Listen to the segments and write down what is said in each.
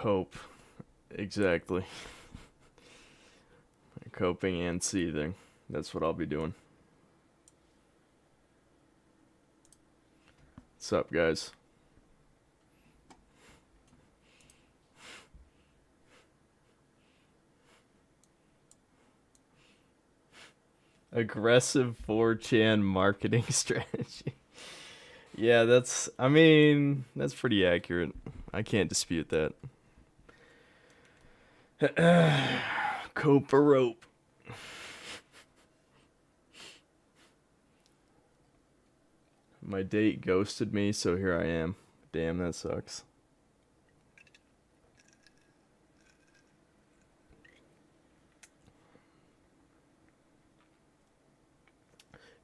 cope. Exactly. Coping and seething. That's what I'll be doing. What's up, guys? Aggressive 4chan marketing strategy. Yeah, that's pretty accurate. I can't dispute that. Cope or rope. My date ghosted me, so here I am. Damn, that sucks.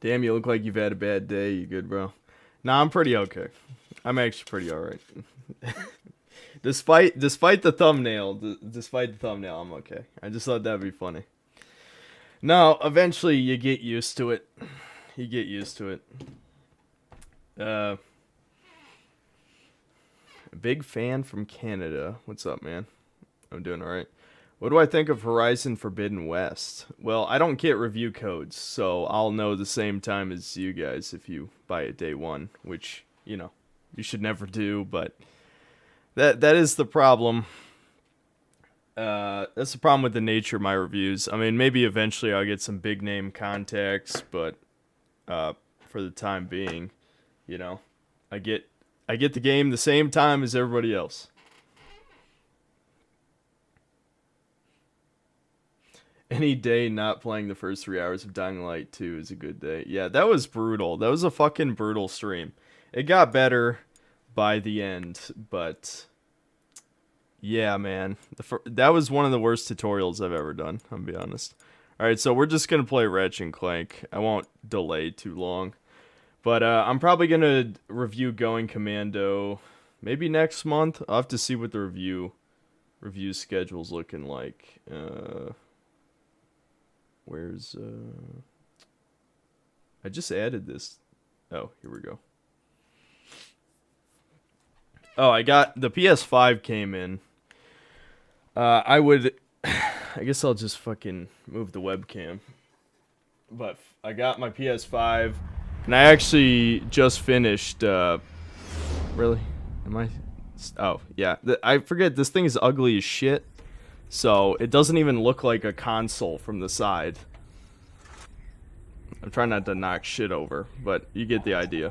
Damn, you look like you've had a bad day. You good, bro? Nah, I'm pretty okay. I'm actually pretty alright. Despite the thumbnail, I'm okay. I just thought that'd be funny. No, eventually you get used to it. You get used to it. Big fan from Canada. What's up, man? I'm doing alright. What do I think of Horizon Forbidden West? Well, I don't get review codes, so I'll know the same time as you guys if you buy it day one, which, you know, you should never do, but that is the problem. That's the problem with the nature of my reviews. I mean, maybe eventually I'll get some big name contacts, but for the time being, you know, I get the game the same time as everybody else. Any day not playing the first 3 hours of Dying Light 2 is a good day. Yeah, that was brutal. That was a fucking brutal stream. It got better by the end, but yeah, man. That was one of the worst tutorials I've ever done, I'll be honest. Alright, so we're just going to play Ratchet and Clank. I won't delay too long. But I'm probably going to review Going Commando maybe next month. I'll have to see what the review schedule's looking like. Where's I just added this. Oh, here we go. Oh, I got the PS5 came in. I guess I'll just fucking move the webcam. But I got my PS5 and I actually just finished really? Am I? Oh, yeah. I forget this thing is ugly as shit. So, it doesn't even look like a console from the side. I'm trying not to knock shit over, but you get the idea.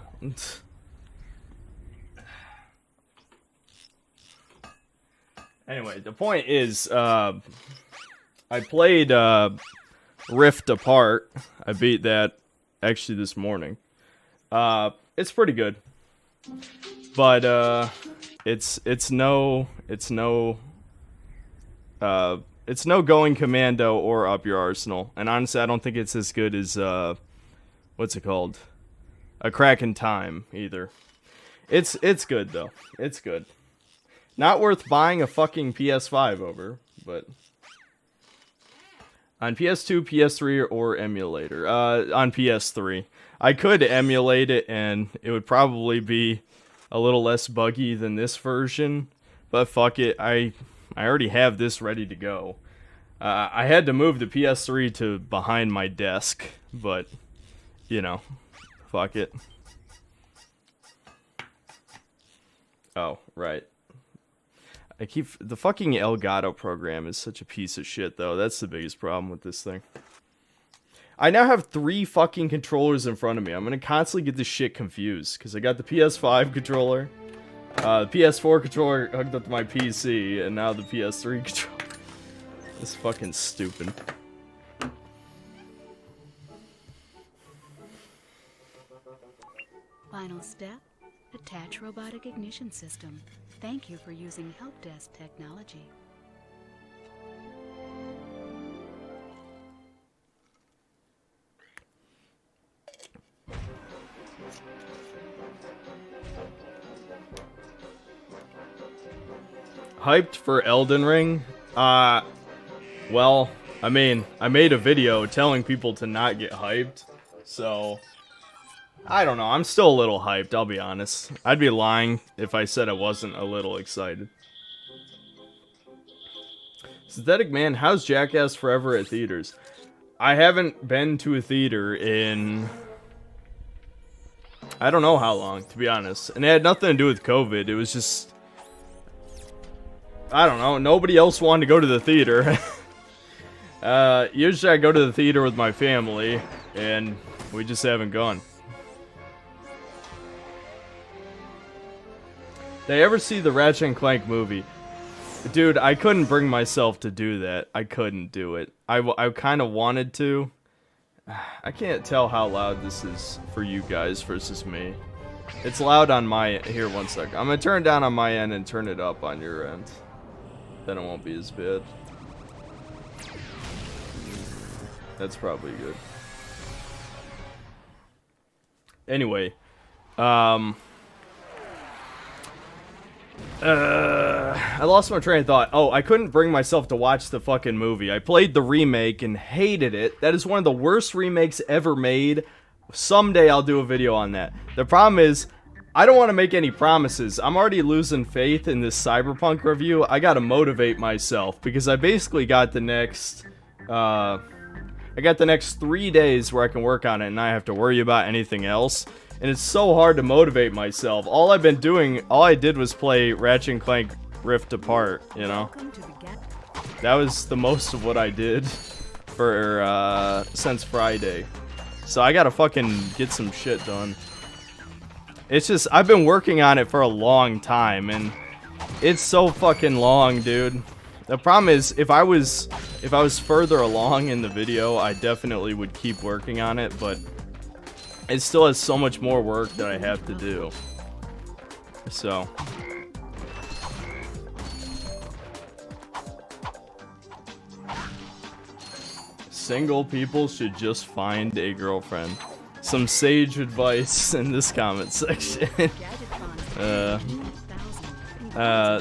Anyway, the point is, I played Rift Apart. I beat that actually this morning. It's pretty good. But, it's no Going Commando or Up Your Arsenal. And honestly, I don't think it's as good as, what's it called? A Crack in Time, either. It's good, though. It's good. Not worth buying a fucking PS5 over, but on PS2, PS3, or emulator. On PS3. I could emulate it, and it would probably be a little less buggy than this version. But fuck it, I already have this ready to go. I had to move the PS3 to behind my desk, but, you know, fuck it. Oh, right. The fucking Elgato program is such a piece of shit, though. That's the biggest problem with this thing. I now have 3 fucking controllers in front of me. I'm gonna constantly get this shit confused, because I got the PS5 controller, the PS4 controller hooked up to my PC, and now the PS3 controller. It's fucking stupid. Final step, attach robotic ignition system. Thank you for using Help Desk technology. Hyped for Elden Ring? Well, I mean, I made a video telling people to not get hyped, so I don't know, I'm still a little hyped, I'll be honest. I'd be lying if I said I wasn't a little excited. Synthetic Man, how's Jackass Forever at theaters? I haven't been to a theater in... I don't know how long, to be honest. And it had nothing to do with COVID. It was just... I don't know. Nobody else wanted to go to the theater. Usually I go to the theater with my family, and we just haven't gone. Did I ever see the Ratchet and Clank movie? Dude, I couldn't bring myself to do that. I couldn't do it. I kind of wanted to. I can't tell how loud this is for you guys versus me. It's loud on my... Here, one sec. I'm gonna turn it down on my end and turn it up on your end. Then it won't be as bad. That's probably good. Anyway. I lost my train of thought. Oh, I couldn't bring myself to watch the fucking movie. I played the remake and hated it. That is one of the worst remakes ever made. Someday I'll do a video on that. The problem is, I don't want to make any promises. I'm already losing faith in this Cyberpunk review. I gotta motivate myself, because I basically got the next, I got the next 3 days where I can work on it and I have to worry about anything else. And it's so hard to motivate myself. All I did was play Ratchet and Clank Rift Apart, you know? That was the most of what I did for, since Friday. So I gotta fucking get some shit done. It's just, I've been working on it for a long time, and it's so fucking long, dude. The problem is, if I was further along in the video, I definitely would keep working on it, but it still has so much more work that I have to do. So. Single people should just find a girlfriend. Some sage advice in this comment section.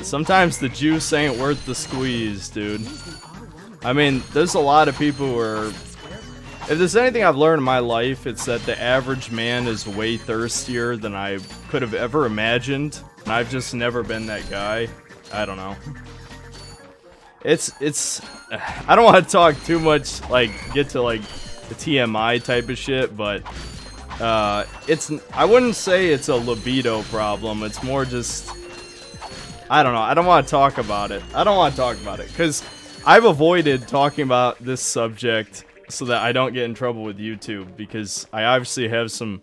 Sometimes the juice ain't worth the squeeze, dude. I mean, there's a lot of people who are... If there's anything I've learned in my life, it's that the average man is way thirstier than I could have ever imagined. And I've just never been that guy. I don't know. It's... I don't want to talk too much, like, get to, like, the TMI type of shit, but... I wouldn't say it's a libido problem. It's more just... I don't know. I don't want to talk about it. Because I've avoided talking about this subject so that I don't get in trouble with YouTube, because I obviously have some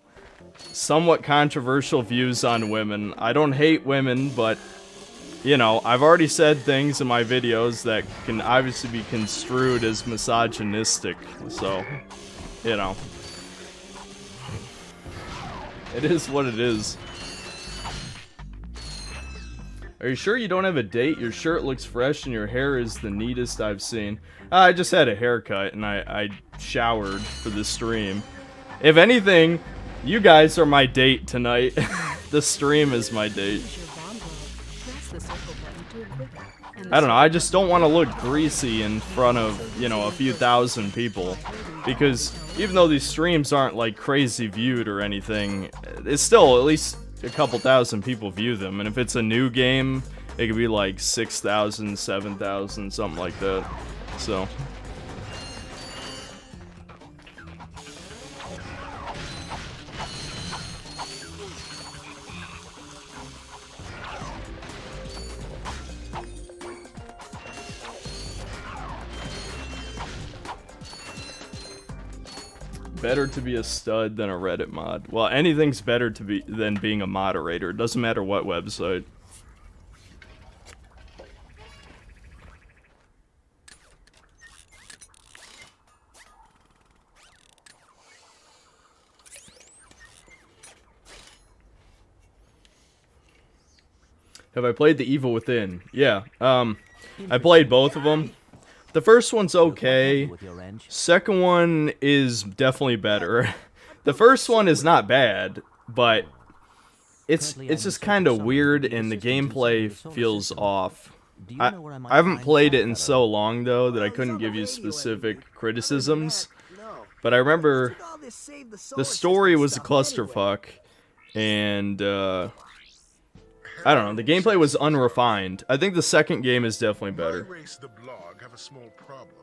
somewhat controversial views on women. I don't hate women, but, you know, I've already said things in my videos that can obviously be construed as misogynistic, so, you know. It is what it is. Are you sure you don't have a date? Your shirt looks fresh and your hair is the neatest I've seen. I just had a haircut and I showered for the stream. If anything, you guys are my date tonight. The stream is my date. I don't know, I just don't want to look greasy in front of, you know, a few thousand people. Because even though these streams aren't like crazy viewed or anything, it's still at least a couple thousand people view them. And if it's a new game, it could be like 6,000, 7,000, something like that. So... Better to be a stud than a Reddit mod. Well, anything's better to be than being a moderator. It doesn't matter what website. Have I played The Evil Within? Yeah. I played both of them. The first one's okay. Second one is definitely better. The first one is not bad, but it's just kind of weird and the gameplay feels off. I haven't played it in so long though that I couldn't give you specific criticisms. But I remember the story was a clusterfuck, and I don't know, the gameplay was unrefined. I think the second game is definitely better. My race, the Blarg, have a small problem.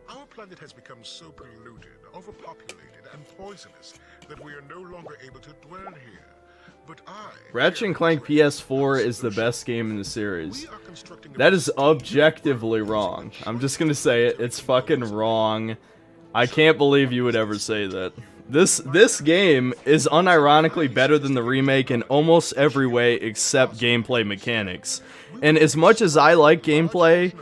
Our planet has become so polluted, overpopulated, and poisonous that we are no longer able to dwell here. But Ratchet & Clank PS4 is the best game in the series. we are constructing a That is objectively wrong. I'm just gonna say it. It's fucking wrong. I can't believe you would ever say that. This game is unironically better than the remake in almost every way except gameplay mechanics. And as much as I like gameplay,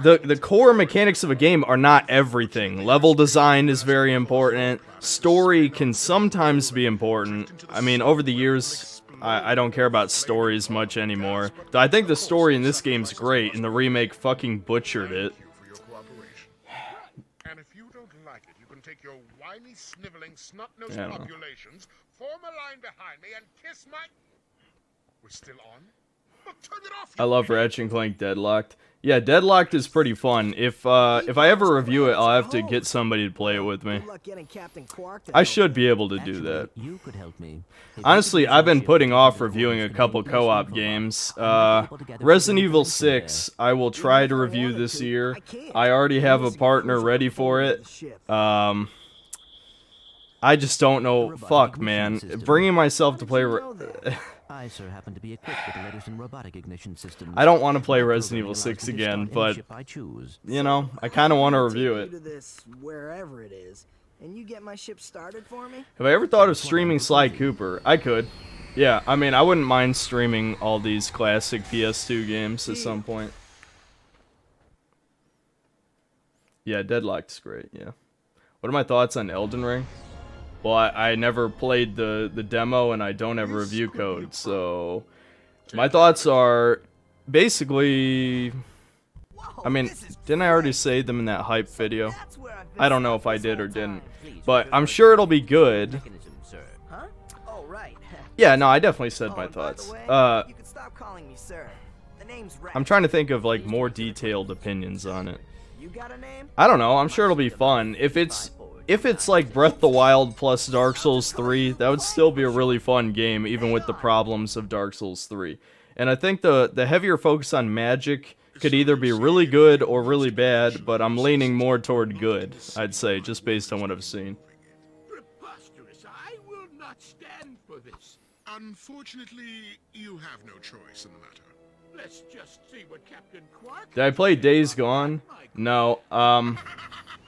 the core mechanics of a game are not everything. Level design is very important. Story can sometimes be important. I mean, over the years, I don't care about stories much anymore. Though I think the story in this game's great, and the remake fucking butchered it. for your cooperation. And if you don't like it, you can take your whiny, sniveling, snot-nosed I don't know. populations, form a line behind me, and kiss my... We're still on? Well, turn it off, I you love Ratchet & Clank Deadlocked. Yeah, Deadlocked is pretty fun. If I ever review it, I'll have to get somebody to play it with me. Good luck getting Captain Quark to I help should be you. able to do that. You could help me. Honestly, I've been putting off reviewing a couple co-op games. Resident Evil 6, I will try to review this year. I already have a partner ready for it. I just don't know. Fuck, man. Bringing myself to play... I, sir, happen to be equipped with the Ledderson robotic ignition system. I don't want to play Resident Evil 6 again, but, I choose. you know, I kind of want to review Take it. you to this wherever it is, and you get my ship started for me. Have I ever thought of streaming Sly Cooper? I could. Yeah, I mean, I wouldn't mind streaming all these classic PS2 games at some point. Yeah, Deadlocked's great, yeah. What are my thoughts on Elden Ring? Well, I never played the demo, and I don't have a review code, so... My thoughts are... Basically... I mean, didn't I already say them in that hype video? I don't know if I did or didn't. But I'm sure it'll be good. Huh? Oh, right. Yeah, no, I definitely said Oh, my and by the thoughts. way, you can stop calling me sir. The name's Rat. I'm trying to think of, like, more detailed opinions on it. You got a name? I don't know, I'm sure it'll be fun. If it's like Breath of the Wild plus Dark Souls 3, that would still be a really fun game, even with the problems of Dark Souls 3. And I think the heavier focus on magic could either be really good or really bad, but I'm leaning more toward good, I'd say, just based on what I've seen. Preposterous! I will not stand for this. Unfortunately, you have no choice in the matter. Let's just see what Captain Quark... Did I play Days Gone? No,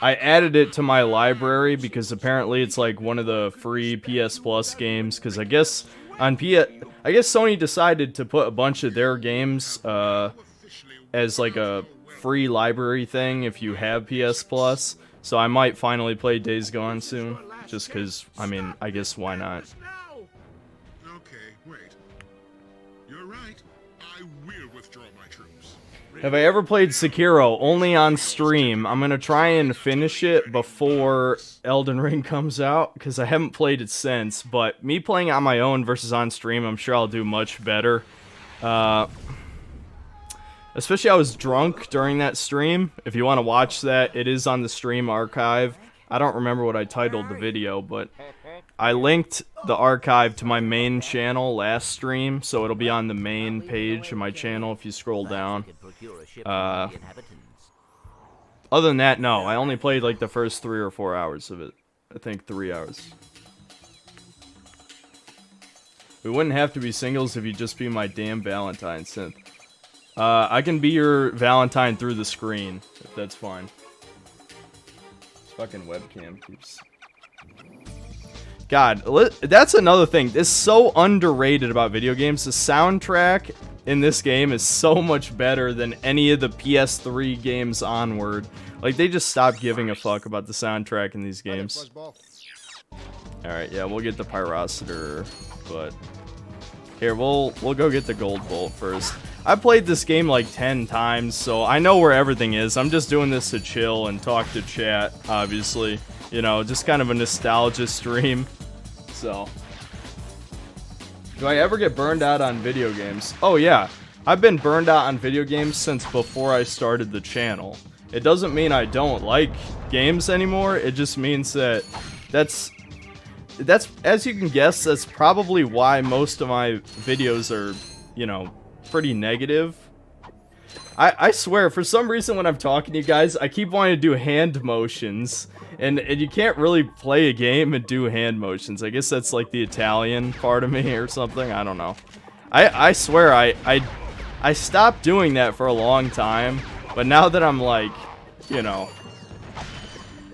I added it to my library because apparently it's like one of the free PS Plus games, because I guess Sony decided to put a bunch of their games as like a free library thing if you have PS Plus. So I might finally play Days Gone soon, just because, I mean, I guess why not? Now! Okay, wait. You're right. I will withdraw my troops. Have I ever played Sekiro? Only on stream. I'm gonna try and finish it before Elden Ring comes out, because I haven't played it since, but me playing on my own versus on stream, I'm sure I'll do much better. Especially I was drunk during that stream. If you want to watch that, it is on the stream archive. I don't remember what I titled the video, but I linked the archive to my main channel last stream, so it'll be on the main page of my channel if you scroll down. Other than that, no. I only played like the first 3 or 4 hours of it. I think 3 hours. We wouldn't have to be singles if you'd just be my damn Valentine synth. I can be your Valentine through the screen, if that's fine. This fucking webcam keeps... God, that's another thing. It's so underrated about video games. The soundtrack in this game is so much better than any of the PS3 games onward. Like, they just stopped giving a fuck about the soundtrack in these games. Alright, yeah, we'll get the Pyrocitor, but... Here, we'll go get the Gold Bolt first. I played this game like 10 times, so I know where everything is. I'm just doing this to chill and talk to chat, obviously. You know, just kind of a nostalgia stream. So. Do I ever get burned out on video games? Oh yeah. I've been burned out on video games since before I started the channel. It doesn't mean I don't like games anymore. It just means that that's, as you can guess, that's probably why most of my videos are, you know, pretty negative. I swear, for some reason when I'm talking to you guys, I keep wanting to do hand motions, and you can't really play a game and do hand motions. I guess that's like the Italian part of me or something, I don't know. I swear, I stopped doing that for a long time, but now that I'm like, you know,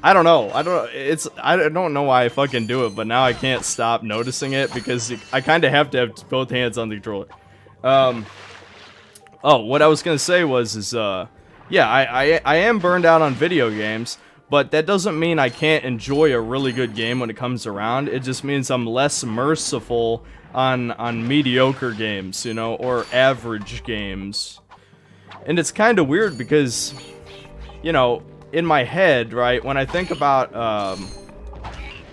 I don't know, I don't know why I fucking do it, but now I can't stop noticing it, because I kind of have to have both hands on the controller. Oh, what I was gonna say was, yeah, I am burned out on video games, but that doesn't mean I can't enjoy a really good game when it comes around. It just means I'm less merciful on mediocre games, you know, or average games. And it's kind of weird because, you know, in my head, right, when I think about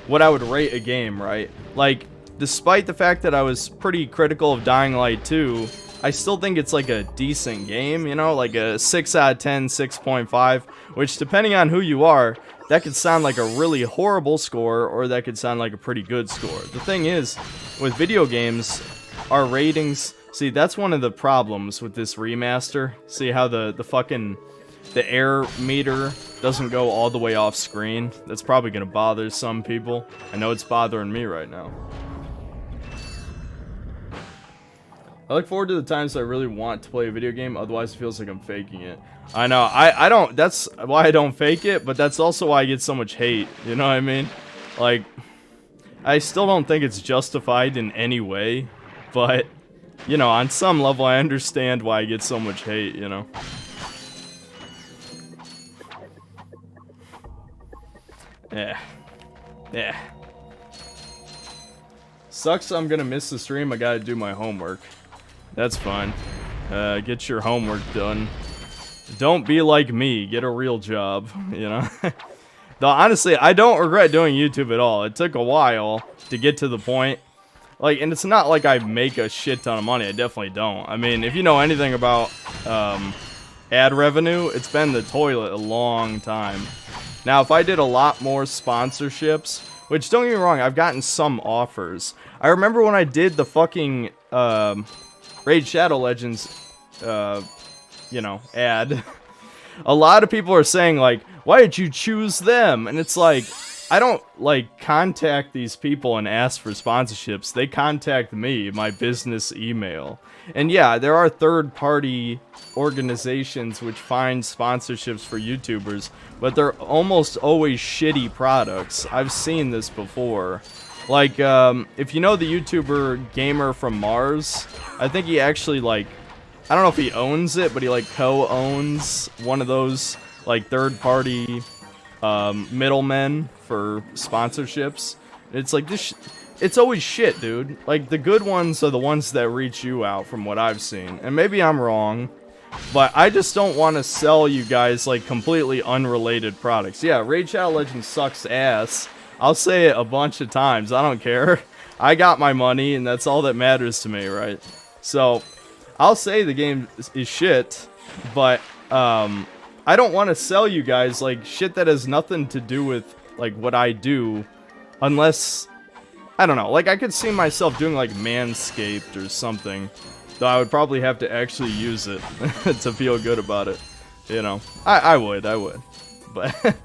what I would rate a game, right, like, despite the fact that I was pretty critical of Dying Light 2, I still think it's like a decent game, you know, like a 6 out of 10, 6.5, which depending on who you are, that could sound like a really horrible score, or that could sound like a pretty good score. The thing is, with video games, our ratings, see, that's one of the problems with this remaster. See how the error meter doesn't go all the way off screen? That's probably gonna bother some people. I know it's bothering me right now. I look forward to the times I really want to play a video game, otherwise it feels like I'm faking it. I know, I don't, that's why I don't fake it, but that's also why I get so much hate, you know what I mean? Like, I still don't think it's justified in any way, but, you know, on some level I understand why I get so much hate, you know? Yeah. Yeah. Sucks I'm gonna miss the stream, I gotta do my homework. That's fine. Get your homework done. Don't be like me. Get a real job, you know? Though, honestly, I don't regret doing YouTube at all. It took a while to get to the point. Like, and it's not like I make a shit ton of money. I definitely don't. I mean, if you know anything about ad revenue, it's been the toilet a long time. Now, if I did a lot more sponsorships, which, don't get me wrong, I've gotten some offers. I remember when I did the fucking Raid Shadow Legends, you know, ad. A lot of people are saying, like, why did you choose them? And it's like, I don't, like, contact these people and ask for sponsorships. They contact me, my business email. And yeah, there are third-party organizations which find sponsorships for YouTubers, but they're almost always shitty products. I've seen this before. Like, if you know the YouTuber Gamer from Mars, I think he actually, like, I don't know if he owns it, but he, like, co-owns one of those, like, third-party middlemen for sponsorships. It's like, this it's always shit, dude. Like, the good ones are the ones that reach you out, from what I've seen. And maybe I'm wrong, but I just don't want to sell you guys, like, completely unrelated products. Yeah, Raid Shadow Legends sucks ass. I'll say it a bunch of times. I don't care. I got my money, and that's all that matters to me, right? So, I'll say the game is shit, but I don't want to sell you guys, like, shit that has nothing to do with, like, what I do, unless, I don't know, like, I could see myself doing, like, Manscaped or something, though I would probably have to actually use it to feel good about it, you know? I would, but,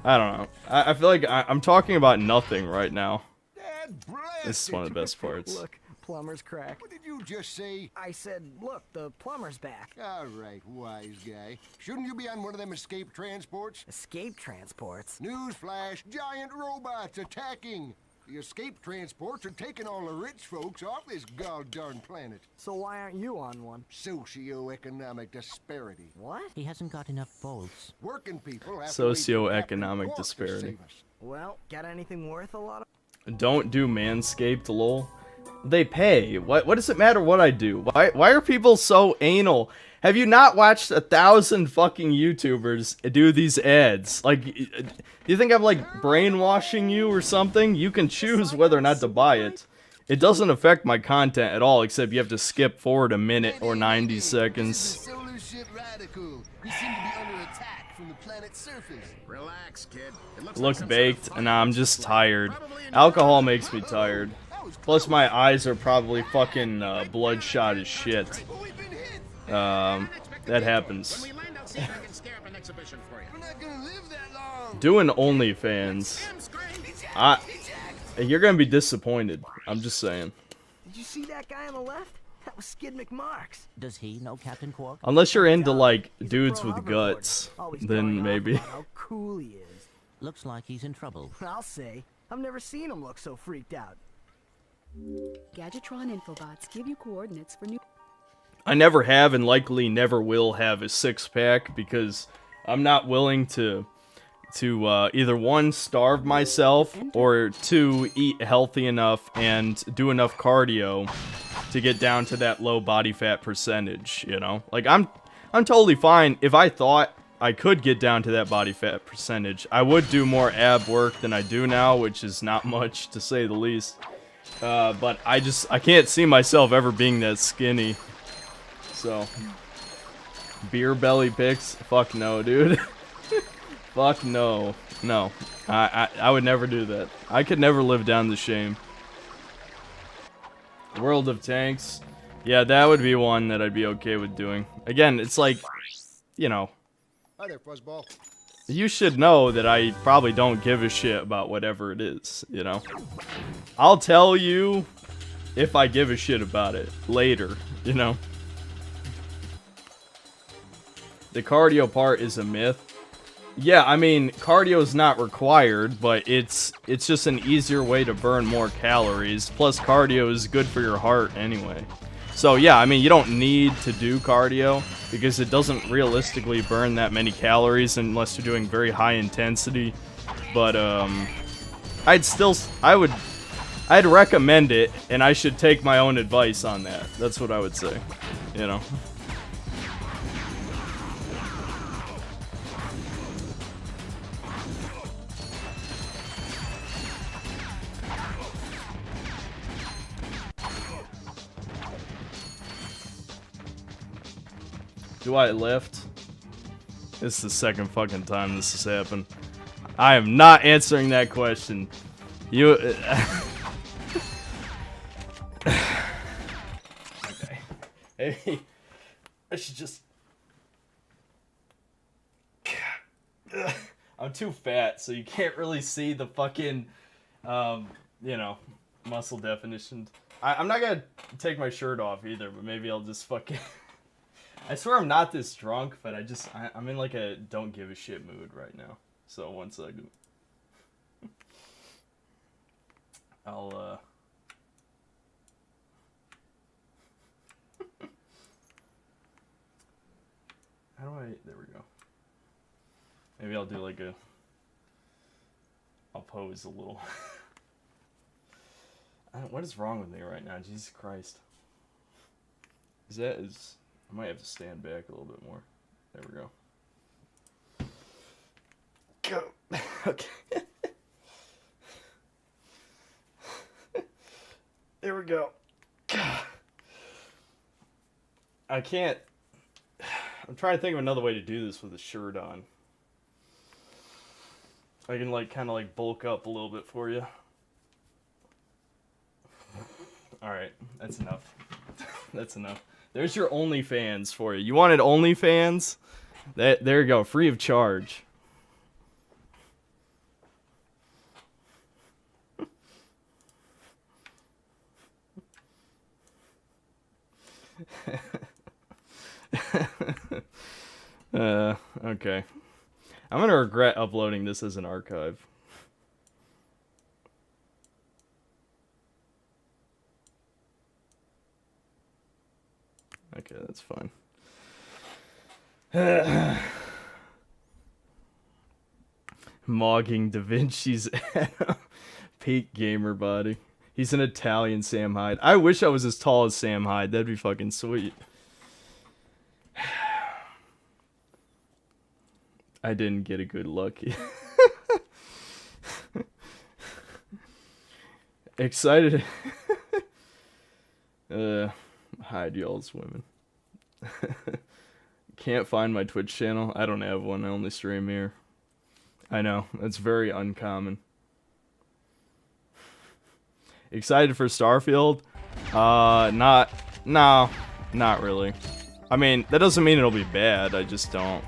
I don't know. I feel like I'm talking about nothing right now. This is one of the best parts. Look, plumber's crack. What did you just say? I said, look, the plumber's back. All right, wise guy. Shouldn't you be on one of them escape transports? Escape transports? Newsflash, giant robots attacking. The escape transports are taking all the rich folks off this god-darn planet. So why aren't you on one? Socioeconomic disparity. What? He hasn't got enough bolts. Working people have Socioeconomic disparity. Well, got anything worth a lot of... Don't do Manscaped, lol. They pay. What does it matter what I do? Why are people so anal? Have you not watched 1,000 fucking YouTubers do these ads? Like, do you think I'm, like, brainwashing you or something? You can choose whether or not to buy it. It doesn't affect my content at all, except you have to skip forward a minute or 90 seconds. from the planet's surface. Relax, kid. It looks Look like some baked, sort of and I'm just fire. tired. Probably in- Alcohol makes me tired. That was Plus, my eyes are probably fucking bloodshot as shit. well, we've been hit. That happens. When we land, I'll see if I can scare up an exhibition for you. We're not gonna live that long. Doing OnlyFans. You're gonna be disappointed. I'm just saying. Did you see that guy on the left? That was Skid McMarks. Does he know Captain Quark? Unless you're into like He's a dudes pro with hoverboarder, guts, always going then off maybe. about how cool he is. Looks like he's in trouble. I'll say, I've never seen him look so freaked out. Gadgetron infobots give you coordinates for new. I never have and likely never will have a six-pack because I'm not willing to either one, starve myself, or two, eat healthy enough and do enough cardio to get down to that low body fat percentage, you know? Like, I'm totally fine if I thought I could get down to that body fat percentage. I would do more ab work than I do now, which is not much to say the least. But I can't see myself ever being that skinny. So, beer belly pics? Fuck no, dude. Fuck no. No. I would never do that. I could never live down the shame. World of Tanks. Yeah, that would be one that I'd be okay with doing. Again, it's like, you know, Hi there, Fuzzball. you should know that I probably don't give a shit about whatever it is, you know? I'll tell you if I give a shit about it later, you know? The cardio part is a myth. Yeah, I mean, cardio is not required, but it's just an easier way to burn more calories. Plus, cardio is good for your heart anyway. So yeah, I mean, you don't need to do cardio because it doesn't realistically burn that many calories unless you're doing very high intensity. But I'd recommend it, and I should take my own advice on that. That's what I would say, you know. Do I lift? This is the second fucking time this has happened. I am not answering that question. You. Okay. Hey, I should just. I'm too fat, so you can't really see the fucking, you know, muscle definition. I'm not gonna take my shirt off either, but maybe I'll just fucking. I swear I'm not this drunk, but I'm in like a don't give a shit mood right now. So 1 second. I'll how do I, there we go. Maybe I'll do like I'll pose a little. What is wrong with me right now? Jesus Christ. I might have to stand back a little bit more. There we go. Go. Okay. There we go. I can't. I'm trying to think of another way to do this with a shirt on. I can like kind of like bulk up a little bit for you. Alright, that's enough. That's enough. There's your OnlyFans for you. You wanted OnlyFans? There you go, free of charge. Okay. I'm gonna regret uploading this as an archive. Okay, that's fine. Mogging Da Vinci's peak gamer body. He's an Italian Sam Hyde. I wish I was as tall as Sam Hyde. That'd be fucking sweet. I didn't get a good look. Excited. Hide y'all's women. Can't find my Twitch channel. I don't have one. I only stream here. I know. That's very uncommon. Excited for Starfield? Not really. I mean, that doesn't mean it'll be bad. I just don't.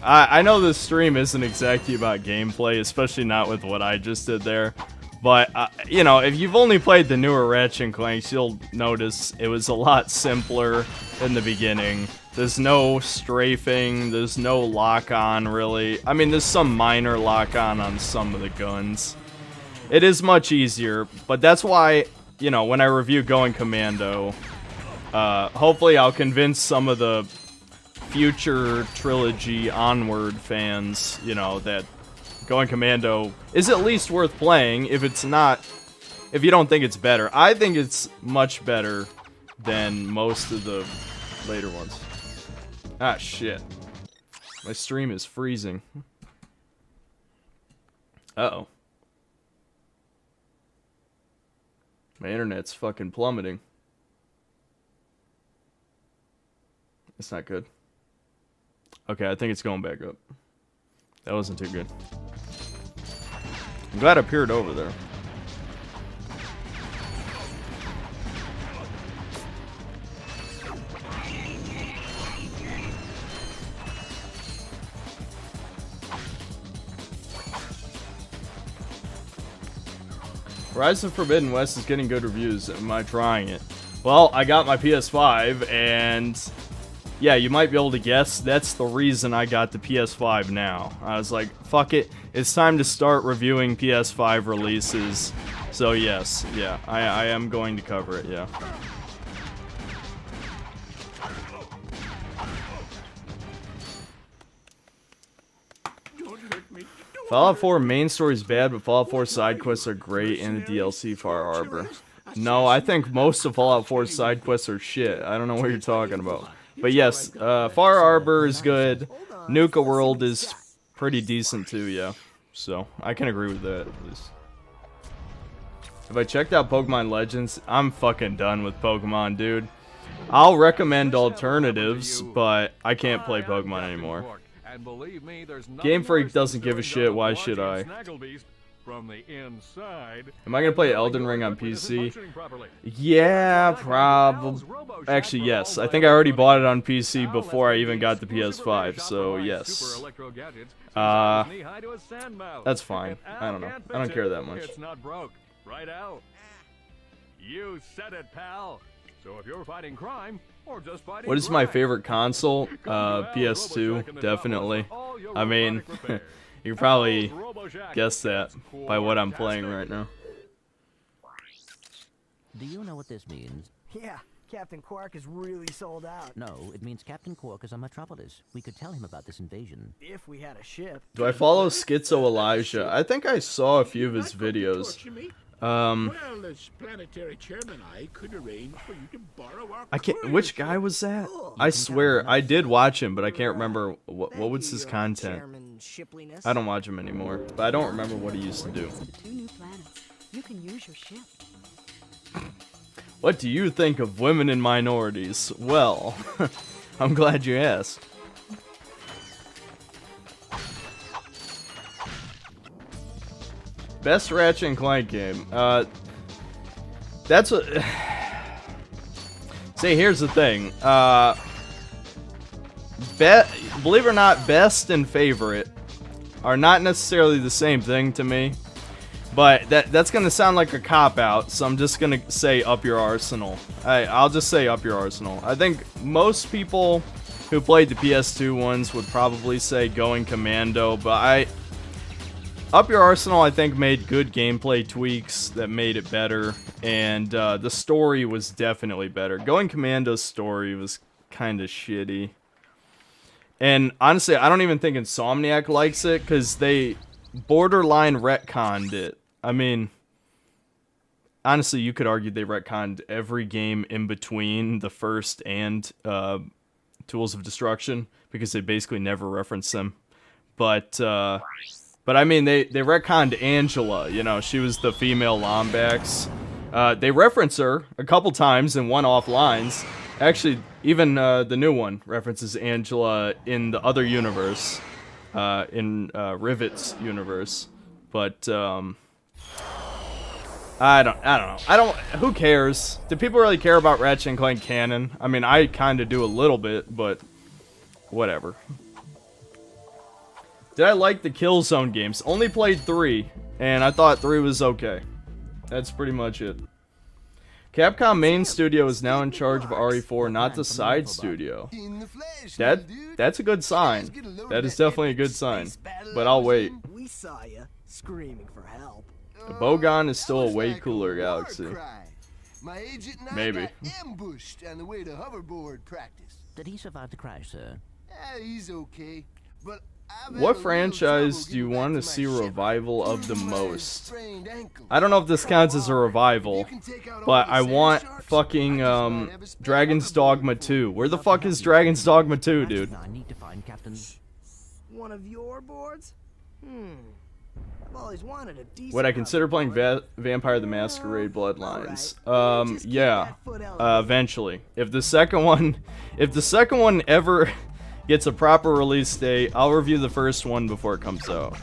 I know this stream isn't exactly about gameplay, especially not with what I just did there. But, you know, if you've only played the newer Ratchet & Clanks, you'll notice it was a lot simpler in the beginning. There's no strafing, there's no lock-on, really. I mean, there's some minor lock-on on some of the guns. It is much easier, but that's why, you know, when I review Going Commando, hopefully I'll convince some of the future trilogy Onward fans, you know, that Going Commando is at least worth playing. If it's not, if you don't think it's better, I think it's much better than most of the later ones. Ah, shit. My stream is freezing. Uh-oh. My internet's fucking plummeting. It's not good. Okay, I think it's going back up. That wasn't too good. I'm glad I peered over there. Horizon Forbidden West is getting good reviews. Am I trying it? Well, I got my PS5, and yeah, you might be able to guess. That's the reason I got the PS5 now. I was like, fuck it. It's time to start reviewing PS5 releases. So yes, yeah, I am going to cover it, yeah. Fallout 4 main story is bad, but Fallout 4 side quests are great, and the DLC Far Harbor. No, I think most of Fallout 4 side quests are shit. I don't know what you're talking about. But yes, Far Harbor is good. Nuka World is pretty decent too, yeah. So, I can agree with that, at least. Have I checked out Pokemon Legends? I'm fucking done with Pokemon, dude. I'll recommend alternatives, but I can't play Pokemon anymore. Game Freak doesn't give a shit, why should I? Am I gonna play Elden Ring on PC? Yeah, probably. Actually, yes. I think I already bought it on PC before I even got the PS5, so yes. That's fine. I don't know. I don't care that much. You said it, pal. So if you're fighting crime or just fighting what is my favorite console? PS2, definitely. I mean, you can probably guess that by what I'm playing right now. Do you know what this means? Yeah, Captain Quark is really sold out. No, it means Captain Quark is on Metropolis. We could tell him about this invasion. If we had a ship. Do I follow Schizo Elijah? I think I saw a few of his videos. Well, as planetary chairman, I could arrange for you to borrow our I can't. Which guy was that? I swear I did watch him, but I can't remember what was his content. I don't watch him anymore, but I don't remember what he used to do. The 2 new planets. You can use your ship. What do you think of women and minorities? Well, I'm glad you asked. Best Ratchet & Clank game. That's what... See, here's the thing. Believe it or not, best and favorite are not necessarily the same thing to me. But that's going to sound like a cop-out, so I'm just going to say up your arsenal. I'll just say up your arsenal. I think most people who played the PS2 ones would probably say Going Commando, but Up Your Arsenal, I think, made good gameplay tweaks that made it better, and the story was definitely better. Going Commando's story was kind of shitty. And honestly, I don't even think Insomniac likes it, because they borderline retconned it. I mean, honestly, you could argue they retconned every game in between the first and Tools of Destruction because they basically never referenced them. But I mean, they retconned Angela. You know, she was the female Lombax. They reference her a couple times in one-off lines. Actually, even the new one references Angela in the other universe, in Rivet's universe. But I don't know. Who cares? Do people really care about Ratchet and Clank canon? I mean, I kind of do a little bit, but whatever. Did I like the Killzone games? Only played 3, and I thought 3 was okay. That's pretty much it. Capcom main studio is now in charge of RE4, not the side studio. That's a good sign. That is definitely a good sign. But I'll wait. We saw ya screaming for help. Bogon is still a way cooler galaxy. My agent and I Maybe. got ambushed on the way to hoverboard practice. Did he survive the crash, sir? He's okay, but I've had What a little franchise trouble do you getting want to back see a my ship. revival of the My most? sprained ankle. I don't know if this counts as a revival, You can take out all but the I sand want sharks. fucking I just might have a spare Dragon's hoverboard Dogma for 2. Where the fuck is Dragon's Dogma 2, dude? I need to find Captain. One of your boards? I've always wanted a decent Would I consider playing hoverboard. Vampire the Masquerade Bloodlines? Alright, just keep Yeah. that foot elevated. Eventually. If the second one ever gets a proper release date, I'll review the first one before it comes out.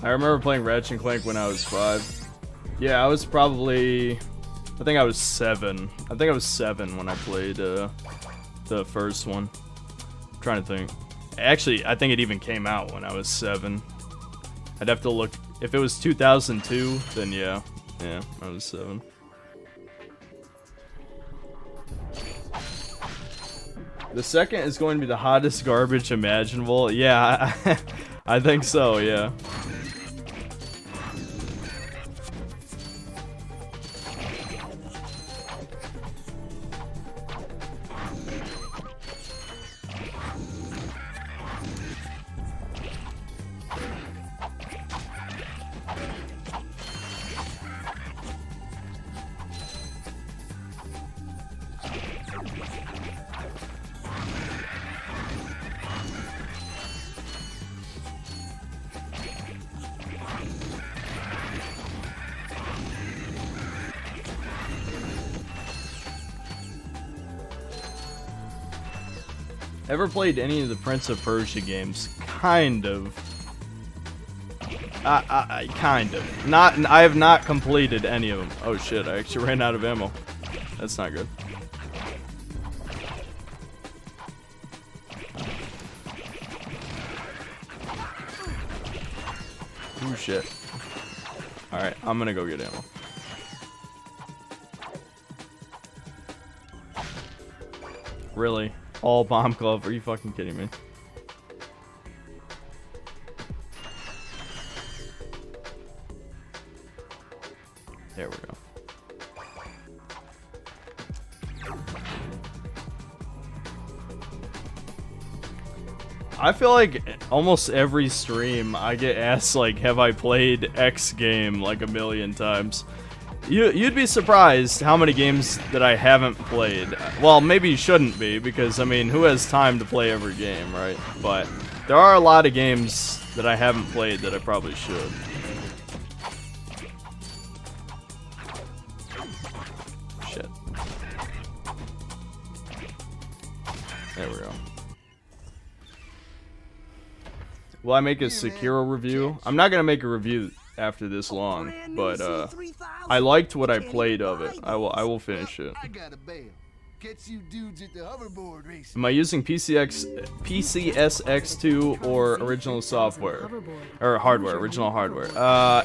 I remember playing Ratchet and Clank when I was 5. Yeah, I was probably... I think I was 7. I think I was 7 when I played the first one. I'm trying to think. Actually, I think it even came out when I was 7. I'd have to look... If it was 2002, then yeah. Yeah, I was 7. The second is going to be the hottest garbage imaginable. Yeah, I think so, yeah. Ever played any of the Prince of Persia games? Kind of. Kind of. Not. I have not completed any of them. Oh shit! I actually ran out of ammo. That's not good. Ooh shit. All right, I'm gonna go get ammo. Really? All bomb glove? Are you fucking kidding me? There we go. I feel like almost every stream I get asked like, have I played X game like a million times? You'd be surprised how many games that I haven't played. Well, maybe you shouldn't be, because I mean, who has time to play every game, right? But there are a lot of games that I haven't played that I probably should. Shit. There we go. Will I make a Sekiro review? I'm not gonna make a review after this long, but I liked what I played of it. I will finish it. I got a bail. Catch you dudes at the hoverboard race. Am I using PCSX2 or original software? Or hardware, original hardware.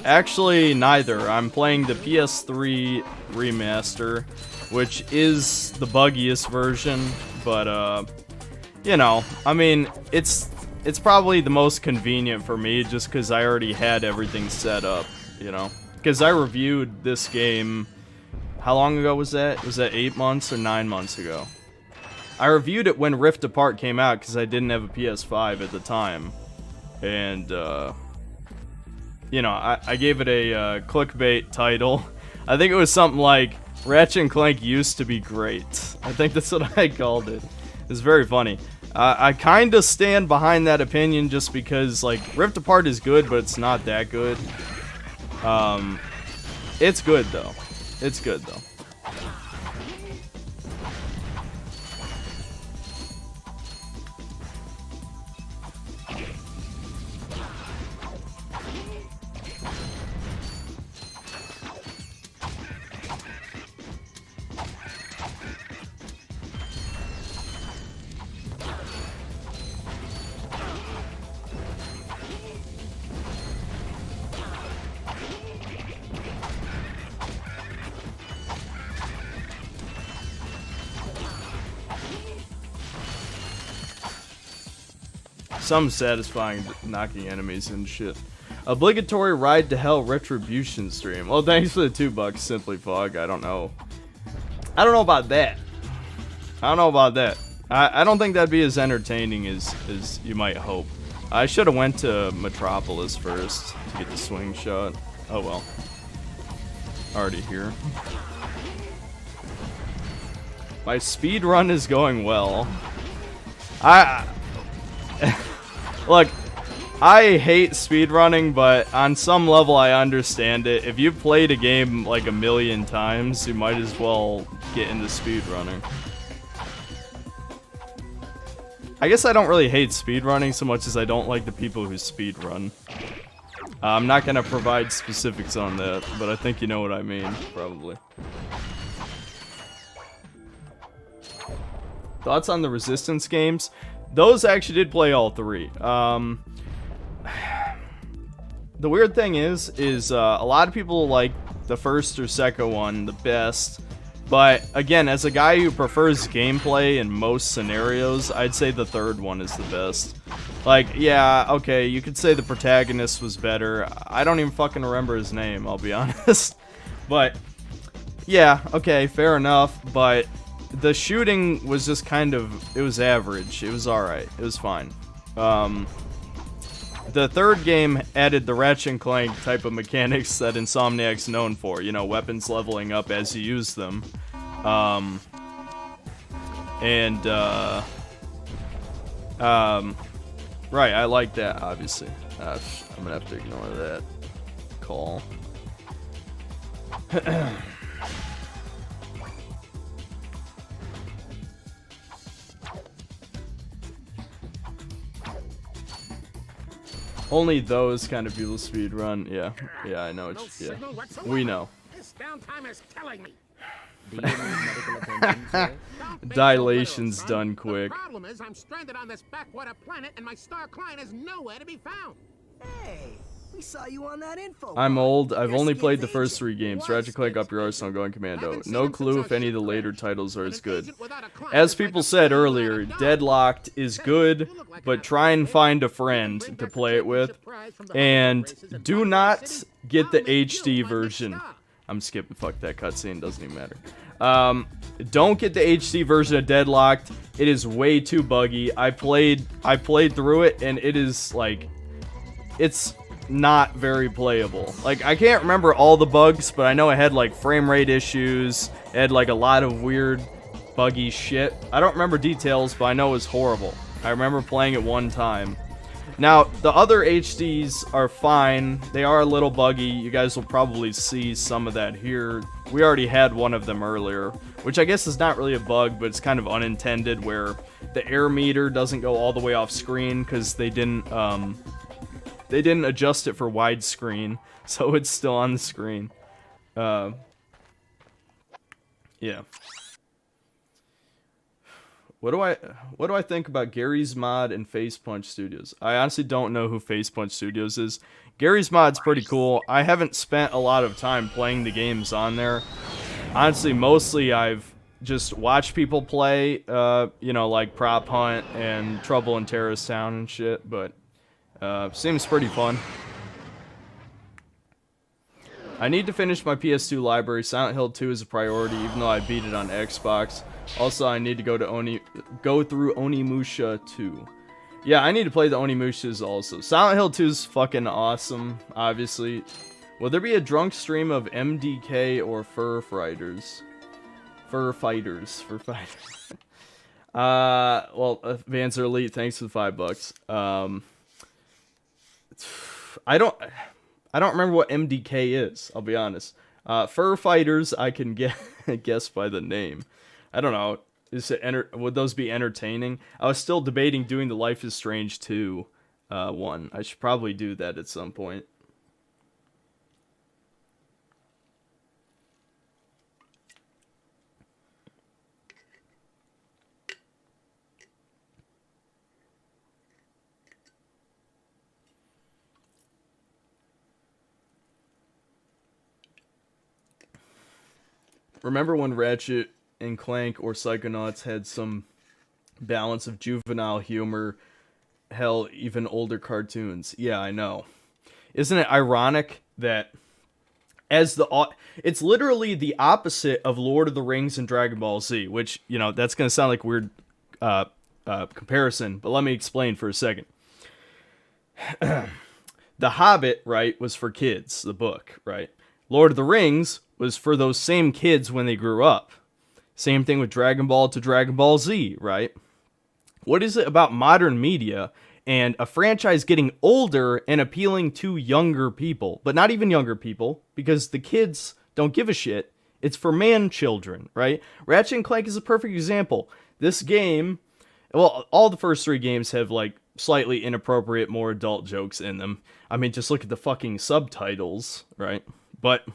Actually, neither. I'm playing the PS3 remaster, which is the buggiest version, but, you know, I mean, it's probably the most convenient for me just because I already had everything set up, you know? Because I reviewed this game... How long ago was that? Was that 8 months or 9 months ago? I reviewed it when Rift Apart came out because I didn't have a PS5 at the time. And, you know, I gave it a clickbait title. I think it was something like, Ratchet & Clank used to be great. I think that's what I called it. It's very funny. I kind of stand behind that opinion just because, like, Rift Apart is good, but it's not that good. It's good, though. It's good, though. Some satisfying knocking enemies and shit. Obligatory Ride to Hell Retribution stream. Well, thanks for the $2, Simply Fog. I don't know. I don't know about that. I don't know about that. I don't think that'd be as entertaining as you might hope. I should have went to Metropolis first to get the swing shot. Oh well. Already here. My speed run is going well. Look, I hate speedrunning, but on some level I understand it. If you've played a game like a million times, you might as well get into speedrunning. I guess I don't really hate speedrunning so much as I don't like the people who speedrun. I'm not going to provide specifics on that, but I think you know what I mean, probably. Thoughts on the Resistance games? Those actually did play all three. The weird thing is a lot of people like the first or second one the best. But again, as a guy who prefers gameplay in most scenarios, I'd say the third one is the best. Like, yeah, okay, you could say the protagonist was better. I don't even fucking remember his name, I'll be honest. But, yeah, okay, fair enough, but the shooting was just kind of, it was average. It was alright. It was fine. The third game added the Ratchet & Clank type of mechanics that Insomniac's known for. You know, weapons leveling up as you use them. Right, I like that, obviously. I'm gonna have to ignore that call. Only those kind of people speedrun. Yeah, I know. Yeah, we know. This downtime is killing me. Do you need medical attention, sir? Dilation's done quick. The problem is I'm stranded on this backwater planet and my star client is nowhere to be found. Hey, we saw you on that info. I'm old. I've Your only skin's played the first ancient. 3 games. What's Ratchet Clank, Up Your skin's Arsenal, Going Commando. Haven't seen No him clue since if our any of the ship later crashed. titles are An as good. agent without a client As is like people a said slave without earlier, a dog. Deadlocked is good, You look like but an try and outlaw. find a Bring friend back to the play it with. championship prize from the And races in do Bangkok not City. get the I'll make HD you my next version. star. I'm skipping. Fuck that cutscene. Doesn't even matter. Don't get the HD version of Deadlocked. It is way too buggy. I played through it, and it is like, it's not very playable. Like, I can't remember all the bugs, but I know it had like frame rate issues. It had like a lot of weird, buggy shit. I don't remember details, but I know it was horrible. I remember playing it one time. Now, the other HDs are fine. They are a little buggy. You guys will probably see some of that here. We already had one of them earlier, which I guess is not really a bug, but it's kind of unintended, where the air meter doesn't go all the way off screen because they didn't adjust it for widescreen, so it's still on the screen. Yeah. What do I think about Gary's Mod and Face Punch Studios? I honestly don't know who Face Punch Studios is. Gary's Mod's pretty cool. I haven't spent a lot of time playing the games on there. Honestly, mostly I've just watched people play, you know, like Prop Hunt and Trouble in Terrorist Town and shit, but seems pretty fun. I need to finish my PS2 library. Silent Hill 2 is a priority, even though I beat it on Xbox. Also, I need to go through Onimusha 2. Yeah, I need to play the Onimushas also. Silent Hill 2 is fucking awesome, obviously. Will there be a drunk stream of MDK or Fur Fighters? Well, Vanzer Elite, thanks for the $5. I don't remember what MDK is, I'll be honest. Fur Fighters, I can guess by the name. I don't know. Would those be entertaining? I was still debating doing the Life is Strange 2 one. I should probably do that at some point. Remember when Ratchet and Clank or Psychonauts had some balance of juvenile humor? Hell, even older cartoons. Yeah, I know. Isn't it ironic that it's literally the opposite of Lord of the Rings and Dragon Ball Z, which, you know, that's going to sound like a weird comparison, but let me explain for a second. The Hobbit, right, was for kids, the book, right? Lord of the Rings was for those same kids when they grew up. Same thing with Dragon Ball to Dragon Ball Z, right? What is it about modern media and a franchise getting older and appealing to younger people? But not even younger people, because the kids don't give a shit. It's for man-children, right? Ratchet and Clank is a perfect example. This game, well, all the first 3 games have, like, slightly inappropriate, more adult jokes in them. I mean, just look at the fucking subtitles, right? But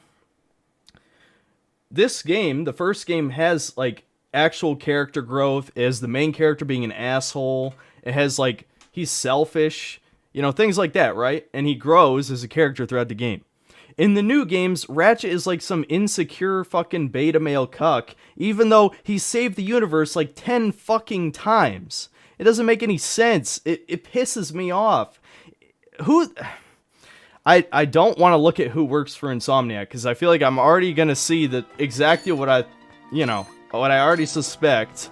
this game, the first game, has, like, actual character growth, as the main character being an asshole. It has, like, he's selfish, you know, things like that, right? And he grows as a character throughout the game. In the new games, Ratchet is like some insecure fucking beta male cuck, even though he saved the universe like 10 fucking times. It doesn't make any sense. It pisses me off. I don't want to look at who works for Insomniac, because I feel like I'm already going to see that exactly what I already suspect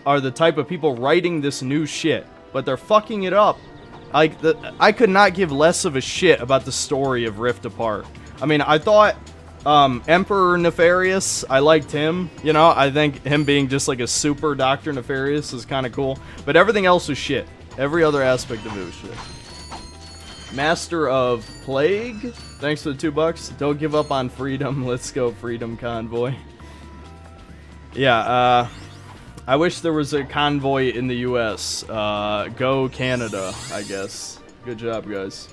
are the type of people writing this new shit. But they're fucking it up. Like, I could not give less of a shit about the story of Rift Apart. I mean, I thought Emperor Nefarious, I liked him. You know, I think him being just like a super Dr. Nefarious is kind of cool. But everything else was shit. Every other aspect of it was shit. Master of Plague, thanks for the $2. Don't give up on freedom. Let's go, Freedom Convoy. Yeah, I wish there was a convoy in the US. Go Canada, I guess. Good job, guys.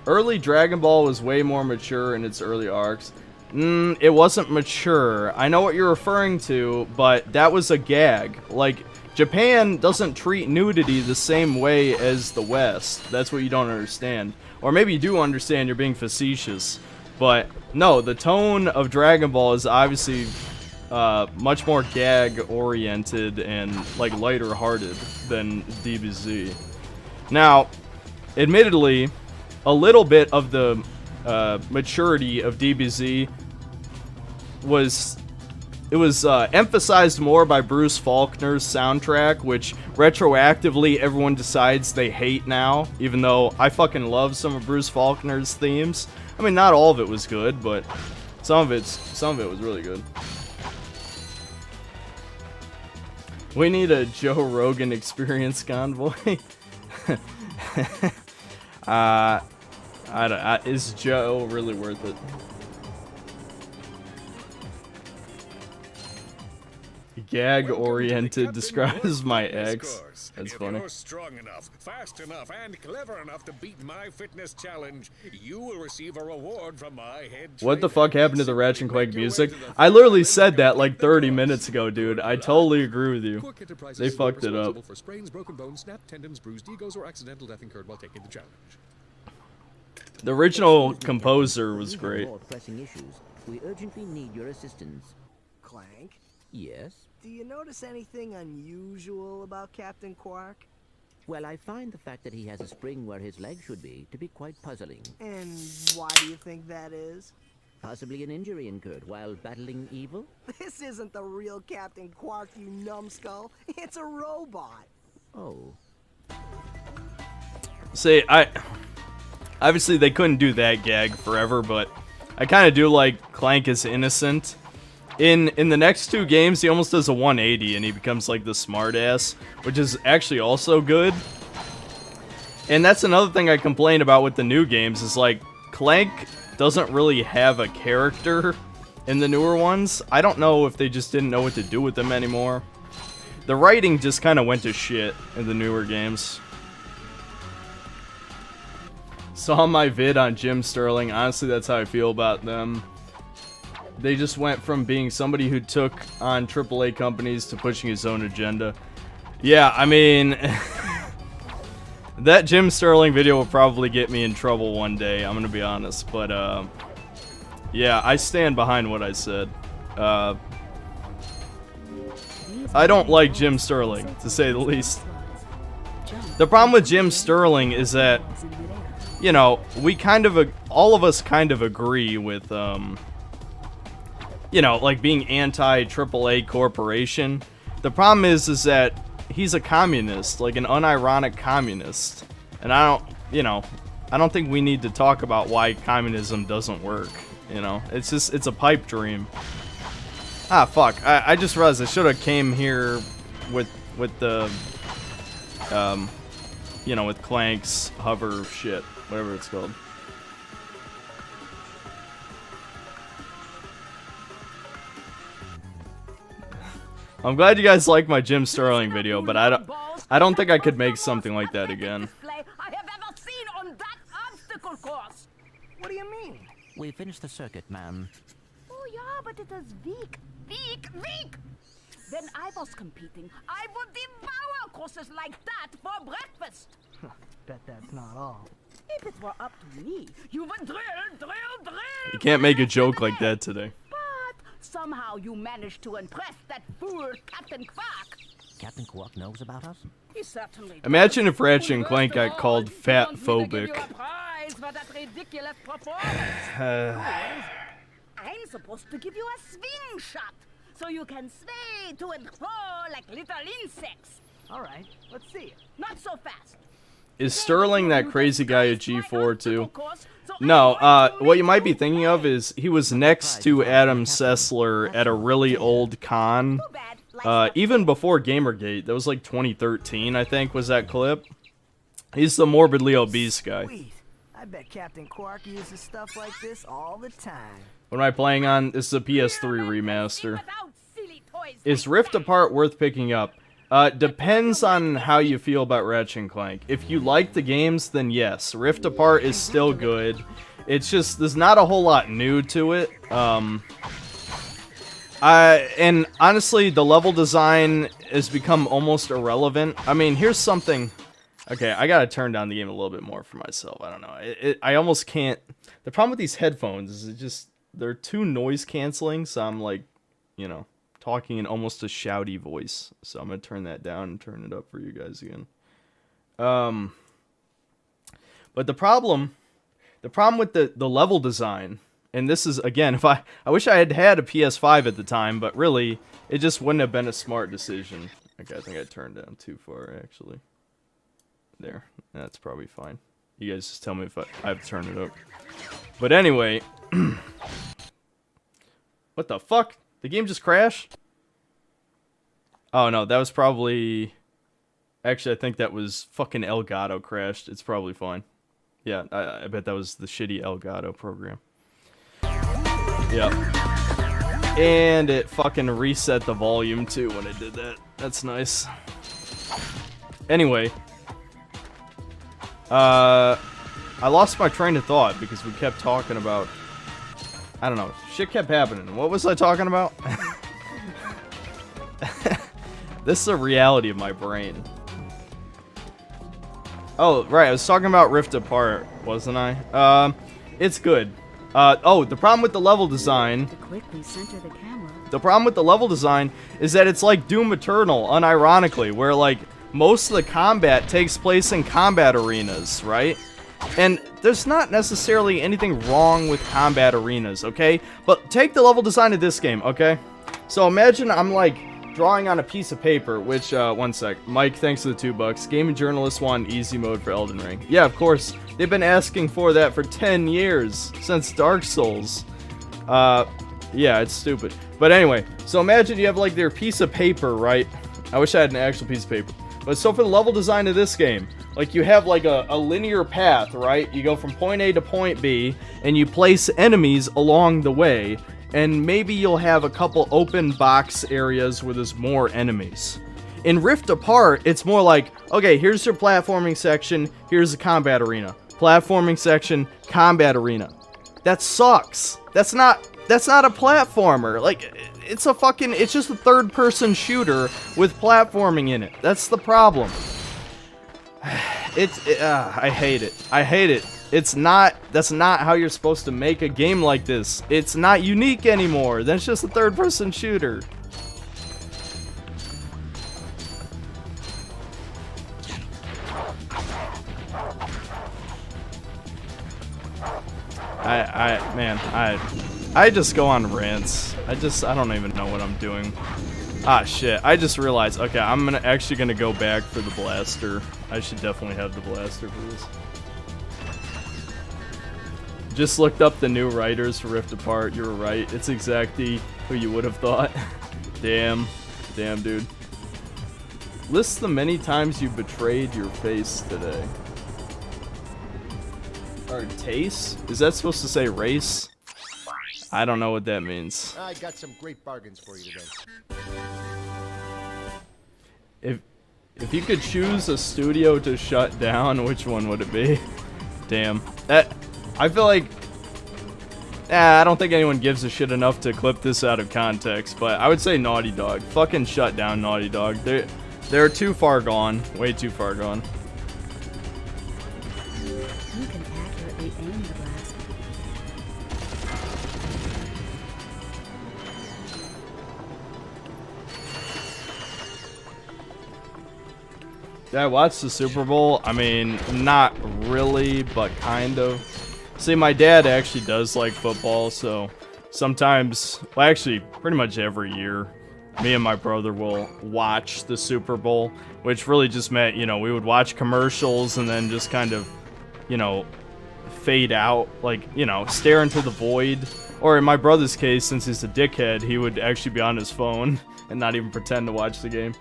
Early Dragon Ball was way more mature in its early arcs. It wasn't mature. I know what you're referring to, but that was a gag. Like, Japan doesn't treat nudity the same way as the West. That's what you don't understand. Or maybe you do understand, you're being facetious. But, no, the tone of Dragon Ball is obviously much more gag-oriented and, like, lighter-hearted than DBZ. Now, admittedly, a little bit of the maturity of DBZ was emphasized more by Bruce Faulkner's soundtrack, which retroactively everyone decides they hate now, even though I fucking love some of Bruce Faulkner's themes. I mean, not all of it was good, but some of it was really good. We need a Joe Rogan experience convoy. Is Joe really worth it? gag-oriented describes my ex. That's funny. If you're strong enough, fast enough, and clever enough to beat my fitness challenge, you will receive a reward from my head. What the fuck happened to the Ratchet and Clank music? I literally said that like 30 minutes ago, dude. I totally agree with you. They fucked it up. For sprains, broken bones, snapped tendons, bruised egos, or accidental death incurred while taking the challenge. The original composer was great. More pressing issues. We urgently need your assistance. Clank, Yes? do you notice anything unusual about Captain Quark? Well, I find the fact that he has a spring where his leg should be to be quite puzzling. And why do you think that is? Possibly an injury incurred while battling evil? This isn't the real Captain Quark, you numbskull. It's a robot. Oh. See, obviously they couldn't do that gag forever, but I kind of do like Clank is innocent. In the next two games, he almost does a 180 and he becomes like the smartass, which is actually also good. And that's another thing I complain about with the new games is like Clank doesn't really have a character in the newer ones. I don't know if they just didn't know what to do with them anymore. The writing just kind of went to shit in the newer games. Saw my vid on Jim Sterling. Honestly, that's how I feel about them. They just went from being somebody who took on AAA companies to pushing his own agenda. Yeah, I mean, that Jim Sterling video will probably get me in trouble one day, I'm gonna be honest. But, yeah, I stand behind what I said. I don't like Jim Sterling, to say the least. The problem with Jim Sterling is that, you know, we kind of, all of us kind of agree with, you know, like being anti-AAA corporation. The problem is that he's a communist, like an unironic communist. And I don't, you know, I don't think we need to talk about why communism doesn't work, you know. It's just, it's a pipe dream. Ah, fuck. I just realized I should have came here with the, you know, with Clank's hover shit, whatever it's called. I'm glad you guys like my Jim Sterling video, but I don't think I could make something like that again. I have ever seen on that obstacle course. What do you mean? We finished the circuit, ma'am. Oh yeah, but it is weak. When I was competing, I would devour courses like that for breakfast. Bet that's not all. If it were up to me, you would drill. You can't make a joke like that today. But somehow you managed to impress that fool Captain Quark. Captain Quark knows about us? He certainly does. Imagine if Ratchet and Clank got called fat-phobic. I'm supposed to give you a swing shot, so you can sway to and fro like little insects. All right, let's see it. Not so fast. Is Sterling that crazy guy at G4 too? No, what you might be thinking of is he was next to Adam Sessler at a really old con. Even before Gamergate. That was like 2013, I think, was that clip. He's the morbidly obese guy. Sweet. I bet Captain Quark uses stuff like this all the time. What am I playing on? This is a PS3 remaster. Is Rift Apart worth picking up? Depends on how you feel about Ratchet and Clank. If you like the games, then yes. Rift Apart is still good. It's just, there's not a whole lot new to it. And honestly, the level design has become almost irrelevant. I mean, here's something... Okay, I gotta turn down the game a little bit more for myself. I don't know. I almost can't... The problem with these headphones is it just... They're too noise canceling, so I'm like, you know, talking in almost a shouty voice. So I'm gonna turn that down and turn it up for you guys again. But the problem with the level design, and this is, again, if I wish I had had a PS5 at the time, but really, it just wouldn't have been a smart decision. Okay, I think I turned down too far, actually. There, that's probably fine. You guys just tell me if I have to turn it up. But anyway, what the fuck? The game just crashed? Oh no, that was probably... Actually, I think that was fucking Elgato crashed. It's probably fine. Yeah, I bet that was the shitty Elgato program. Yep. And it fucking reset the volume too when it did that. That's nice. Anyway. I lost my train of thought because we kept talking about... I don't know. Shit kept happening. What was I talking about? This is a reality of my brain. Oh, right. I was talking about Rift Apart, wasn't I? It's good. Oh, the problem with the level design... To quickly center the camera. The problem with the level design is that it's like Doom Eternal, unironically, where, like, most of the combat takes place in combat arenas, right? And there's not necessarily anything wrong with combat arenas, okay? But take the level design of this game, okay? So imagine I'm, like, drawing on a piece of paper, which, one sec. Mike, thanks for the $2. Gaming journalists want easy mode for Elden Ring. Yeah, of course. They've been asking for that for 10 years, since Dark Souls. Yeah, it's stupid. But anyway, so imagine you have, like, their piece of paper, right? I wish I had an actual piece of paper. But so for the level design of this game, like, you have, like, a linear path, right? You go from point A to point B, and you place enemies along the way, and maybe you'll have a couple open box areas where there's more enemies. In Rift Apart, it's more like, okay, here's your platforming section, here's the combat arena. Platforming section, combat arena. That sucks. That's not a platformer. Like, it's just a third-person shooter with platforming in it. That's the problem. I hate it. I hate it. That's not how you're supposed to make a game like this. It's not unique anymore. That's just a third-person shooter. I just go on rants. I don't even know what I'm doing. Ah, shit. I just realized, okay, I'm actually gonna go back for the blaster. I should definitely have the blaster for this. Just looked up the new writers for Rift Apart. You were right. It's exactly who you would have thought. Damn, dude. List the many times you betrayed your face today. Or taste? Is that supposed to say race? I don't know what that means. I got some great bargains for you today. If you could choose a studio to shut down, which one would it be? Damn. I feel like... I don't think anyone gives a shit enough to clip this out of context, but I would say Naughty Dog. Fucking shut down Naughty Dog. They're too far gone. Way too far gone. You can accurately aim the blast. Did I watch the Super Bowl? I mean, not really, but kind of. See, my dad actually does like football, so sometimes, well, actually, pretty much every year, me and my brother will watch the Super Bowl, which really just meant, you know, we would watch commercials and then just kind of, you know, fade out, like, you know, stare into the void. Or in my brother's case, since he's a dickhead, he would actually be on his phone and not even pretend to watch the game.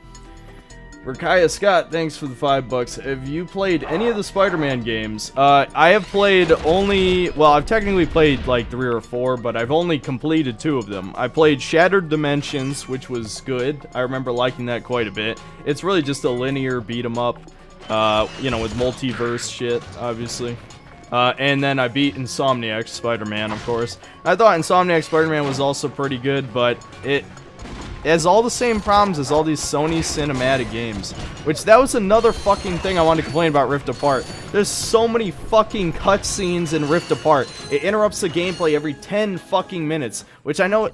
Rakaya Scott, thanks for the $5. Have you played any of the Spider-Man games? I have played only... Well, I've technically played like 3 or 4, but I've only completed 2 of them. I played Shattered Dimensions, which was good. I remember liking that quite a bit. It's really just a linear beat-em-up, you know, with multiverse shit, obviously. And then I beat Insomniac Spider-Man, of course. I thought Insomniac Spider-Man was also pretty good, but it has all the same problems as all these Sony cinematic games. Which, that was another fucking thing I wanted to complain about Rift Apart. There's so many fucking cutscenes in Rift Apart. It interrupts the gameplay every 10 fucking minutes. Which I know,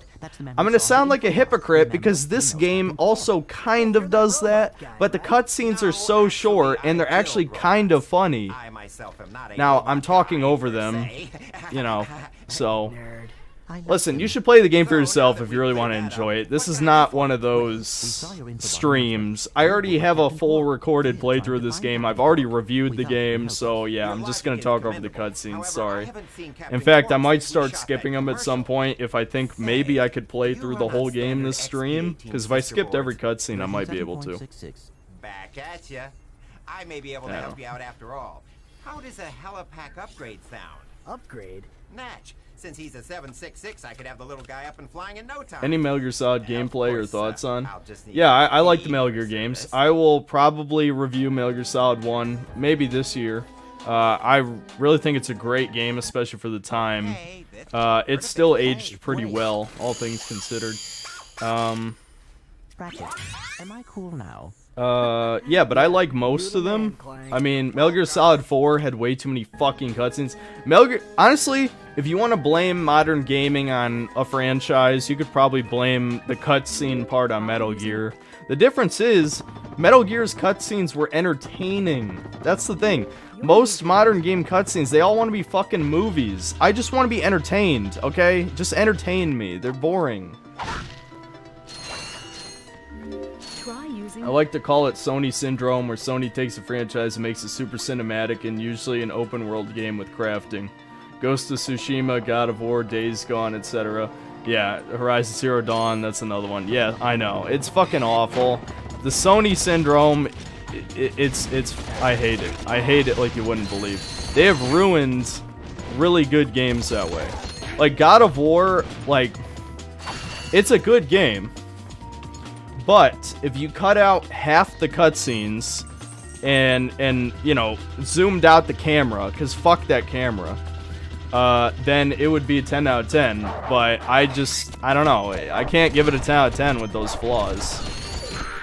I'm gonna sound like a hypocrite because this game also kind of does that. But the cutscenes are so short and they're actually kind of funny. Now, I'm talking over them, you know, so... Listen, you should play the game for yourself if you really want to enjoy it. This is not one of those streams. I already have a full recorded playthrough of this game. I've already reviewed the game, so yeah, I'm just going to talk over the cutscenes, sorry. In fact, I might start skipping them at some point if I think maybe I could play through the whole game this stream, because if I skipped every cutscene, I might be able to. Back at ya. I may be able to help you out after all. How does a helipack upgrade sound? Upgrade? Natch, Since he's a 766, I could have the little guy up and flying in no time. Any Metal Gear Solid gameplay or thoughts on? I'll just need Yeah, I like the feed Metal for Gear games. service. I will probably review Metal Gear Solid 1 maybe this year. I really think it's a great game, especially for the time. It's still aged pretty well, all things considered. Ratchet, am I cool now? Yeah, but I like most of them. I mean, Metal Gear Solid 4 had way too many fucking cutscenes. Metal Gear, honestly, if you want to blame modern gaming on a franchise, you could probably blame the cutscene part on Metal Gear. The difference is, Metal Gear's cutscenes were entertaining. That's the thing. Most modern game cutscenes, they all want to be fucking movies. I just want to be entertained, okay? Just entertain me. They're boring. I like to call it Sony syndrome, where Sony takes a franchise and makes it super cinematic and usually an open world game with crafting. Ghost of Tsushima, God of War, Days Gone, etc. Yeah, Horizon Zero Dawn, that's another one. Yeah, I know. It's fucking awful. The Sony syndrome, it's I hate it. I hate it like you wouldn't believe. They have ruined really good games that way. Like God of War, like, it's a good game. But if you cut out half the cutscenes and you know, zoomed out the camera, because fuck that camera, then it would be a 10 out of 10. But I don't know. I can't give it a 10 out of 10 with those flaws.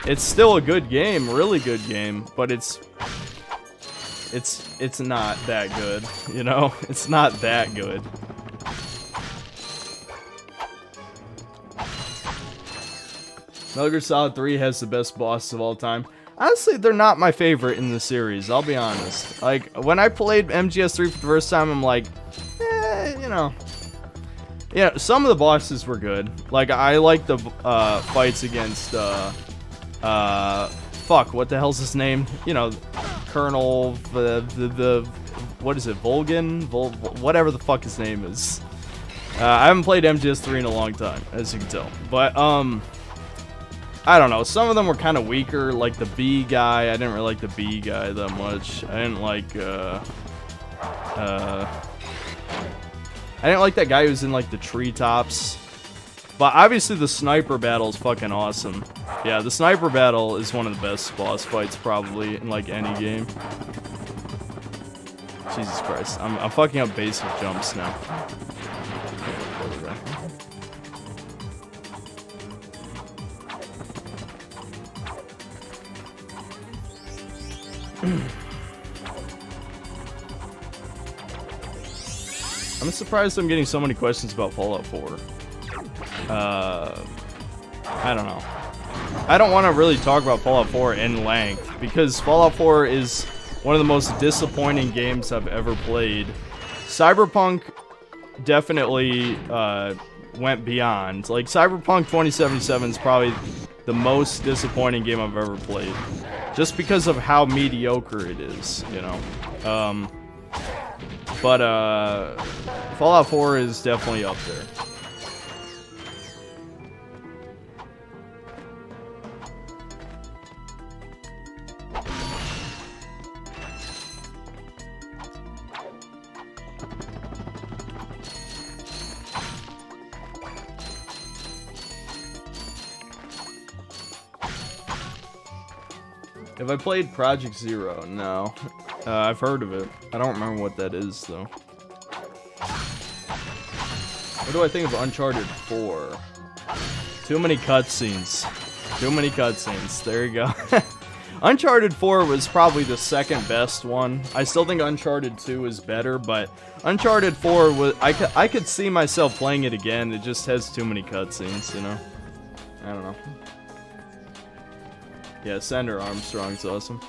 It's still a good game, really good game, but it's not that good, you know? It's not that good. Metal Gear Solid 3 has the best bosses of all time. Honestly, they're not my favorite in the series, I'll be honest. Like, when I played MGS3 for the first time, I'm like, you know. Yeah, some of the bosses were good. Like, I like the fights against, fuck, what the hell's his name? You know, Colonel, what is it, Volgin? Whatever the fuck his name is. I haven't played MGS3 in a long time, as you can tell. But, I don't know, some of them were kind of weaker, like the B guy. I didn't really like the B guy that much. I didn't like that guy who was in like the treetops. But obviously the sniper battle is fucking awesome. Yeah, the sniper battle is one of the best boss fights probably in like any game. Jesus Christ, I'm fucking up basic jumps now. I'm surprised I'm getting so many questions about Fallout 4. I don't know. I don't want to really talk about Fallout 4 in length, because Fallout 4 is one of the most disappointing games I've ever played. Cyberpunk definitely went beyond. Like, Cyberpunk 2077 is probably the most disappointing game I've ever played. Just because of how mediocre it is, you know. But Fallout 4 is definitely up there. Have I played Project Zero? No. I've heard of it. I don't remember what that is, though. What do I think of Uncharted 4? Too many cutscenes. Too many cutscenes. There you go. Uncharted 4 was probably the second best one. I still think Uncharted 2 is better, but Uncharted 4 was... I could see myself playing it again. It just has too many cutscenes, you know? I don't know. Yeah, Senator Armstrong's awesome.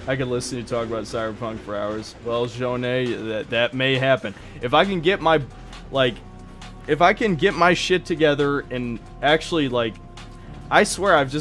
I could listen to you talk about Cyberpunk for hours. Well, Jonet, that may happen. If I can get my, like, if I can get my shit together and actually, like, I swear I've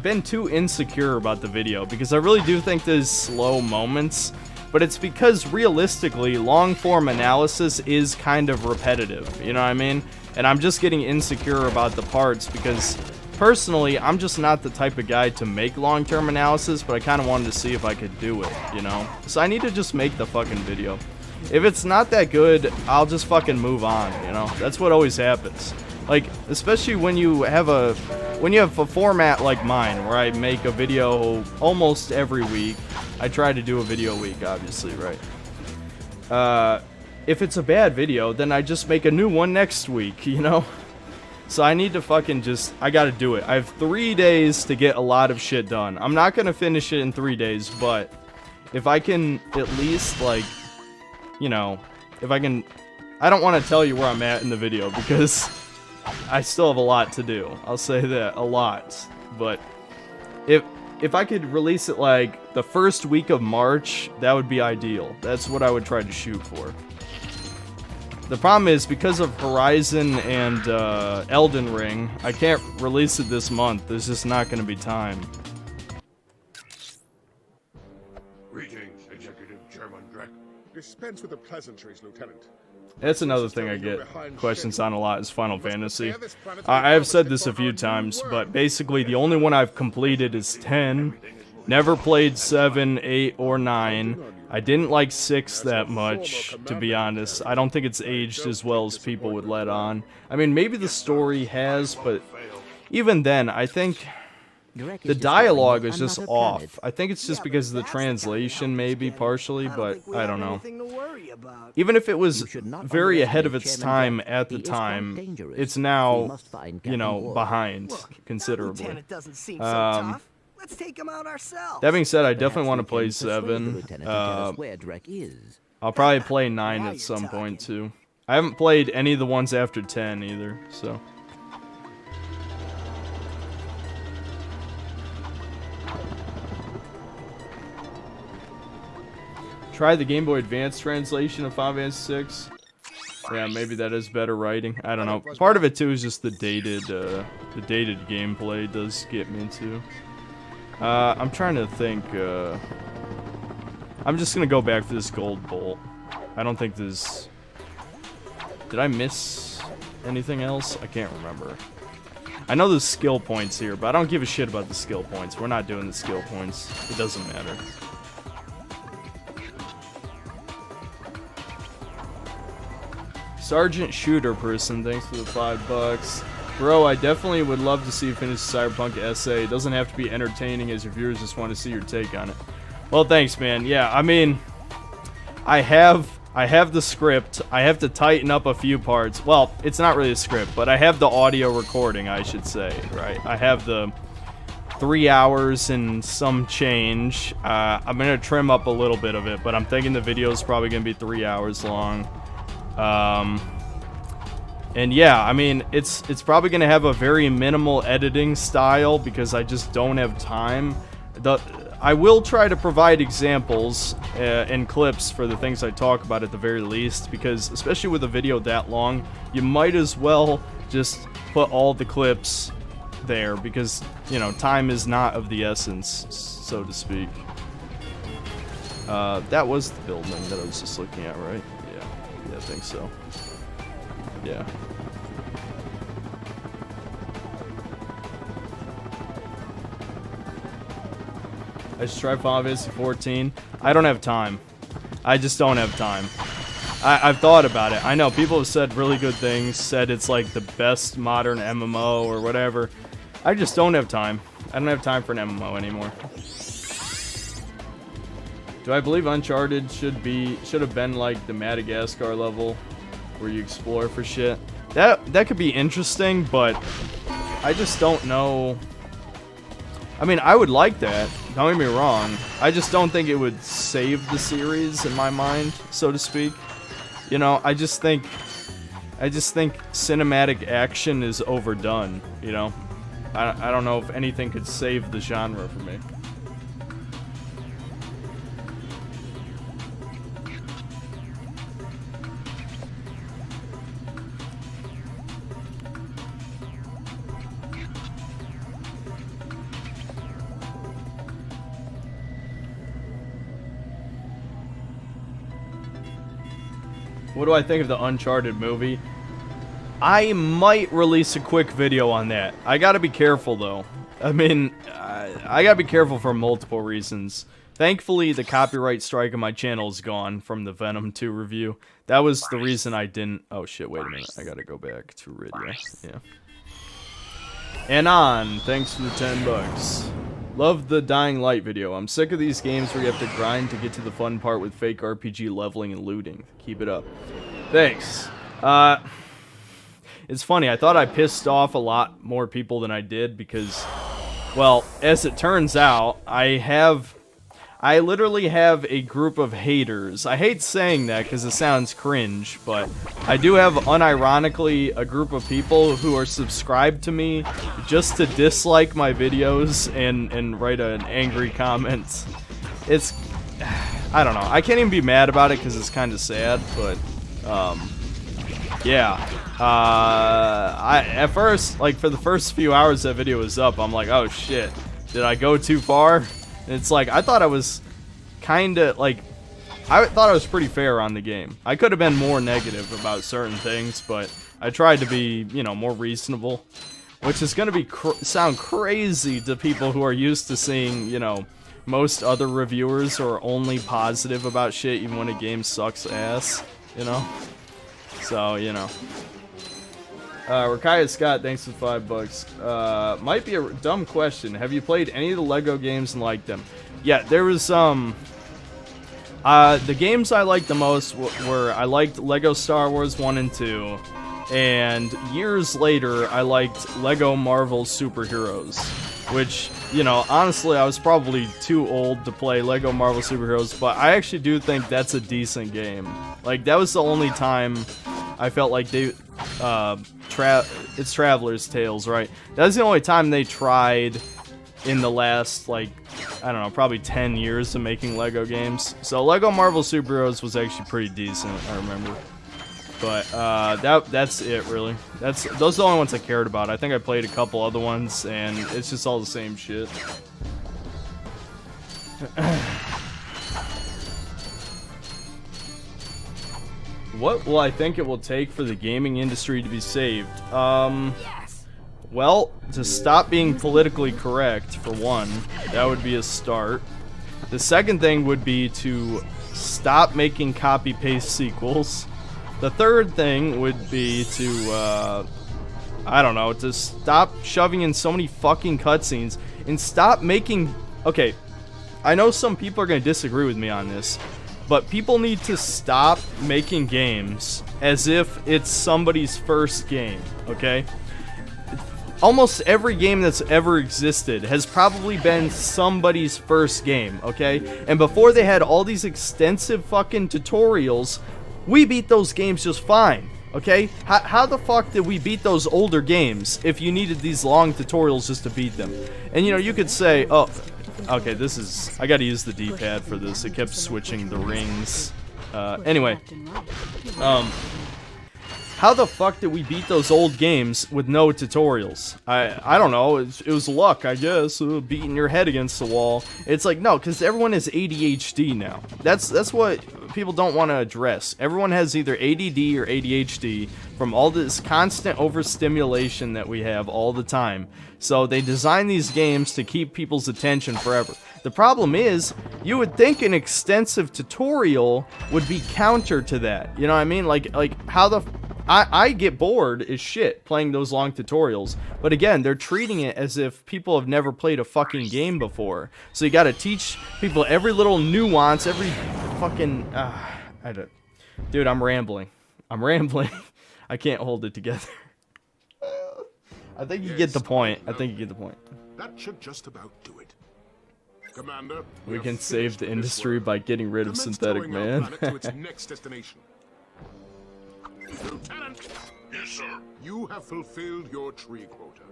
been too insecure about the video, because I really do think there's slow moments. But it's because, realistically, long-form analysis is kind of repetitive, you know what I mean? And I'm just getting insecure about the parts because personally, I'm just not the type of guy to make long-term analysis, but I kind of wanted to see if I could do it, you know? So I need to just make the fucking video. If it's not that good, I'll just fucking move on, you know? That's what always happens. Like, especially when you have a format like mine, where I make a video almost every week. I try to do a video a week, obviously, right? If it's a bad video, then I just make a new one next week, you know? So I need to fucking I gotta do it. I have 3 days to get a lot of shit done. I'm not gonna finish it in 3 days, but if I can at least, like, you know, if I can... I don't want to tell you where I'm at in the video, because I still have a lot to do. I'll say that, a lot. But if I could release it, like, the first week of March, that would be ideal. That's what I would try to shoot for. The problem is, because of Horizon and Elden Ring, I can't release it this month. There's just not going to be time. Greetings, Executive Chairman Drek. Dispense with the pleasantries, Lieutenant. That's another thing I get questions on a lot is Final Fantasy. I have said this a few times, but basically the only one I've completed is 10. Never played 7, 8, or 9. I didn't like 6 that much, to be honest. I don't think it's aged as well as people would let on. I mean, maybe the story has, but even then, I think the dialogue is just off. I think it's just because of the translation, maybe, partially, but I don't know. Even if it was very ahead of its time at the time, it's now, you know, behind considerably. Let's take him out ourselves. That being said, I definitely want to play 7. I'll probably play 9 at some point, too. I haven't played any of the ones after 10, either, so... Try the Game Boy Advance translation of Final Fantasy 6. Yeah, maybe that is better writing. I don't know. Part of it, too, is just the dated gameplay does get me, too. I'm trying to think, I'm just gonna go back for this gold bolt. I don't think there's... Did I miss anything else? I can't remember. I know there's skill points here, but I don't give a shit about the skill points. We're not doing the skill points. It doesn't matter. Sergeant Shooter Person, thanks for the $5. Bro, I definitely would love to see you finish the Cyberpunk essay. It doesn't have to be entertaining, as your viewers just want to see your take on it. Well, thanks, man. Yeah, I mean, I have the script. I have to tighten up a few parts. Well, it's not really a script, but I have the audio recording, I should say, right? I have the 3 hours and some change. I'm going to trim up a little bit of it, but I'm thinking the video is probably going to be 3 hours long. And yeah, I mean, it's probably going to have a very minimal editing style because I just don't have time. I will try to provide examples and clips for the things I talk about at the very least, because especially with a video that long, you might as well just put all the clips there because, you know, time is not of the essence, so to speak. That was the building that I was just looking at, right? Yeah, I think so. Yeah. I just tried Final Fantasy 14. I don't have time. I just don't have time. I've thought about it. I know people have said really good things, said it's like the best modern MMO or whatever. I just don't have time. I don't have time for an MMO anymore. Do I believe Uncharted should have been like the Madagascar level where you explore for shit? That could be interesting, but I just don't know. I mean, I would like that, don't get me wrong. I just don't think it would save the series in my mind, so to speak. You know, I just think cinematic action is overdone, you know? I don't know if anything could save the genre for me. What do I think of the Uncharted movie? I might release a quick video on that. I gotta be careful, though. I mean, I gotta be careful for multiple reasons. Thankfully, the copyright strike on my channel is gone from the Venom 2 review. That was the reason I didn't... Oh, shit, wait a minute. I gotta go back to Rydia. Yeah. Anon, thanks for the 10 bucks. Love the Dying Light video. I'm sick of these games where you have to grind to get to the fun part with fake RPG leveling and looting. Keep it up. Thanks. It's funny, I thought I pissed off a lot more people than I did because, well, as it turns out, I literally have a group of haters. I hate saying that because it sounds cringe, but I do have, unironically, a group of people who are subscribed to me just to dislike my videos and write an angry comment. It's, I don't know. I can't even be mad about it because it's kind of sad, but, yeah. At first, like, for the first few hours that video was up, I'm like, oh shit, did I go too far? And it's like, I thought I was kinda, like, I thought I was pretty fair on the game. I could have been more negative about certain things, but I tried to be, you know, more reasonable. Which is gonna be sound crazy to people who are used to seeing, you know, most other reviewers who are only positive about shit even when a game sucks ass, you know? So, you know. Rakaya Scott, thanks for 5 bucks. Might be a dumb question. Have you played any of the Lego games and liked them? Yeah, there was, the games I liked the most were, I liked Lego Star Wars 1 and 2, and years later, I liked Lego Marvel Superheroes, which, you know, honestly, I was probably too old to play Lego Marvel Superheroes, but I actually do think that's a decent game. Like, that was the only time I felt like they, it's Traveler's Tales, right? That's the only time they tried in the last, like, I don't know, probably 10 years of making Lego games. So Lego Marvel Superheroes was actually pretty decent, I remember. But, that's it, really. Those are the only ones I cared about. I think I played a couple other ones, and it's just all the same shit. What will I think it will take for the gaming industry to be saved? Well, to stop being politically correct, for one. That would be a start. The second thing would be to stop making copy-paste sequels. The third thing would be to, I don't know, to stop shoving in so many fucking cutscenes and stop making... Okay, I know some people are going to disagree with me on this, but people need to stop making games as if it's somebody's first game, okay? Almost every game that's ever existed has probably been somebody's first game, okay? And before they had all these extensive fucking tutorials, we beat those games just fine, okay? How the fuck did we beat those older games if you needed these long tutorials just to beat them? And, you know, you could say, oh, okay, this is... I gotta use the D-pad for this. It kept switching the rings. Anyway. How the fuck did we beat those old games with no tutorials? I don't know. It was luck, I guess. Beating your head against the wall. It's like, no, because everyone has ADHD now. That's what people don't want to address. Everyone has either ADD or ADHD from all this constant overstimulation that we have all the time. So they design these games to keep people's attention forever. The problem is, you would think an extensive tutorial would be counter to that. You know what I mean? Like how the... I get bored as shit playing those long tutorials, but again, they're treating it as if people have never played a fucking game before. So you gotta teach people every little nuance, every fucking... Dude, I'm rambling. I can't hold it together. I think you get the point. I think you get the point. That should just about do it. Commander, we can save the industry by getting rid of Synthetic Man. To its next destination. Lieutenant! Yes, sir. You have fulfilled your tree quota.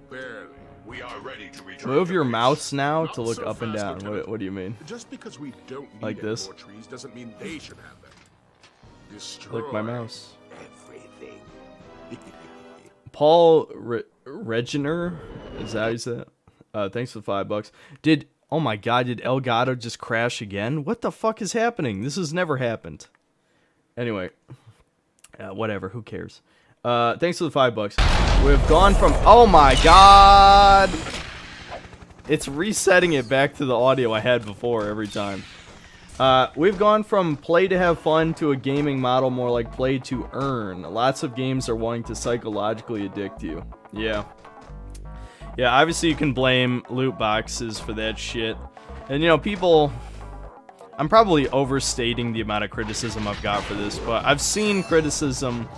Barely. We are ready to return. Move your mouse now to look up and down. What do you mean? Just because we don't need like this? more trees doesn't mean they should have them. Destroy Look, my mouse. everything. Paul Reginer, is that how you say it? Thanks for the $5. Oh my god, did Elgato just crash again? What the fuck is happening? This has never happened. Anyway, whatever, who cares? Thanks for the $5. We've gone from... Oh my god! It's resetting it back to the audio I had before every time. We've gone from play to have fun to a gaming model more like play to earn. Lots of games are wanting to psychologically addict you. Yeah. Yeah, obviously you can blame loot boxes for that shit. And, you know, people... I'm probably overstating the amount of criticism I've got for this, but I've seen criticism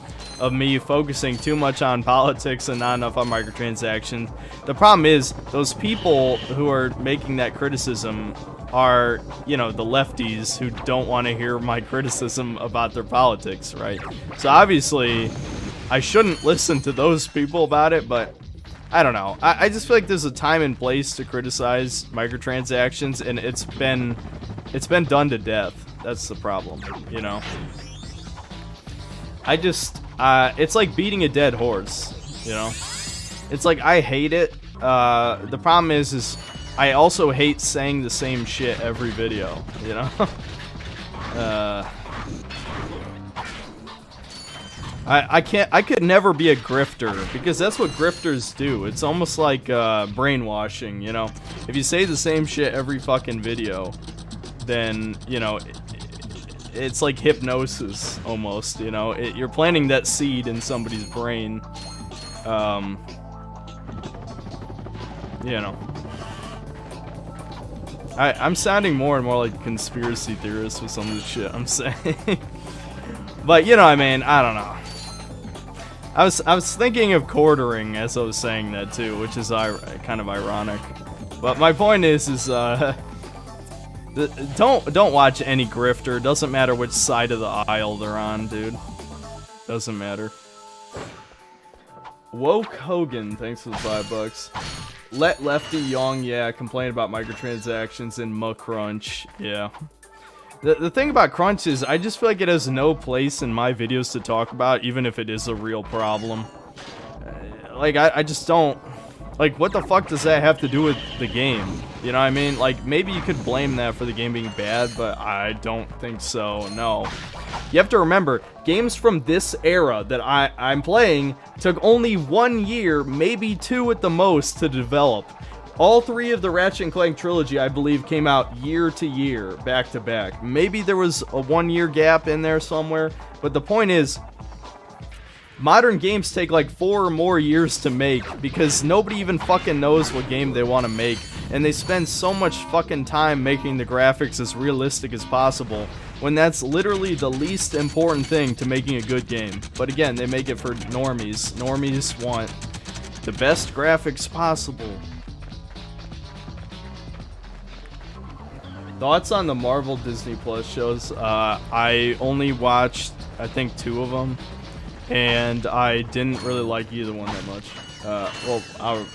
of me focusing too much on politics and not enough on microtransactions. The problem is, those people who are making that criticism are, you know, the lefties who don't want to hear my criticism about their politics, right? So obviously, I shouldn't listen to those people about it, but I don't know. I just feel like there's a time and place to criticize microtransactions, and it's been done to death. That's the problem, you know? I just, it's like beating a dead horse, you know? It's like, I hate it. The problem is I also hate saying the same shit every video, you know? I could never be a grifter, because that's what grifters do. It's almost like brainwashing, you know? If you say the same shit every fucking video, then, you know, it's like hypnosis, almost, you know? You're planting that seed in somebody's brain. You know. I'm sounding more and more like a conspiracy theorist with some of the shit I'm saying. But, you know what I mean? I don't know. I was thinking of quartering as I was saying that too, which is kind of ironic. But my point is don't watch any grifter. Doesn't matter which side of the aisle they're on, dude. Doesn't matter. Woke Hogan, thanks for the $5. Let Lefty Young, yeah, complain about microtransactions in MuckCrunch, yeah. The thing about Crunch is, I just feel like it has no place in my videos to talk about, even if it is a real problem. Like, I just don't... Like, what the fuck does that have to do with the game? You know what I mean? Like, maybe you could blame that for the game being bad, but I don't think so, no. You have to remember, games from this era that I'm playing took only 1 year, maybe 2 at the most, to develop. All 3 of the Ratchet & Clank trilogy, I believe, came out year to year, back to back. Maybe there was a 1 year gap in there somewhere, but the point is, modern games take like 4 or more years to make because nobody even fucking knows what game they want to make, and they spend so much fucking time making the graphics as realistic as possible when that's literally the least important thing to making a good game. But again, they make it for normies. Normies want the best graphics possible. Thoughts on the Marvel Disney Plus shows? I only watched, I think, 2 of them, and I didn't really like either one that much. Well, I'll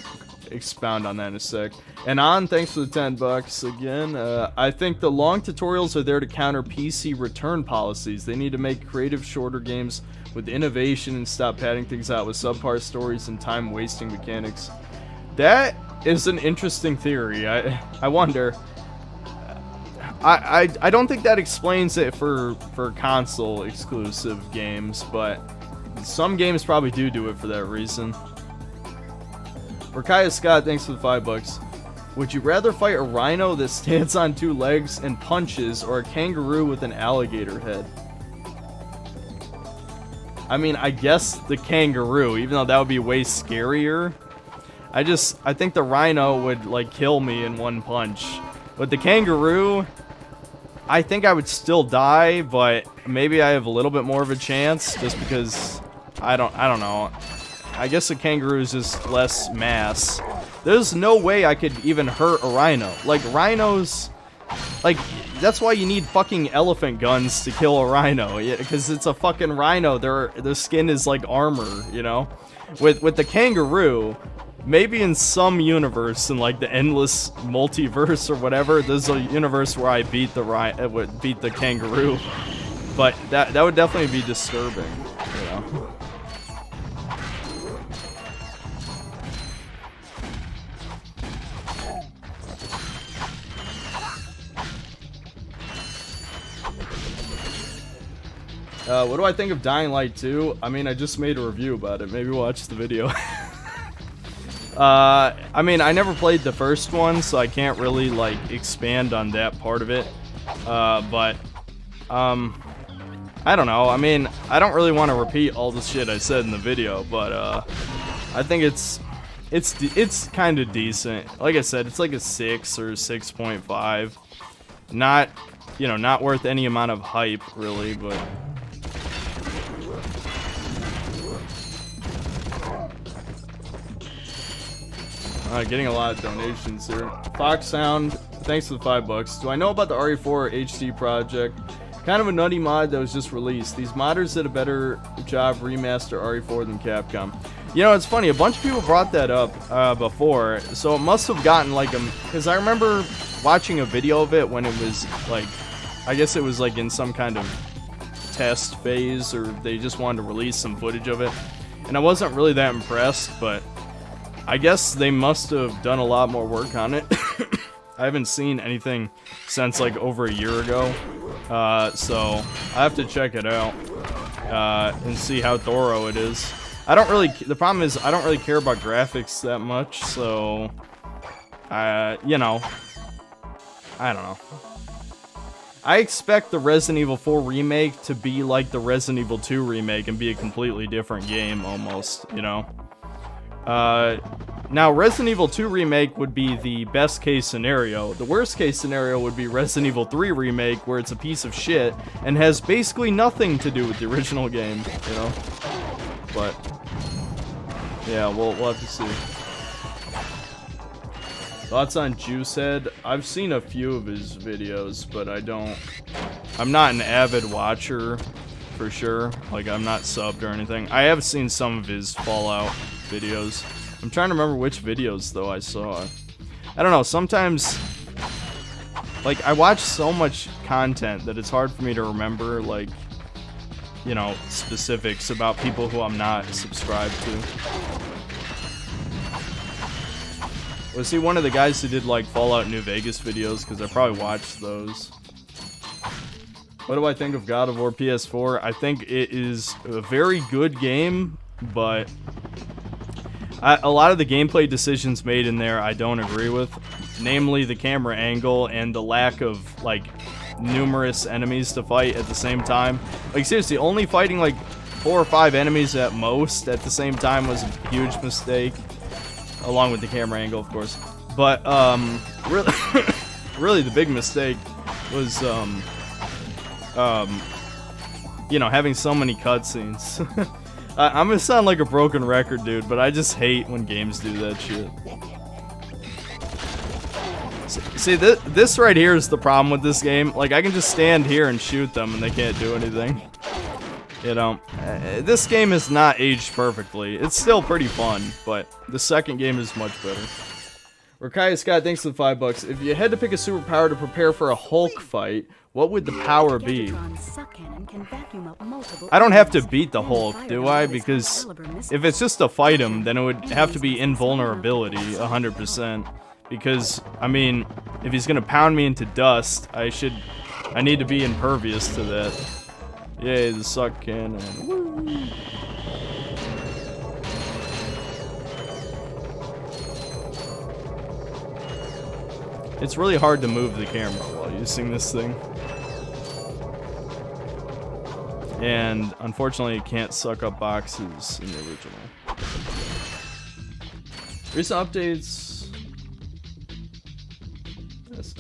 expound on that in a sec. And thanks for the $10 again. I think the long tutorials are there to counter PC return policies. They need to make creative, shorter games with innovation and stop padding things out with subpar stories and time-wasting mechanics. That is an interesting theory. I wonder... I don't think that explains it for console exclusive games, but some games probably do it for that reason. Rakaya Scott, thanks for the $5. Would you rather fight a rhino that stands on 2 legs and punches, or a kangaroo with an alligator head? I mean, I guess the kangaroo, even though that would be way scarier. I think the rhino would like kill me in 1 punch. But the kangaroo, I think I would still die, but maybe I have a little bit more of a chance just because I don't know. I guess a kangaroo is just less mass. There's no way I could even hurt a rhino. Like, rhinos, like, that's why you need fucking elephant guns to kill a rhino, because it's a fucking rhino. Their skin is like armor, you know? With the kangaroo, maybe in some universe, in like the endless multiverse or whatever, there's a universe where I beat the kangaroo. But that would definitely be disturbing, you know. What do I think of Dying Light 2? I mean, I just made a review about it. Maybe watch the video. I mean, I never played the first one, so I can't really, like, expand on that part of it. But, I don't know. I mean, I don't really want to repeat all the shit I said in the video, but, I think it's kind of decent. Like I said, it's like a 6 or 6.5. Not, you know, not worth any amount of hype, really, but... Getting a lot of donations here. Fox Sound, thanks for the $5. Do I know about the RE4 HD project? Kind of a nutty mod that was just released. These modders did a better job remaster RE4 than Capcom. You know, it's funny, a bunch of people brought that up before, so it must have gotten like a... Because I remember watching a video of it when it was like... I guess it was like in some kind of test phase, or they just wanted to release some footage of it. And I wasn't really that impressed, but... I guess they must have done a lot more work on it. I haven't seen anything since like over a year ago, so I have to check it out and see how thorough it is. I don't really. The problem is I don't really care about graphics that much, so you know, I don't know. I expect the Resident Evil 4 remake to be like the Resident Evil 2 remake and be a completely different game, almost. You know. Now Resident Evil 2 Remake would be the best case scenario. The worst case scenario would be Resident Evil 3 Remake, where it's a piece of shit and has basically nothing to do with the original game, you know? But, yeah, we'll have to see. Thoughts on Juicehead? I've seen a few of his videos, but I'm not an avid watcher, for sure. Like, I'm not subbed or anything. I have seen some of his Fallout videos. I'm trying to remember which videos though I saw. I don't know, sometimes like I watch so much content that it's hard for me to remember, like, you know, specifics about people who I'm not subscribed to. Was he one of the guys who did like Fallout New Vegas videos? Because I probably watched those. What do I think of God of War PS4? I think it is a very good game, but a lot of the gameplay decisions made in there I don't agree with. Namely the camera angle and the lack of, like, numerous enemies to fight at the same time. Like, seriously, only fighting, like, 4 or 5 enemies at most at the same time was a huge mistake. Along with the camera angle, of course. But, really, really the big mistake was, you know, having so many cutscenes. I'm gonna sound like a broken record, dude, but I just hate when games do that shit. See, this right here is the problem with this game. Like, I can just stand here and shoot them and they can't do anything. You know, this game is not aged perfectly. It's still pretty fun, but the second game is much better. Rakaya Scott, thanks for the $5. If you had to pick a superpower to prepare for a Hulk fight, what would the power be? I don't have to beat the Hulk, do I? Because if it's just to fight him, then it would have to be invulnerability, 100%. Because, I mean, if he's gonna pound me into dust, I need to be impervious to that. Yay, the suck cannon. Woo. It's really hard to move the camera while using this thing. And unfortunately it can't suck up boxes in the original. Recent updates...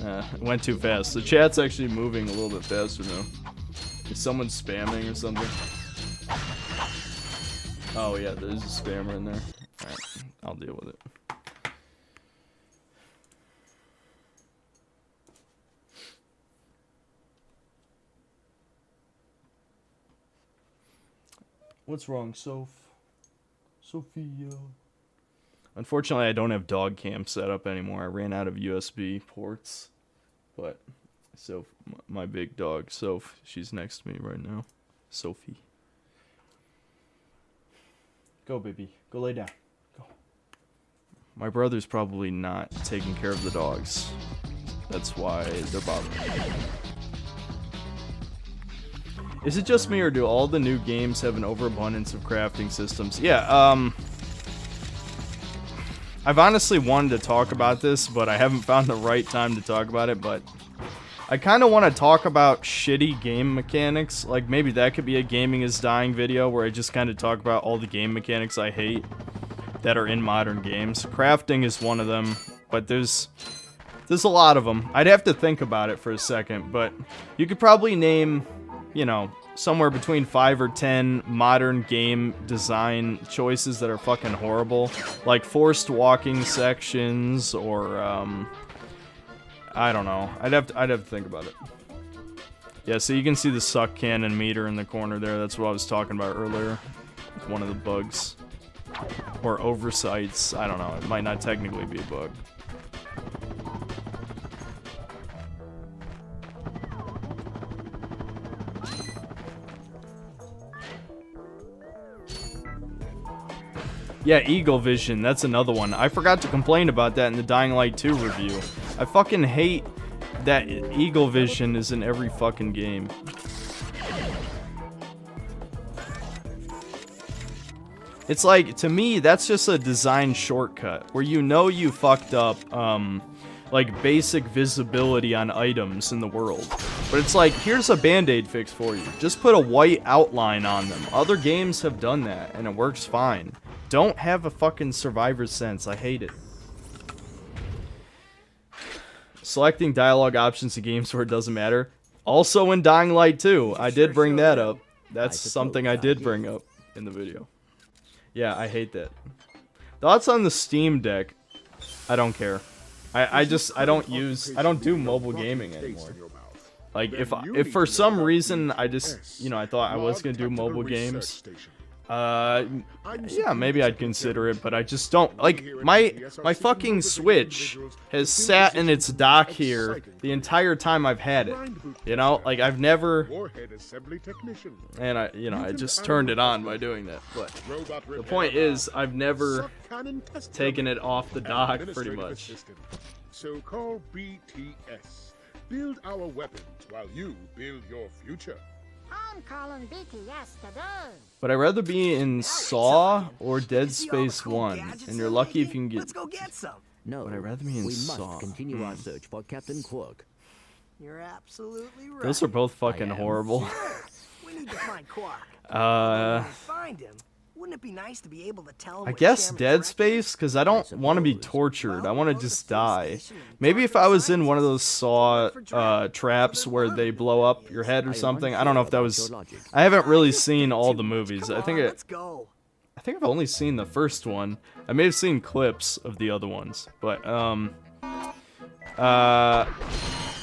It went too fast. The chat's actually moving a little bit faster now. Is someone spamming or something? Oh yeah, there's a spammer in there. Alright, I'll deal with it. What's wrong, Sophia? Unfortunately, I don't have dog cam set up anymore. I ran out of USB ports. But, my big dog, Soph, she's next to me right now. Sophie. Go, baby. Go lay down. Go. My brother's probably not taking care of the dogs. That's why they're bothering me. Is it just me, or do all the new games have an overabundance of crafting systems? Yeah, I've honestly wanted to talk about this, but I haven't found the right time to talk about it, but I kind of want to talk about shitty game mechanics. Like, maybe that could be a Gaming is Dying video, where I just kind of talk about all the game mechanics I hate that are in modern games. Crafting is one of them, but there's a lot of them. I'd have to think about it for a second, but you could probably name, you know, somewhere between 5 or 10 modern game design choices that are fucking horrible. Like forced walking sections, or, I don't know. I'd have to think about it. Yeah, so you can see the suck cannon meter in the corner there. That's what I was talking about earlier. One of the bugs. Or oversights. I don't know. It might not technically be a bug. Yeah, Eagle Vision, that's another one. I forgot to complain about that in the Dying Light 2 review. I fucking hate that Eagle Vision is in every fucking game. It's like, to me, that's just a design shortcut, where you know you fucked up, like, basic visibility on items in the world. But it's like, here's a Band-Aid fix for you. Just put a white outline on them. Other games have done that, and it works fine. Don't have a fucking survivor's sense. I hate it. Selecting dialogue options in games where it doesn't matter. Also in Dying Light 2. I did bring that up. That's something I did bring up in the video. Yeah, I hate that. Thoughts on the Steam Deck? I don't care. I don't do mobile gaming anymore. Like, if for some reason I just, you know, I thought I was gonna do mobile games, yeah, maybe I'd consider it, but I just don't. Like, my fucking Switch has sat in its dock here the entire time I've had it. You know, like, I've never, and I just turned it on by doing that. But the point is, I've never taken it off the dock, pretty much. So call BTS. Build our weapons while you build your future. I'm calling BTS today. But I'd rather be in Saw or Dead Space 1, and you're lucky if you can get. Let's go get some. No, but I'd rather be in we Saw. must continue our search for Captain Quark. You're absolutely right. Those are both fucking horrible. We need to find Quark. Find him. Wouldn't it be nice to be able to tell him? I guess Dead Space, because I don't want to be tortured. I want to just die. Maybe if I was in one of those Saw traps where they blow up your head or something. I don't know if that was. I haven't really seen all the movies. I think I've only seen the first one. I may have seen clips of the other ones, but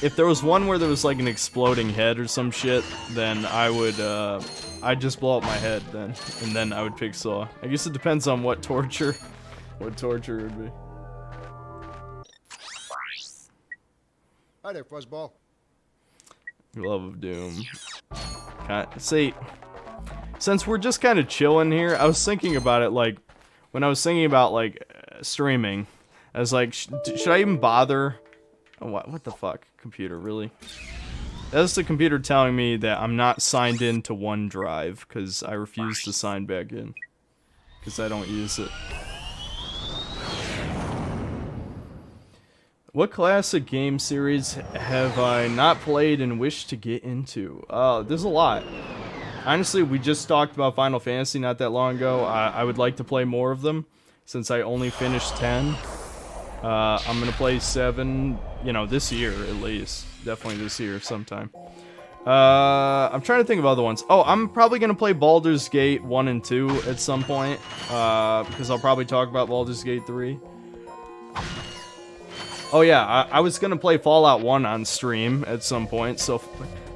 if there was one where there was like an exploding head or some shit, then I would I'd just blow up my head then, and then I would pick Saw. I guess it depends on what torture would be. Hi there, Fuzzball. Glove of Doom. See, since we're just kind of chilling here, I was thinking about it, like, when I was thinking about, like, streaming, I was like, should I even bother? Oh, what the fuck? Computer, really? That's the computer telling me that I'm not signed in to OneDrive, because I refuse to sign back in. Because I don't use it. What classic game series have I not played and wish to get into? There's a lot. Honestly, we just talked about Final Fantasy not that long ago. I would like to play more of them, since I only finished 10. I'm gonna play 7, you know, this year at least. Definitely this year sometime. I'm trying to think of other ones. Oh, I'm probably gonna play Baldur's Gate 1 and 2 at some point. Because I'll probably talk about Baldur's Gate 3. Oh yeah, I was gonna play Fallout 1 on stream at some point, so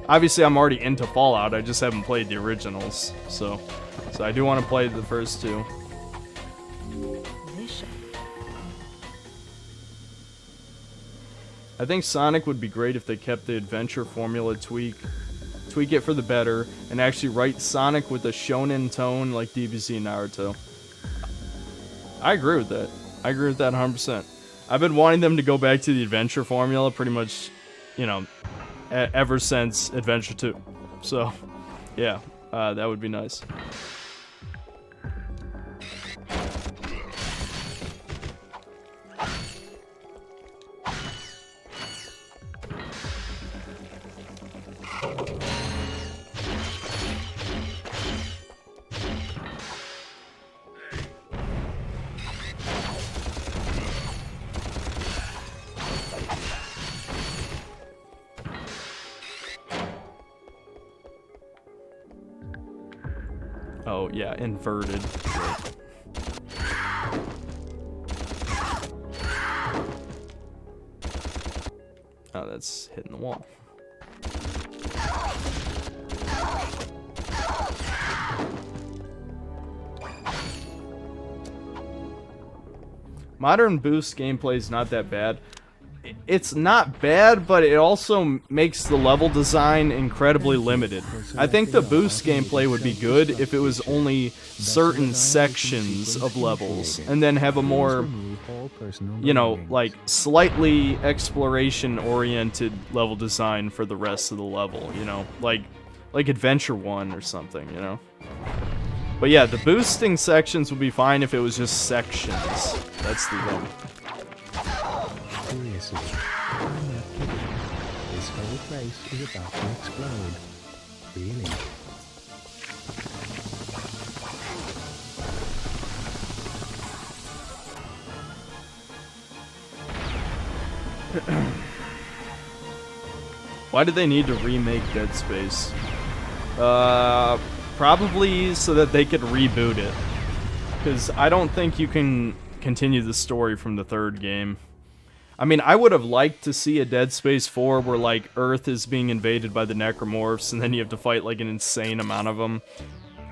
obviously I'm already into Fallout, I just haven't played the originals, so I do want to play the first 2. I think Sonic would be great if they kept the adventure formula tweak it for the better, and actually write Sonic with a shonen tone like DBZ and Naruto. I agree with that. I agree with that 100%. I've been wanting them to go back to the adventure formula pretty much, you know, ever since Adventure 2. So, Yeah, that would be nice. Oh, yeah, inverted. Oh, that's hitting the wall. Modern Boost gameplay is not that bad. It's not bad, but it also makes the level design incredibly limited. I think the Boost gameplay would be good if it was only certain sections of levels, and then have a more, you know, like, slightly exploration-oriented level design for the rest of the level, you know? Like Adventure 1 or something, you know? But yeah, the boosting sections would be fine if it was just sections. That's the thing. Seriously, this whole place is about to explode. Really? Why do they need to remake Dead Space? Probably so that they could reboot it. Because I don't think you can continue the story from the third game. I mean, I would have liked to see a Dead Space 4 where, like, Earth is being invaded by the Necromorphs, and then you have to fight, like, an insane amount of them.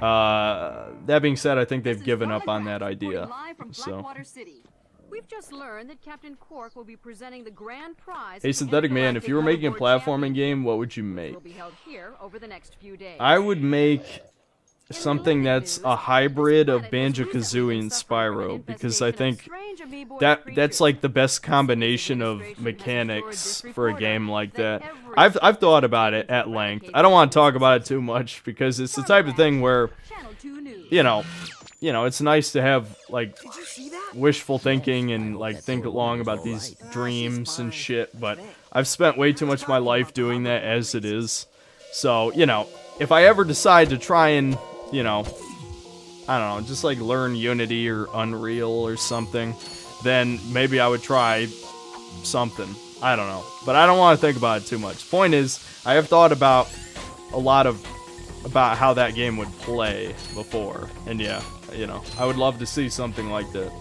That being said, I think they've given up on that idea. So. We've just learned that Captain Cork will be presenting the grand prize. Hey, Synthetic Man, if you were making a platforming game, what would you make? Will be held here over the next few days. I would make something that's a hybrid of Banjo-Kazooie and Spyro, because I think that's like the best combination of mechanics for a game like that. I've thought about it at length. I don't want to talk about it too much because it's the type of thing where, you know, it's nice to have, like, wishful thinking and, like, think long about these dreams and shit, but I've spent way too much of my life doing that as it is. So, you know, if I ever decide to try and, you know, I don't know, just, like, learn Unity or Unreal or something, then maybe I would try something. I don't know. But I don't want to think about it too much. Point is, I have thought about a lot about how that game would play before. And yeah, you know, I would love to see something like that.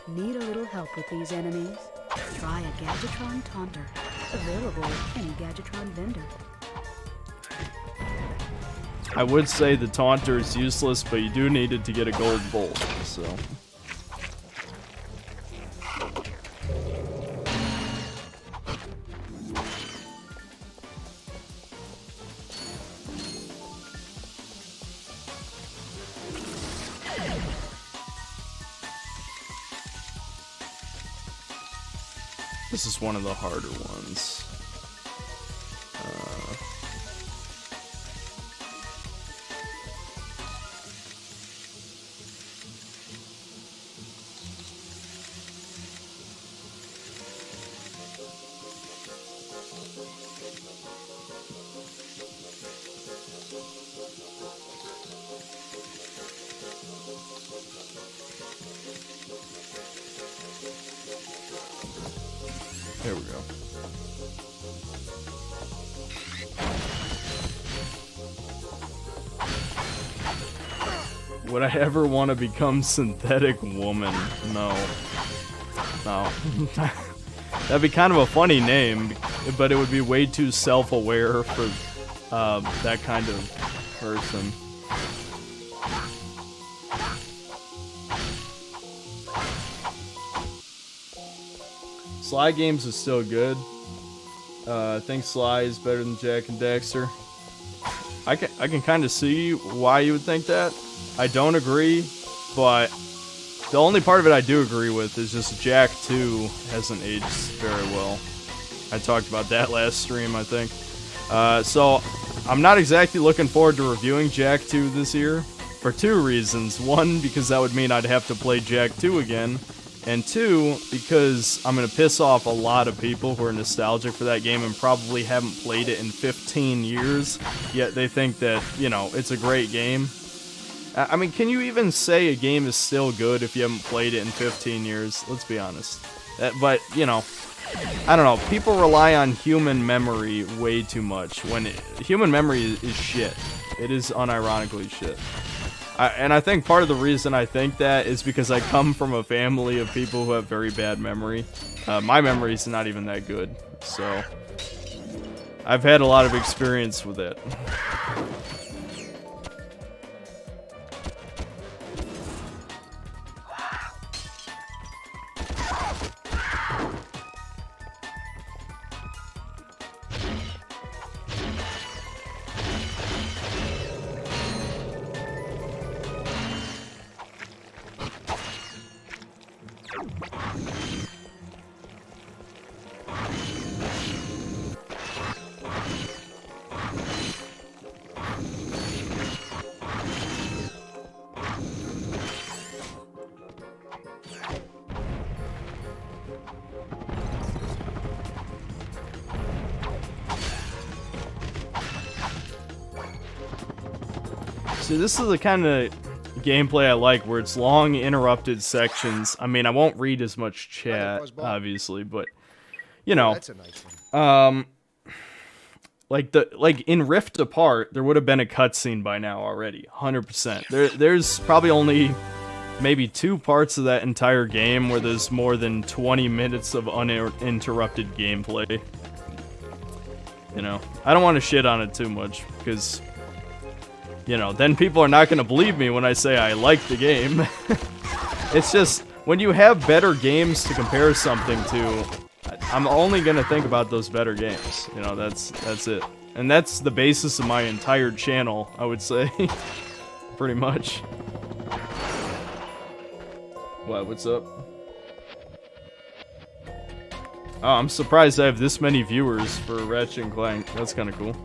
Need a little help with these enemies? Try a Gadgetron Taunter. Available at any Gadgetron vendor. I would say the Taunter is useless, but you do need it to get a gold bolt, so... This is one of the harder ones. There we go. Would I ever want to become Synthetic Woman? No. No. That'd be kind of a funny name, but it would be way too self-aware for that kind of person. Sly Games is still good. I think Sly is better than Jak and Daxter. I can kind of see why you would think that. I don't agree, but the only part of it I do agree with is just Jak 2 hasn't aged very well. I talked about that last stream, I think. So I'm not exactly looking forward to reviewing Jak 2 this year for two reasons. One, because that would mean I'd have to play Jak 2 again. And two, because I'm going to piss off a lot of people who are nostalgic for that game and probably haven't played it in 15 years, yet they think that, you know, it's a great game. I mean, can you even say a game is still good if you haven't played it in 15 years? Let's be honest. But, you know, I don't know. People rely on human memory way too much when human memory is shit. It is unironically shit. And I think part of the reason I think that is because I come from a family of people who have very bad memory. My memory is not even that good, so I've had a lot of experience with it. See, this is the kind of gameplay I like, where it's long, interrupted sections. I mean, I won't read as much chat, obviously, but you know, That's a nice one. like in Rift Apart, there would have been a cutscene by now already, 100%. There's probably only maybe 2 parts of that entire game where there's more than 20 minutes of uninterrupted gameplay. You know, I don't want to shit on it too much, because, you know, then people are not going to believe me when I say I like the game. It's just, when you have better games to compare something to, I'm only going to think about those better games. You know, that's it. And that's the basis of my entire channel, I would say. Pretty much. What, what's up? Oh, I'm surprised I have this many viewers for Ratchet and Clank. That's kind of cool.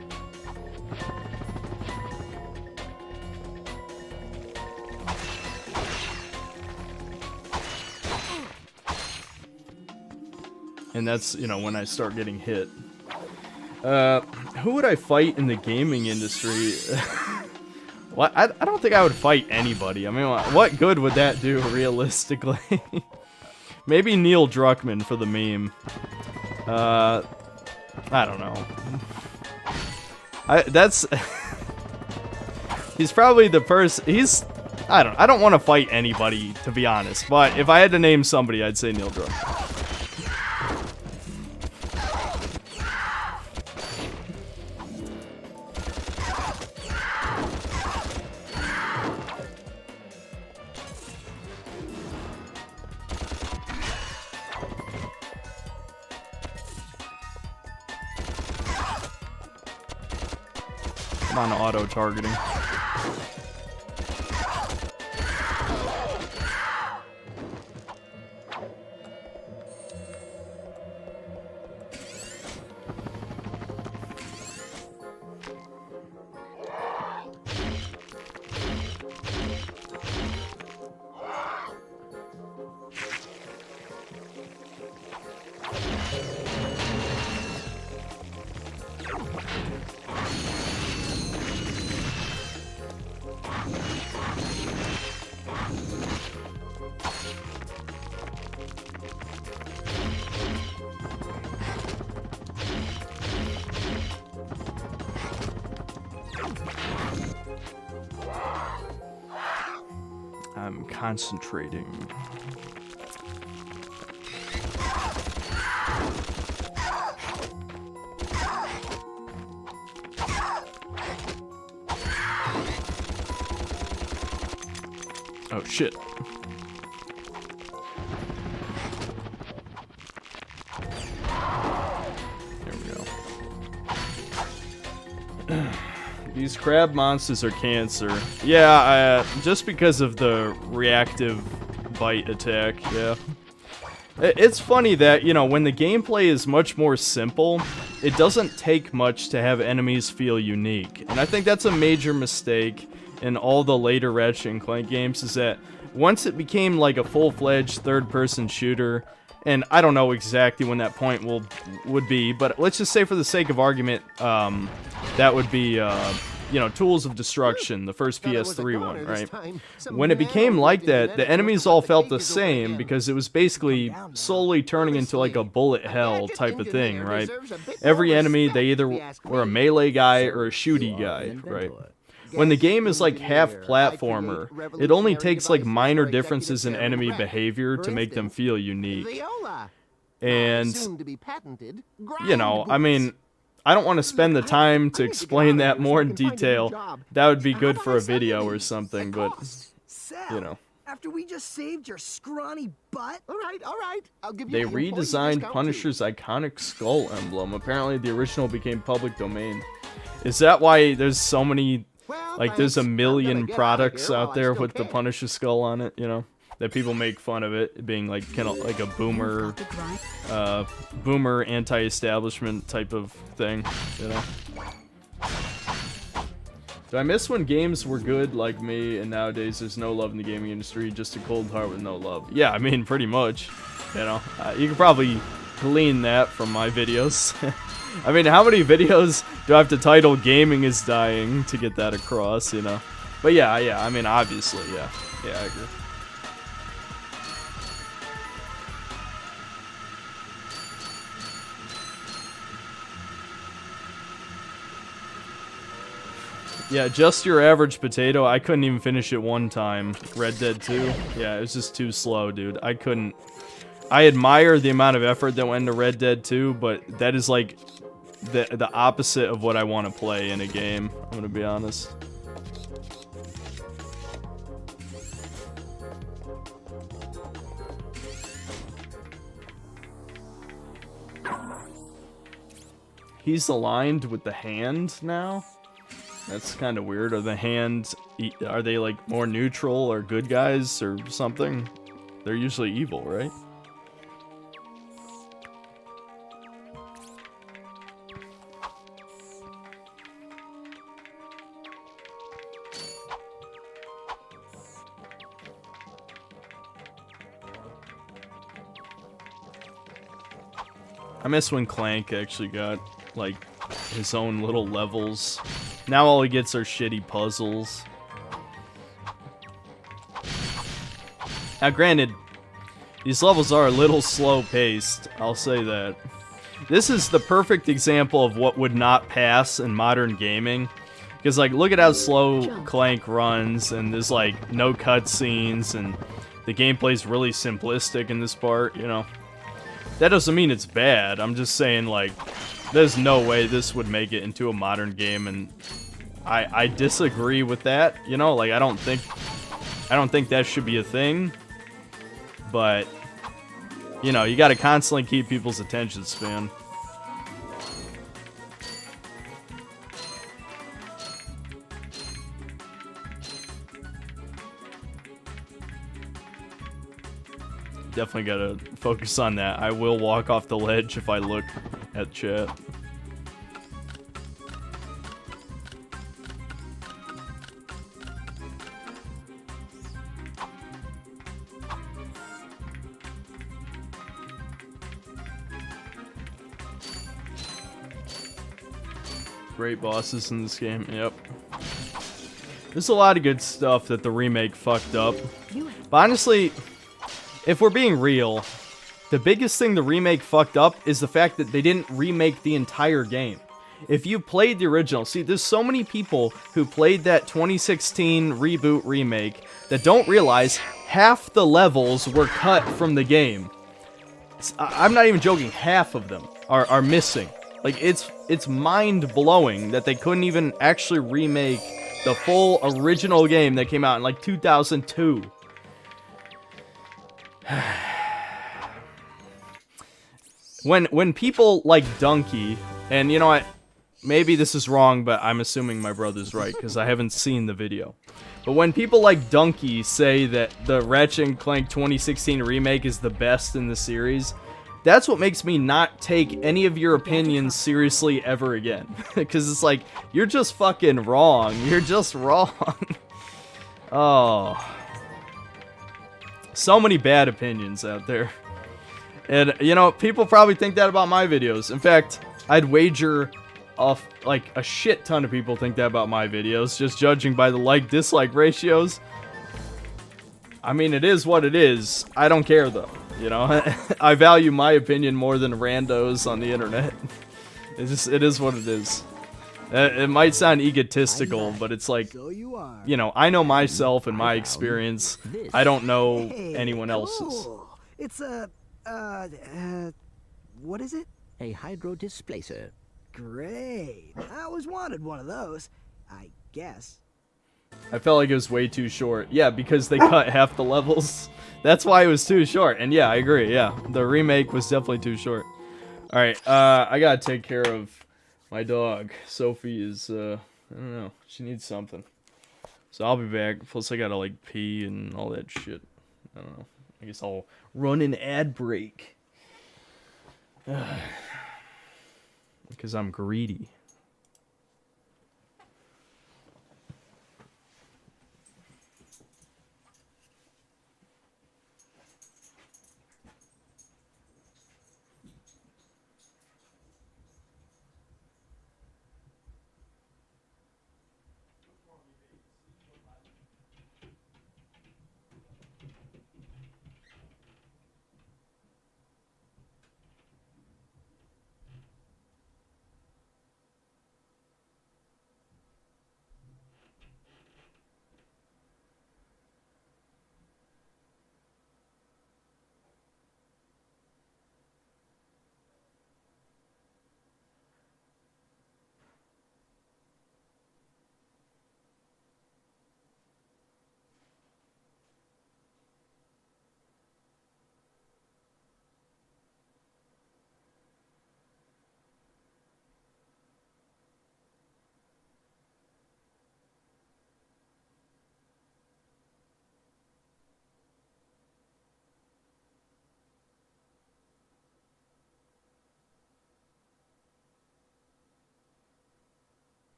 And that's, you know, when I start getting hit. Who would I fight in the gaming industry? Well, I don't think I would fight anybody. I mean, what good would that do, realistically? Maybe Neil Druckmann for the meme. I don't know. He's probably the person. I don't want to fight anybody, to be honest. But if I had to name somebody, I'd say Neil Druckmann. I'm on auto-targeting. I'm concentrating. Oh shit. These crab monsters are cancer. Yeah, just because of the reactive bite attack, yeah. It's funny that, you know, when the gameplay is much more simple, it doesn't take much to have enemies feel unique. And I think that's a major mistake in all the later Ratchet & Clank games, is that once it became like a full-fledged third-person shooter, and I don't know exactly when that point would be, but let's just say for the sake of argument, that would be, you know, Tools of Destruction, the first PS3 one, right? When it became like that, the enemies all felt the same because it was basically slowly turning into like a bullet hell type of thing, right? Every enemy, they either were a melee guy or a shooty guy, right? When the game is like half platformer, it only takes like minor differences in enemy behavior to make them feel unique. And, you know, I mean, I don't want to spend the time to explain that more in detail. That would be good for a video or something, but, you know. After we just saved your scrawny butt? All right. I'll give you They the employee redesigned discount, Punisher's iconic skull emblem. Apparently the original became public domain. Is that why there's so many, like there's a million products out there with the Punisher skull on it, you know? That people make fun of it being like kind of like a boomer anti-establishment type of thing, you know. Do I miss when games were good like me and nowadays there's no love in the gaming industry, just a cold heart with no love? Yeah, I mean pretty much, you know. You can probably glean that from my videos. I mean, how many videos do I have to title "Gaming is Dying" to get that across, you know? But yeah, I mean obviously, yeah, I agree. Yeah, just your average potato. I couldn't even finish it one time. Red Dead 2. Yeah, it was just too slow, dude. I couldn't. I admire the amount of effort that went into Red Dead 2, but that is like the opposite of what I want to play in a game. I'm gonna be honest. He's aligned with the hand now? That's kind of weird. Are they like more neutral or good guys or something? They're usually evil, right? I miss when Clank actually got like his own little levels. Now all he gets are shitty puzzles. Now granted, these levels are a little slow-paced, I'll say that. This is the perfect example of what would not pass in modern gaming. Because like, look at how slow Clank runs, and there's like no cutscenes, and the gameplay's really simplistic in this part, you know. That doesn't mean it's bad, I'm just saying like, there's no way this would make it into a modern game, and I disagree with that, you know, like I don't think that should be a thing, but you know, you gotta constantly keep people's attention span. Definitely gotta focus on that. I will walk off the ledge if I look at chat. Great bosses in this game, yep. There's a lot of good stuff that the remake fucked up. But honestly, if we're being real, the biggest thing the remake fucked up is the fact that they didn't remake the entire game. If you played the original, see, there's so many people who played that 2016 reboot remake that don't realize half the levels were cut from the game. I'm not even joking, half of them are missing. Like, it's mind-blowing that they couldn't even actually remake the full original game that came out in like 2002. When people like Donkey, and you know what, maybe this is wrong, but I'm assuming my brother's right, because I haven't seen the video. But when people like Donkey say that the Ratchet & Clank 2016 remake is the best in the series, that's what makes me not take any of your opinions seriously ever again. Because it's like, you're just fucking wrong. You're just wrong. Oh. So many bad opinions out there. And, you know, people probably think that about my videos. In fact, I'd wager off, like, a shit ton of people think that about my videos, just judging by the like-dislike ratios. I mean, it is what it is. I don't care, though. You know, I value my opinion more than randos on the internet. It is what it is. It might sound egotistical, but it's like, you know, I know myself and my experience. I don't know anyone else's. It's a, what is it? A hydro displacer. Great. I always wanted one of those, I guess. I felt like it was way too short. Yeah, because they cut half the levels. That's why it was too short. And yeah, I agree. Yeah, the remake was definitely too short. Alright, I gotta take care of my dog. Sophie is, I don't know. She needs something. So I'll be back. Plus I gotta, like, pee and all that shit. I don't know. I guess I'll run an ad break. Because I'm greedy.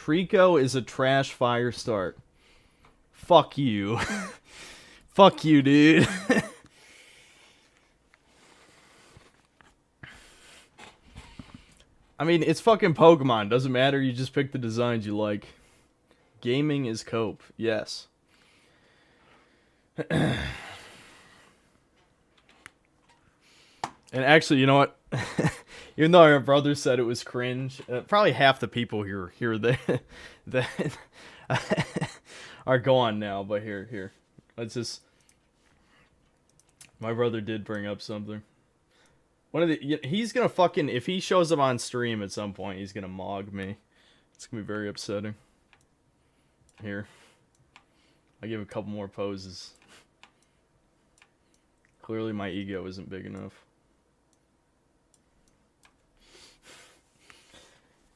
Trico is a trash fire start. Fuck you. Fuck you, dude. I mean, it's fucking Pokemon. Doesn't matter. You just pick the designs you like. Gaming is cope. Yes. And actually, you know what? Even though my brother said it was cringe, probably half the people here that are gone now. But here, let's just. My brother did bring up something. He's gonna fucking, if he shows up on stream at some point, he's gonna mog me. It's gonna be very upsetting. Here, I give a couple more poses. Clearly, my ego isn't big enough.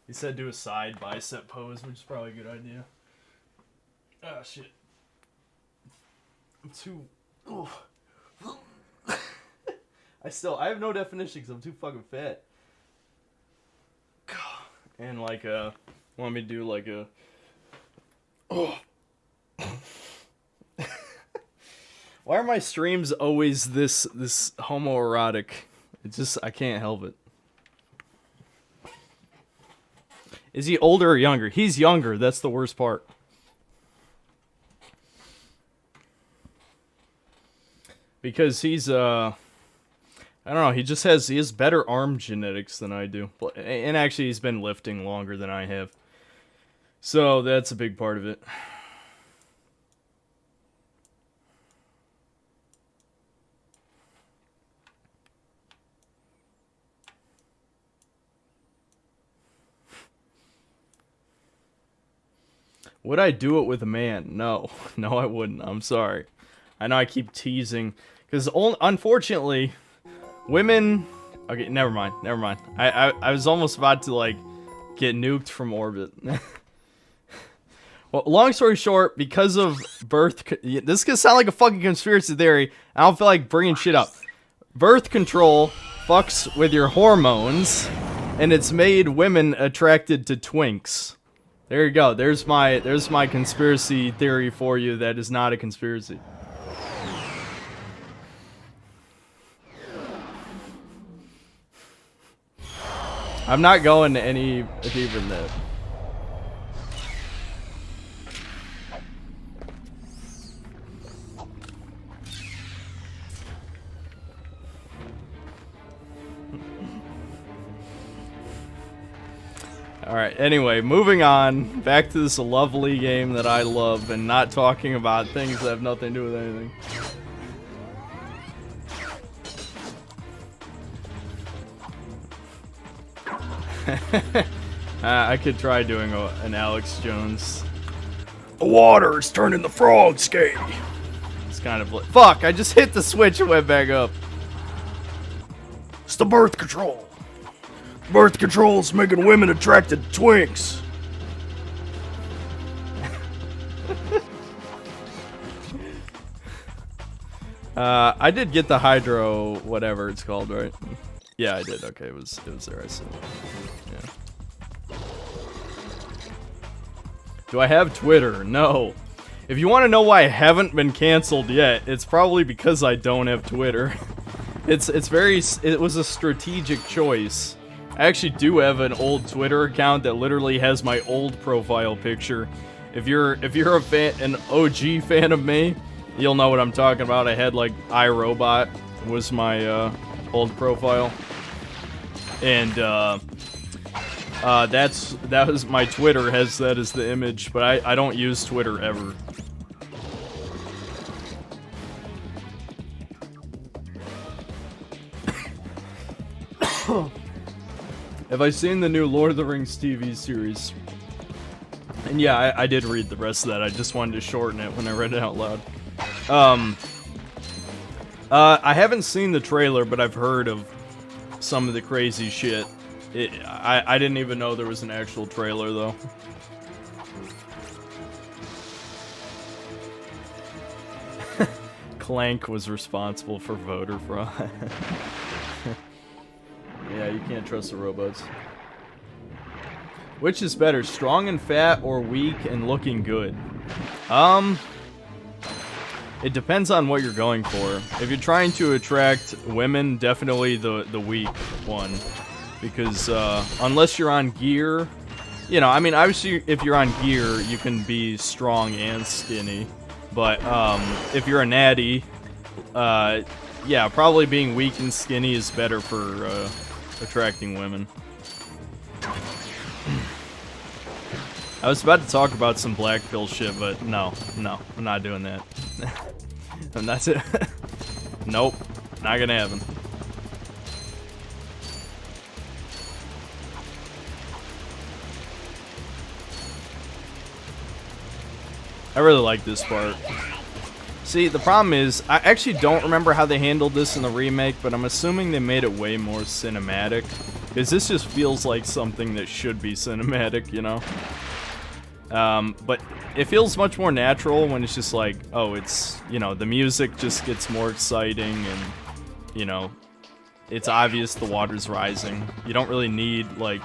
He said do a side bicep pose, which is probably a good idea. Ah, shit. I'm too... Oh. I have no definition because I'm too fucking fat. And like, want me to do like a... Oh. Why are my streams always this homoerotic? It's just, I can't help it. Is he older or younger? He's younger. That's the worst part. Because he's, I don't know, he has better arm genetics than I do. And actually, he's been lifting longer than I have. So, that's a big part of it. Would I do it with a man? No. No, I wouldn't. I'm sorry. I know I keep teasing. Because, unfortunately, women... Okay, never mind. I was almost about to, like, get nuked from orbit. Well, long story short, because of birth... This is going to sound like a fucking conspiracy theory. I don't feel like bringing shit up. Birth control fucks with your hormones, and it's made women attracted to twinks. There you go. There's my conspiracy theory for you that is not a conspiracy. I'm not going any deeper than that. Alright, anyway, moving on. Back to this lovely game that I love and not talking about things that have nothing to do with anything. I could try doing an Alex Jones. The water is turning the frogs gay. It's kind of... Fuck, I just hit the switch and went back up. It's the birth control. Birth control's making women attracted to twinks. I did get the hydro, whatever it's called, right? Yeah, I did. Okay, it was there. I said. Yeah. Do I have Twitter? No. If you want to know why I haven't been canceled yet, it's probably because I don't have Twitter. It was a strategic choice. I actually do have an old Twitter account that literally has my old profile picture. If you're a fan, an OG fan of me, you'll know what I'm talking about. I had like iRobot was my old profile, and that was my Twitter has that as the image, but I don't use Twitter ever. Have I seen the new Lord of the Rings TV series? And yeah, I did read the rest of that. I just wanted to shorten it when I read it out loud. I haven't seen the trailer, but I've heard of some of the crazy shit. I didn't even know there was an actual trailer, though. Clank was responsible for voter fraud. Yeah, you can't trust the robots. Which is better, strong and fat or weak and looking good? It depends on what you're going for. If you're trying to attract women, definitely the weak one. Because unless you're on gear, you know, I mean, obviously if you're on gear, you can be strong and skinny. But if you're a natty, yeah, probably being weak and skinny is better for attracting women. I was about to talk about some black pill shit, but no, I'm not doing that. And that's it. Nope, not gonna happen. I really like this part. See, the problem is, I actually don't remember how they handled this in the remake, but I'm assuming they made it way more cinematic. Because this just feels like something that should be cinematic, you know? But it feels much more natural when it's just like, oh, it's, you know, the music just gets more exciting and, you know, it's obvious the water's rising. You don't really need, like,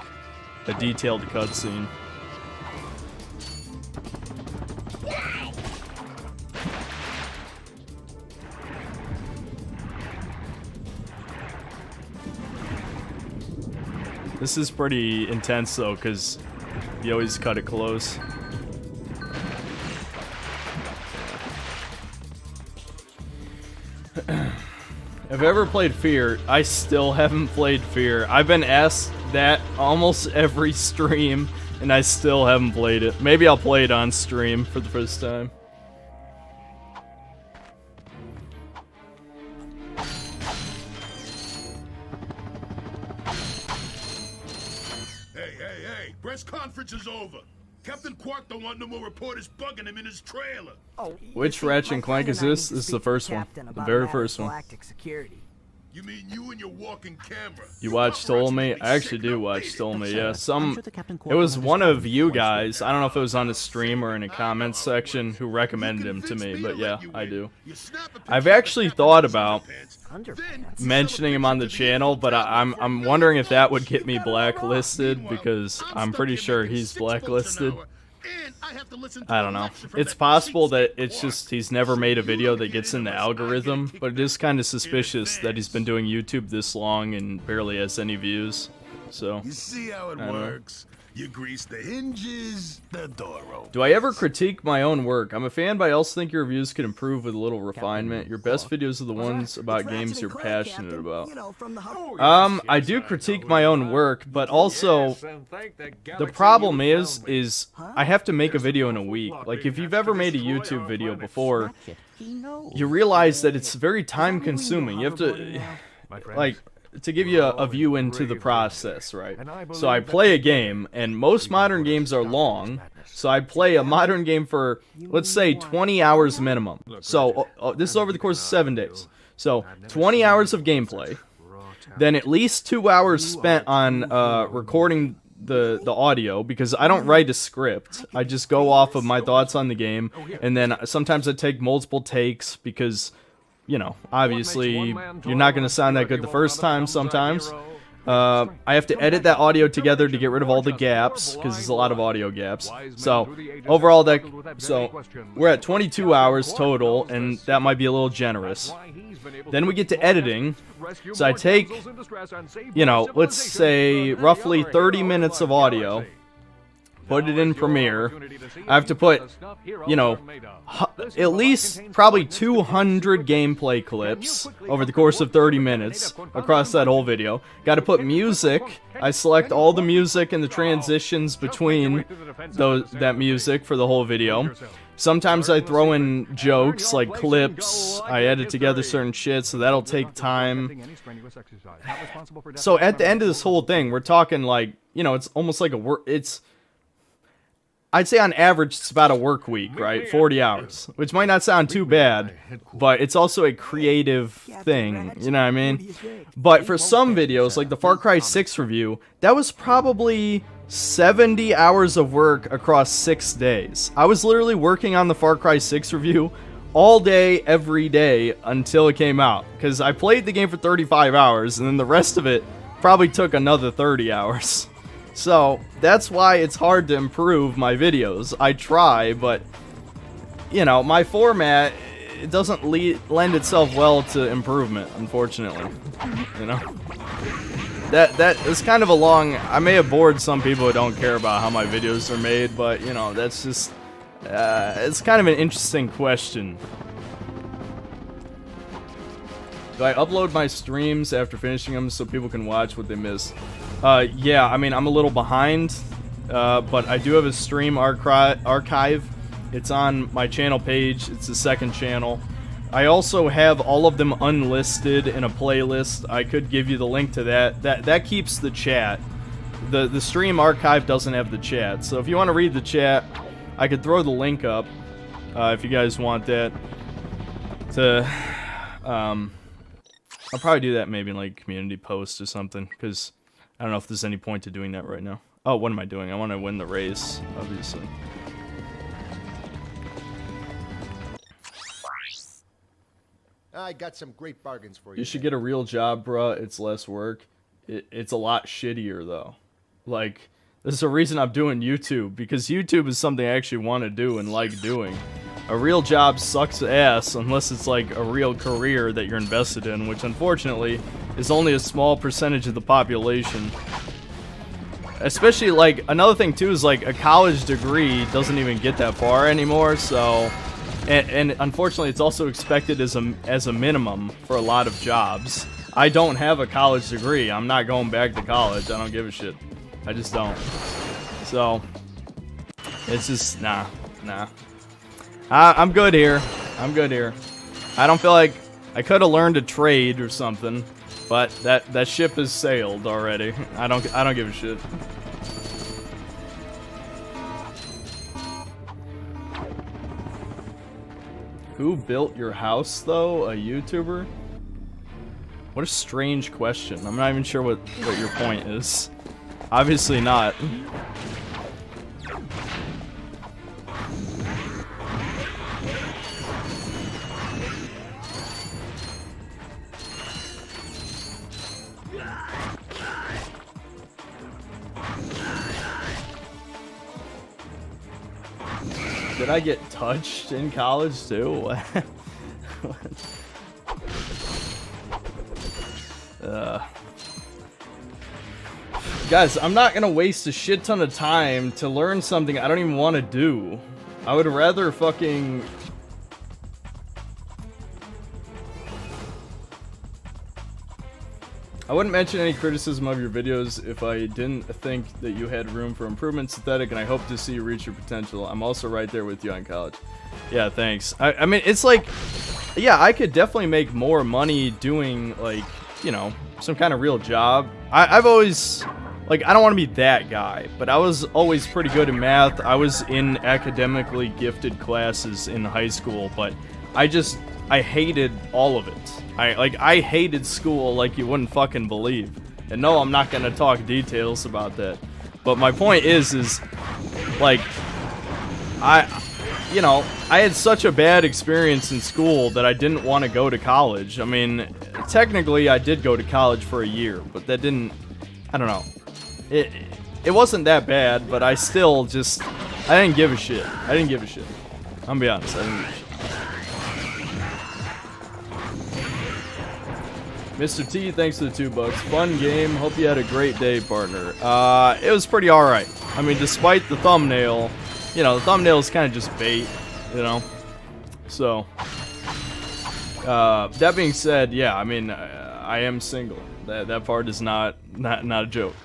a detailed cutscene. This is pretty intense though, because you always cut it close. Have I ever played Fear? I still haven't played Fear. I've been asked that almost every stream, and I still haven't played it. Maybe I'll play it on stream for the first time. Hey, press conference is over. Captain Quark don't want no more reporters bugging him in his trailer. Oh, which Ratchet and Clank is this? This is the first one. The very first one. Galactic security. You mean you and your walking camera? You watched Ptolemy? I actually do watch Ptolemy, yeah. It was one of you guys, I don't know if it was on the stream or in a comments section, who recommended him to me, but yeah, I do. I've actually thought about mentioning him on the channel, but I'm wondering if that would get me blacklisted, because I'm pretty sure he's blacklisted. I don't know. It's possible that it's just he's never made a video that gets in the algorithm, but it is kind of suspicious that he's been doing YouTube this long and barely has any views. So, you see how it works. You grease the hinges, the door opens. Do I ever critique my own work? I'm a fan, but I also think your reviews could improve with a little refinement. Your best videos are the ones about games you're passionate about. I do critique my own work, but also the problem is I have to make a video in a week. Like, if you've ever made a YouTube video before, you realize that it's very time consuming. You have to, like, to give you a view into the process, right? So I play a game, and most modern games are long, so I play a modern game for, let's say, 20 hours minimum. So this is over the course of 7 days. So 20 hours of gameplay, then at least 2 hours spent on recording the audio, because I don't write a script. I just go off of my thoughts on the game, and then sometimes I take multiple takes, because, you know, obviously, you're not going to sound that good the first time sometimes. I have to edit that audio together to get rid of all the gaps, because there's a lot of audio gaps. So, overall, we're at 22 hours total, and that might be a little generous. Then we get to editing. So I take, you know, let's say roughly 30 minutes of audio, put it in Premiere. I have to put, you know, at least probably 200 gameplay clips over the course of 30 minutes across that whole video. Got to put music. I select all the music and the transitions between that music for the whole video. Sometimes I throw in jokes, like clips. I edit together certain shit, so that'll take time. So at the end of this whole thing, we're talking like, you know, it's almost like a work. I'd say on average it's about a work week, right? 40 hours, which might not sound too bad, but it's also a creative thing, you know what I mean? But for some videos, like the Far Cry 6 review, that was probably 70 hours of work across 6 days. I was literally working on the Far Cry 6 review all day, every day, until it came out. Because I played the game for 35 hours, and then the rest of it probably took another 30 hours. So that's why it's hard to improve my videos. I try, but you know, my format, it doesn't lend itself well to improvement, unfortunately. You know, that is kind of a long. I may have bored some people who don't care about how my videos are made, but you know, that's just it's kind of an interesting question. Do I upload my streams after finishing them so people can watch what they missed? Yeah, I mean, I'm a little behind, but I do have a stream archive. It's on my channel page. It's the second channel. I also have all of them unlisted in a playlist. I could give you the link to that. That keeps the chat. The stream archive doesn't have the chat. So if you want to read the chat, I could throw the link up if you guys want that. I'll probably do that maybe in like community post or something, because I don't know if there's any point to doing that right now. Oh, what am I doing? I want to win the race, obviously. I got some great bargains for you. You should get a real job, bruh. It's less work. It's a lot shittier, though. Like, there's a reason I'm doing YouTube, because YouTube is something I actually want to do and like doing. A real job sucks ass unless it's like a real career that you're invested in, which unfortunately is only a small percentage of the population. Especially, like, another thing too is like a college degree doesn't even get that far anymore, so... And unfortunately it's also expected as a minimum for a lot of jobs. I don't have a college degree. I'm not going back to college. I don't give a shit. I just don't. So, it's just, nah. I'm good here. I'm good here. I don't feel like I could have learned a trade or something, but that ship has sailed already. I don't give a shit. Who built your house though? A YouTuber? What a strange question. I'm not even sure what your point is. Obviously not. Did I get touched in college too? Guys, I'm not gonna waste a shit ton of time to learn something I don't even want to do. I would rather fucking... I wouldn't mention any criticism of your videos if I didn't think that you had room for improvement, Synthetic, and I hope to see you reach your potential. I'm also right there with you on college. Yeah, thanks. I mean, it's like, yeah, I could definitely make more money doing, like, you know, some kind of real job. I've always, like, I don't want to be that guy, but I was always pretty good in math. I was in academically gifted classes in high school, but I hated all of it. I hated school like you wouldn't fucking believe. And no, I'm not gonna talk details about that. But my point is like, I had such a bad experience in school that I didn't want to go to college. I mean, technically I did go to college for a year, but that didn't, I don't know. It wasn't that bad, but I still just, I didn't give a shit. I'm gonna be honest, I didn't give a shit. Mr. T, thanks for the $2. Fun game. Hope you had a great day, partner. It was pretty alright. I mean, despite the thumbnail, you know, the thumbnail is kind of just bait, you know? So, that being said, yeah, I mean, I am single. That part is not a joke.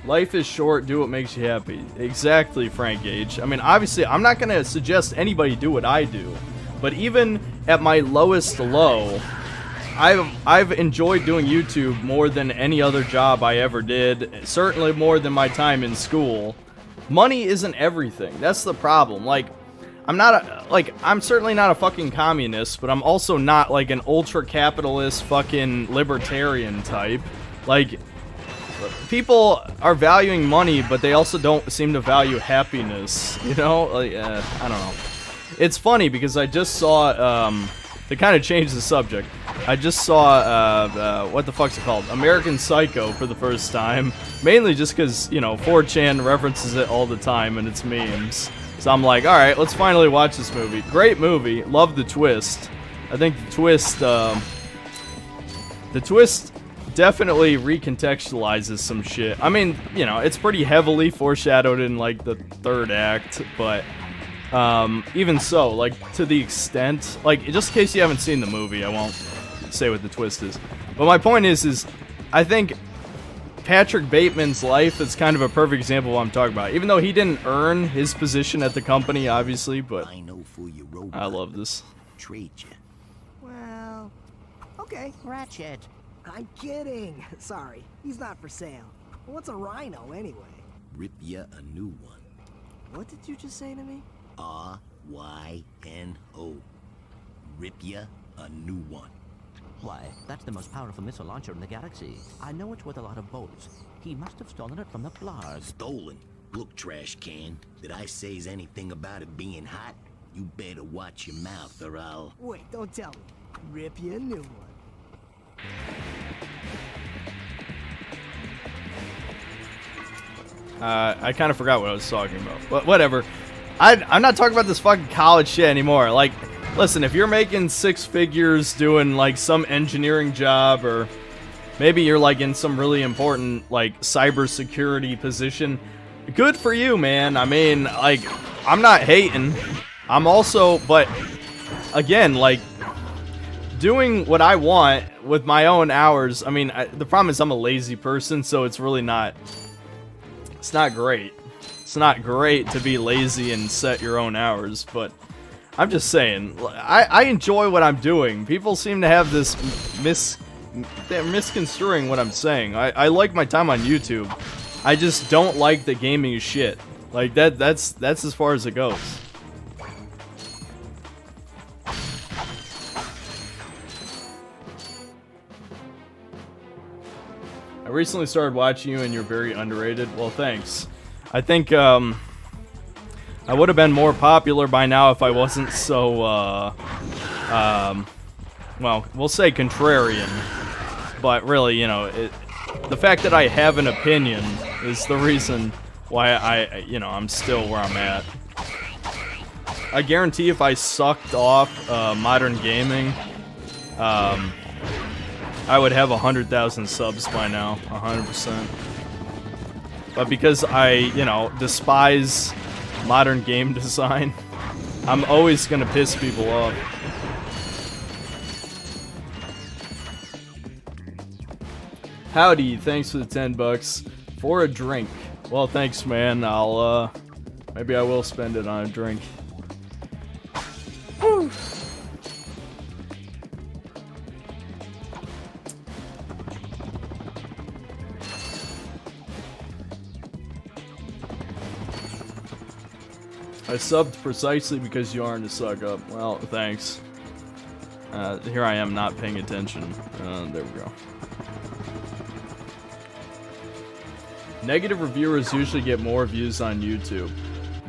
Life is short, do what makes you happy. Exactly, Frank Gage. I mean, obviously, I'm not going to suggest anybody do what I do, but even at my lowest low, I've enjoyed doing YouTube more than any other job I ever did, certainly more than my time in school. Money isn't everything. That's the problem. Like, I'm certainly not a fucking communist, but I'm also not like an ultra-capitalist fucking libertarian type. Like, people are valuing money, but they also don't seem to value happiness. You know, like, I don't know. It's funny because I just saw, to kind of change the subject, I just saw, what the fuck's it called? American Psycho for the first time. Mainly just because, you know, 4chan references it all the time and it's memes. So I'm like, alright, let's finally watch this movie. Great movie. Love the twist. I think the twist definitely recontextualizes some shit. I mean, you know, it's pretty heavily foreshadowed in, like, the third act, but even so, like, to the extent, like, just in case you haven't seen the movie, I won't say what the twist is. But my point is I think Patrick Bateman's life is kind of a perfect example of what I'm talking about. Even though he didn't earn his position at the company, obviously, but I love this. Trade you. Well, okay. Ratchet. I'm kidding. Sorry, he's not for sale. What's a rhino anyway? Rip ya a new one. What did you just say to me? R-Y-N-O. Rip ya a new one. Why, that's the most powerful missile launcher in the galaxy. I know it's worth a lot of bolts. He must have stolen it from the Blarg. Stolen? Look, trash can. Did I say anything about it being hot? You better watch your mouth or I'll... Wait, don't tell me. Rip you a new one. I kind of forgot what I was talking about, but whatever. I'm not talking about this fucking college shit anymore. Like, listen, if you're making 6 figures doing, like, some engineering job, or maybe you're, like, in some really important, like, cybersecurity position, good for you, man. I mean, like, I'm not hating. I'm also, but, again, like, doing what I want with my own hours, I mean, the problem is I'm a lazy person, so it's really not, it's not great. It's not great to be lazy and set your own hours, but I'm just saying, I enjoy what I'm doing. People seem to have this they're misconstruing what I'm saying. I like my time on YouTube. I just don't like the gaming shit. Like, that's as far as it goes. I recently started watching you and you're very underrated. Well, thanks. I think, I would have been more popular by now if I wasn't so, well, we'll say contrarian. But really, you know, the fact that I have an opinion is the reason why I'm still where I'm at. I guarantee if I sucked off modern gaming, I would have 100,000 subs by now, 100%. But because I, despise modern game design, I'm always gonna piss people off. Howdy, thanks for the $10 for a drink. Well, thanks, man. Maybe I will spend it on a drink. Whew. I subbed precisely because you aren't a suck up. Well, thanks. Here I am not paying attention. There we go. Negative reviewers usually get more views on YouTube.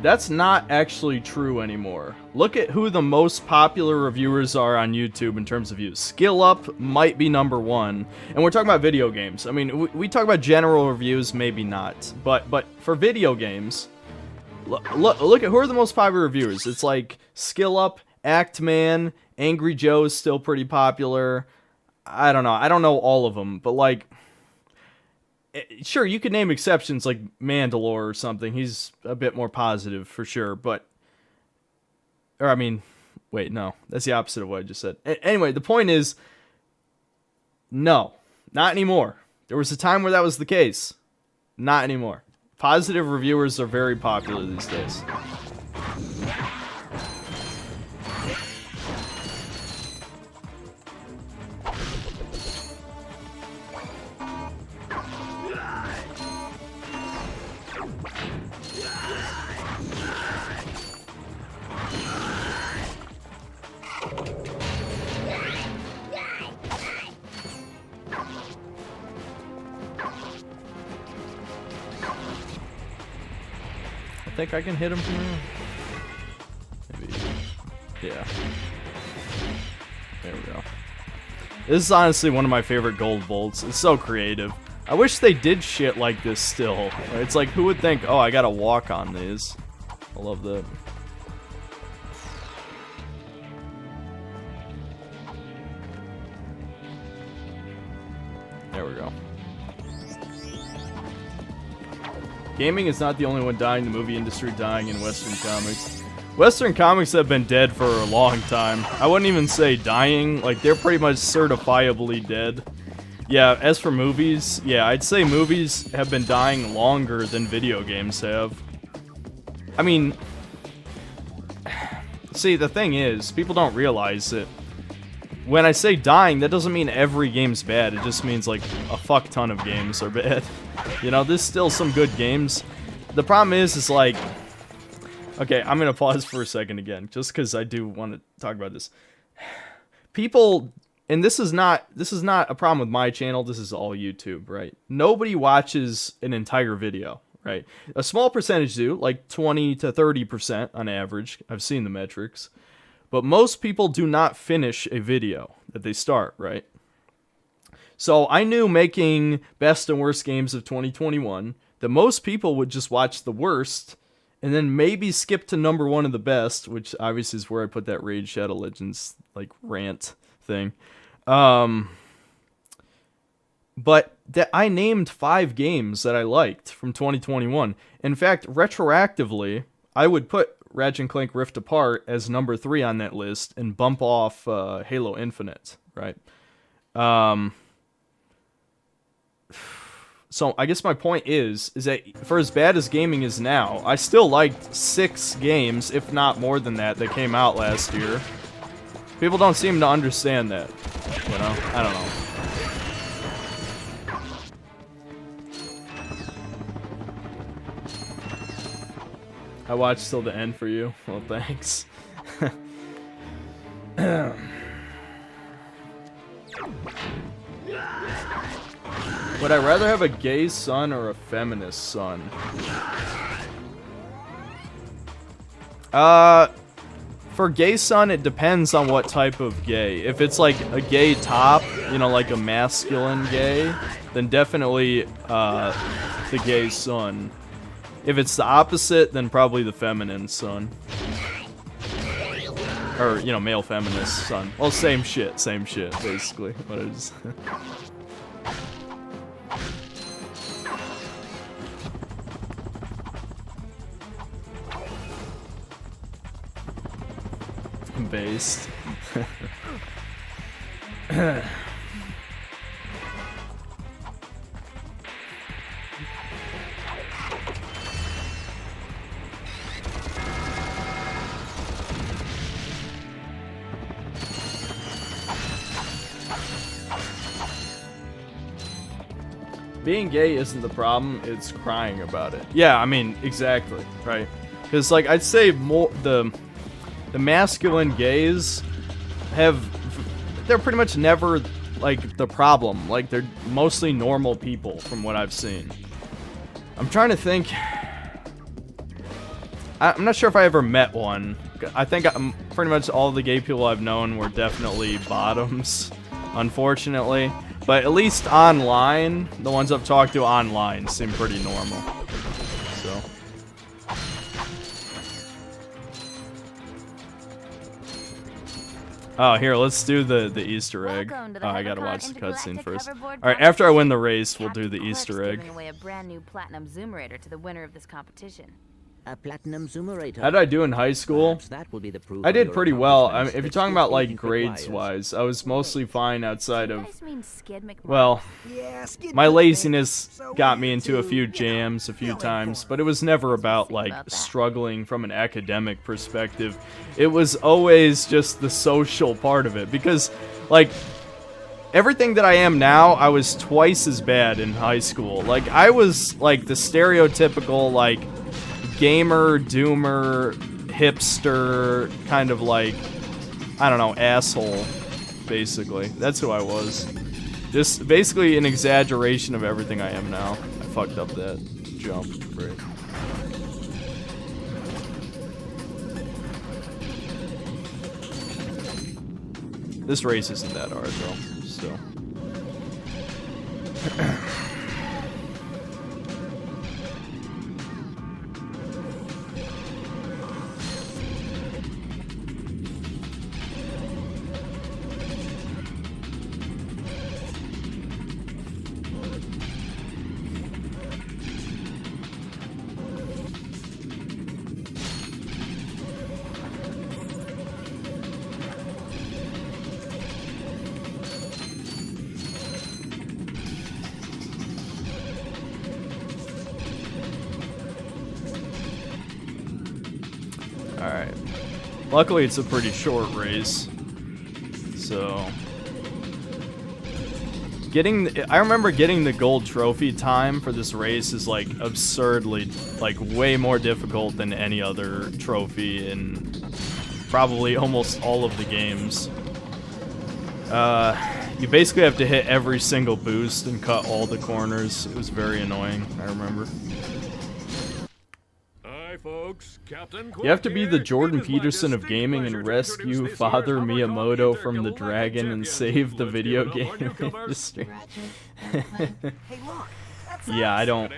That's not actually true anymore. Look at who the most popular reviewers are on YouTube in terms of views. Skill Up might be #1. And we're talking about video games. I mean, we talk about general reviews, maybe not. But for video games... Look at who are the most popular reviewers. It's like Skill Up, Actman, Angry Joe is still pretty popular. I don't know. I don't know all of them, but like, sure, you could name exceptions like Mandalore or something. He's a bit more positive for sure, but, or I mean, wait, no, that's the opposite of what I just said. Anyway, the point is, no, not anymore. There was a time where that was the case. Not anymore. Positive reviewers are very popular these days. think I can hit him from here. Maybe. Yeah. There we go. This is honestly one of my favorite gold bolts. It's so creative. I wish they did shit like this still. It's like, who would think, oh, I gotta walk on these. I love that. There we go. Gaming is not the only one dying. The movie industry dying in Western comics. Western comics have been dead for a long time. I wouldn't even say dying. Like, they're pretty much certifiably dead. Yeah, as for movies, yeah, I'd say movies have been dying longer than video games have. I mean, see, the thing is, people don't realize that when I say dying, that doesn't mean every game's bad. It just means, like, a fuck ton of games are bad. You know, there's still some good games. The problem is like... Okay, I'm gonna pause for a second again, just because I do want to talk about this. People... And this is not a problem with my channel, this is all YouTube, right? Nobody watches an entire video, right? A small percentage do, like 20 to 30% on average. I've seen the metrics. But most people do not finish a video that they start, right? So I knew making best and worst games of 2021 that most people would just watch the worst and then maybe skip to number one of the best, which obviously is where I put that Raid Shadow Legends like rant thing. But that I named 5 games that I liked from 2021. In fact, retroactively, I would put Ratchet & Clank Rift Apart as number 3 on that list and bump off Halo Infinite, right? So I guess my point is that for as bad as gaming is now, I still liked 6 games, if not more than that came out last year. People don't seem to understand that, you know? I don't know. I watched till the end for you. Well, thanks. Would I rather have a gay son or a feminist son? For gay son, it depends on what type of gay. If it's like a gay top, you know, like a masculine gay, then definitely the gay son. If it's the opposite, then probably the feminine son. Or, you know, male feminist son. Well, same shit, basically. What it is. Based. Being gay isn't the problem, it's crying about it. Yeah, I mean, exactly, right? Because, like, I'd say more the masculine gays they're pretty much never, like, the problem. Like, they're mostly normal people from what I've seen. I'm trying to think. I'm not sure if I ever met one. I think pretty much all the gay people I've known were definitely bottoms, unfortunately. But at least online, the ones I've talked to online seem pretty normal. So. Oh, here, let's do the Easter egg. Oh, I gotta watch the cutscene first. Alright, after I win the race, we'll do the Easter egg. Giving away a brand new platinum Zoomerator to the winner of this competition. A platinum Zoomerator. How did I do in high school? That will be the proof I did pretty well. I mean, if you're that talking about like Skid grades-wise, I was mostly fine outside of. Skid Well, Yeah, Skid my McMahon. laziness got me into a few jams a few times, but it was never about like struggling from an academic perspective. It was always just the social part of it because, like, everything that I am now, I was twice as bad in high school. Like, I was like the stereotypical like gamer, doomer, hipster, kind of like, I don't know, asshole, basically. That's who I was. Just basically an exaggeration of everything I am now. I fucked up that jump. Right. This race isn't that hard though, still. Alright. Luckily, it's a pretty short race. So... I remember getting the gold trophy time for this race is, like, absurdly, like, way more difficult than any other trophy in probably almost all of the games. You basically have to hit every single boost and cut all the corners. It was very annoying, I remember. Folks, Captain You have to be the Jordan Peterson of gaming and rescue Father Miyamoto from the dragon and save the video game industry. Yeah, I don't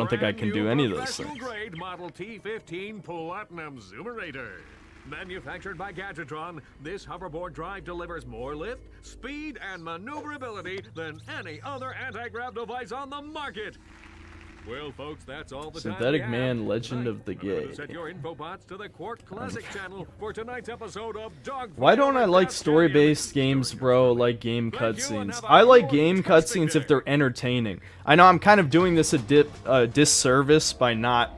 think I can do any of those things. Model T15 Platinum Zoomerator. Manufactured by Gadgetron, this hoverboard drive delivers more lift, speed, and maneuverability than any other anti-grav device on the market. Well, folks, that's all the Synthetic time Man, Legend of the Gay. Set your infobots to the Quark Classic channel for tonight's episode of Dog. Why don't I like story-based games, bro, like game cutscenes? I like game cutscenes if they're entertaining. I know I'm kind of doing this a disservice by not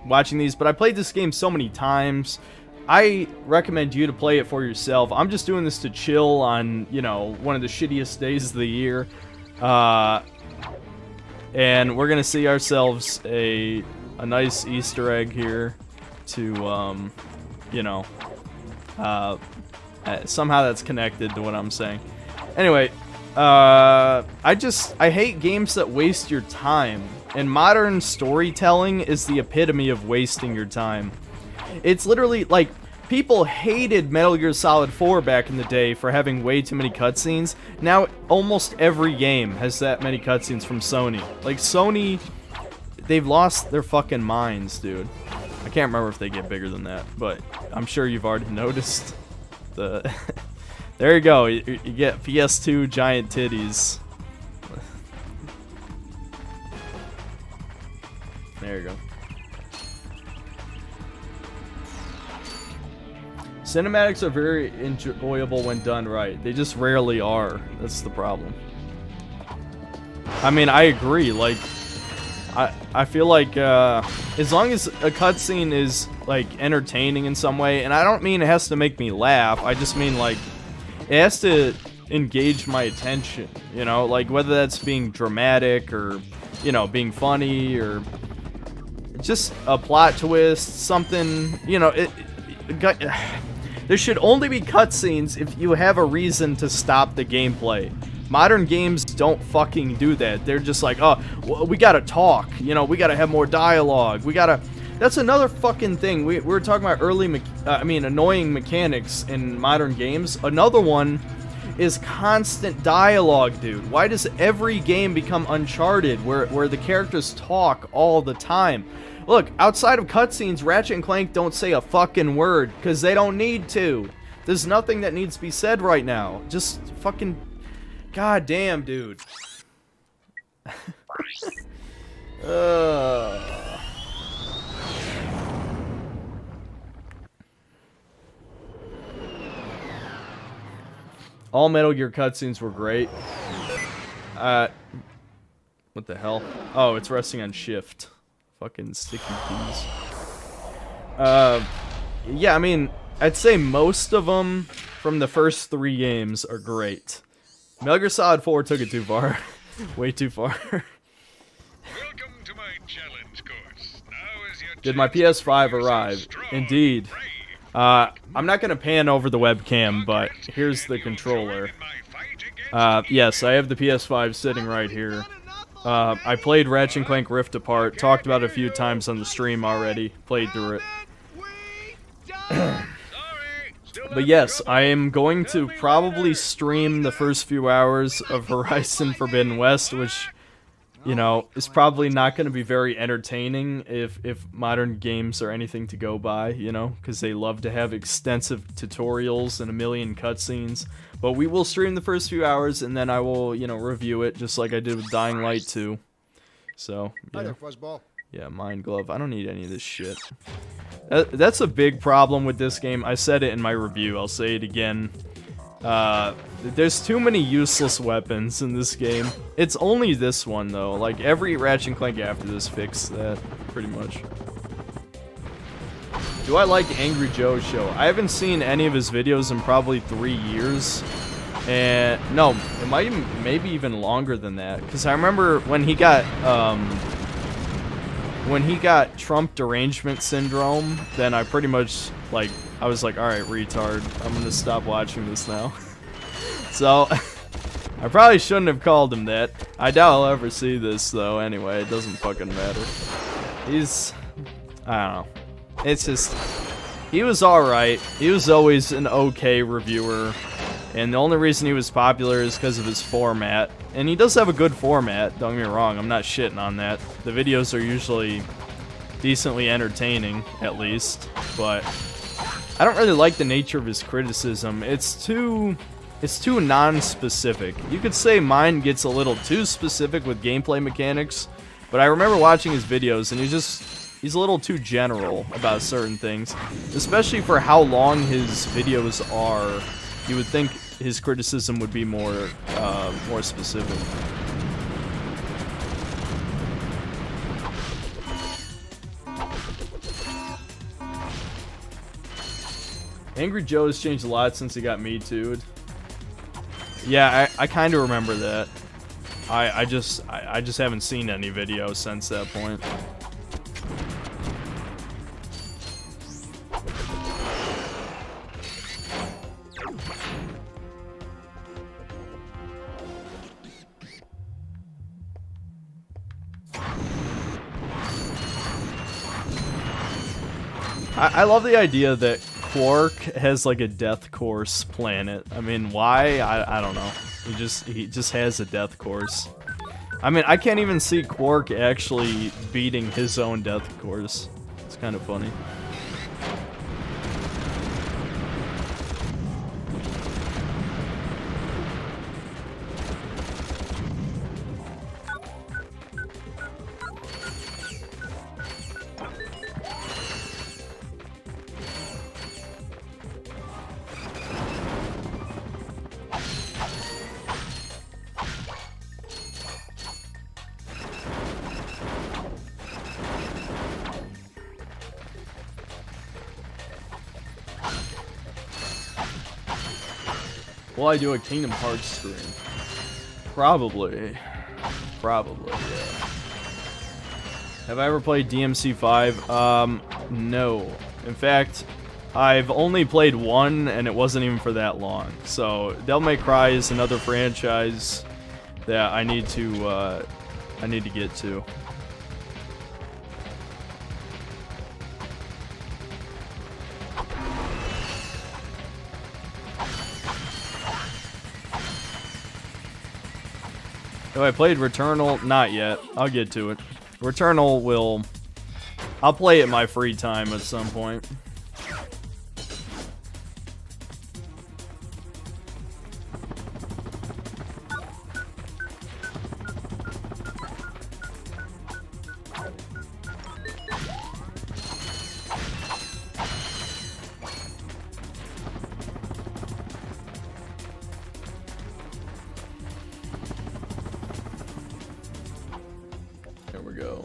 watching these, but I played this game so many times. I recommend you to play it for yourself. I'm just doing this to chill on, you know, one of the shittiest days of the year. And we're gonna see ourselves a nice Easter egg here to, you know, somehow that's connected to what I'm saying. Anyway, I hate games that waste your time. And modern storytelling is the epitome of wasting your time. It's literally, like, people hated Metal Gear Solid 4 back in the day for having way too many cutscenes. Now, almost every game has that many cutscenes from Sony. Like, Sony, they've lost their fucking minds, dude. I can't remember if they get bigger than that, but I'm sure you've already noticed. There you go, you get PS2 giant titties. There you go. Cinematics are very enjoyable when done right. They just rarely are. That's the problem. I mean, I agree. Like, I feel like as long as a cutscene is like entertaining in some way, and I don't mean it has to make me laugh. I just mean like it has to engage my attention. You know, like whether that's being dramatic or, you know, being funny or just a plot twist, something. You know, there should only be cutscenes if you have a reason to stop the gameplay. Modern games don't fucking do that. They're just like, oh, well, we gotta talk. You know, we gotta have more dialogue. We gotta... That's another fucking thing. We were talking about annoying mechanics in modern games. Another one is constant dialogue, dude. Why does every game become Uncharted, where the characters talk all the time? Look, outside of cutscenes, Ratchet & Clank don't say a fucking word, because they don't need to. There's nothing that needs to be said right now. Just fucking... God damn, dude. All Metal Gear cutscenes were great. What the hell? Oh, it's resting on shift. Fucking sticky keys. Yeah, I mean, I'd say most of them from the first 3 games are great. Metal Gear Solid 4 took it too far. Way too far. Welcome to my challenge course. Now is your Did my PS5 arrive? Indeed. I'm not gonna pan over the webcam, but here's the controller. Yes, I have the PS5 sitting right here. I played Ratchet & Clank Rift Apart, talked about it a few times on the stream already, played through it. But yes, I am going to probably stream the first few hours of Horizon Forbidden West, which, you know, is probably not going to be very entertaining if modern games are anything to go by, you know, because they love to have extensive tutorials and a million cutscenes. But we will stream the first few hours, and then I will, you know, review it just like I did with Dying Light 2. So, Hi yeah. there, Fuzzball. Yeah, Mind Glove. I don't need any of this shit. That's a big problem with this game. I said it in my review. I'll say it again. There's too many useless weapons in this game. It's only this one, though. Like, every Ratchet & Clank after this fixed that, pretty much. Do I like Angry Joe's show? I haven't seen any of his videos in probably 3 years. And, no, it might even, maybe even longer than that. Because I remember when he got Trump derangement syndrome, then I pretty much, like, I was like, alright, retard, I'm gonna stop watching this now. So, I probably shouldn't have called him that. I doubt I'll ever see this, though, anyway, it doesn't fucking matter. I don't know. It's just, he was alright. He was always an okay reviewer, and the only reason he was popular is because of his format. And he does have a good format, don't get me wrong, I'm not shitting on that. The videos are usually decently entertaining, at least, but I don't really like the nature of his criticism. It's too non-specific. You could say mine gets a little too specific with gameplay mechanics, but I remember watching his videos and he's a little too general about certain things, especially for how long his videos are. You would think his criticism would be more specific. Angry Joe has changed a lot since he got Me Too'd. Yeah, I kind of remember that. I just haven't seen any videos since that point. I love the idea that Quark has like a death course planet. I mean, why? I don't know. He just has a death course. I mean, I can't even see Quark actually beating his own death course. It's kind of funny. Will I do a Kingdom Hearts stream? Probably, yeah. Have I ever played DMC5? No. In fact, I've only played one, and it wasn't even for that long. So, Devil May Cry is another franchise that I need to get to. Have I played Returnal? Not yet. I'll get to it. Returnal I'll play it in my free time at some point.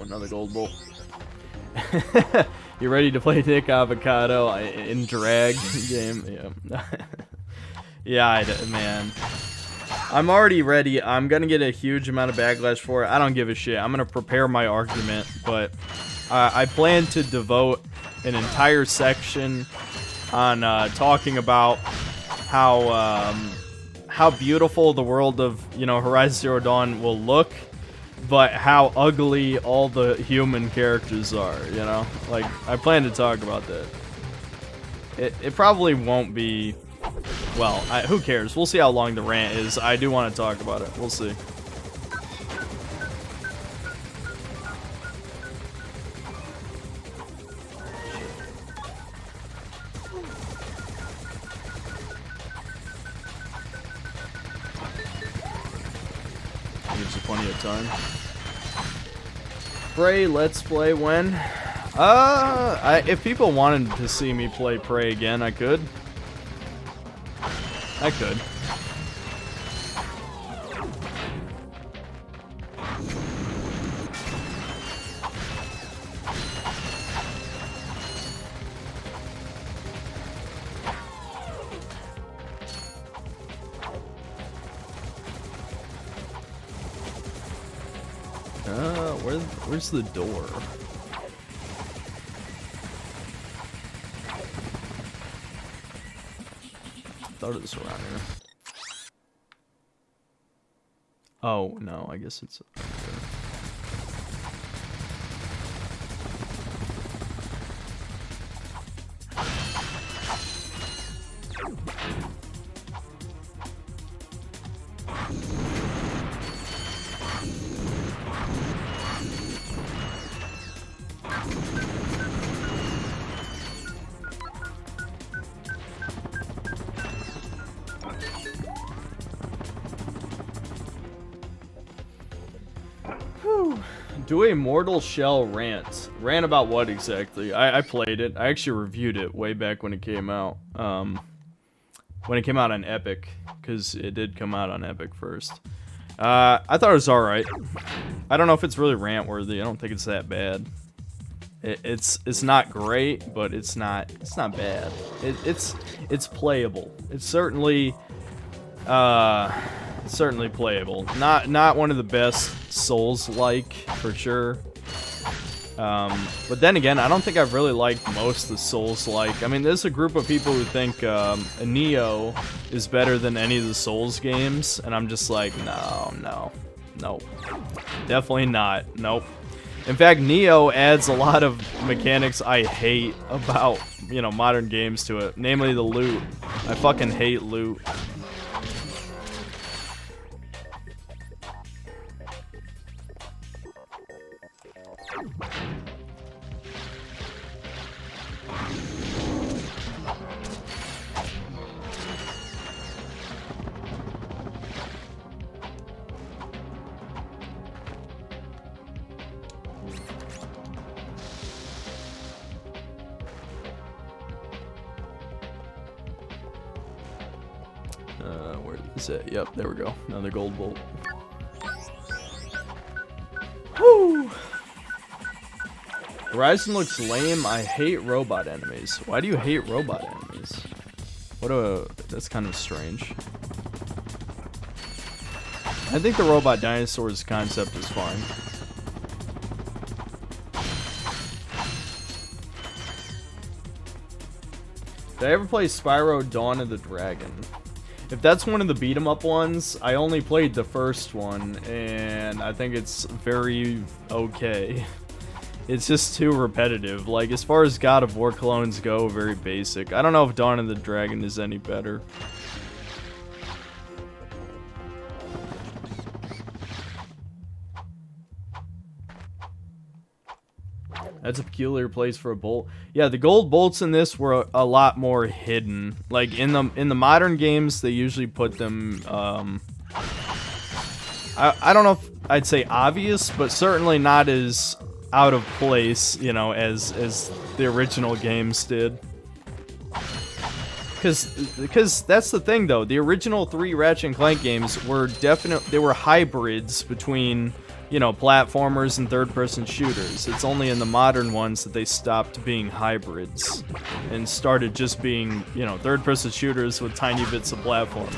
Another gold bolt. You ready to play Nick Avocado in drag game? Yeah. Yeah, man. I'm already ready. I'm gonna get a huge amount of backlash for it. I don't give a shit. I'm gonna prepare my argument, but I plan to devote an entire section on talking about how beautiful the world of, you know, Horizon Zero Dawn will look, but how ugly all the human characters are, you know? Like, I plan to talk about that. It probably won't be. Well, who cares? We'll see how long the rant is. I do want to talk about it. We'll see. Gives you plenty of time. Prey Let's Play when? If people wanted to see me play Prey again, I could. I could. Where's the door? Thought it was around here. Oh, no, I guess it's up there. Do a Mortal Shell rant. Rant about what exactly? I played it. I actually reviewed it way back when it came out. When it came out on Epic, because it did come out on Epic first. I thought it was alright. I don't know if it's really rant worthy. I don't think it's that bad. It's not great, but it's not bad. It's playable. It's certainly playable. Not one of the best Souls-like, for sure. But then again, I don't think I've really liked most of the Souls-like. I mean, there's a group of people who think Nioh is better than any of the Souls games, and I'm just like, no. Definitely not. Nope. In fact, Nioh adds a lot of mechanics I hate about, modern games to it. Namely the loot. I fucking hate loot. Where is it? Yep, there we go. Another gold bolt. Woo! Horizon looks lame. I hate robot enemies. Why do you hate robot enemies? That's kind of strange. I think the robot dinosaurs concept is fine. Did I ever play Spyro Dawn of the Dragon? If that's one of the beat 'em up ones, I only played the first one, and I think it's very okay. It's just too repetitive. Like, as far as God of War clones go, very basic. I don't know if Dawn of the Dragon is any better. That's a peculiar place for a bolt. Yeah, the gold bolts in this were a lot more hidden. Like in the modern games, they usually put them. I don't know if I'd say obvious, but certainly not as out of place, as the original games did. Because that's the thing, though. The original 3 Ratchet & Clank games were they were hybrids between, platformers and third-person shooters. It's only in the modern ones that they stopped being hybrids and started just being, third-person shooters with tiny bits of platforming.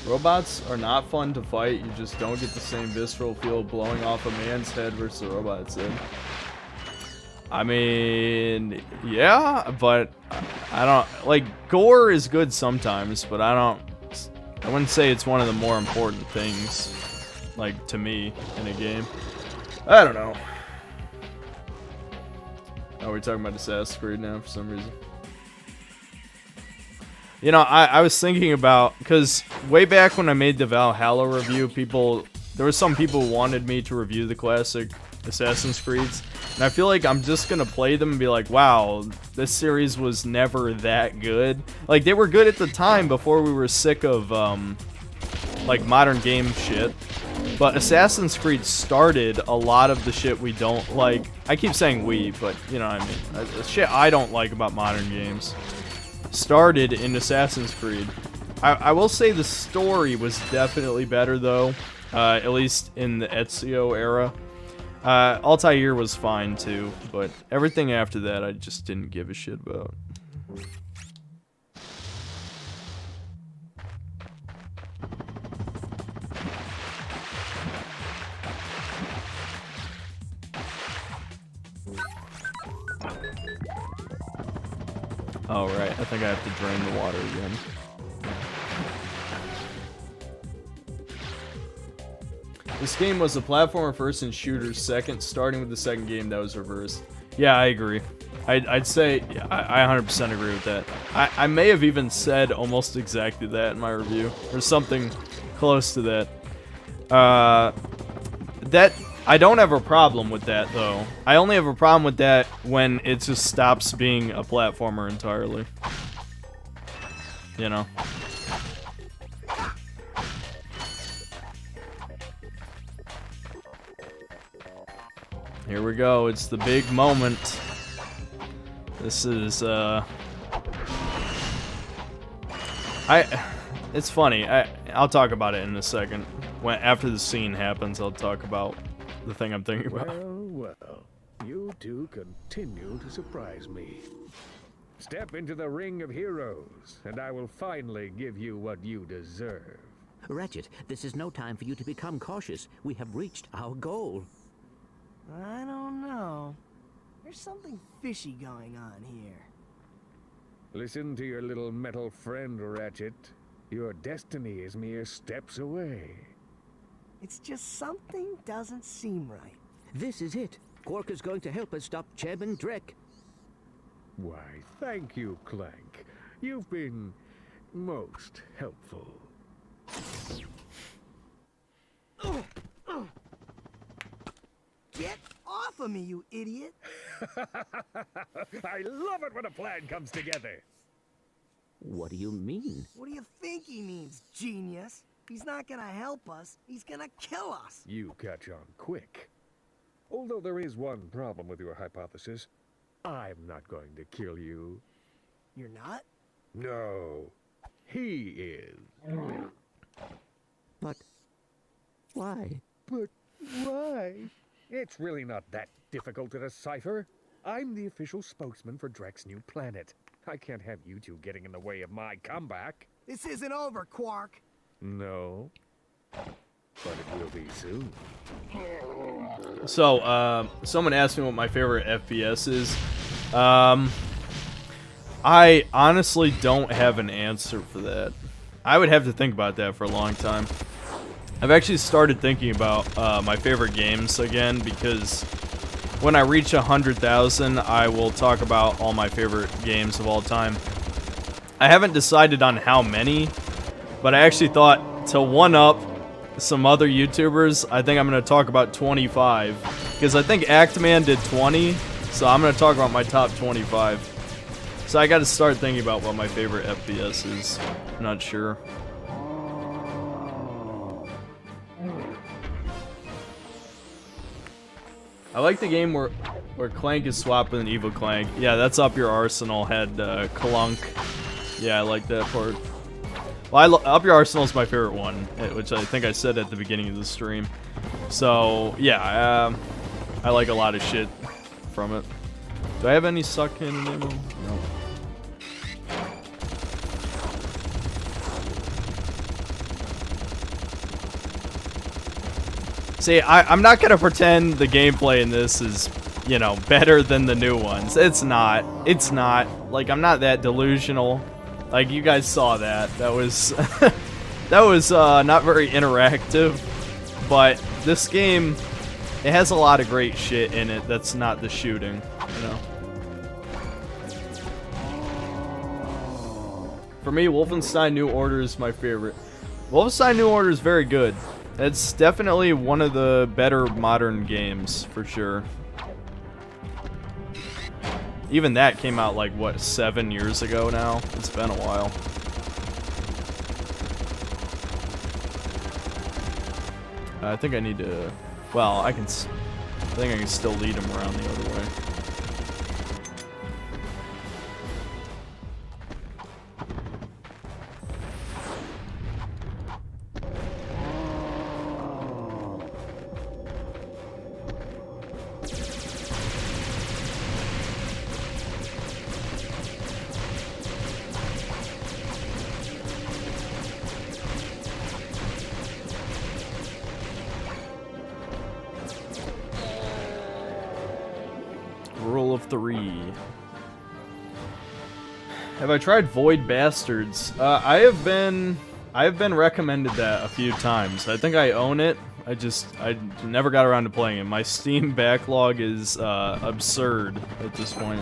Robots are not fun to fight, you just don't get the same visceral feel blowing off a man's head versus a robot's head. I mean, yeah, but I don't like gore is good sometimes, but I wouldn't say it's one of the more important things, like to me in a game. I don't know. Oh, we're talking about Assassin's Creed now for some reason. You know, I was thinking about, because way back when I made the Valhalla review, there were some people who wanted me to review the classic Assassin's Creeds, and I feel like I'm just gonna play them and be like, wow, this series was never that good. Like, they were good at the time before we were sick of, like, modern game shit. But Assassin's Creed started a lot of the shit we don't like. I keep saying we, but you know what I mean. The shit I don't like about modern games started in Assassin's Creed. I will say the story was definitely better, though. At least in the Ezio era. Altair was fine, too. But everything after that, I just didn't give a shit about. Oh, right. I think I have to drain the water again. This game was a platformer first and shooter second, starting with the second game that was reversed. Yeah, I agree. I'd say, yeah, I 100% agree with that. I may have even said almost exactly that in my review, or something close to that. I don't have a problem with that, though. I only have a problem with that when it just stops being a platformer entirely. You know? Here we go. It's the big moment. This is, it's funny. I'll talk about it in a second. After the scene happens, I'll talk about the thing I'm thinking about. Well, you two continue to surprise me. Step into the ring of heroes, and I will finally give you what you deserve. Ratchet, this is no time for you to become cautious. We have reached our goal. I don't know. There's something fishy going on here. Listen to your little metal friend, Ratchet. Your destiny is mere steps away. It's just something doesn't seem right. This is it. Quark is going to help us stop Chairman Drek. Why, thank you, Clank. You've been most helpful. Get off of me, you idiot! I love it when a plan comes together. What do you mean? What do you think he means, genius? He's not gonna help us, he's gonna kill us. You catch on quick. Although there is one problem with your hypothesis. I'm not going to kill you. You're not? No. He is. But why? But why? It's really not that difficult to decipher. I'm the official spokesman for Drek's new planet. I can't have you two getting in the way of my comeback. This isn't over, Quark. No. But it will be soon. So, someone asked me what my favorite FPS is. I honestly don't have an answer for that. I would have to think about that for a long time. I've actually started thinking about my favorite games again, because when I reach 100,000, I will talk about all my favorite games of all time. I haven't decided on how many, but I actually thought to one-up some other YouTubers, I think I'm going to talk about 25, because I think Actman did 20, so I'm going to talk about my top 25. So I got to start thinking about what my favorite FPS is. I'm not sure. I like the game where Clank is swapped with an evil Clank. Yeah, that's Up Your Arsenal had Clunk. Yeah, I like that part. Well, Up Your Arsenal is my favorite one, which I think I said at the beginning of the stream. So, yeah, I like a lot of shit from it. Do I have any suck cannon ammo? No. See, I'm not gonna pretend the gameplay in this is, you know, better than the new ones. It's not. It's not. Like, I'm not that delusional. Like, you guys saw that. That was that was not very interactive. But this game, it has a lot of great shit in it that's not the shooting, you know. For me, Wolfenstein New Order is my favorite. Wolfenstein New Order is very good. It's definitely one of the better modern games, for sure. Even that came out like, what, 7 years ago now? It's been a while. I think I need to... Well, I think I can still lead him around the other way. Rule of 3. Have I tried Void Bastards? I have been recommended that a few times. I think I own it. I never got around to playing it. My Steam backlog is absurd at this point.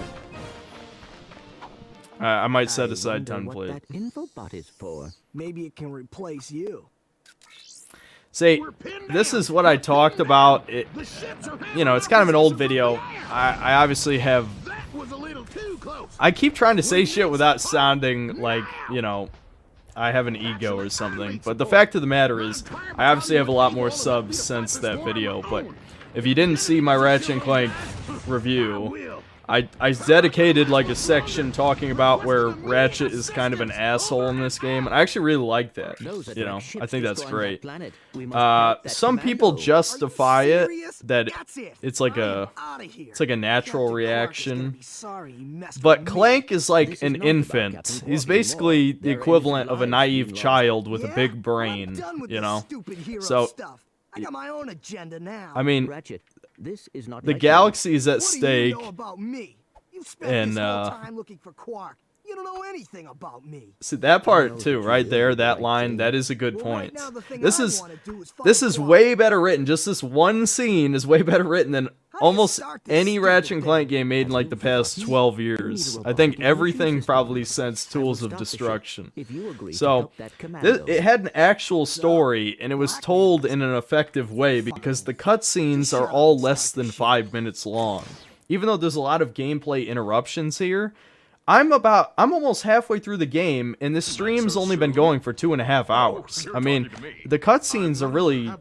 I might set aside time to play it. What that infobot is for? Maybe it can replace you. See, this is what I talked about. You know, it's kind of an old video. I obviously have... I keep trying to say shit without sounding like, you know, I have an ego or something. But the fact of the matter is, I obviously have a lot more subs since that video. But if you didn't see my Ratchet & Clank review... I dedicated like a section talking about where Ratchet is kind of an asshole in this game, and I actually really like that. You know, I think that's great. Some people justify it that it's like a natural reaction, but Clank is like an infant. He's basically the equivalent of a naive child with a big brain. You know, so I got my own agenda now. I mean. This is not the galaxy is at stake, and time looking for Quark. You don't know anything about me. See that part too, right there, that line, that is a good point. This is way better written. Just this one scene is way better written than almost any Ratchet & Clank game made in like the past 12 years. I think everything probably since Tools of Destruction. So it had an actual story, and it was told in an effective way because the cutscenes are all less than 5 minutes long. Even though there's a lot of gameplay interruptions here, I'm almost halfway through the game, and this stream's only been going for 2.5 hours. I mean, the cutscenes are really,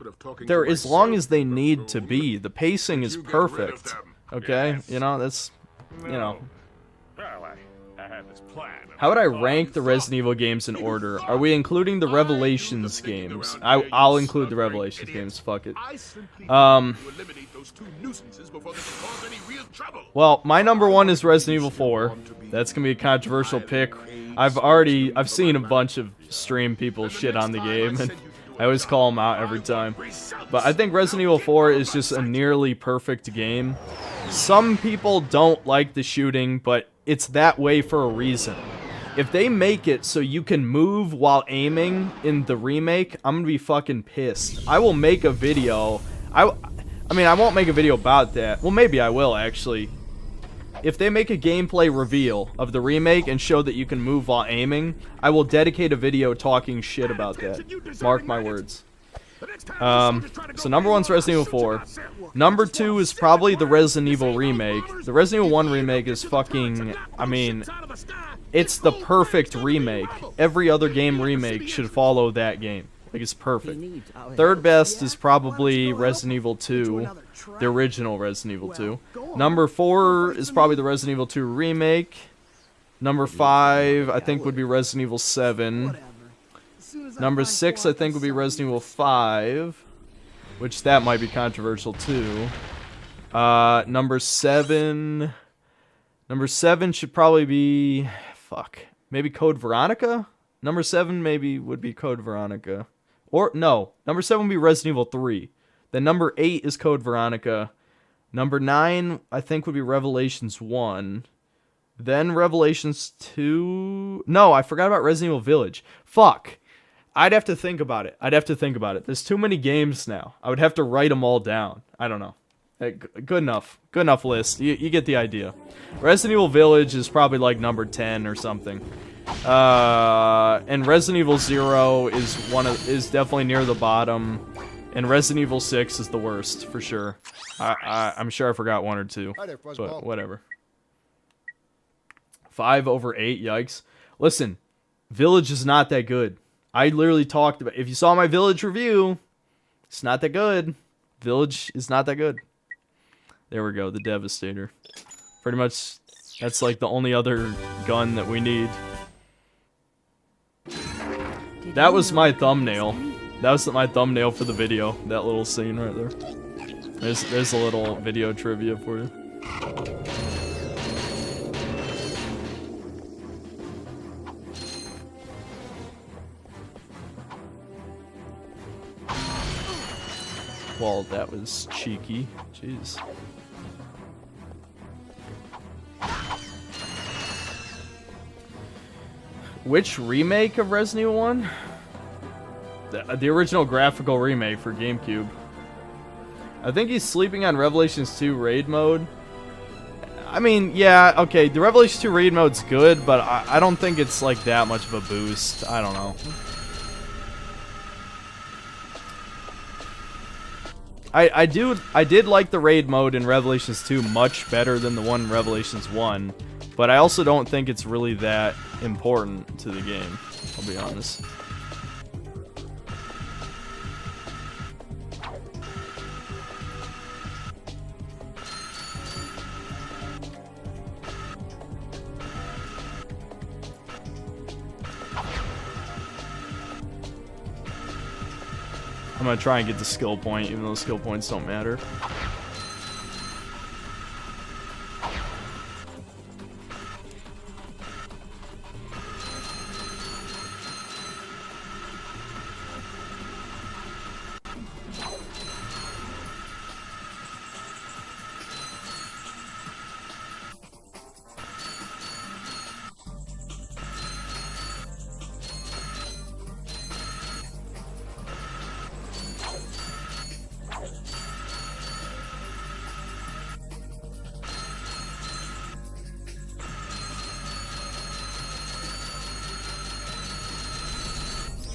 they're as long as they need to be. The pacing is perfect. Okay? You know, that's, you know. How would I rank the Resident Evil games in order? Are we including the Revelations games? I'll include the Revelations games, fuck it. Well, my number 1 is Resident Evil 4. That's gonna be a controversial pick. I've seen a bunch of stream people shit on the game, and I always call them out every time. But I think Resident Evil 4 is just a nearly perfect game. Some people don't like the shooting, but it's that way for a reason. If they make it so you can move while aiming in the remake, I'm gonna be fucking pissed. I will make a video. I mean, I won't make a video about that. Well, maybe I will, actually. If they make a gameplay reveal of the remake and show that you can move while aiming, I will dedicate a video talking shit about that. Mark my words. So number 1's Resident Evil 4. Number 2 is probably the Resident Evil remake. The Resident Evil 1 remake is fucking, I mean, it's the perfect remake. Every other game remake should follow that game. Like, it's perfect. Third best is probably Resident Evil 2, the original Resident Evil 2. Number 4 is probably the Resident Evil 2 remake. Number 5, I think, would be Resident Evil 7. Number 6, I think, would be Resident Evil 5, which that might be controversial too. Number 7 should probably be, maybe Code Veronica? Number 7 maybe would be Code Veronica. Or, no, number 7 would be Resident Evil 3. Then number 8 is Code Veronica. Number 9, I think, would be Revelations 1. Then Revelations 2... No, I forgot about Resident Evil Village. Fuck. I'd have to think about it. There's too many games now. I would have to write them all down. I don't know. Good enough. Good enough list. You get the idea. Resident Evil Village is probably like number 10 or something. And Resident Evil 0 is definitely near the bottom. And Resident Evil 6 is the worst, for sure. I'm sure I forgot 1 or 2. But whatever. 5 over 8, yikes. Listen, Village is not that good. I literally talked about... If you saw my Village review, it's not that good. Village is not that good. There we go, the Devastator. Pretty much, that's like the only other gun that we need. That was my thumbnail. That was my thumbnail for the video. That little scene right there. There's a little video trivia for you. Well, that was cheeky. Jeez. Which remake of Resident Evil 1? The original graphical remake for GameCube. I think he's sleeping on Revelations 2 raid mode. I mean, yeah, okay, the Revelations 2 raid mode's good, but I don't think it's like that much of a boost. I don't know. I did like the raid mode in Revelations 2 much better than the one in Revelations 1, but I also don't think it's really that important to the game, I'll be honest. I'm gonna try and get the skill point, even though skill points don't matter.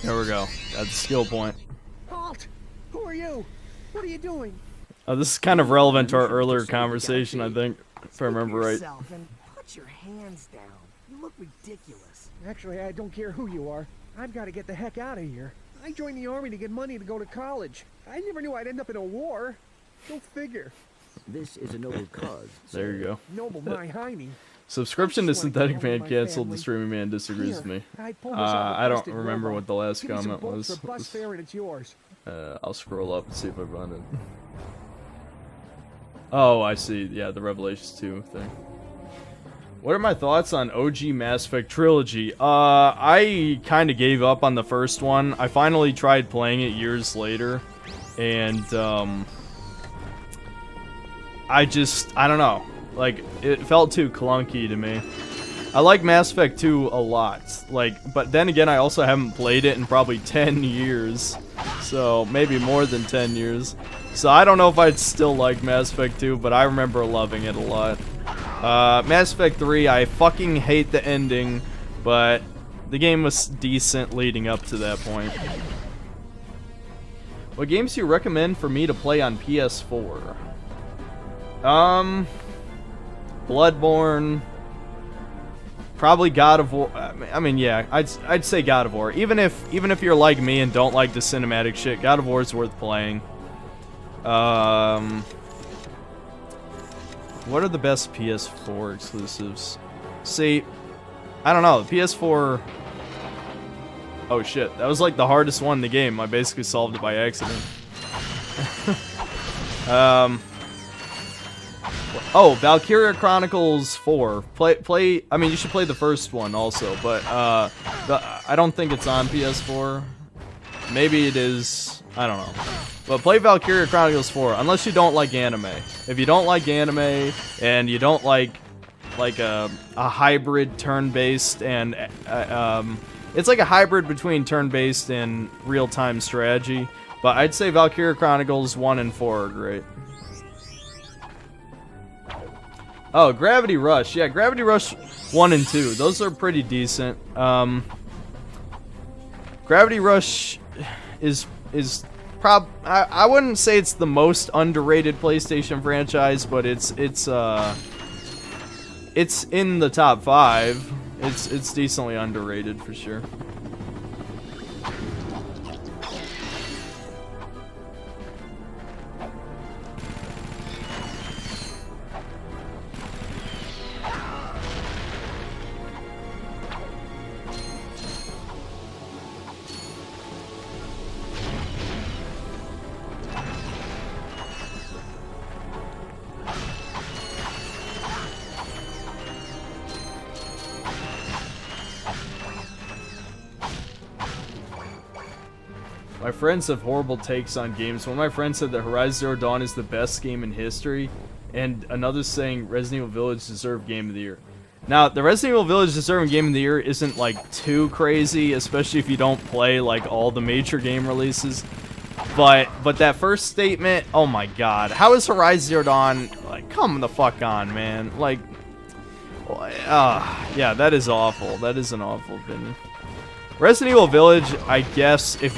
There we go. That's the skill point. Halt! Who are you? What are you doing? This is kind of relevant to our earlier conversation, I think, if I remember right. And put your hands down. You look ridiculous. Actually, I don't care who you are. I've got to get the heck out of here. I joined the army to get money to go to college. I never knew I'd end up in a war. Go figure. This is a noble cause. There you go. Noble my hiney. Subscription to Synthetic Man canceled. The streaming man disagrees with me. I don't remember what the last comment was. I'll scroll up and see if I found it. Oh, I see. Yeah, the Revelations 2 thing. What are my thoughts on OG Mass Effect Trilogy? I kind of gave up on the first one. I finally tried playing it years later, and I don't know. Like, it felt too clunky to me. I like Mass Effect 2 a lot. Like, but then again, I also haven't played it in probably 10 years. So, maybe more than 10 years. So, I don't know if I'd still like Mass Effect 2, but I remember loving it a lot. Mass Effect 3, I fucking hate the ending, but the game was decent leading up to that point. What games do you recommend for me to play on PS4? Bloodborne, probably God of War. I mean, yeah, I'd say God of War. Even if you're like me and don't like the cinematic shit, God of War is worth playing. What are the best PS4 exclusives? See, I don't know. The PS4. Oh shit, that was like the hardest one in the game. I basically solved it by accident. Oh, Valkyria Chronicles 4. Play. I mean, you should play the first one also, but I don't think it's on PS4. Maybe it is. I don't know. But play Valkyria Chronicles 4, unless you don't like anime. If you don't like anime, and you don't like a hybrid turn-based and, it's like a hybrid between turn-based and real-time strategy. But I'd say Valkyria Chronicles 1 and 4 are great. Oh, Gravity Rush. Yeah, Gravity Rush 1 and 2. Those are pretty decent. Gravity Rush is I wouldn't say it's the most underrated PlayStation franchise, but it's in the top 5. It's decently underrated for sure. My friends have horrible takes on games. One of my friends said that Horizon Zero Dawn is the best game in history, and another saying Resident Evil Village deserved Game of the Year. Now, the Resident Evil Village deserving Game of the Year isn't, like, too crazy, especially if you don't play, like, all the major game releases. But that first statement, oh my god. How is Horizon Zero Dawn, like, come the fuck on, man. Like, yeah, that is awful. That is an awful opinion. Resident Evil Village, I guess, if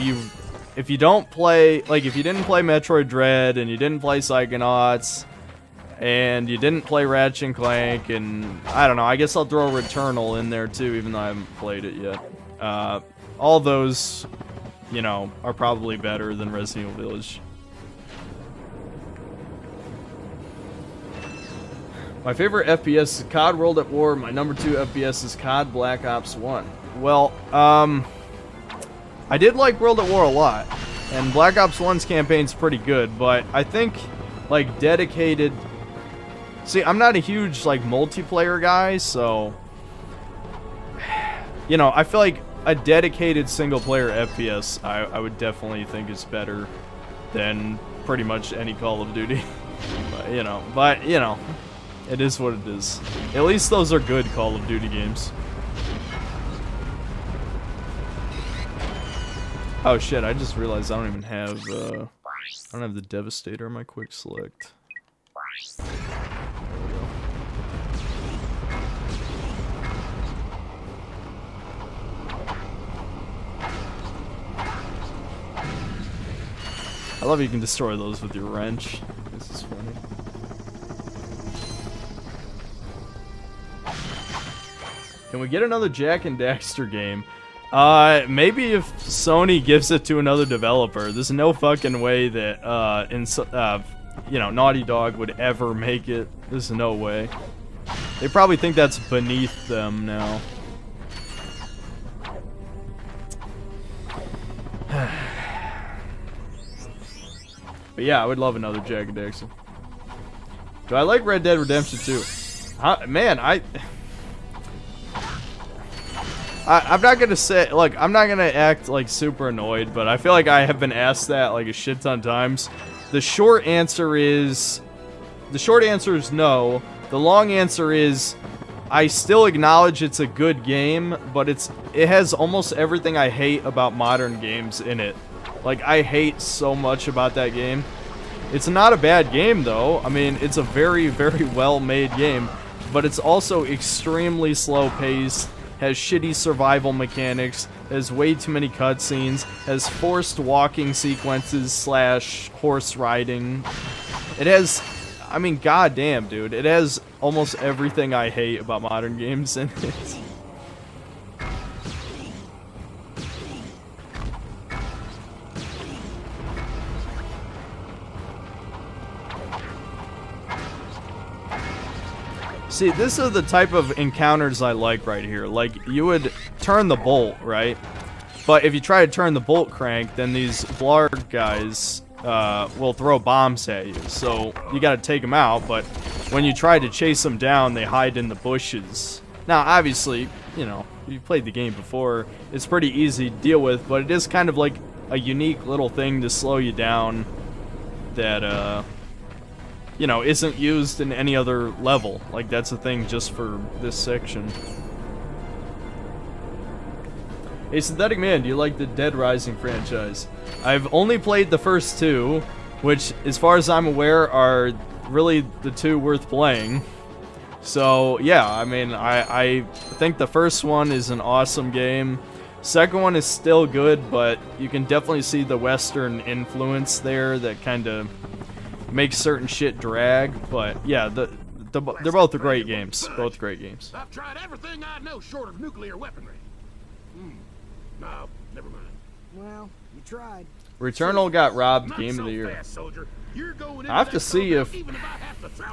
you don't play, like, if you didn't play Metroid Dread, and you didn't play Psychonauts, and you didn't play Ratchet and Clank, and, I don't know, I guess I'll throw Returnal in there, too, even though I haven't played it yet. All those, you know, are probably better than Resident Evil Village. My favorite FPS is COD World at War. My number 2 FPS is COD Black Ops 1. Well, I did like World at War a lot, and Black Ops 1's campaign's pretty good, but I think, like, dedicated... See, I'm not a huge, like, multiplayer guy, so... You know, I feel like a dedicated single-player FPS, I would definitely think is better than pretty much any Call of Duty. But, you know, it is what it is. At least those are good Call of Duty games. Oh shit, I just realized I don't even have, I don't have the Devastator on my quick select. I love you can destroy those with your wrench. This is funny. Can we get another Jak and Daxter game? Maybe if Sony gives it to another developer. There's no fucking way that, you know, Naughty Dog would ever make it. There's no way. They probably think that's beneath them now. But yeah, I would love another Jak and Daxter. Do I like Red Dead Redemption 2? Man, I'm not gonna say, like, I'm not gonna act like super annoyed, but I feel like I have been asked that like a shit ton of times. The short answer is no. The long answer is I still acknowledge it's a good game, but it has almost everything I hate about modern games in it. Like, I hate so much about that game. It's not a bad game though. I mean, it's a very, very well made game, but it's also extremely slow paced. Has shitty survival mechanics, has way too many cutscenes, has forced walking sequences / horse riding. It has, I mean, goddamn, dude, it has almost everything I hate about modern games in it. See, this is the type of encounters I like right here. Like, you would turn the bolt, right? But if you try to turn the bolt crank, then these Blarg guys will throw bombs at you. So you gotta take them out, but when you try to chase them down, they hide in the bushes. Now, obviously, you know, if you've played the game before, it's pretty easy to deal with, but it is kind of like a unique little thing to slow you down that you know, isn't used in any other level. Like, that's a thing just for this section. Hey, Synthetic Man, do you like the Dead Rising franchise? I've only played the first two, which, as far as I'm aware, are really the two worth playing. So, yeah, I mean, I think the first one is an awesome game. Second one is still good, but you can definitely see the Western influence there that kind of makes certain shit drag. But, yeah, they're both great games. Both great games. I've tried everything I know short of nuclear weaponry. No, never mind. Well, you tried. Returnal got robbed Game of the Year. I have to see if...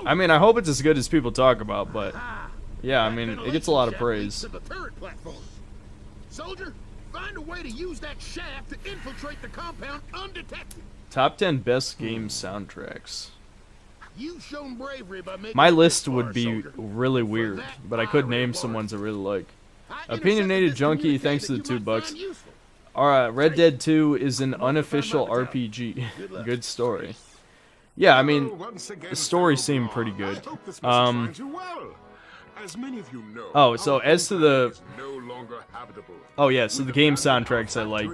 I mean, I hope it's as good as people talk about, but... Yeah, I mean, it gets a lot of praise. Soldier, find a way to use that shaft to infiltrate the compound undetected. Top 10 best game soundtracks. You've shown bravery by making My list would be really weird, but I could name some ones I really like. Opinionated Junkie, thanks to the $2. Alright, Red Dead 2 is an unofficial RPG. Good story. Yeah, I mean, the story seemed pretty good. As many of you know, Oh, so as to the... no longer habitable. Oh yeah, so the game soundtracks I like.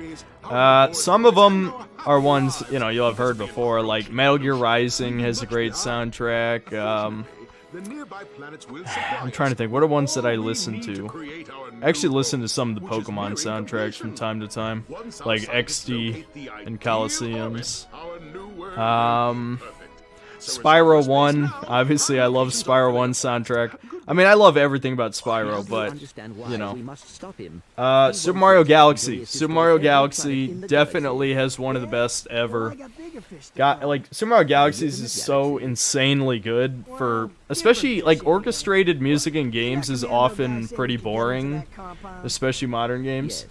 Some of them are ones, you know, you'll have heard before, like Metal Gear Rising has a great soundtrack. I'm trying to think, what are ones that I listen to? I actually listen to some of the Pokemon soundtracks from time to time, like XD and Colosseums. Spyro 1, obviously I love Spyro 1 soundtrack. I mean, I love everything about Spyro, but, you know. Super Mario Galaxy. Super Mario Galaxy definitely has one of the best ever. Super Mario Galaxy is so insanely good for, especially, like, orchestrated music in games is often pretty boring, especially modern games.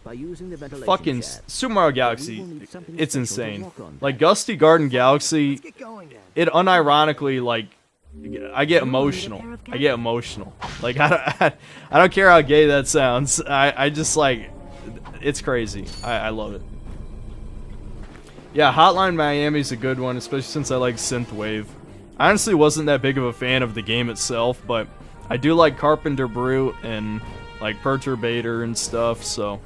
Fucking Super Mario Galaxy, it's insane. Like, Gusty Garden Galaxy, it unironically, like, I get emotional. Like, I don't care how gay that sounds. I just, like, it's crazy. I love it. Yeah, Hotline Miami's a good one, especially since I like synthwave. I honestly wasn't that big of a fan of the game itself, but I do like Carpenter Brute and, like, Perturbator and stuff, so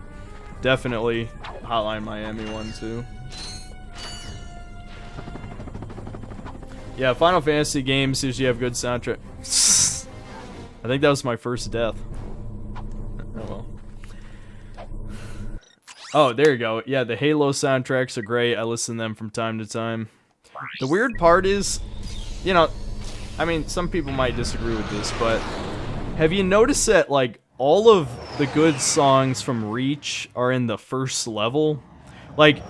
definitely Hotline Miami one, too. Yeah, Final Fantasy games usually have good soundtrack. I think that was my first death. Oh well. Oh, there you go. Yeah, the Halo soundtracks are great. I listen to them from time to time. The weird part is, you know, I mean, some people might disagree with this, but have you noticed that, like, all of the good songs from Reach are in the first level? Like,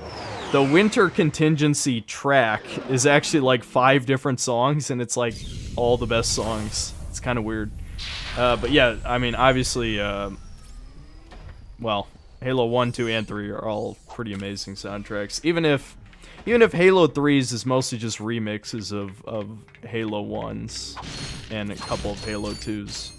the Winter Contingency track is actually like 5 different songs, and it's like all the best songs. It's kind of weird. But yeah, I mean, obviously, well, Halo 1, 2, and 3 are all pretty amazing soundtracks. Even if Halo 3's is mostly just remixes of Halo 1's and a couple of Halo 2's.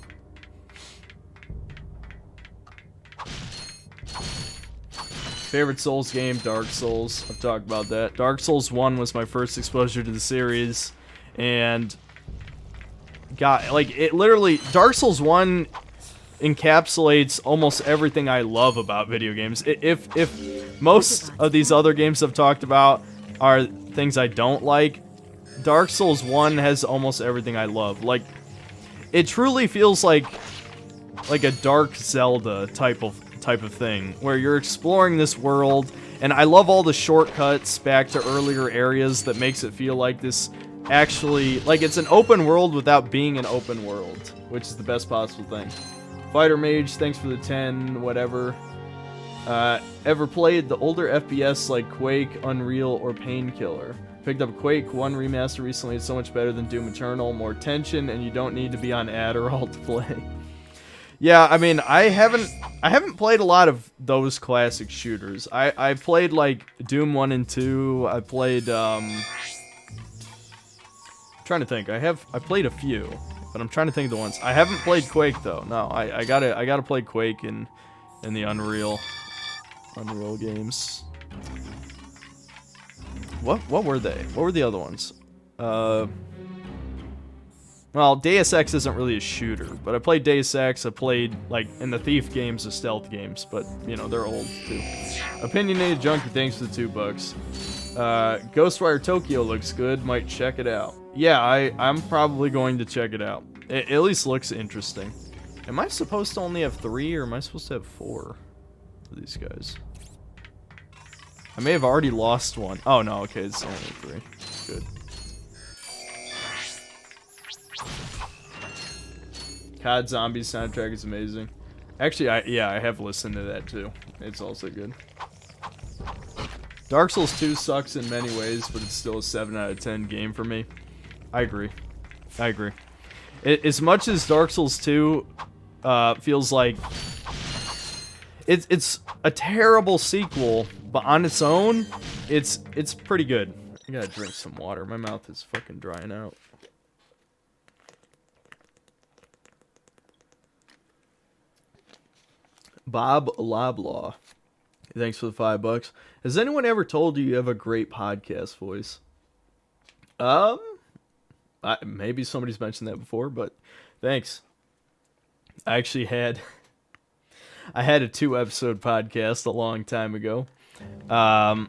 Favorite Souls game, Dark Souls. I've talked about that. Dark Souls 1 was my first exposure to the series, and it literally, Dark Souls 1 encapsulates almost everything I love about video games. If most of these other games I've talked about are things I don't like, Dark Souls 1 has almost everything I love. Like, it truly feels like a Dark Zelda type of thing, where you're exploring this world, and I love all the shortcuts back to earlier areas that makes it feel like this actually, like, it's an open world without being an open world, which is the best possible thing. Fighter Mage, thanks for the 10, whatever. Ever played the older FPS like Quake, Unreal, or Painkiller? Picked up Quake 1 remaster recently. It's so much better than Doom Eternal, more tension, and you don't need to be on Adderall to play. Yeah, I mean, I haven't played a lot of those classic shooters. I played, like, Doom 1 and 2. I played, I'm trying to think. I played a few, but I'm trying to think of the ones. I haven't played Quake, though. No, I gotta play Quake in the Unreal games. What were they? What were the other ones? Well, Deus Ex isn't really a shooter, but I played Deus Ex. I played, like, in the Thief games, the stealth games, but, you know, they're old, too. Opinionated Junkie, thanks for the $2. Ghostwire Tokyo looks good. Might check it out. Yeah, I'm probably going to check it out. It at least looks interesting. Am I supposed to only have 3, or am I supposed to have 4 for these guys? I may have already lost one. Oh, no, okay, it's only 3. Good. COD Zombies soundtrack is amazing. Actually, I have listened to that too. It's also good. Dark Souls 2 sucks in many ways, but it's still a 7 out of 10 game for me. I agree. As much as Dark Souls 2 feels like it's a terrible sequel, but on its own, it's pretty good. I gotta drink some water. My mouth is fucking drying out. Bob Loblaw, thanks for the $5. Has anyone ever told you have a great podcast voice? Maybe somebody's mentioned that before, but thanks. I actually had a 2-episode podcast a long time ago. I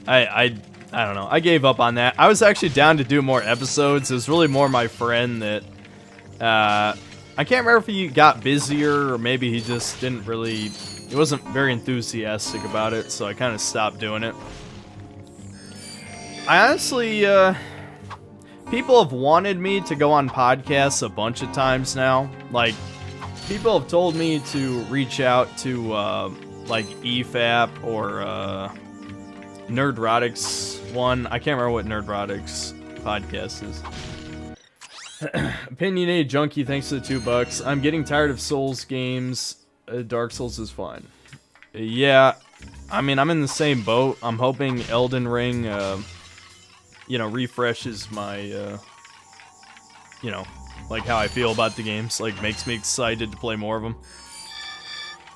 don't know. I gave up on that. I was actually down to do more episodes. It was really more my friend that I can't remember if he got busier or maybe he just didn't really... He wasn't very enthusiastic about it, so I kind of stopped doing it. I honestly... people have wanted me to go on podcasts a bunch of times now. Like, people have told me to reach out to, like, EFAP or Nerdrotics one. I can't remember what Nerdrotics podcast is. Opinionated Junkie, thanks for the $2. I'm getting tired of Souls games. Dark Souls is fine. Yeah, I mean, I'm in the same boat. I'm hoping Elden Ring, you know, refreshes my, you know, like how I feel about the games. Like, makes me excited to play more of them.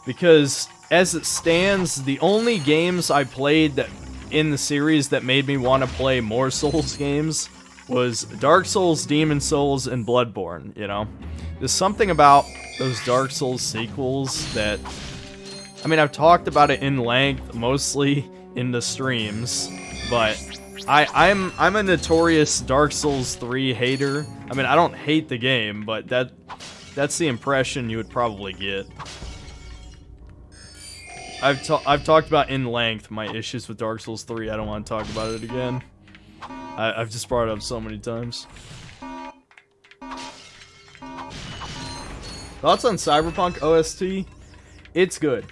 Because, as it stands, the only games I played that in the series that made me want to play more Souls games was Dark Souls, Demon Souls, and Bloodborne, you know? There's something about those Dark Souls sequels that... I mean, I've talked about it in length, mostly in the streams, but I'm a notorious Dark Souls 3 hater. I mean, I don't hate the game, but that's the impression you would probably get. I've talked about in length my issues with Dark Souls 3. I don't want to talk about it again. I've just brought it up so many times. Thoughts on Cyberpunk OST? It's good.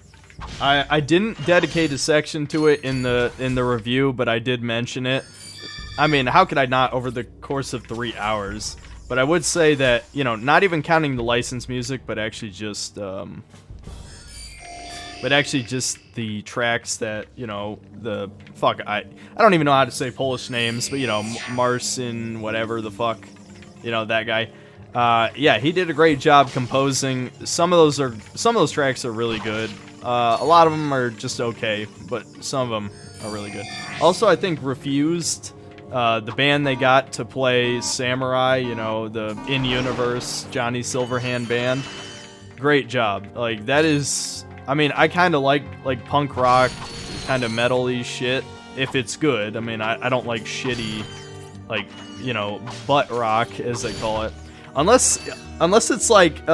I didn't dedicate a section to it in the review, but I did mention it. I mean, how could I not over the course of 3 hours? But I would say that, you know, not even counting the licensed music, but actually just the tracks that, you know, I don't even know how to say Polish names, but, you know, Marcin, whatever the fuck, you know, that guy. Yeah, he did a great job composing. Some of those tracks are really good. A lot of them are just okay, but some of them are really good. Also, I think Refused, the band they got to play Samurai, you know, the in-universe Johnny Silverhand band, great job. Like, that is... I mean, I kind of like punk rock, kind of metal-y shit, if it's good. I mean, I don't like shitty, like, you know, butt rock, as they call it. Unless it's like,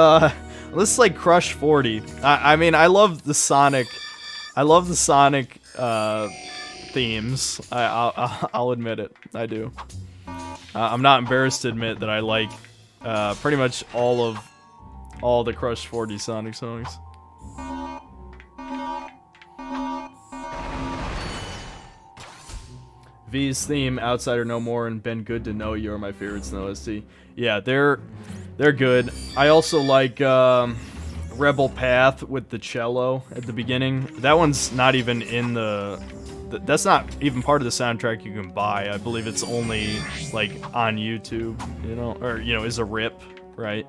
Crush 40. I mean, I love the Sonic themes. I'll admit it. I do. I'm not embarrassed to admit that I like pretty much all the Crush 40 Sonic songs. V's theme, Outsider No More, and Been Good to Know You are my favorites in the OST. Yeah, they're good. I also like Rebel Path with the cello at the beginning. That one's not even in that's not even part of the soundtrack you can buy. I believe it's only like on YouTube, you know, or you know, is a rip, right?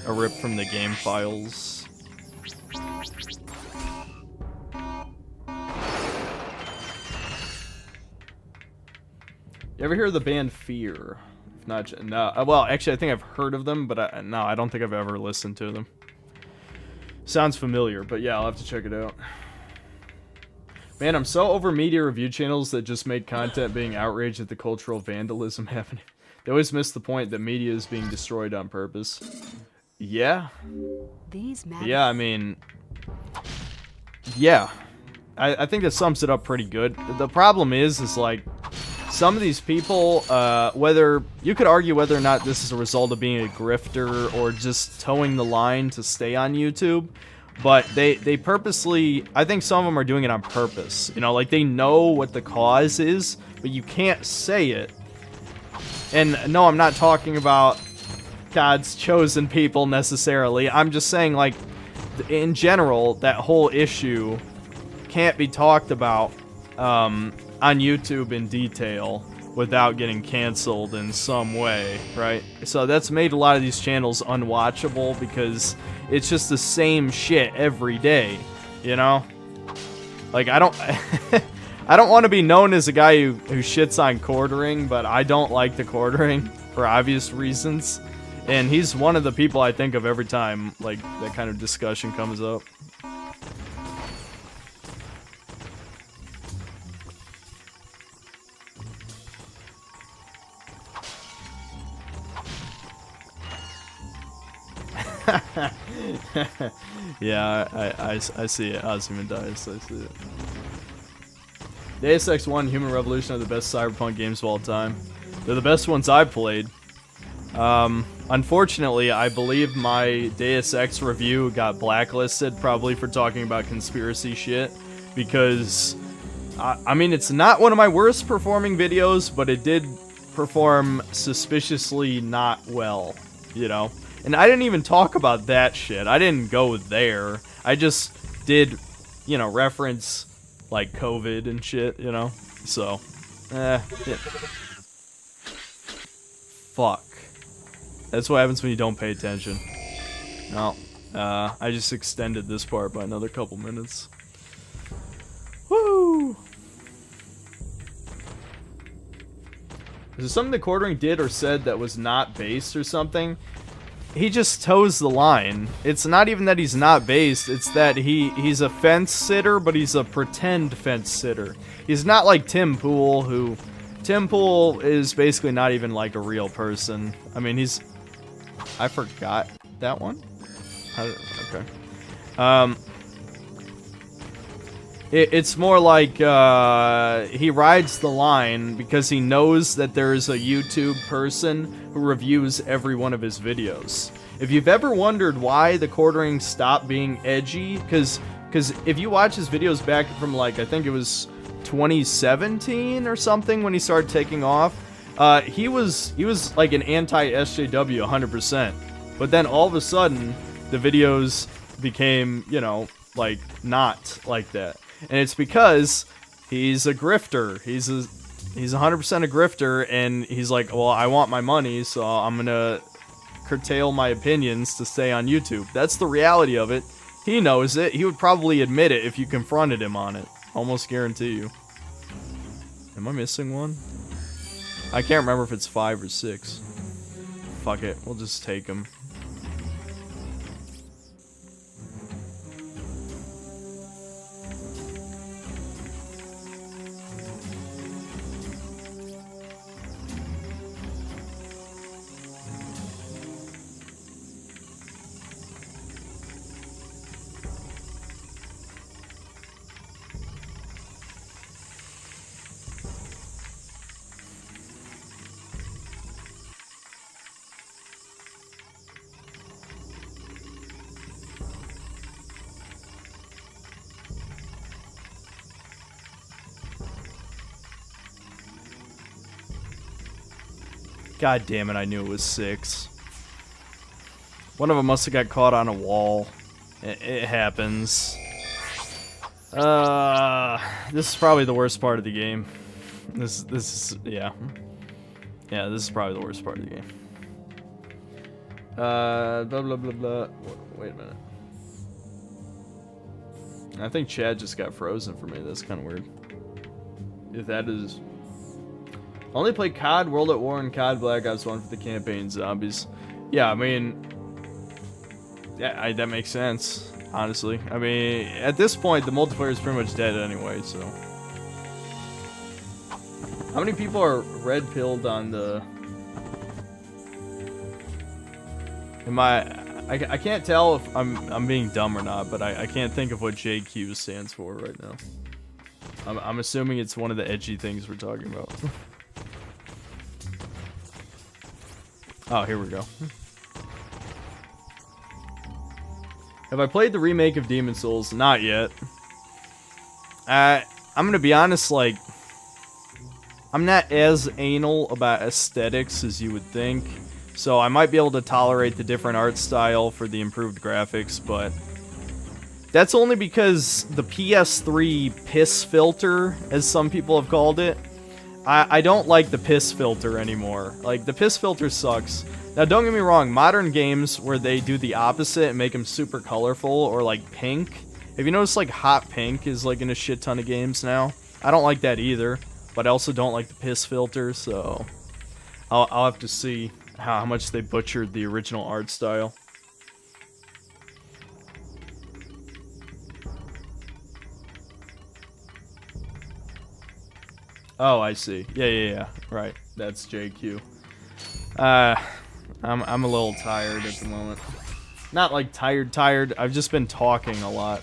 A rip from the game files. You ever hear of the band Fear? If not, no. Well, actually, I think I've heard of them, but no, I don't think I've ever listened to them. Sounds familiar, but yeah, I'll have to check it out. Man, I'm so over media review channels that just make content being outraged at the cultural vandalism happening. They always miss the point that media is being destroyed on purpose. Yeah. Yeah, I mean... Yeah. I think that sums it up pretty good. The problem is like... Some of these people, whether... You could argue whether or not this is a result of being a grifter or just towing the line to stay on YouTube. But they purposely... I think some of them are doing it on purpose. You know, like they know what the cause is, but you can't say it. And no, I'm not talking about God's chosen people necessarily. I'm just saying, like, in general, that whole issue can't be talked about on YouTube in detail without getting canceled in some way, right? So that's made a lot of these channels unwatchable because it's just the same shit every day, you know? Like, I don't... I don't want to be known as a guy who shits on quartering, but I don't like the quartering for obvious reasons. And he's one of the people I think of every time, like, that kind of discussion comes up. Yeah, I see it. Ozymandias, I see it. Deus Ex 1, Human Revolution are the best Cyberpunk games of all time. They're the best ones I've played. Unfortunately, I believe my Deus Ex review got blacklisted, probably for talking about conspiracy shit, because, I mean, it's not one of my worst performing videos, but it did perform suspiciously not well, you know? And I didn't even talk about that shit. I didn't go there. I just did, you know, reference, like, COVID and shit, you know? So, yeah. Fuck. That's what happens when you don't pay attention. No. I just extended this part by another couple minutes. Woo! Is there something that Quartering did or said that was not based or something? He just toes the line. It's not even that he's not based, it's that he's a fence sitter, but he's a pretend fence sitter. He's not like Tim Pool, who... Tim Pool is basically not even like a real person. I mean, he's... I forgot that one? Okay. It's more like he rides the line because he knows that there's a YouTube person who reviews every one of his videos. If you've ever wondered why the Quartering stopped being edgy, because if you watch his videos back from, like, I think it was 2017 or something when he started taking off, he was like an anti-SJW 100%. But then all of a sudden, the videos became, you know, like, not like that. And it's because he's a grifter. He's 100% a grifter, and he's like, well, I want my money, so I'm gonna curtail my opinions to stay on YouTube. That's the reality of it. He knows it. He would probably admit it if you confronted him on it. Almost guarantee you. Am I missing one? I can't remember if it's 5 or 6. Fuck it. We'll just take him. God damn it, I knew it was 6. One of them must have got caught on a wall. It happens. This is probably the worst part of the game. This is, yeah. Yeah, this is probably the worst part of the game. Blah, blah, blah, blah. Wait a minute. I think Chad just got frozen for me. That's kind of weird. If that is... Only play COD, World at War, and COD Black Ops 1 for the campaign zombies. Yeah, I mean... Yeah, that makes sense, honestly. I mean, at this point, the multiplayer is pretty much dead anyway, so... How many people are red-pilled on the... I can't tell if I'm being dumb or not, but I can't think of what JQ stands for right now. I'm assuming it's one of the edgy things we're talking about. Oh, here we go. Have I played the remake of Demon's Souls? Not yet. I'm gonna be honest, like, I'm not as anal about aesthetics as you would think, so I might be able to tolerate the different art style for the improved graphics, but that's only because the PS3 piss filter, as some people have called it, I don't like the piss filter anymore. Like, the piss filter sucks. Now, don't get me wrong, modern games where they do the opposite and make them super colorful, or like pink. Have you noticed, like, hot pink is like in a shit ton of games now? I don't like that either, but I also don't like the piss filter, so I'll have to see how much they butchered the original art style. Oh, I see. Yeah. Right. That's JQ. I'm a little tired at the moment. Not like tired. I've just been talking a lot.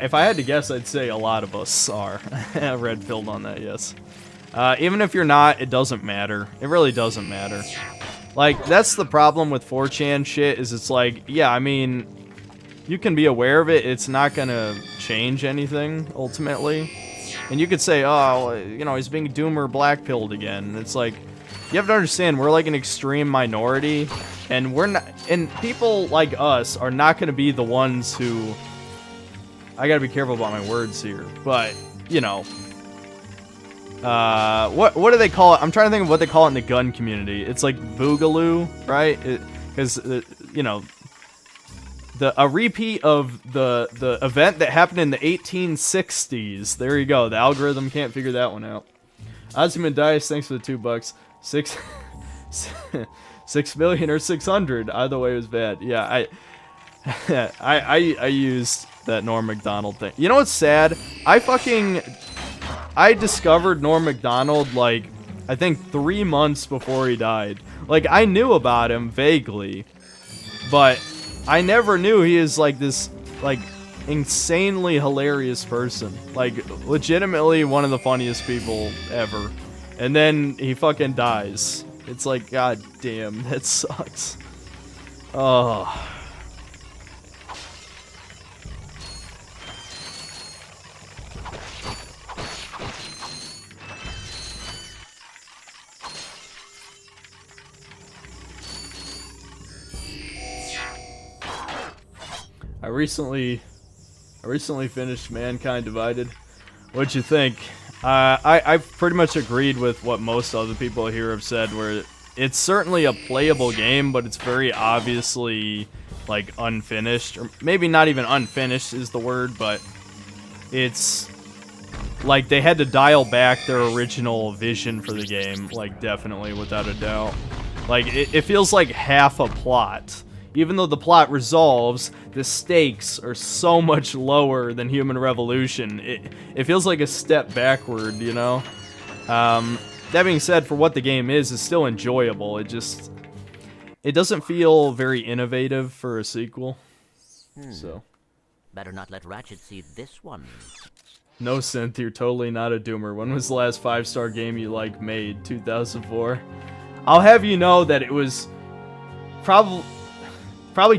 If I had to guess, I'd say a lot of us are red-pilled on that, yes. Even if you're not, it doesn't matter. It really doesn't matter. Like, that's the problem with 4chan shit, is it's like, yeah, I mean, you can be aware of it, it's not gonna change anything, ultimately. And you could say, oh, you know, he's being doomer black-pilled again. It's like, you have to understand, we're like an extreme minority, and we're not, and people like us are not gonna be the ones who, I gotta be careful about my words here, but, you know, what do they call it? I'm trying to think of what they call it in the gun community. It's like boogaloo, right? Because, you know, a repeat of the event that happened in the 1860s. There you go. The algorithm can't figure that one out. Ozyman Dice, thanks for the $2. 6 million or 600. Either way was bad. Yeah, I used that Norm Macdonald thing. You know what's sad? I discovered Norm Macdonald, like, I think 3 months before he died. Like, I knew about him vaguely, but I never knew he is, like, this, like, insanely hilarious person. Like, legitimately one of the funniest people ever. And then he fucking dies. It's like, god damn, that sucks. Oh. I recently finished Mankind Divided. What'd you think? I pretty much agreed with what most other people here have said, where it's certainly a playable game, but it's very obviously, like, unfinished. Or maybe not even unfinished is the word, but it's like they had to dial back their original vision for the game, like, definitely, without a doubt. Like, it feels like half a plot. Even though the plot resolves, the stakes are so much lower than Human Revolution. It feels like a step backward, you know? That being said, for what the game is, it's still enjoyable. It doesn't feel very innovative for a sequel. So. Better not let Ratchet see this one. No, Synth, you're totally not a doomer. When was the last 5-star game you, like, made? 2004? I'll have you know that it was probably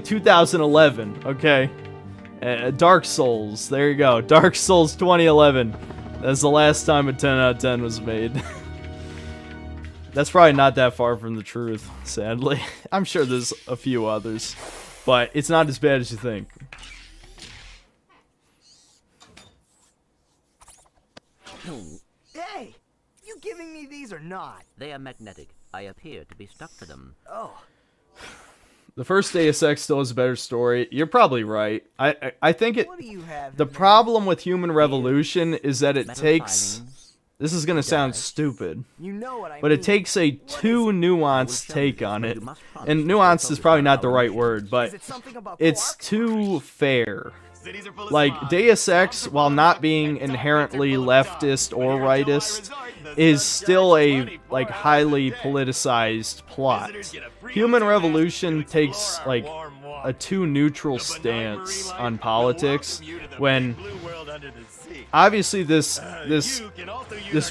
2011, okay? Dark Souls, there you go. Dark Souls 2011. That's the last time a 10 out of 10 was made. That's probably not that far from the truth, sadly. I'm sure there's a few others, but it's not as bad as you think. Hey! You giving me these or not? They are magnetic. I appear to be stuck to them. Oh. The first Deus Ex still is a better story. You're probably right. I think it. The problem with Human Revolution is that it takes. This is gonna sound stupid, but it takes a too nuanced take on it, and nuanced is probably not the right word, but it's too fair. Like, Deus Ex, while not being inherently leftist or rightist, is still a, like, highly politicized plot. Human Revolution takes, like, a too neutral stance on politics, when obviously this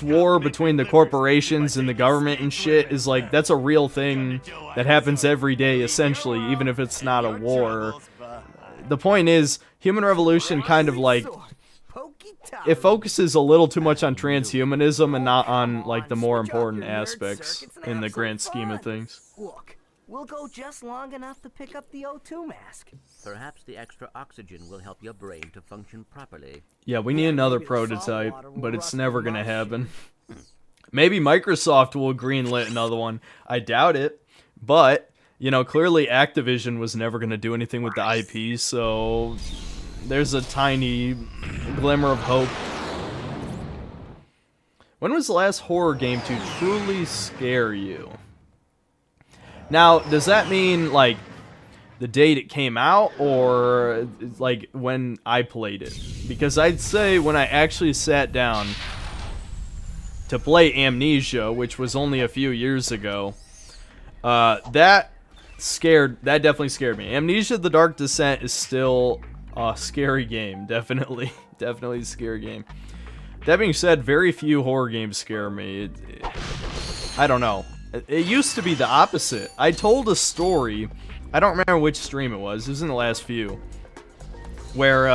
war between the corporations and the government and shit is, like, that's a real thing that happens every day, essentially, even if it's not a war. The point is, Human Revolution kind of, like, it focuses a little too much on transhumanism and not on, like, the more important aspects in the grand scheme of things. Look, we'll go just long enough to pick up the O2 mask. Perhaps the extra oxygen will help your brain to function properly. Yeah, we need another prototype, but it's never gonna happen. Maybe Microsoft will greenlit another one. I doubt it, but, you know, clearly Activision was never gonna do anything with the IP, so there's a tiny glimmer of hope. When was the last horror game to truly scare you? Now, does that mean, like, the date it came out, or, like, when I played it? Because I'd say when I actually sat down to play Amnesia, which was only a few years ago, that definitely scared me. Amnesia: The Dark Descent is still a scary game, definitely a scary game. That being said, very few horror games scare me. I don't know. It used to be the opposite. I told a story, I don't remember which stream it was in the last few, where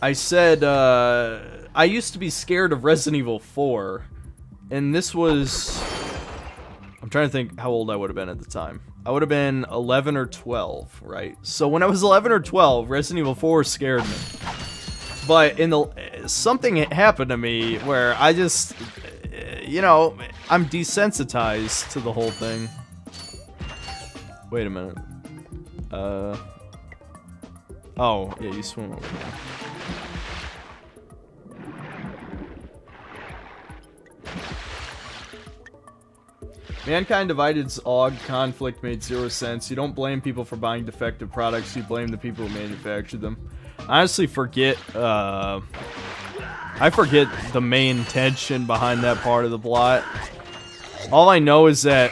I said I used to be scared of Resident Evil 4, and this was, I'm trying to think how old I would have been at the time. I would have been 11 or 12, right? So when I was 11 or 12, Resident Evil 4 scared me. But something happened to me where I just, you know, I'm desensitized to the whole thing. Wait a minute. Oh, yeah, you swim over there. Mankind Divided's AUG conflict made zero sense. You don't blame people for buying defective products, you blame the people who manufactured them. I honestly forget, I forget the main tension behind that part of the plot. All I know is that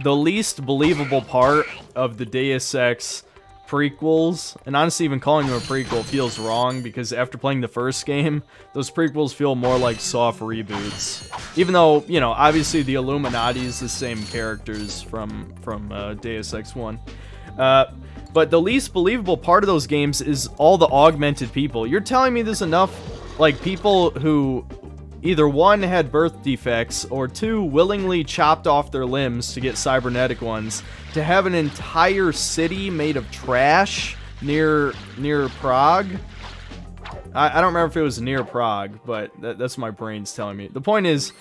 the least believable part of the Deus Ex prequels, and honestly even calling them a prequel feels wrong, because after playing the first game, those prequels feel more like soft reboots. Even though, you know, obviously the Illuminati is the same characters from Deus Ex 1. But the least believable part of those games is all the augmented people. You're telling me there's enough, like, people who either one had birth defects or two willingly chopped off their limbs to get cybernetic ones to have an entire city made of trash near Prague? I don't remember if it was near Prague, but that's my brain's telling me. The point is,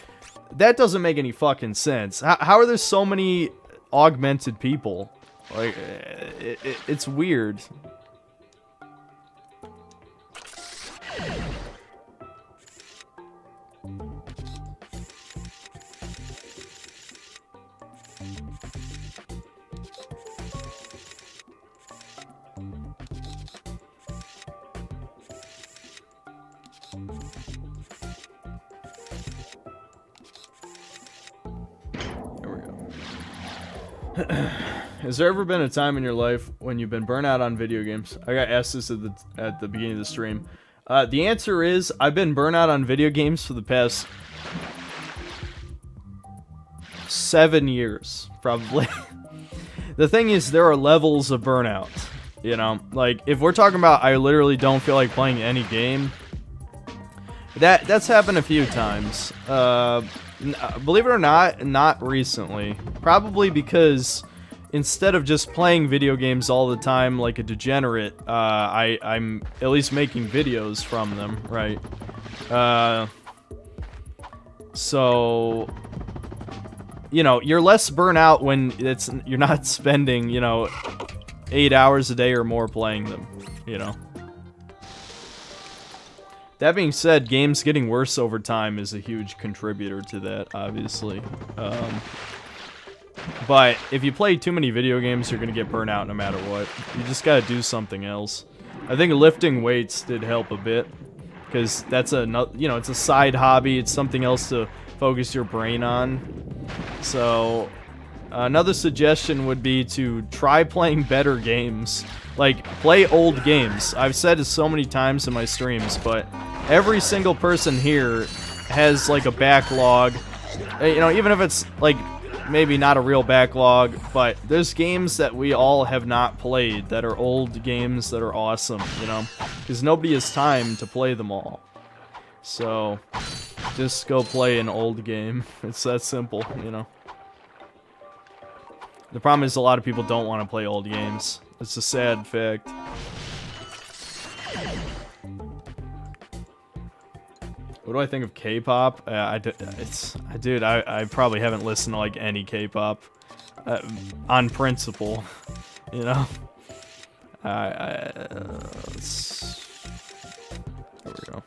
that doesn't make any fucking sense. How are there so many augmented people? Like, it's weird. Has there ever been a time in your life when you've been burnt out on video games? I got asked this at the beginning of the stream. The answer is, I've been burnt out on video games for the past 7 years, probably. The thing is, there are levels of burnout. You know, like, if we're talking about I literally don't feel like playing any game, that's happened a few times. Believe it or not recently. Probably because instead of just playing video games all the time like a degenerate, I'm at least making videos from them, right? So you know, you're less burnout when you're not spending, you know, 8 hours a day or more playing them, you know. That being said, games getting worse over time is a huge contributor to that, obviously. But if you play too many video games, you're gonna get burnt out no matter what. You just gotta do something else. I think lifting weights did help a bit, because that's it's a side hobby. It's something else to focus your brain on. So another suggestion would be to try playing better games. Like, play old games. I've said it so many times in my streams, but every single person here has like a backlog. You know, even if it's like maybe not a real backlog, but there's games that we all have not played that are old games that are awesome, you know, because nobody has time to play them all. So just go play an old game. It's that simple, you know. The problem is a lot of people don't want to play old games. It's a sad fact. What do I think of K-pop? Dude, I probably haven't listened to like any K-pop on principle, you know. There we go.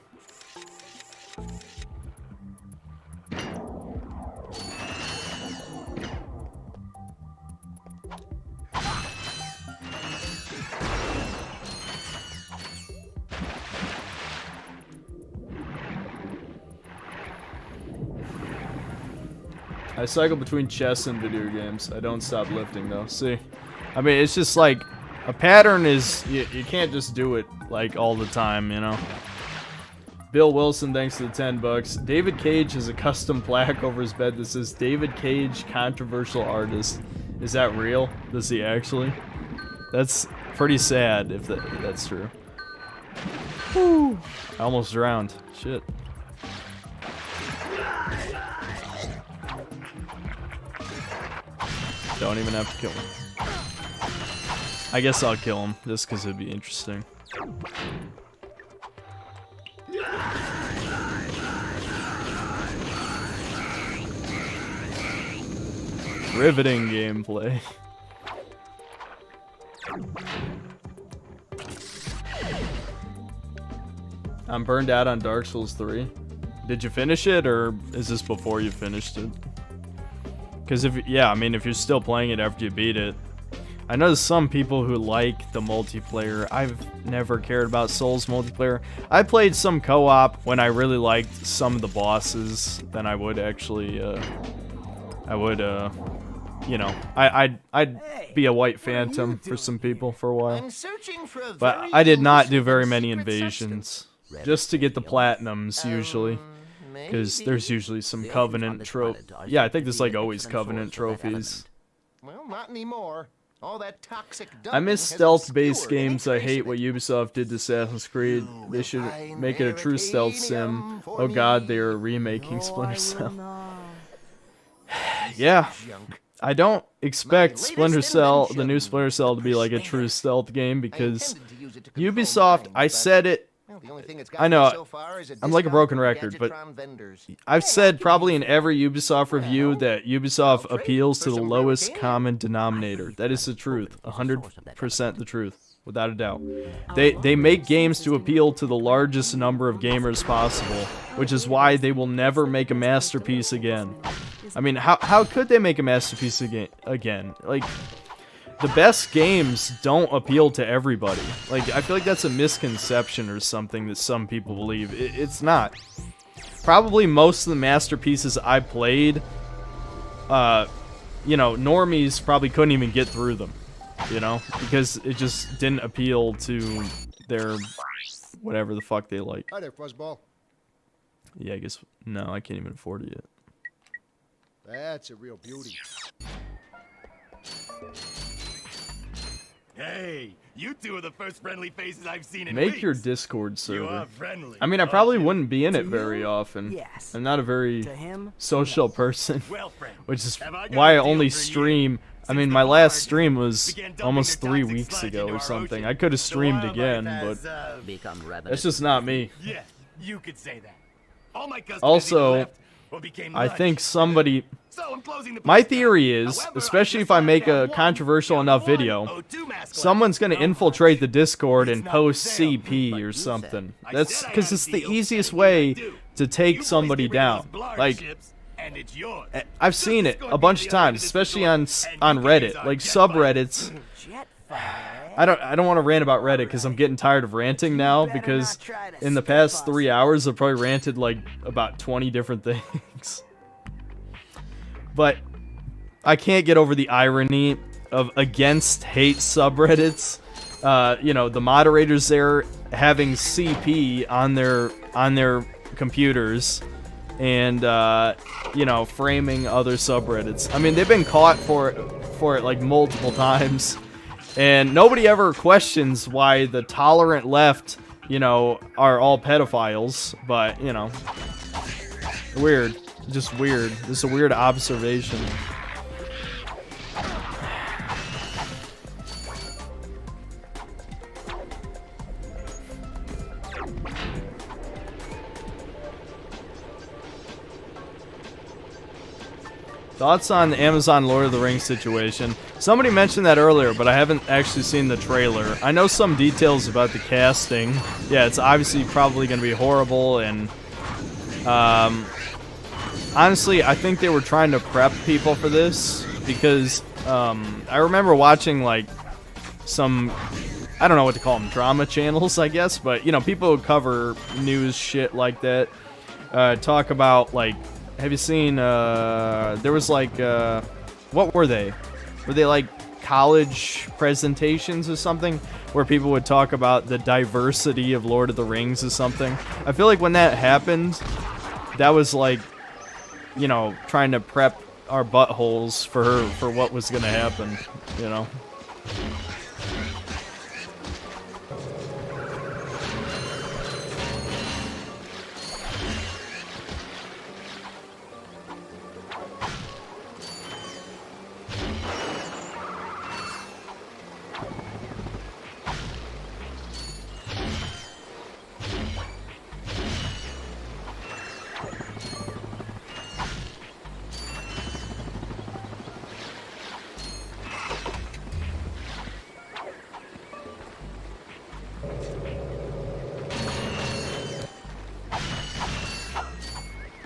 I cycle between chess and video games. I don't stop lifting though. See? I mean, it's just like a pattern is you can't just do it like all the time, you know. Bill Wilson, thanks to the $10. David Cage has a custom plaque over his bed that says David Cage, controversial artist. Is that real? Does he actually? That's pretty sad if that's true. Whew. I almost drowned. Shit. Don't even have to kill him. I guess I'll kill him, just because it'd be interesting. Riveting gameplay. I'm burned out on Dark Souls 3. Did you finish it, or is this before you finished it? Because if you're still playing it after you beat it. I know there's some people who like the multiplayer. I've never cared about Souls multiplayer. I played some co-op when I really liked some of the bosses. Then I would actually, I'd be a White Phantom for some people for a while. But I did not do very many invasions. Just to get the platinums, usually. Because there's usually some Covenant trophies. Yeah, I think there's like always Covenant trophies. Well, not anymore. All that toxic I miss stealth-based games. I hate what Ubisoft did to Assassin's Creed. They should make it a true stealth sim. Oh god, they are remaking Splinter Cell. Yeah. I don't expect Splinter Cell, the new Splinter Cell, to be like a true stealth game because Ubisoft, I said it, I know, I'm like a broken record, but I've said probably in every Ubisoft review that Ubisoft appeals to the lowest common denominator. That is the truth. 100% the truth. Without a doubt. They make games to appeal to the largest number of gamers possible, which is why they will never make a masterpiece again. I mean, how could they make a masterpiece again? Like, the best games don't appeal to everybody. Like, I feel like that's a misconception or something that some people believe. It's not. Probably most of the masterpieces I played, normies probably couldn't even get through them, you know? Because it just didn't appeal to their whatever the fuck they like. Hi there, Fuzzball. Yeah, I guess, no, I can't even afford it yet. That's a real beauty. Hey, you two are the first friendly faces I've seen in Make weeks. your Discord server. You are friendly. I mean, I probably wouldn't be in it very often. Yes. I'm not a very him, social person, Well, friend, which is have I got why a I deal only for you? stream. I mean, my last stream was almost 3 weeks ago or something. I could have streamed again, but that's just not me. Yeah, you could say that. All my customers Also, either left What became I lunch? think somebody... So I'm closing the My place theory down. is, However, especially I if I just make found a out controversial enough video, O2 mask someone's gonna infiltrate the Discord and not post for sale. CP or something. I That's said I because had a it's the deal, easiest and way I do. to take You boys somebody get rid of down. those Blarg Like, ships, and it's yours. I've seen it a bunch of times, especially on Reddit, like subreddits. I don't want to rant about Reddit because I'm getting tired of ranting now, because in the past 3 hours I've probably ranted like about 20 different things. But I can't get over the irony of against hate subreddits. You know, the moderators there having CP on their computers and you know, framing other subreddits. I mean, they've been caught for it like multiple times. And nobody ever questions why the tolerant left, you know, are all pedophiles, but, you know, weird. Just weird. This is a weird observation. Thoughts on the Amazon Lord of the Rings situation? Somebody mentioned that earlier, but I haven't actually seen the trailer. I know some details about the casting. Yeah, it's obviously probably going to be horrible, and honestly, I think they were trying to prep people for this, because I remember watching like some, I don't know what to call them, drama channels, I guess, but you know, people who cover news shit like that talk about, like, have you seen, there was like, what were they? Were they like college presentations or something? Where people would talk about the diversity of Lord of the Rings or something? I feel like when that happened, that was like, you know, trying to prep our buttholes for what was gonna happen, you know?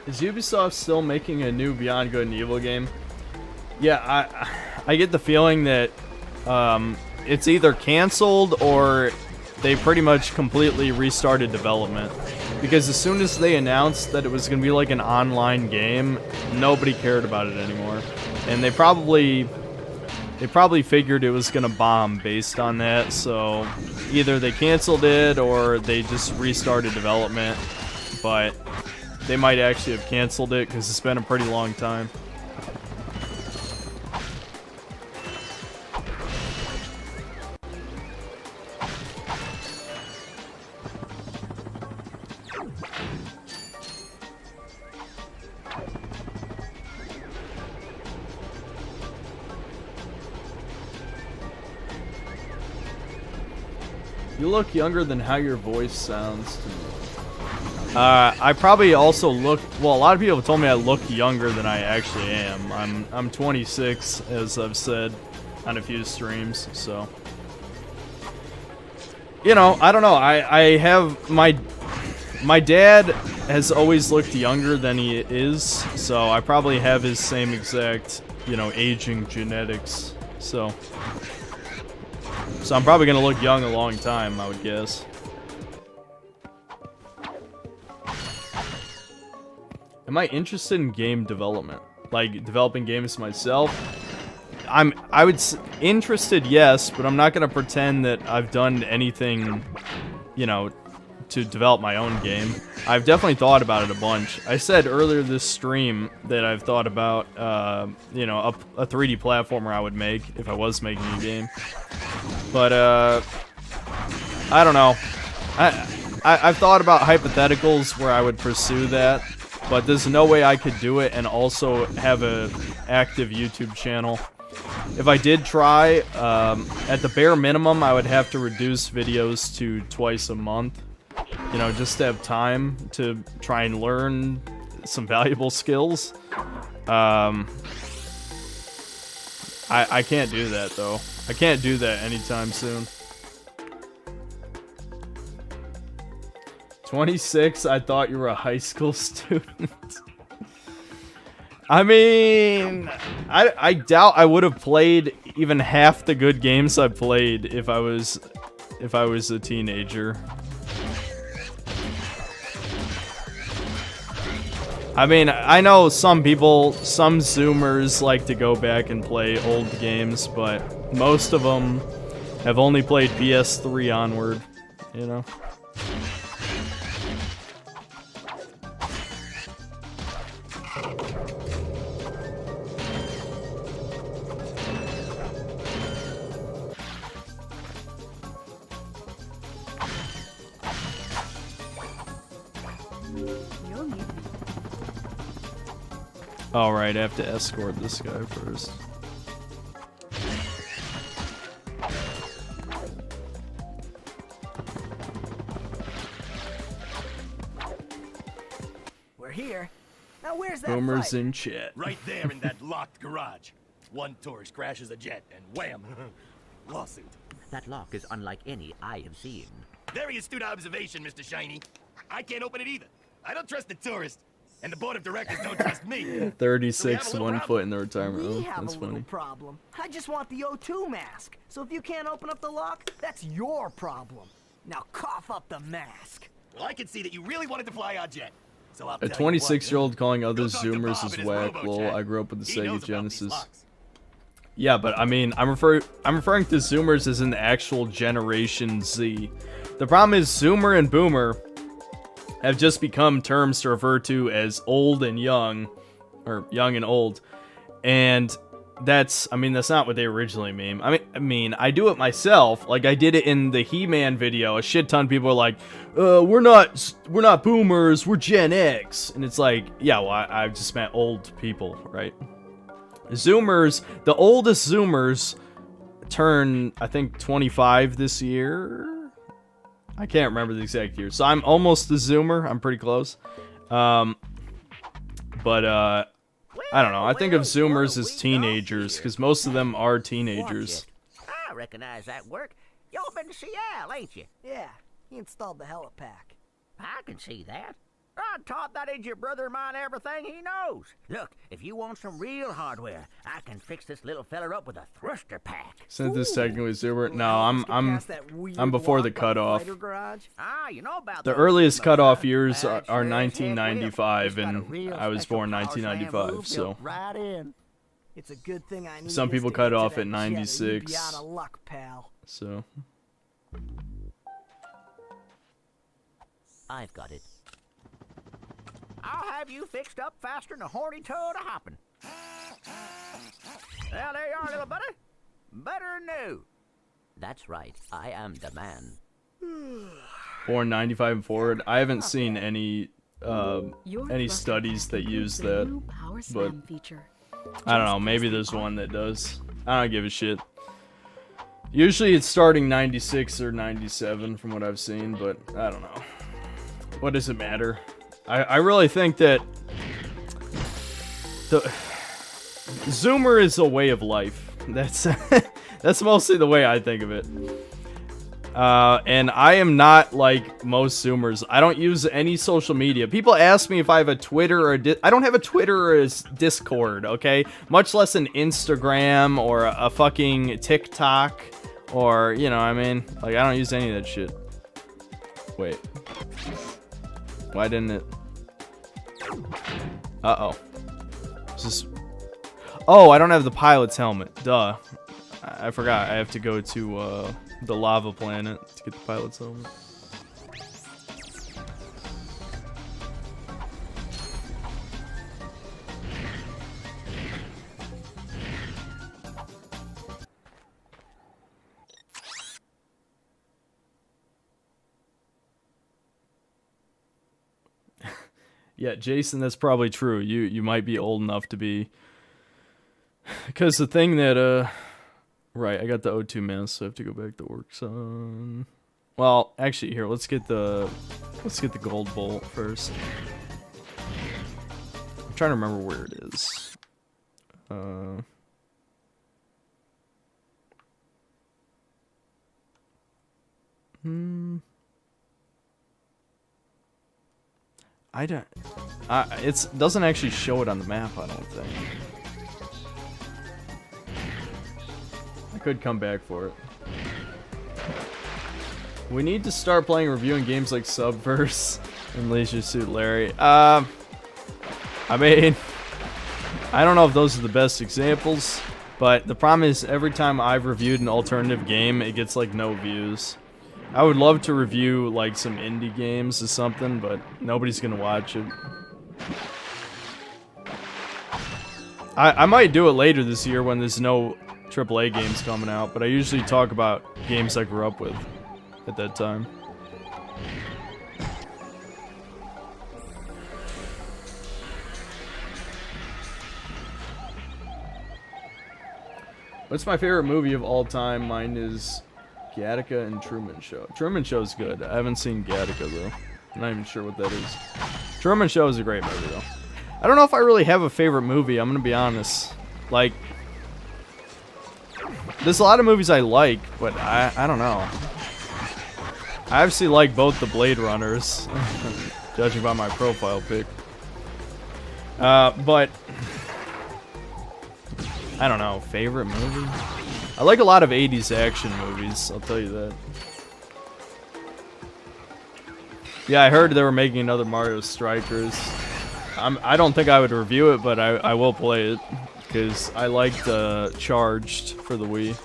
Is Ubisoft still making a new Beyond Good and Evil game? Yeah, I get the feeling that it's either canceled or they pretty much completely restarted development. Because as soon as they announced that it was going to be like an online game, nobody cared about it anymore. And they probably figured it was going to bomb based on that, so either they canceled it or they just restarted development. But they might actually have canceled it because it's been a pretty long time. You look younger than how your voice sounds to me. I probably also look, well, a lot of people have told me I look younger than I actually am. I'm 26, as I've said on a few streams, so. You know, I don't know, I have, my dad has always looked younger than he is, so I probably have his same exact, you know, aging genetics, so. So I'm probably gonna look young a long time, I would guess. Am I interested in game development? Like, developing games myself? I would interested, yes, but I'm not gonna pretend that I've done anything, you know, to develop my own game. I've definitely thought about it a bunch. I said earlier this stream that I've thought about, you know, a 3D platformer I would make if I was making a game. But, I don't know. I've thought about hypotheticals where I would pursue that, but there's no way I could do it and also have an active YouTube channel. If I did try, at the bare minimum, I would have to reduce videos to twice a month. You know, just to have time to try and learn some valuable skills. I can't do that though. I can't do that anytime soon. 26, I thought you were a high school student. I mean, I doubt I would have played even half the good games I played if I was a teenager. I mean, I know some people, some Zoomers like to go back and play old games, but most of them have only played PS3 onward, you know? Alright, I have to escort this guy first. We're here. Now where's that Boomer's fight? in chat. Right there in that locked garage. One tourist crashes a jet and wham! Lawsuit. That lock is unlike any I have seen. Very astute observation, Mr. Shiny. I can't open it either. I don't trust the tourist. And the board of directors don't trust me. 36, 1 foot in the retirement We room. have That's a little funny. problem. I just want the O2 mask. So if you can't open up the lock, that's your problem. Now cough up the mask. Well, I can see that you really wanted to fly our jet. So I'll A tell you what. 26-year-old calling other Go talk to Zoomers Bob is in his whack. robo Lol, chat. I grew up with the He knows Sega about these Genesis. locks. Yeah, but I mean, I'm referring to Zoomers as an actual Generation Z. The problem is Zoomer and Boomer have just become terms to refer to as old and young, or young and old, and that's not what they originally mean. I mean, I do it myself. Like I did it in the He-Man video. A shit ton of people are like, "We're not Boomers, we're Gen X," and it's like, yeah, well, I just meant old people, right? Zoomers, the oldest Zoomers turn, I think, 25 this year. I can't remember the exact year. So I'm almost a Zoomer. I'm pretty close. But I don't know. I think of Zoomers as teenagers because most of them are teenagers. I recognize that work. Y'all been to Seattle, ain't you? Yeah, he installed the helipack. I can see that. I taught that idiot brother of mine everything he knows. Look, if you want some real hardware, I can fix this little feller up with a thruster pack. Since this technically Zoomer, no, I'm before the cutoff. Ah, you know about The earliest cutoff years are 1995, and I was born 1995, so Right in. It's a good thing I some people cut off at 96. Be out of luck, pal. So I've got it. I'll have you fixed up faster than a horny toad a hopping. Well, there you are, little buddy. Better than new. That's right. I am the man. born 95 and forward. I haven't seen any studies that use that, but I don't know. Maybe there's one that does. I don't give a shit. Usually it's starting 96 or 97 from what I've seen, but I don't know. What does it matter? I really think that the Zoomer is a way of life. That's that's mostly the way I think of it. And I am not like most Zoomers. I don't use any social media. People ask me if I have a Twitter or I don't have a Twitter or a Discord, okay? Much less an Instagram or a fucking TikTok or, you know what I mean? Like, I don't use any of that shit. Wait. Why didn't it? Uh-oh. Just... Oh, I don't have the pilot's helmet. Duh. I forgot. I have to go to, the lava planet to get the pilot's helmet. Yeah, Jason, that's probably true. You might be old enough to be, because the thing that right, I got the O2 mask, so I have to go back to work. So, well, actually, here, let's get the gold bolt first. trying to remember where it is. I don't. It doesn't actually show it on the map, I don't think. I could come back for it. We need to start playing reviewing games like Subverse and Leisure Suit Larry. I mean, I don't know if those are the best examples, but the problem is every time I've reviewed an alternative game, it gets like no views. I would love to review like some indie games or something, but nobody's gonna watch it. I might do it later this year when there's no AAA games coming out, but I usually talk about games I grew up with at that time. What's my favorite movie of all time? Mine is Gattaca and Truman Show. Truman Show's good. I haven't seen Gattaca though. I'm not even sure what that is. Truman Show is a great movie though. I don't know if I really have a favorite movie, I'm gonna be honest. Like, there's a lot of movies I like, but I don't know. I obviously like both the Blade Runners, judging by my profile pic. But I don't know, favorite movie? I like a lot of 80s action movies, I'll tell you that. Yeah, I heard they were making another Mario Strikers. I don't think I would review it, but I will play it, because I liked Charged for the Wii.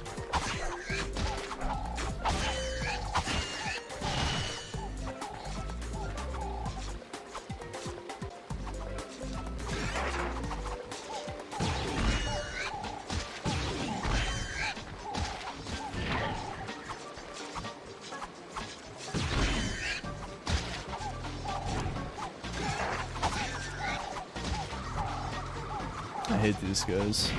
I hate these guys.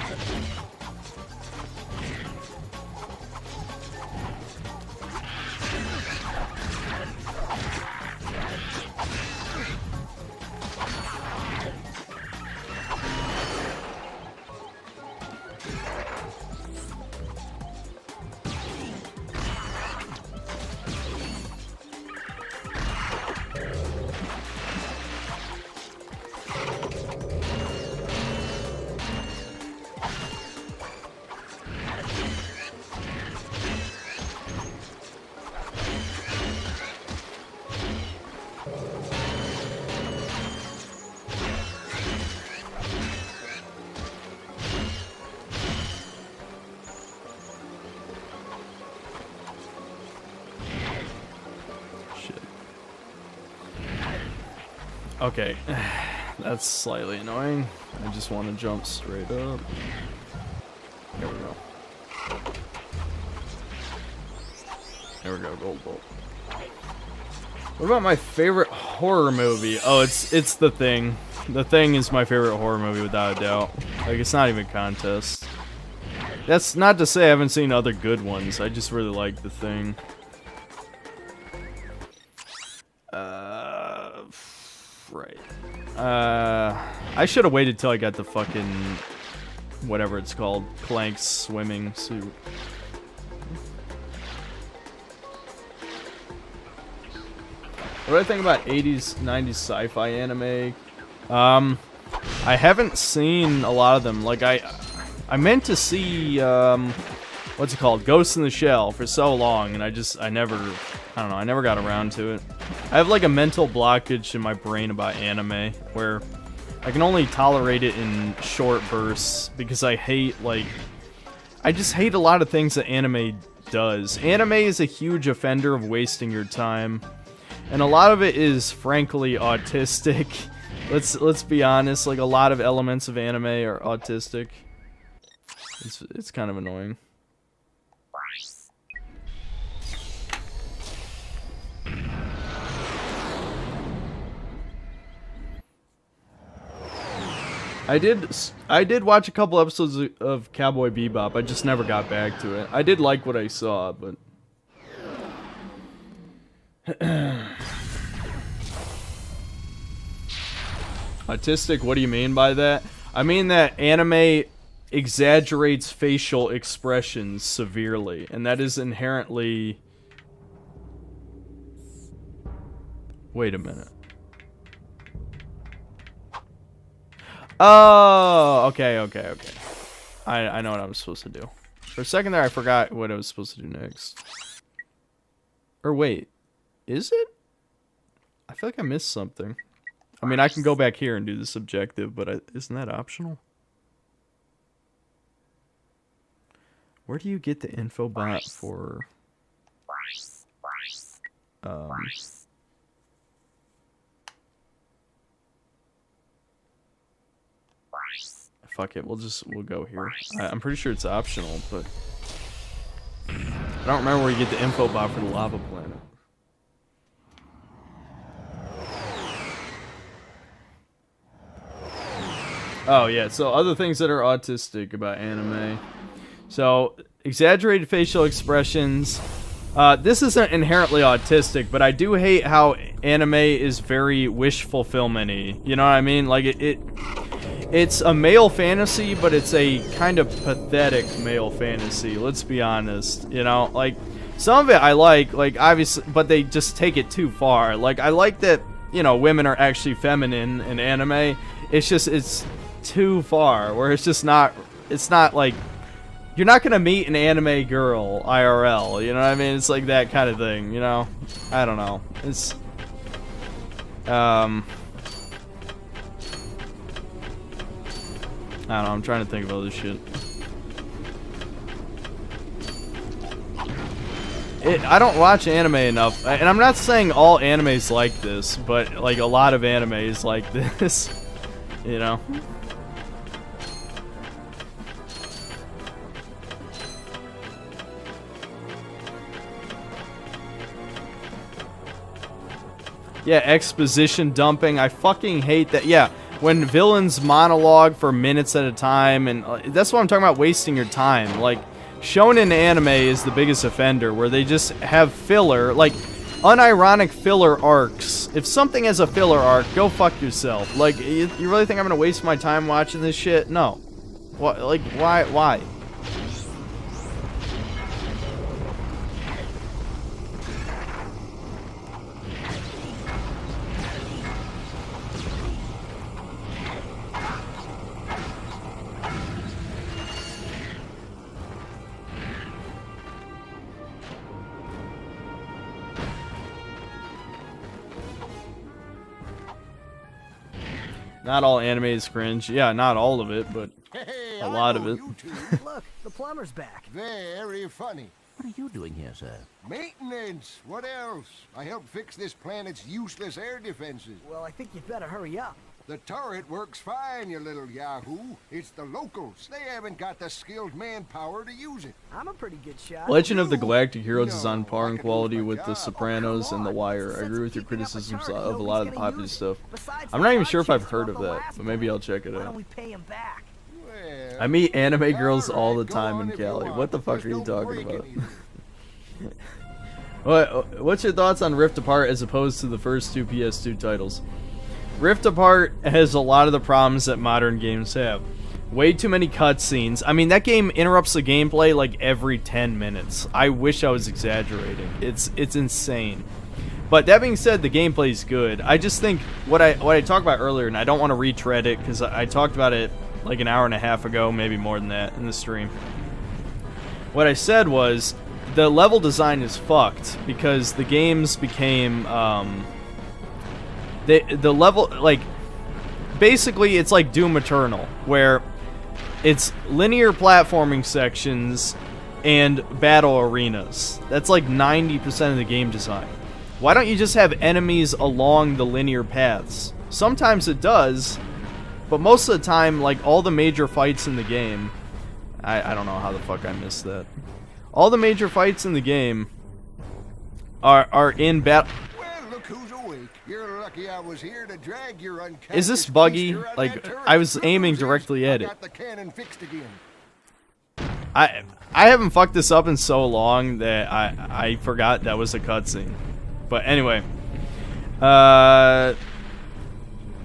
Okay, that's slightly annoying. I just want to jump straight up. There we go. There we go, Gold Bolt. What about my favorite horror movie? Oh, it's The Thing. The Thing is my favorite horror movie without a doubt. Like, it's not even a contest. That's not to say I haven't seen other good ones. I just really like The Thing. Right. I should have waited till I got the fucking whatever it's called, Clank swimming suit. What do I think about 80s, 90s sci-fi anime? I haven't seen a lot of them. Like I meant to see what's it called, Ghost in the Shell for so long, and I never got around to it. I have like a mental blockage in my brain about anime where I can only tolerate it in short bursts because I just hate a lot of things that anime does. Anime is a huge offender of wasting your time, and a lot of it is frankly autistic. Let's be honest, like a lot of elements of anime are autistic. It's kind of annoying. I did watch a couple episodes of Cowboy Bebop. I just never got back to it. I did like what I saw, but Autistic, what do you mean by that? I mean that anime exaggerates facial expressions severely, and that is inherently... Wait a minute. Oh, okay. I know what I was supposed to do. For a second there, I forgot what I was supposed to do next. Or wait, is it? I feel like I missed something. I mean, I can go back here and do this objective, but isn't that optional? Where do you get the info bot for... Fuck it, we'll go here. I'm pretty sure it's optional, but... I don't remember where you get the info bot for the lava planet. Oh yeah, so other things that are autistic about anime. So, exaggerated facial expressions. This isn't inherently autistic, but I do hate how anime is very wish fulfillment-y. You know what I mean? Like, it's a male fantasy, but it's a kind of pathetic male fantasy, let's be honest. You know, like, some of it I like, obviously, but they just take it too far. Like, I like that, you know, women are actually feminine in anime. It's just, it's too far, where it's just not, it's not like, you're not gonna meet an anime girl IRL, you know what I mean? It's like that kind of thing, you know? I don't know. It's, I don't know, I'm trying to think of other shit. I don't watch anime enough, and I'm not saying all animes like this, but like a lot of animes like this, you know? Yeah, exposition dumping. I fucking hate that. Yeah, when villains monologue for minutes at a time, and that's what I'm talking about, wasting your time. Like, shonen anime is the biggest offender, where they just have filler, like, unironic filler arcs. If something has a filler arc, go fuck yourself. Like, you really think I'm gonna waste my time watching this shit? No. What? Like, why? Not all anime is cringe. Yeah, not all of it, but a lot of it. Look, the plumber's back. Very funny. What are you doing here, sir? Maintenance. What else? I help fix this planet's useless air defenses. Well, I think you'd better hurry up. The turret works fine, you little yahoo. It's the locals. They haven't got the skilled manpower to use it. I'm a pretty good shot. Legend of the Galactic Heroes is on par in quality with The Sopranos and The Wire. I agree with your criticisms of a lot of the popular stuff. I'm not even sure if I've heard of that, but maybe I'll check it out. I meet anime girls all the time in Cali. What the fuck are you talking about? What's your thoughts on Rift Apart as opposed to the first two PS2 titles? Rift Apart has a lot of the problems that modern games have. Way too many cutscenes. I mean, that game interrupts the gameplay like every 10 minutes. I wish I was exaggerating. It's insane. But that being said, the gameplay's good. I just think what I talked about earlier, and I don't want to retread it because I talked about it like an hour and a half ago, maybe more than that, in the stream. What I said was the level design is fucked because the games became the level, like, basically it's like Doom Eternal, where it's linear platforming sections and battle arenas. That's like 90% of the game design. Why don't you just have enemies along the linear paths? Sometimes it does, but most of the time, like, all the major fights in the game, I don't know how the fuck I missed that. All the major fights in the game are in battle. Look who's awake. You're lucky I was here to drag your unconscious. Is this buggy? Like, I was aiming directly at it. Got the cannon fixed again. I haven't fucked this up in so long that I forgot that was a cutscene. But anyway,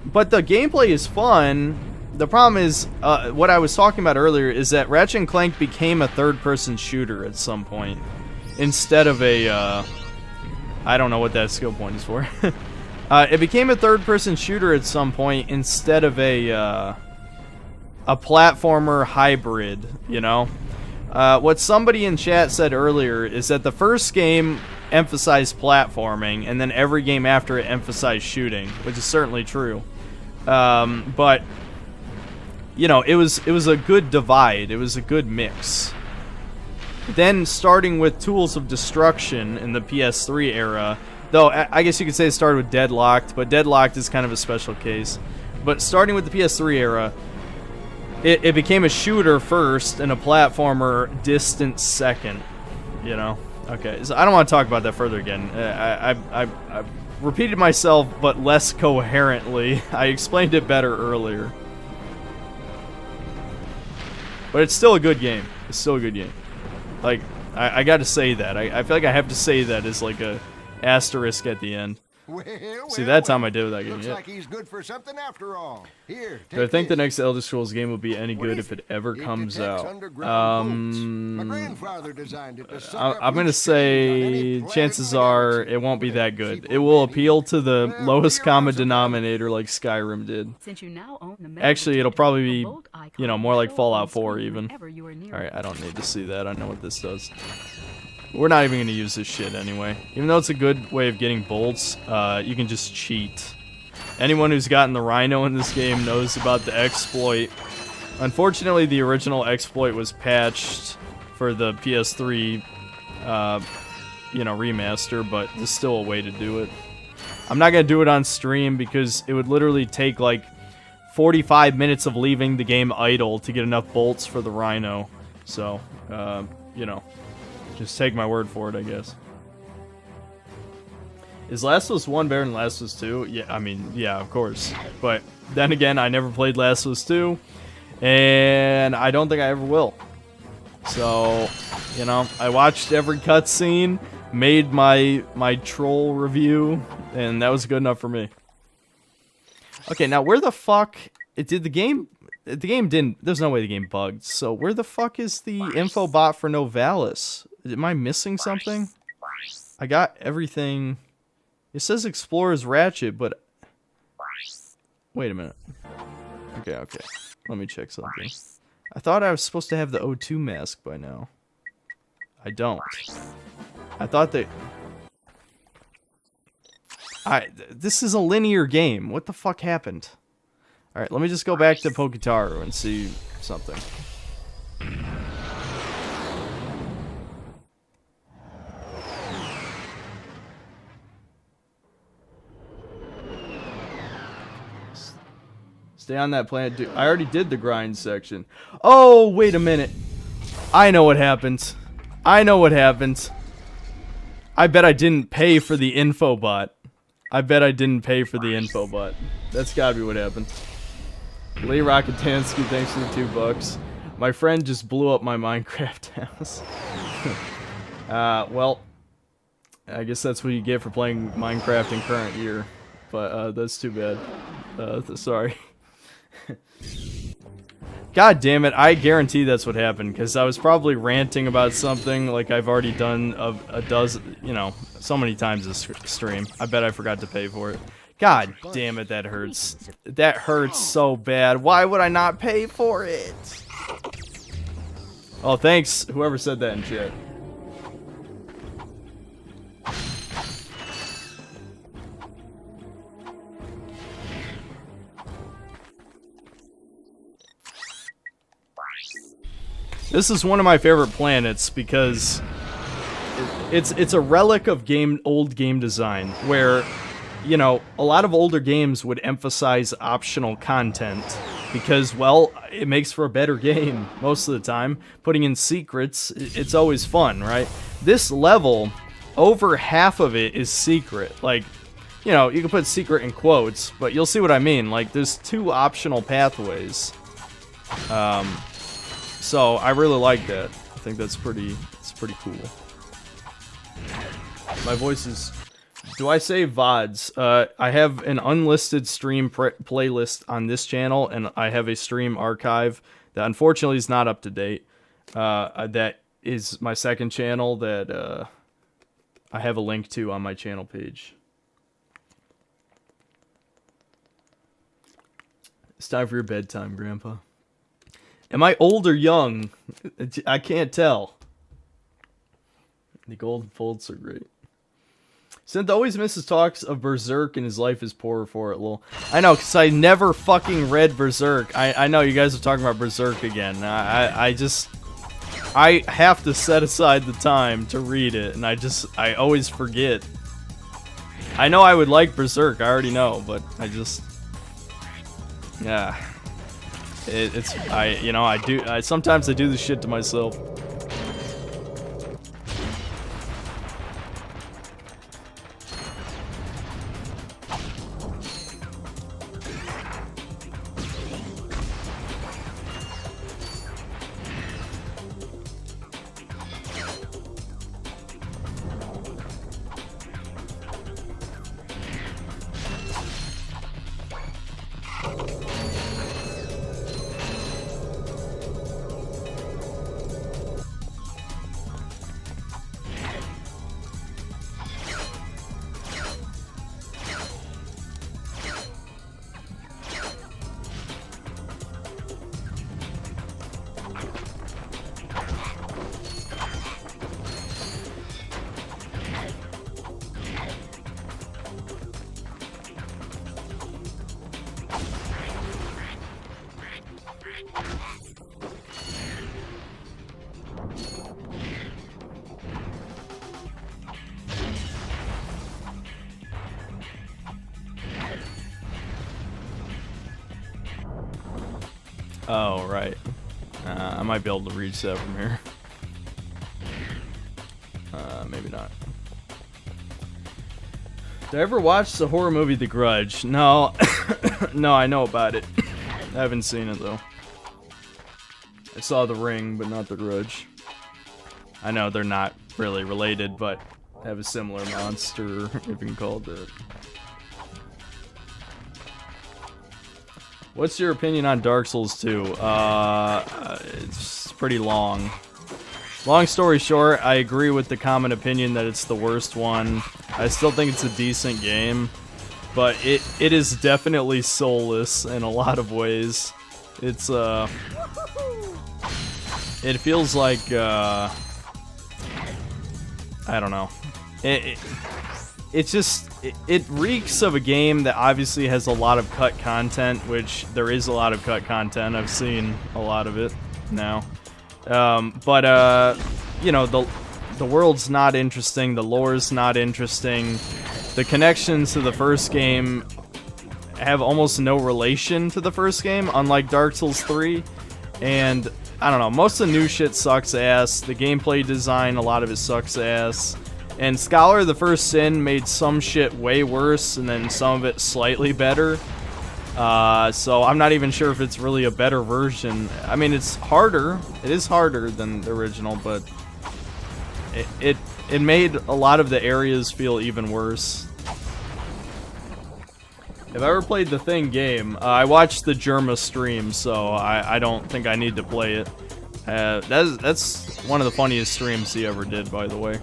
but the gameplay is fun. The problem is, what I was talking about earlier is that Ratchet and Clank became a third-person shooter at some point, instead of a, I don't know what that skill point is for. It became a third-person shooter at some point instead of a platformer hybrid, you know? What somebody in chat said earlier is that the first game emphasized platforming, and then every game after it emphasized shooting, which is certainly true. But you know, it was a good divide. It was a good mix. Then starting with Tools of Destruction in the PS3 era, though I guess you could say it started with Deadlocked, but Deadlocked is kind of a special case. But starting with the PS3 era, it became a shooter first and a platformer distant second, you know? Okay, so I don't want to talk about that further again. I repeated myself, but less coherently. I explained it better earlier. But it's still a good game. It's still a good game. Like, I got to say that. I feel like I have to say that as like a asterisk at the end. See, that time I did with that game. Looks like he's good for something after all. Here, Do I think the next Elder Scrolls game will be any good if it ever comes out? My grandfather designed it to suck up I'm gonna loose say chances are it won't be that good. It will appeal to the lowest common denominator like Skyrim did. Since you now own the Actually, it'll probably be, you know, more like Fallout 4 even. Alright, I don't need to see that. I know what this does. We're not even going to use this shit anyway. Even though it's a good way of getting bolts, you can just cheat. Anyone who's gotten the Rhino in this game knows about the exploit. Unfortunately, the original exploit was patched for the PS3, you know, remaster, but there's still a way to do it. I'm not going to do it on stream because it would literally take like 45 minutes of leaving the game idle to get enough bolts for the Rhino. So, you know. Just take my word for it, I guess. Is Last of Us 1 better than Last of Us 2? Yeah, I mean, yeah, of course. But then again, I never played Last of Us 2, and I don't think I ever will. So, you know, I watched every cutscene, made my troll review, and that was good enough for me. Okay, now where the fuck did the game? The game didn't. There's no way the game bugged. So where the fuck is the info bot for Novalis? Am I missing something? I got everything. It says Explorer's Ratchet, but wait a minute. Okay. Let me check something. I thought I was supposed to have the O2 mask by now. I don't. I thought that. This is a linear game. What the fuck happened? Alright, let me just go back to Pokitaru and see something. Stay on that planet, dude. I already did the grind section. Oh, wait a minute. I know what happened. I bet I didn't pay for the info bot. That's gotta be what happened. Lee Rocketansky, thanks for the $2. My friend just blew up my Minecraft house. Well, I guess that's what you get for playing Minecraft in current year. But, that's too bad. Sorry. God damn it, I guarantee that's what happened, because I was probably ranting about something like I've already done a dozen, you know, so many times this stream. I bet I forgot to pay for it. God damn it, that hurts. That hurts so bad. Why would I not pay for it? Oh, thanks, whoever said that in chat. This is one of my favorite planets because it's a relic of old game design where, you know, a lot of older games would emphasize optional content because, well, it makes for a better game most of the time. Putting in secrets, it's always fun, right? This level, over half of it is secret. Like, you know, you can put secret in quotes, but you'll see what I mean. Like, there's 2 optional pathways. So I really like that. I think that's pretty cool. My voice is Do I say VODs? I have an unlisted stream playlist on this channel, and I have a stream archive that unfortunately is not up to date. That is my second channel that I have a link to on my channel page. It's time for your bedtime, Grandpa. Am I old or young? I can't tell. The golden folds are great. Synth always misses talks of Berserk and his life is poorer for it, lol. I know, because I never fucking read Berserk. I know you guys are talking about Berserk again. I have to set aside the time to read it, and I always forget. I know I would like Berserk, I already know, but I just... Yeah. Sometimes I do this shit to myself. Oh, right. I might be able to reach that from here. Maybe not. Did I ever watch the horror movie The Grudge? No. No, I know about it. I haven't seen it, though. I saw The Ring, but not The Grudge. I know they're not really related, but have a similar monster, if you can call it that. What's your opinion on Dark Souls 2? It's pretty long. Long story short, I agree with the common opinion that it's the worst one. I still think it's a decent game, but it is definitely soulless in a lot of ways. It's it feels like I don't know. It's just it reeks of a game that obviously has a lot of cut content, which there is a lot of cut content. I've seen a lot of it now. But you know, the world's not interesting, the lore's not interesting. The connections to the first game have almost no relation to the first game, unlike Dark Souls 3. And I don't know, most of the new shit sucks ass. The gameplay design, a lot of it sucks ass. And Scholar of the First Sin made some shit way worse, and then some of it slightly better. So I'm not even sure if it's really a better version. I mean, it's harder. It is harder than the original, but it made a lot of the areas feel even worse. If I ever played the Thing game, I watched the Germa stream, so I don't think I need to play it. That's one of the funniest streams he ever did, by the way.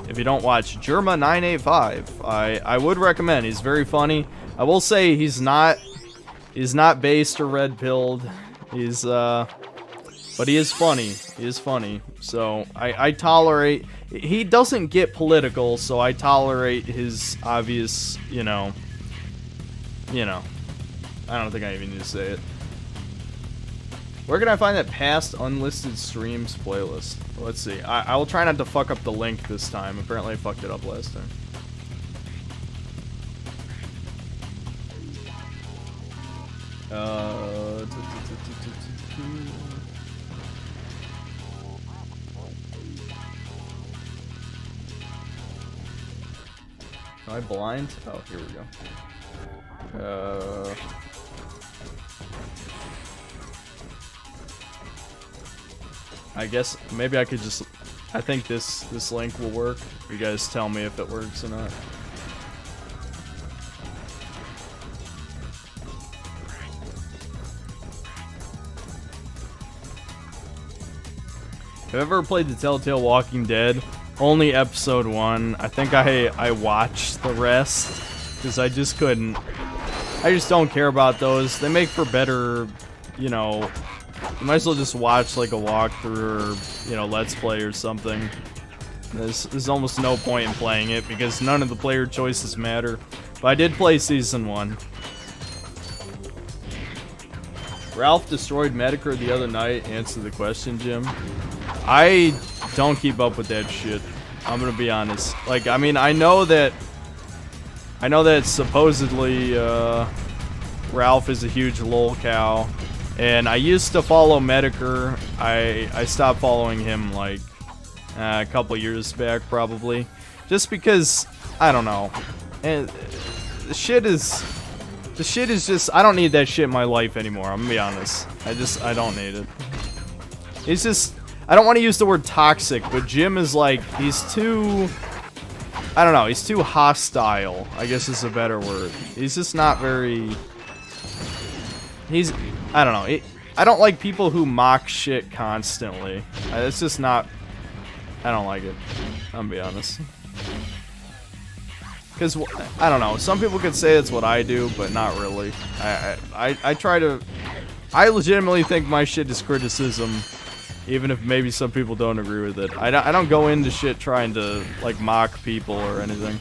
If you don't watch Germa985, I would recommend. He's very funny. I will say he's not based or red pilled. He's but he is funny. He is funny. So I tolerate. He doesn't get political, so I tolerate his obvious, you know. I don't think I even need to say it. Where can I find that past unlisted streams playlist? Let's see. I will try not to fuck up the link this time. Apparently I fucked it up last time. Am I blind? Oh, here we go. I guess maybe I could just... I think this link will work. You guys tell me if it works or not. Have you ever played the Telltale Walking Dead? Only episode 1. I think I watched the rest because I just couldn't. I just don't care about those. They make for better, you know. You might as well just watch like a walkthrough or, you know, Let's Play or something. There's almost no point in playing it because none of the player choices matter. But I did play season 1. Ralph destroyed Medicare the other night. Answer the question, Jim. I don't keep up with that shit. I'm gonna be honest. Like, I mean, I know that supposedly Ralph is a huge lol cow, and I used to follow Medicare. I stopped following him like a couple years back, probably, just because I don't know. And the shit is just, I don't need that shit in my life anymore. I'm gonna be honest. I don't need it. It's just, I don't want to use the word toxic, but Jim is like, he's too, I don't know, he's too hostile, I guess is a better word. He's just not very, I don't know, I don't like people who mock shit constantly. It's just not, I don't like it, I'm gonna be honest. Because, I don't know, some people could say that's what I do, but not really. I try to, I legitimately think my shit is criticism, even if maybe some people don't agree with it. I don't go into shit trying to, like, mock people or anything.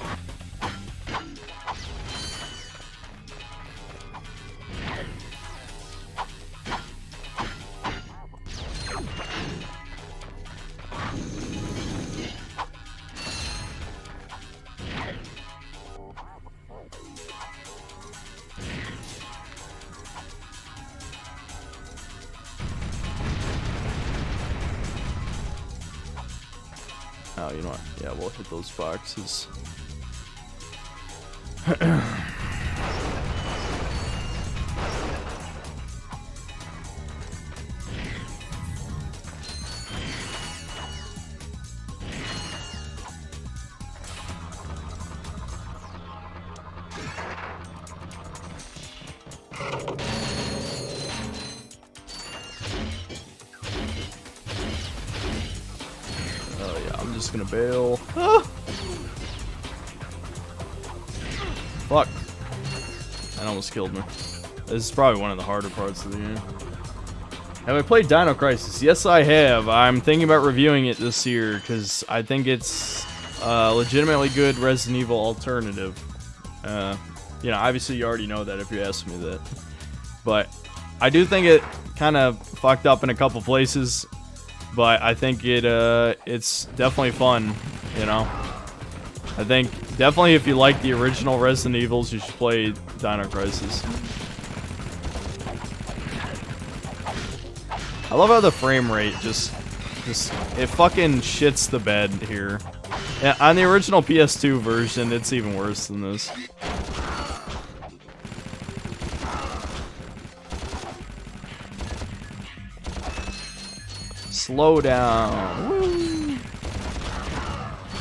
Oh, you know what? Yeah, we'll hit those boxes. Just gonna bail. Ah! Fuck. That almost killed me. This is probably one of the harder parts of the game. Have I played Dino Crisis? Yes, I have. I'm thinking about reviewing it this year because I think it's a legitimately good Resident Evil alternative. You know, obviously you already know that if you ask me that. But I do think it kind of fucked up in a couple places. But I think it's definitely fun, you know. I think definitely if you like the original Resident Evils, you should play Dino Crisis. I love how the frame rate just it fucking shits the bed here. Yeah, on the original PS2 version, it's even worse than this. Slow down. Woo.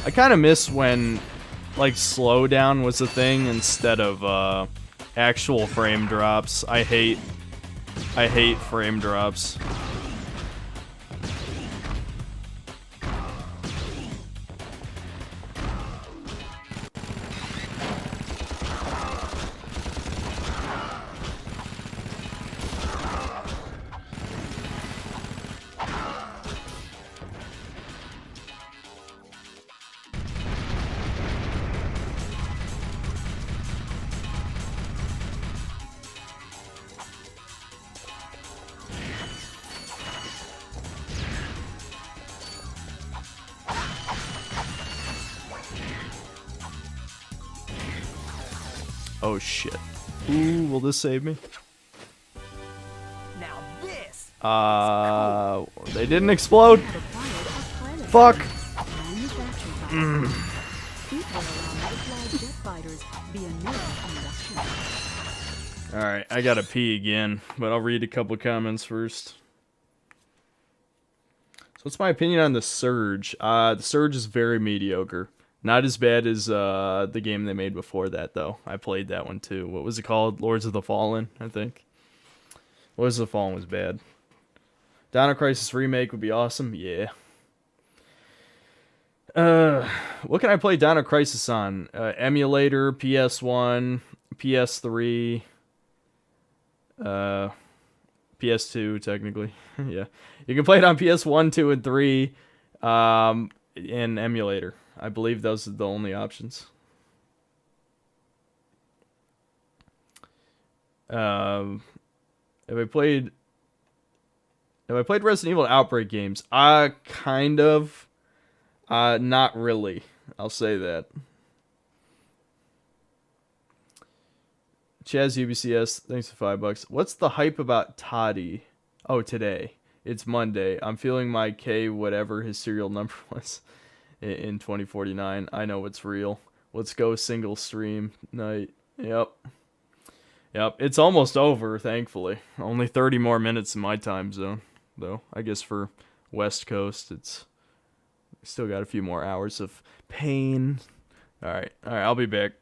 I kind of miss when, like, slow down was a thing instead of actual frame drops. I hate frame drops. Oh shit. Ooh, will this save me? Now this. They didn't explode. Fuck. Alright, I gotta pee again, but I'll read a couple comments first. So what's my opinion on The Surge? The Surge is very mediocre. Not as bad as the game they made before that, though. I played that one too. What was it called? Lords of the Fallen, I think. Lords of the Fallen was bad. Dino Crisis Remake would be awesome. Yeah. What can I play Dino Crisis on? Emulator, PS1, PS3, PS2, technically. Yeah. You can play it on PS1, 2, and 3, and emulator. I believe those are the only options. Have I played Resident Evil Outbreak games? Kind of. Not really. I'll say that. Chaz UBCS, thanks for $5. What's the hype about Toddy? Oh, today. It's Monday. I'm feeling my K whatever his serial number was in 2049. I know it's real. Let's go single stream night. Yep. It's almost over, thankfully. Only 30 more minutes in my time zone, though. I guess for West Coast, it's still got a few more hours of pain. All right, I'll be back.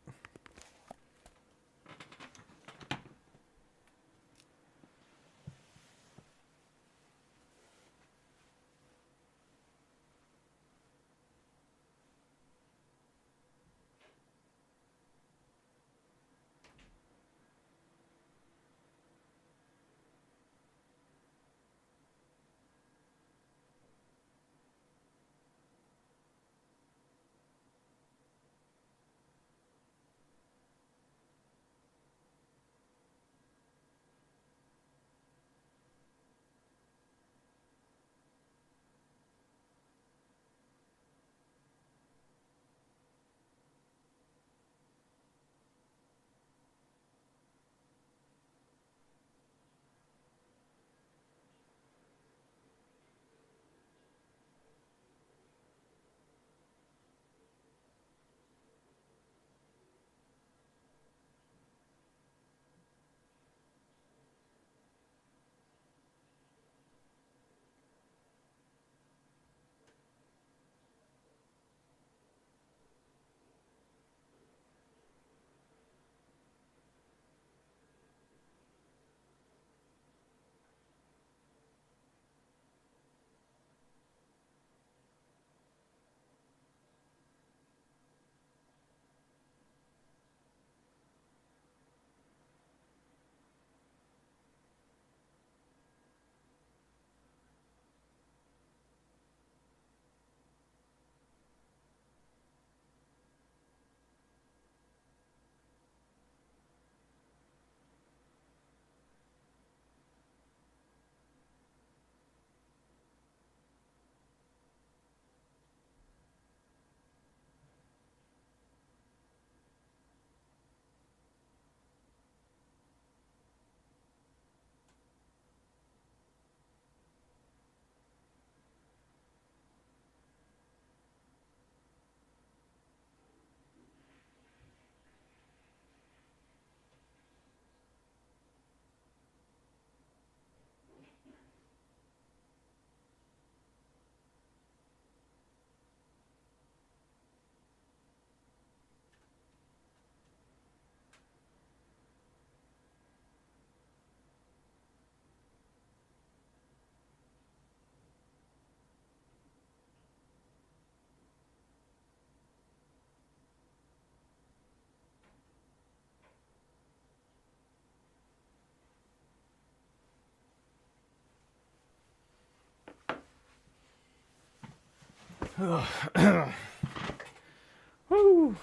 Woo.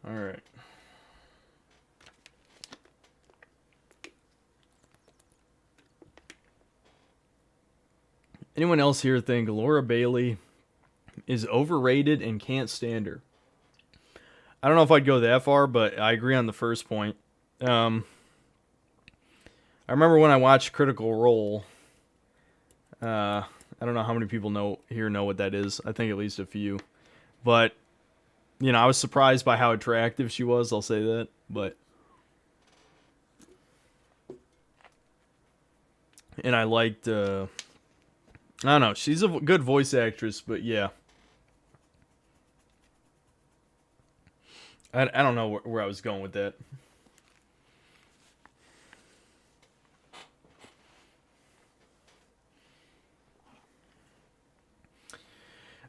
All right. Anyone else here think Laura Bailey is overrated and can't stand her? I don't know if I'd go that far, but I agree on the first point. I remember when I watched Critical Role. I don't know how many people know what that is. I think at least a few. But, you know, I was surprised by how attractive she was. I'll say that. But, and I liked I don't know. She's a good voice actress, but yeah. I don't know where I was going with that.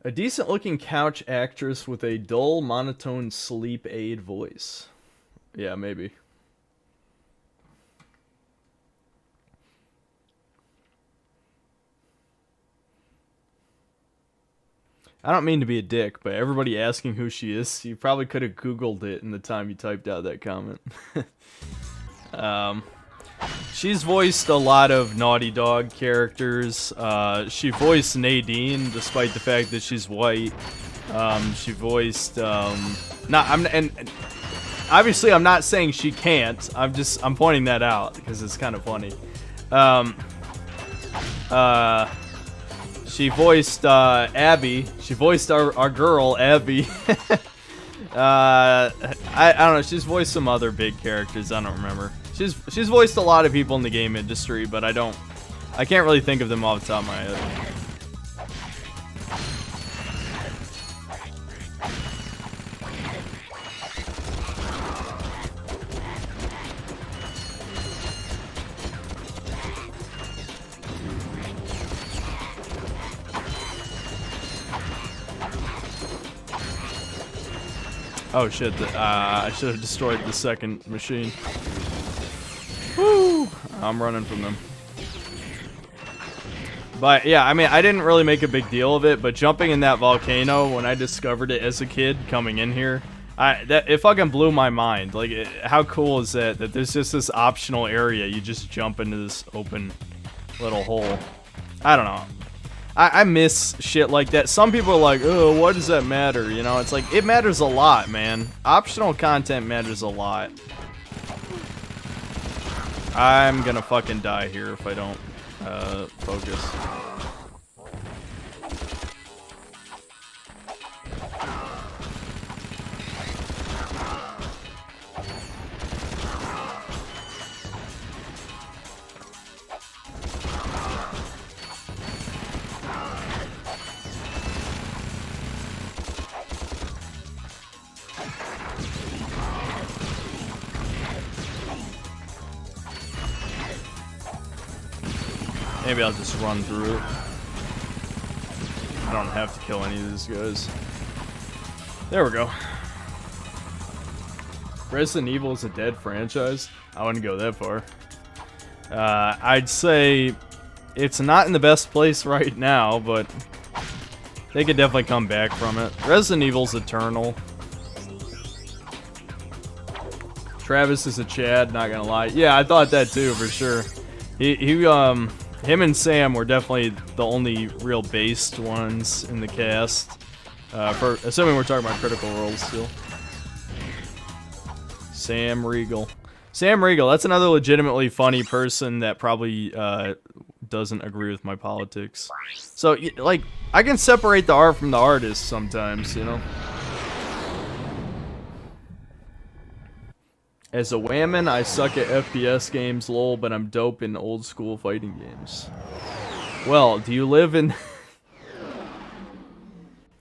A decent-looking couch actress with a dull, monotone sleep aid voice. Yeah, maybe. I don't mean to be a dick, but everybody asking who she is, you probably could have Googled it in the time you typed out that comment. She's voiced a lot of Naughty Dog characters. She voiced Nadine, despite the fact that she's white. She voiced, and obviously I'm not saying she can't. I'm pointing that out because it's kind of funny. She voiced Abby. She voiced our girl Abby. I don't know. She's voiced some other big characters. I don't remember. She's voiced a lot of people in the game industry, but I can't really think of them off the top of my head. Oh shit, I should have destroyed the second machine. Woo! I'm running from them. But yeah, I mean, I didn't really make a big deal of it, but jumping in that volcano when I discovered it as a kid coming in here, it fucking blew my mind. Like, how cool is that there's just this optional area, you just jump into this open little hole. I don't know. I miss shit like that. Some people are like, oh, why does that matter? You know, it's like, it matters a lot, man. Optional content matters a lot. I'm gonna fucking die here if I don't focus. Maybe I'll just run through it. I don't have to kill any of these guys. There we go. Resident Evil is a dead franchise? I wouldn't go that far. I'd say it's not in the best place right now, but they could definitely come back from it. Resident Evil's eternal. Travis is a Chad, not gonna lie. Yeah, I thought that too, for sure. Him and Sam were definitely the only real based ones in the cast. Assuming we're talking about Critical Role still. Sam Riegel. Sam Riegel, that's another legitimately funny person that probably doesn't agree with my politics. So, like, I can separate the art from the artist sometimes, you know? As a whammon, I suck at FPS games, lol, but I'm dope in old school fighting games. Well, do you live in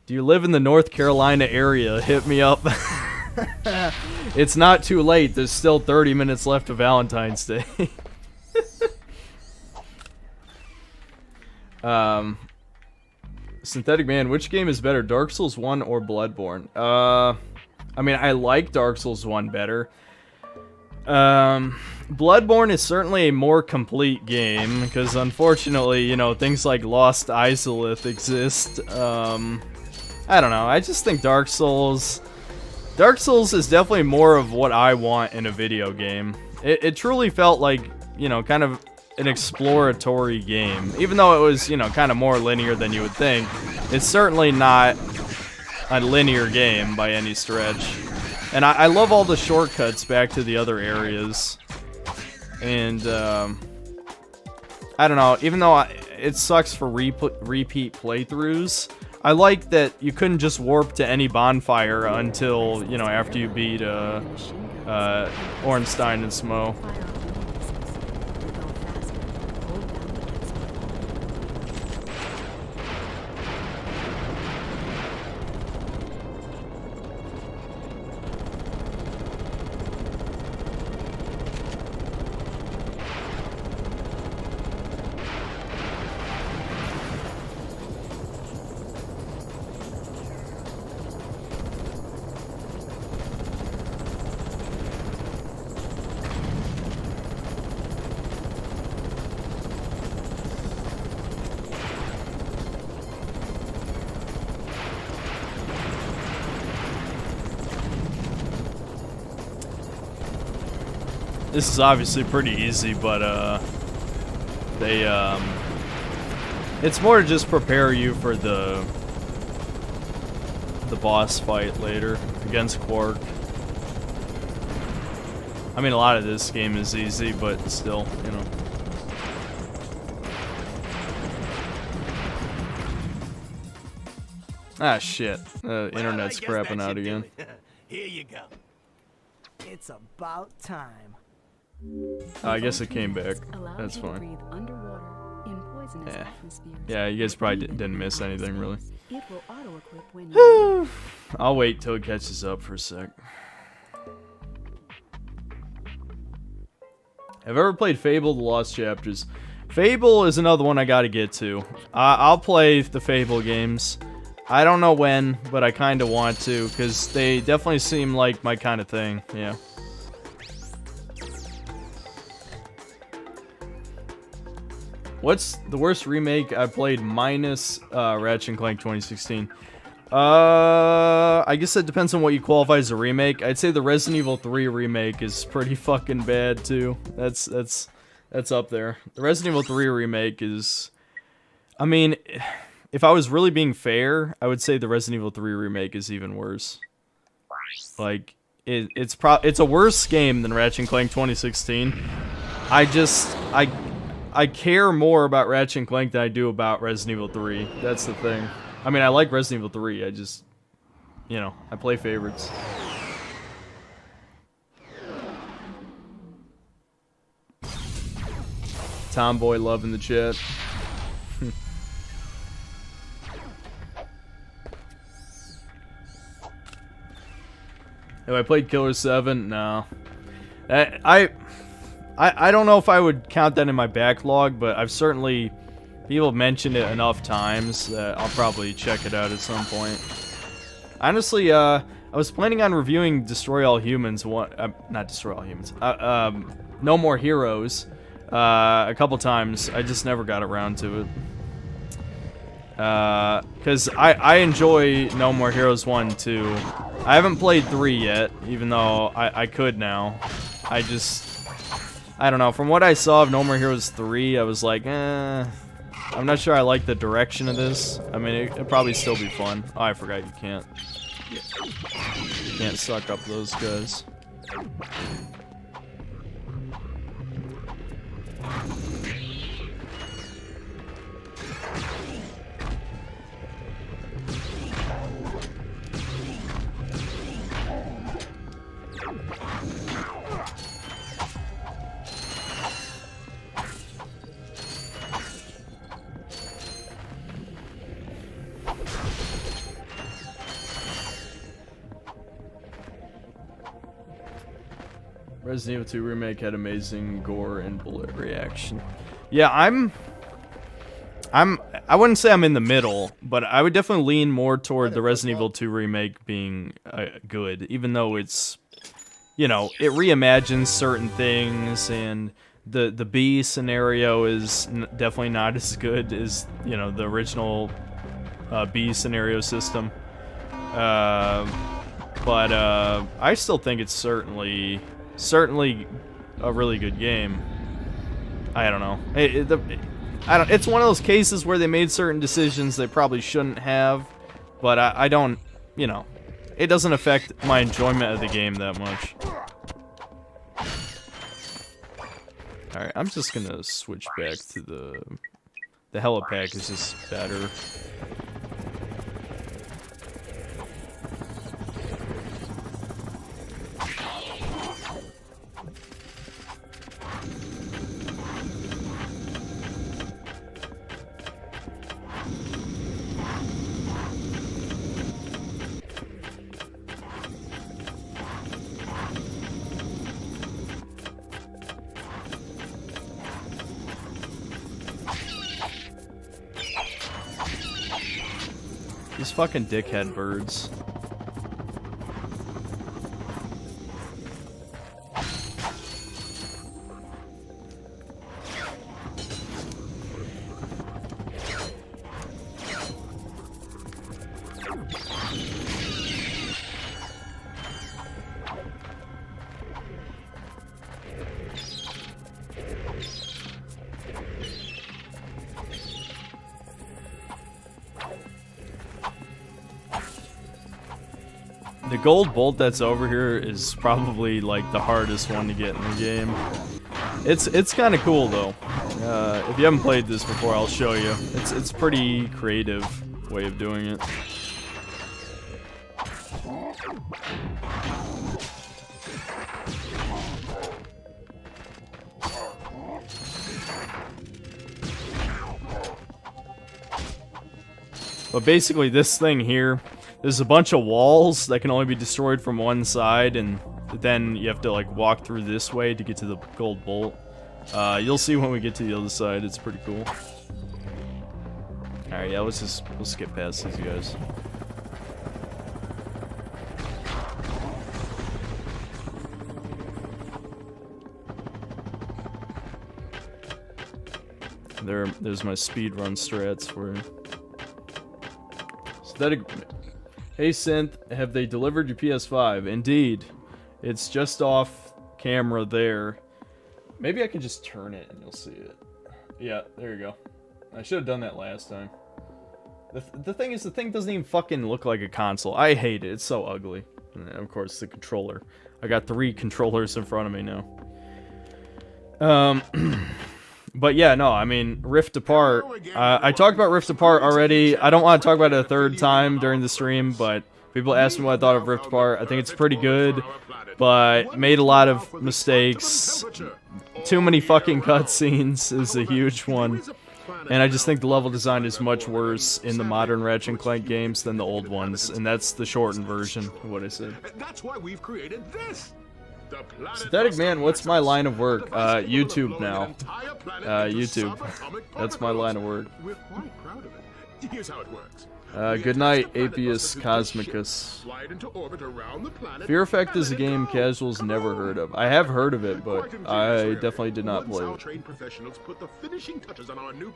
the North Carolina area? Hit me up. It's not too late. There's still 30 minutes left of Valentine's Day. Synthetic Man, which game is better, Dark Souls 1 or Bloodborne? I mean, I like Dark Souls 1 better. Bloodborne is certainly a more complete game, because unfortunately, you know, things like Lost Izalith exist. I don't know, I just think Dark Souls is definitely more of what I want in a video game. It truly felt like, you know, kind of an exploratory game. Even though it was, you know, kind of more linear than you would think, it's certainly not a linear game by any stretch. And I love all the shortcuts back to the other areas. And, I don't know, even though it sucks for repeat playthroughs, I like that you couldn't just warp to any bonfire until, you know, after you beat, Ornstein and Smo. This is obviously pretty easy, but it's more to just prepare you for the boss fight later against Quark. I mean, a lot of this game is easy, but still, you know. Ah, shit. Internet's crapping out again. Here you go. It's about time. I guess it came back. Allows That's you to fine. breathe underwater in poisonous atmospheres. Yeah, you guys probably didn't miss anything, really. It will auto-equip when you I'll wait till it catches up for a sec. Have ever played Fable: The Lost Chapters? Fable is another one I gotta get to. I'll play the Fable games. I don't know when, but I kind of want to, because they definitely seem like my kind of thing, yeah. What's the worst remake I played minus Ratchet & Clank 2016? I guess it depends on what you qualify as a remake. I'd say the Resident Evil 3 remake is pretty fucking bad too. That's up there. The Resident Evil 3 remake is, I mean, if I was really being fair, I would say the Resident Evil 3 remake is even worse. Like, it's a worse game than Ratchet & Clank 2016. I care more about Ratchet & Clank than I do about Resident Evil 3. That's the thing. I mean, I like Resident Evil 3. I just, you know, I play favorites. Tomboy love in the chat. Have I played Killer 7? No. I don't know if I would count that in my backlog, but I've certainly... People have mentioned it enough times that I'll probably check it out at some point. Honestly, I was planning on reviewing Destroy All Humans, not Destroy All Humans, No More Heroes, a couple times. I just never got around to it. Because I enjoy No More Heroes 1 and 2. I haven't played 3 yet, even though I could now. I don't know. From what I saw of No More Heroes 3, I was like, I'm not sure I like the direction of this. I mean, it'd probably still be fun. Oh, I forgot you can't suck up those guys. Resident Evil 2 Remake had amazing gore and bullet reaction. Yeah, I wouldn't say I'm in the middle, but I would definitely lean more toward the Resident Evil 2 Remake being good, even though it's, you know, it reimagines certain things, and the B scenario is definitely not as good as, you know, the original B scenario system. But I still think it's certainly a really good game. I don't know. It's one of those cases where they made certain decisions they probably shouldn't have, but I don't, you know, it doesn't affect my enjoyment of the game that much. Alright, I'm just gonna switch back to the helipack is just better. These fucking dickhead birds. The gold bolt that's over here is probably like the hardest one to get in the game. It's kind of cool though. If you haven't played this before, I'll show you. It's a pretty creative way of doing it. But basically this thing here, there's a bunch of walls that can only be destroyed from one side, and then you have to like walk through this way to get to the gold bolt. You'll see when we get to the other side, it's pretty cool. Alright, yeah, we'll skip past these guys. There's my speedrun strats for you. Hey Synth, have they delivered your PS5? Indeed. It's just off camera there. Maybe I can just turn it and you'll see it. Yeah, there you go. I should have done that last time. The thing is, the thing doesn't even fucking look like a console. I hate it. It's so ugly. And of course, the controller. I got 3 controllers in front of me now. But yeah, no, I mean, Rift Apart. I talked about Rift Apart already. I don't want to talk about it a third time during the stream, but people asked me what I thought of Rift Apart. I think it's pretty good, but made a lot of mistakes. Too many fucking cutscenes is a huge one. And I just think the level design is much worse in the modern Ratchet & Clank games than the old ones, and that's the shortened version of what I said. That's why we've created this. Synthetic Man, what's my line of work? YouTube now. YouTube. That's my line of work. We're quite proud of it. Here's how it works. Good night, Apius Cosmicus. Slide into orbit around the planet. Fear Effect is a game casuals never heard of. I have heard of it, but I definitely did not play it.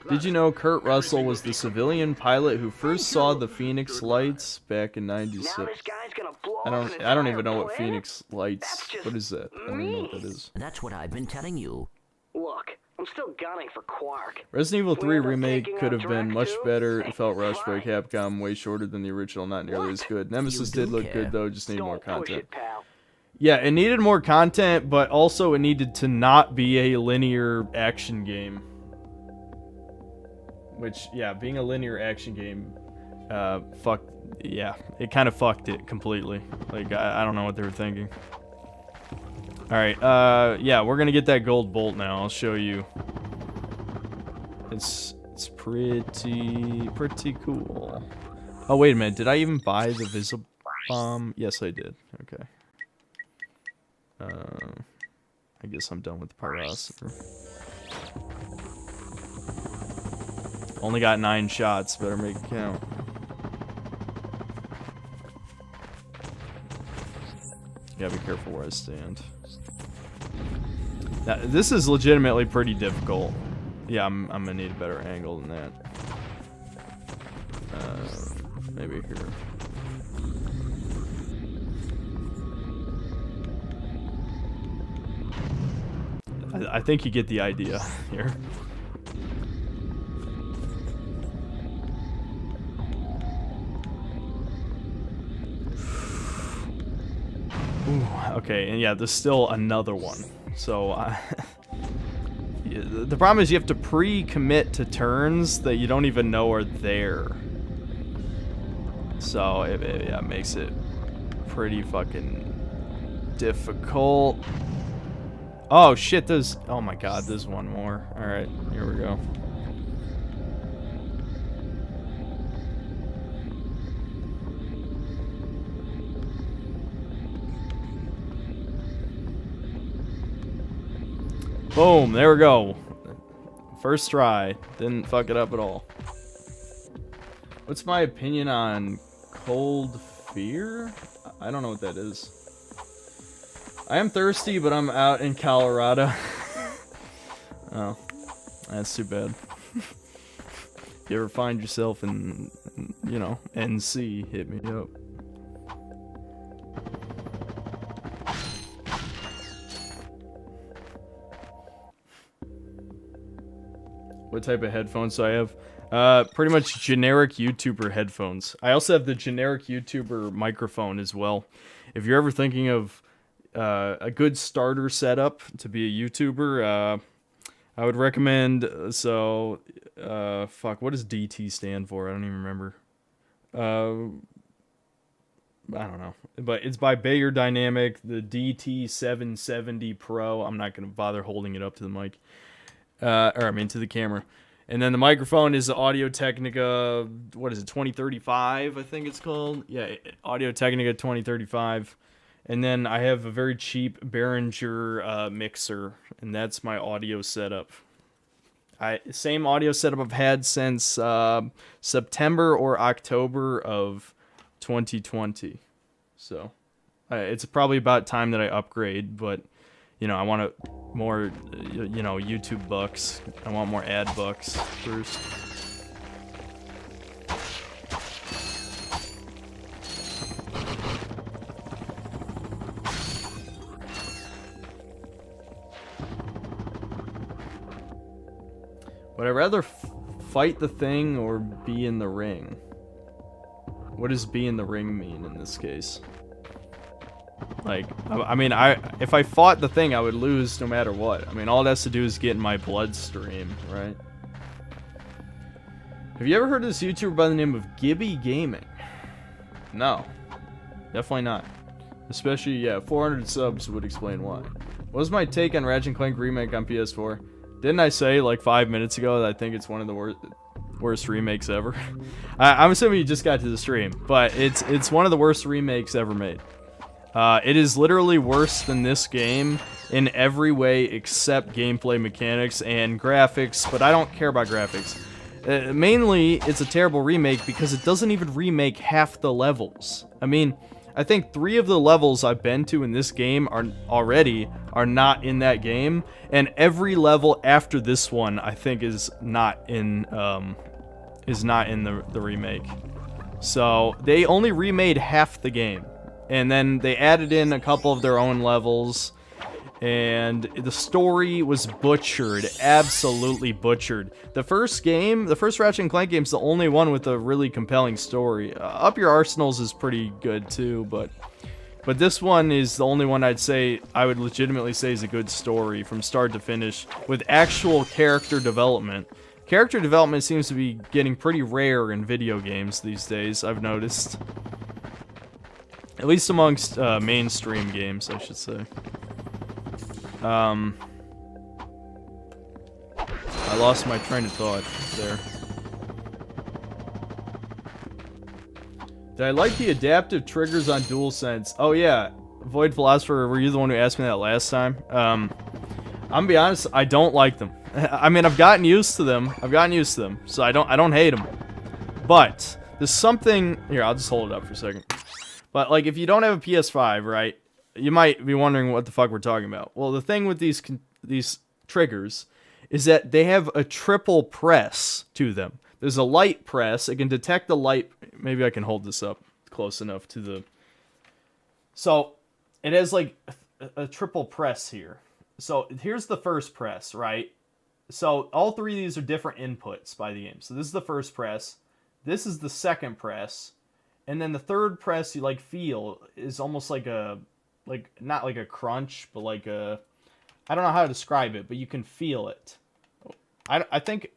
Did you know Kurt Russell was the civilian pilot who first saw the Phoenix Lights back in '96? I don't even know what Phoenix Lights. What is that? I don't even know what that is. That's what I've been telling you. Look, I'm still gunning for Quark. Resident Evil 3 Remake could have been much better. It felt rushed by Capcom, way shorter than the original, not nearly as good. Nemesis did look good though, just need more content. Yeah, it needed more content, but also it needed to not be a linear action game. Which, yeah, being a linear action game, it kind of fucked it completely. Like, I don't know what they were thinking. Alright, yeah, we're gonna get that gold bolt now. I'll show you. It's pretty cool. Oh, wait a minute. Did I even buy the Visible Bomb? Yes, I did. Okay. I guess I'm done with the Pyrocipher. Only got 9 shots. Better make it count. Gotta be careful where I stand. Now, this is legitimately pretty difficult. Yeah, I'm gonna need a better angle than that. Maybe here. I think you get the idea here. Ooh, okay, and yeah, there's still another one. So, the problem is you have to pre-commit to turns that you don't even know are there. So, it makes it pretty fucking difficult. Oh, shit, there's... Oh my god, there's one more. Alright, here we go. Boom, there we go. First try. Didn't fuck it up at all. What's my opinion on Cold Fear? I don't know what that is. I am thirsty, but I'm out in Colorado. Oh, that's too bad. If you ever find yourself in, you know, NC, hit me up. What type of headphones do I have? Pretty much generic YouTuber headphones. I also have the generic YouTuber microphone as well. If you're ever thinking of a good starter setup to be a YouTuber, I would recommend, what does DT stand for? I don't even remember. I don't know. But it's by Bayer Dynamic, the DT770 Pro. I'm not going to bother holding it up to the mic. To the camera. And then the microphone is the Audio-Technica, 2035, I think it's called? Yeah, Audio-Technica 2035. And then I have a very cheap Behringer mixer, and that's my audio setup. Same audio setup I've had since September or October of 2020. So it's probably about time that I upgrade, but I want more, YouTube bucks. I want more ad bucks first. Would I rather fight the thing or be in the ring? What does be in the ring mean in this case? Like, if I fought the thing, I would lose no matter what. All it has to do is get in my bloodstream, right? Have you ever heard of this YouTuber by the name of Gibby Gaming? No. Definitely not. Especially, 400 subs would explain why. What was my take on Ratchet & Clank Remake on PS4? Didn't I say, like, 5 minutes ago that I think it's one of the worst remakes ever? I'm assuming you just got to the stream, but it's one of the worst remakes ever made. It is literally worse than this game in every way except gameplay mechanics and graphics, but I don't care about graphics. Mainly, it's a terrible remake because it doesn't even remake half the levels. I think 3 of the levels I've been to in this game are not in that game, and every level after this one I think is not in the remake. So they only remade half the game, and then they added in a couple of their own levels, and the story was butchered, absolutely butchered. The first Ratchet & Clank game is the only one with a really compelling story. Up Your Arsenals is pretty good too, but this one is the only one I would legitimately say is a good story from start to finish with actual character development. Character development seems to be getting pretty rare in video games these days, I've noticed. At least amongst mainstream games, I should say. I lost my train of thought there. Did I like the adaptive triggers on DualSense? Oh yeah, Void Philosopher, were you the one who asked me that last time? I'm gonna be honest, I don't like them. I've gotten used to them. So I don't hate them. But there's something here. I'll just hold it up for a second. But like, if you don't have a PS5, right? You might be wondering what the fuck we're talking about. Well, the thing with these triggers is that they have a triple press to them. There's a light press. It can detect the light. Maybe I can hold this up close enough to the... So, it has like a triple press here. So, here's the first press, right? So, all 3 of these are different inputs by the game. So, this is the first press. This is the second press. And then the third press you like feel is almost like a... not like a crunch, but like a... I don't know how to describe it, but you can feel it. I think...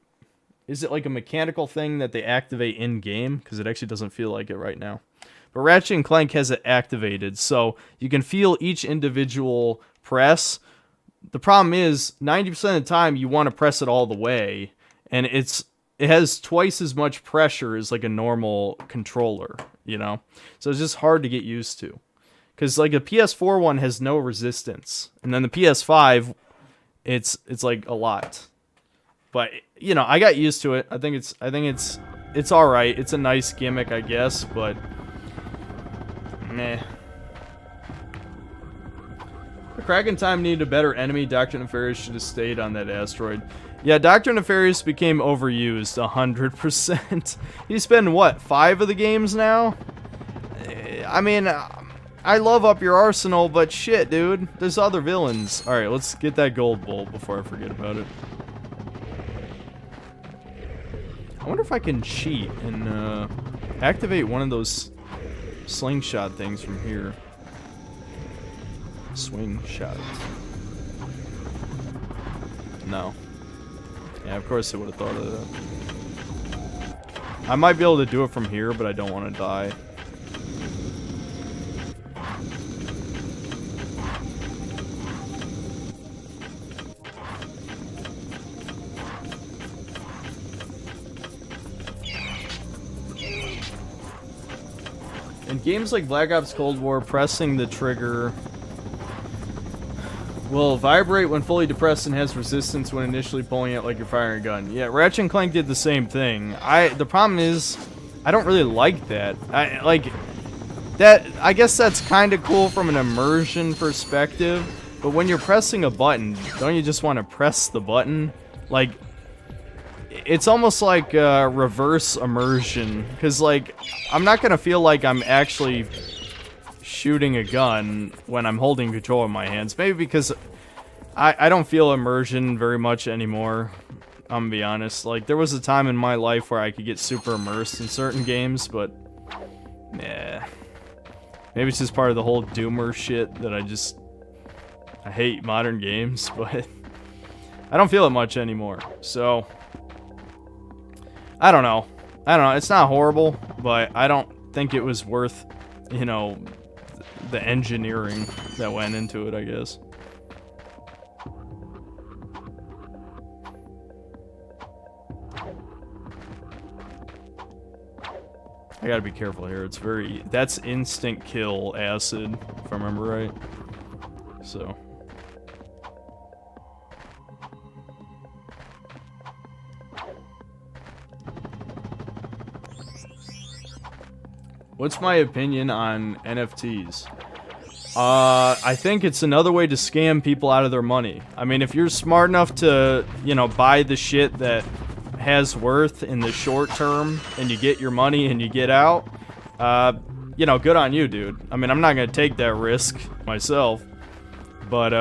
Is it like a mechanical thing that they activate in-game? Because it actually doesn't feel like it right now. But Ratchet & Clank has it activated, so you can feel each individual press. The problem is, 90% of the time, you want to press it all the way, and it has twice as much pressure as like a normal controller, you know? So it's just hard to get used to. Because like a PS4 one has no resistance, and then the PS5, it's like a lot. But you know, I got used to it. I think it's all right. It's a nice gimmick, I guess, but meh. The Kraken time needed a better enemy. Dr. Nefarious should have stayed on that asteroid. Yeah, Dr. Nefarious became overused 100%. He's been what, 5 of the games now? I love Up Your Arsenal, but shit, dude. There's other villains. Alright, let's get that gold bolt before I forget about it. I wonder if I can cheat and activate one of those slingshot things from here. Swing shot. No. Yeah, of course I would have thought of that. I might be able to do it from here, but I don't want to die. In games like Black Ops Cold War, pressing the trigger will vibrate when fully depressed and has resistance when initially pulling it like you're firing a gun. Yeah, Ratchet and Clank did the same thing. The problem is, I don't really like that. I guess that's kind of cool from an immersion perspective, but when you're pressing a button, don't you just want to press the button? Like, it's almost like reverse immersion, because, like, I'm not going to feel like I'm actually shooting a gun when I'm holding control in my hands. Maybe because I don't feel immersion very much anymore, I'm gonna be honest. Like, there was a time in my life where I could get super immersed in certain games, but nah. Maybe it's just part of the whole doomer shit that I hate modern games, but I don't feel it much anymore. So I don't know. It's not horrible, but I don't think it was worth, you know, the engineering that went into it, I guess. I gotta be careful here. That's instant kill acid, if I remember right. So. What's my opinion on NFTs? I think it's another way to scam people out of their money. I mean, if you're smart enough to, you know, buy the shit that has worth in the short term and you get your money and you get out, you know, good on you, dude. I mean, I'm not gonna take that risk myself, but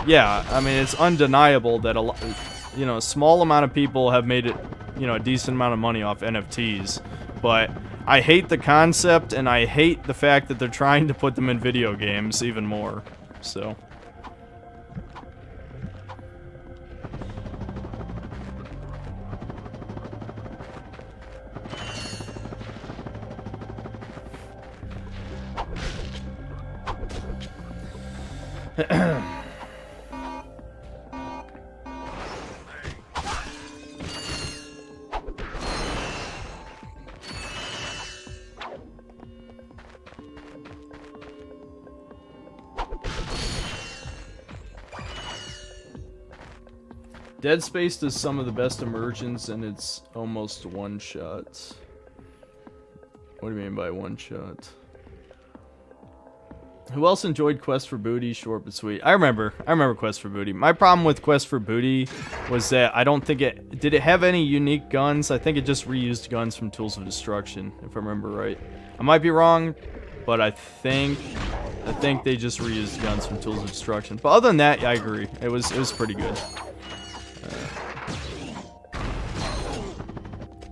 yeah, I mean, it's undeniable that a small amount of people have made it, you know, a decent amount of money off NFTs, but I hate the concept, and I hate the fact that they're trying to put them in video games even more, so. Dead Space does some of the best immersions, and it's almost one-shot. What do you mean by one-shot? Who else enjoyed Quest for Booty? Short but sweet. I remember Quest for Booty. My problem with Quest for Booty was that I don't think it... Did it have any unique guns? I think it just reused guns from Tools of Destruction, if I remember right. I might be wrong, but I think they just reused guns from Tools of Destruction. But other than that, yeah, I agree. It was pretty good.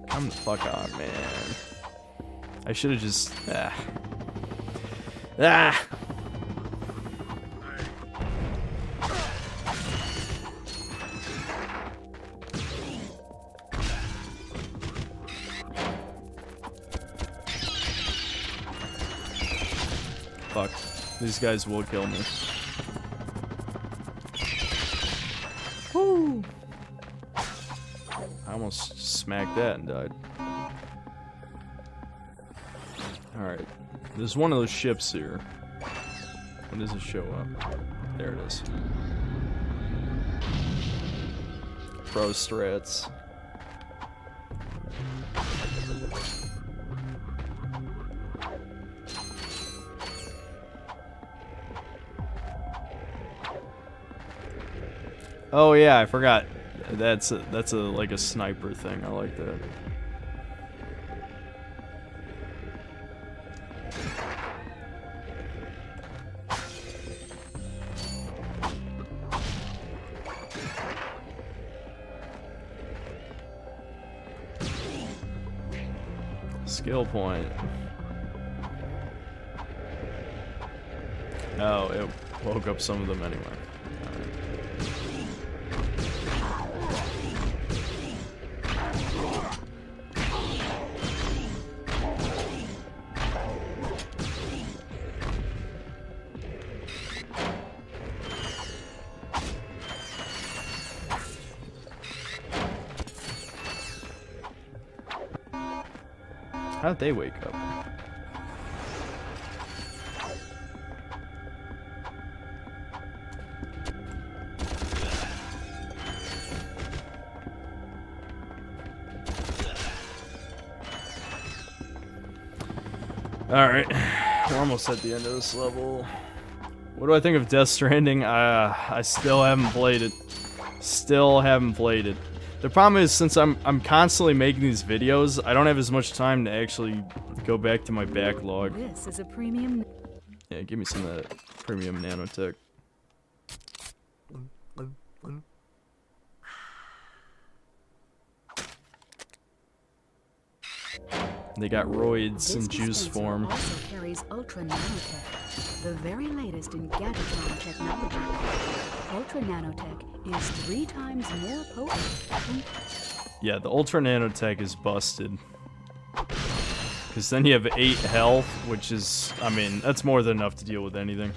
Come the fuck on, man. I should have just... Fuck. These guys will kill me. Woo! I almost smacked that and died. Alright. There's one of those ships here. When does it show up? There it is. Pro strats. Oh yeah, I forgot. That's like a sniper thing. I like that. skill point. Oh, it woke up some of them anyway. How'd they wake up? Alright, we're almost at the end of this level. What do I think of Death Stranding? I still haven't played it. Still haven't played it. The problem is, since I'm constantly making these videos, I don't have as much time to actually go back to my backlog. This is a premium. Yeah, give me some of that premium nanotech. They got roids in juice form. Also carries Ultra Nanotech, the very latest in Gadgetron technology. Ultra Nanotech is 3 times more potent. Yeah, the Ultra Nanotech is busted. Because then you have 8 health, which is, I mean, that's more than enough to deal with anything.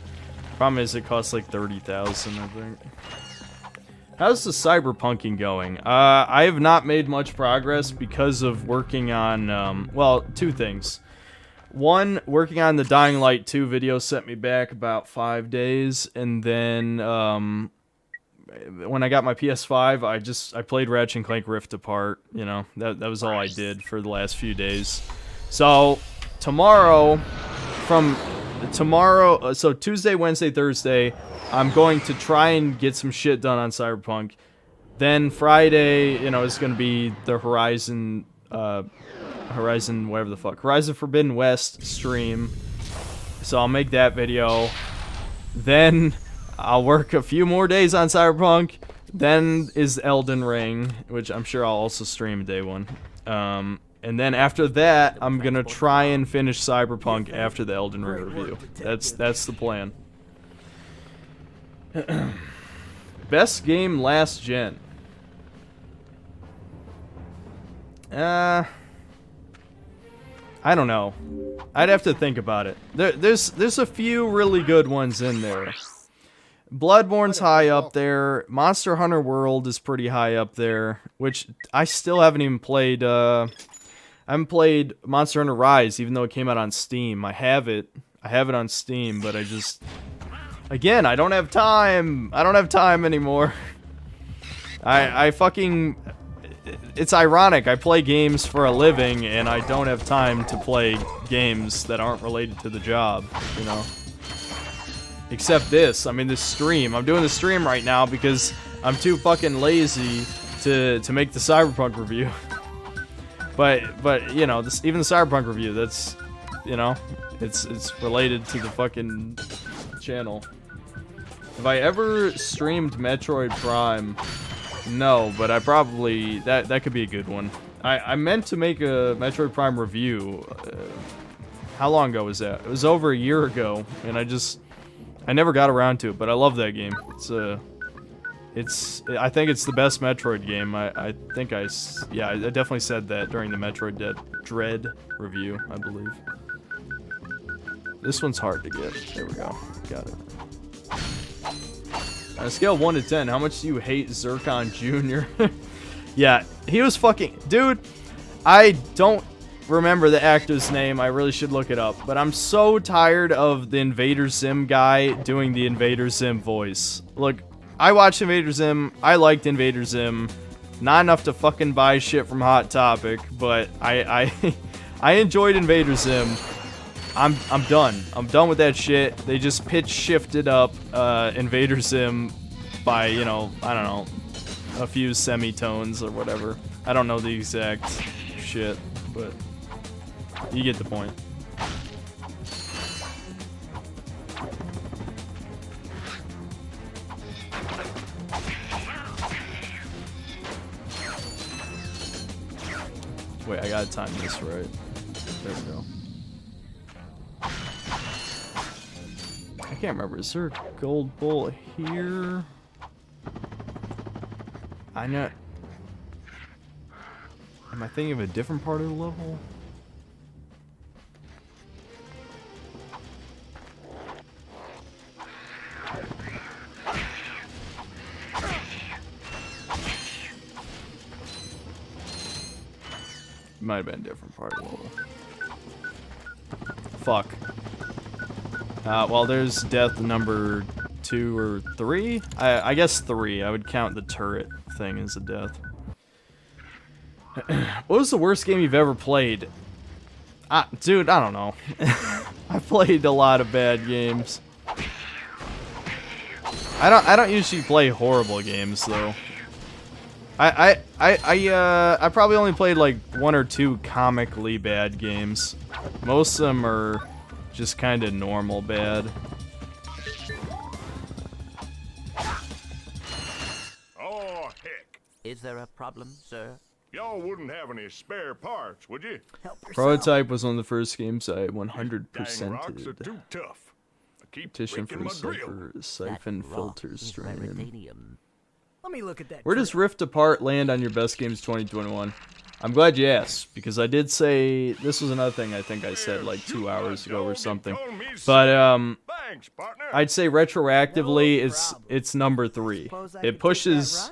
Problem is, it costs like 30,000, I think. How's the cyberpunking going? I have not made much progress because of working on, well, 2 things. One, working on the Dying Light 2 video set me back about 5 days, and then, when I got my PS5, I played Ratchet & Clank Rift Apart, you know, that was all I did for the last few days. So, tomorrow, so Tuesday, Wednesday, Thursday, I'm going to try and get some shit done on Cyberpunk. Then Friday, you know, is going to be the Horizon Forbidden West stream. So I'll make that video. Then I'll work a few more days on Cyberpunk. Then is Elden Ring, which I'm sure I'll also stream day 1. And then after that, I'm going to try and finish Cyberpunk after the Elden Ring review. That's the plan. Best game last gen. I don't know. I'd have to think about it. There's a few really good ones in there. Bloodborne's high up there. Monster Hunter World is pretty high up there, which I still haven't even played. I haven't played Monster Hunter Rise, even though it came out on Steam. I have it on Steam, but I just... Again, I don't have time. I don't have time anymore. I fucking... It's ironic. I play games for a living, and I don't have time to play games that aren't related to the job, you know? Except this. I mean, this stream. I'm doing the stream right now because I'm too fucking lazy to make the Cyberpunk review. But you know, even the Cyberpunk review, that's, you know, it's related to the fucking channel. Have I ever streamed Metroid Prime? No, but I probably... That could be a good one. I meant to make a Metroid Prime review. How long ago was that? It was over a year ago, and I never got around to it, but I love that game. I think it's the best Metroid game. I definitely said that during the Metroid Dread review, I believe. This one's hard to get. There we go. Got it. On a scale of 1 to 10, how much do you hate Zircon Jr.? Yeah, he was fucking... Dude, I don't remember the actor's name. I really should look it up. But I'm so tired of the Invader Zim guy doing the Invader Zim voice. Look, I watched Invader Zim. I liked Invader Zim. Not enough to fucking buy shit from Hot Topic, but I enjoyed Invader Zim. I'm done. I'm done with that shit. They just pitch shifted up Invader Zim by, you know, I don't know, a few semitones or whatever. I don't know the exact shit, but you get the point. Wait, I gotta time this right. There we go. I can't remember. Is there a gold bullet here? I know. Am I thinking of a different part of the level? Might have been a different part of the level. Fuck. Well, there's death number 2 or 3? I guess 3. I would count the turret thing as a death. What was the worst game you've ever played? Dude, I don't know. I played a lot of bad games. I don't usually play horrible games though. I probably only played like 1 or 2 comically bad games. Most of them are just kind of normal bad. Oh, heck. Is there a problem, sir? Y'all wouldn't have any spare parts, would you? Prototype was one of the first games I Dang rocks are 100%ed. too tough. I keep Petition breaking for my drill. siphon filter strain. Let me look at that. Where does Rift Apart land on your best games 2021? I'm glad you asked, because I did say this was another thing I think I said like 2 hours ago or something. But I'd say retroactively it's number 3. It pushes.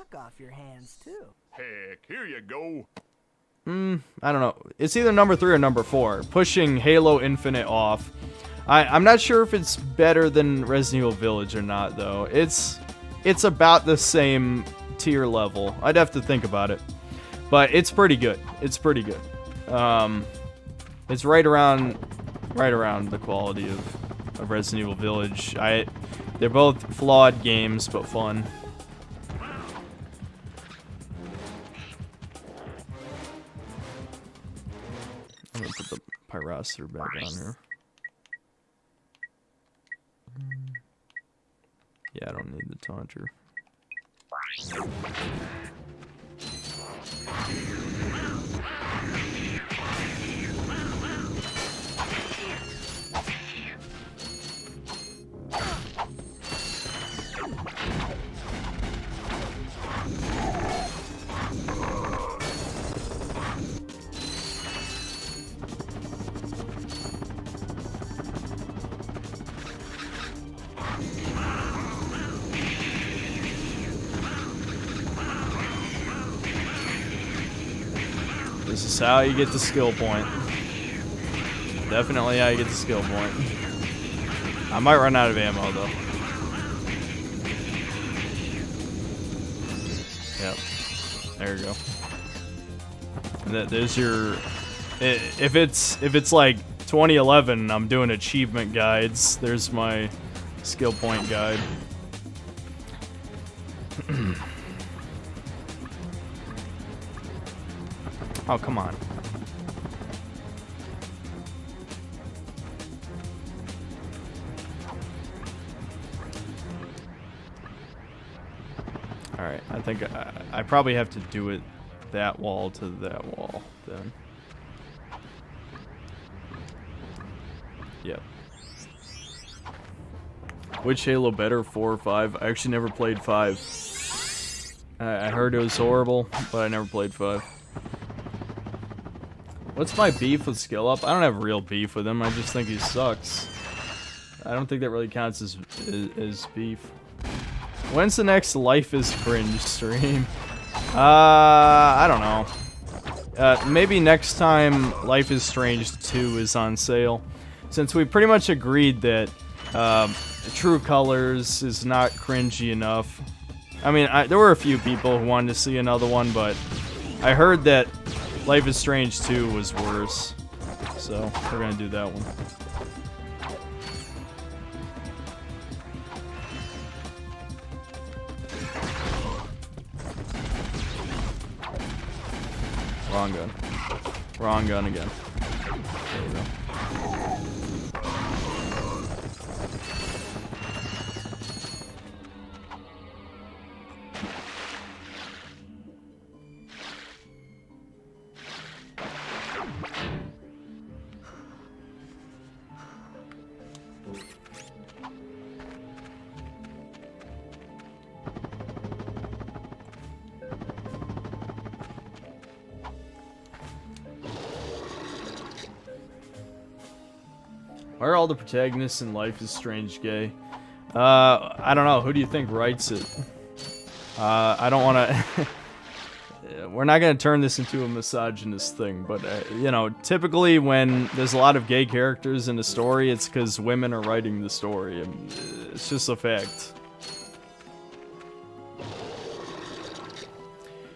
Heck, here you go. I don't know. It's either number 3 or number 4. Pushing Halo Infinite off. I'm not sure if it's better than Resident Evil Village or not though. It's about the same tier level. I'd have to think about it. But it's pretty good. It's pretty good. It's right around the quality of Resident Evil Village. They're both flawed games, but fun. I'm gonna put the pyroster back on here. Yeah, I don't need the taunter. This is how you get the skill point. Definitely how you get the skill point. I might run out of ammo though. Yep. There you go. There's your. If it's like 2011, I'm doing achievement guides. There's my skill point guide. Oh, come on. Alright, I think I probably have to do it that wall to that wall then. Yep. Which Halo better, 4 or 5? I actually never played 5. I heard it was horrible, but I never played 5. What's my beef with Skill Up? I don't have real beef with him. I just think he sucks. I don't think that really counts as beef. When's the next Life is Cringe stream? I don't know. Maybe next time Life is Strange 2 is on sale. Since we pretty much agreed that True Colors is not cringy enough. I mean, there were a few people who wanted to see another one, but I heard that Life is Strange 2 was worse, so we're gonna do that one. Wrong gun. Wrong gun again. There we go. Why are all the protagonists in Life is Strange gay? I don't know. Who do you think writes it? I don't want to... We're not going to turn this into a misogynist thing, but, you know, typically when there's a lot of gay characters in a story, it's because women are writing the story. And it's just a fact.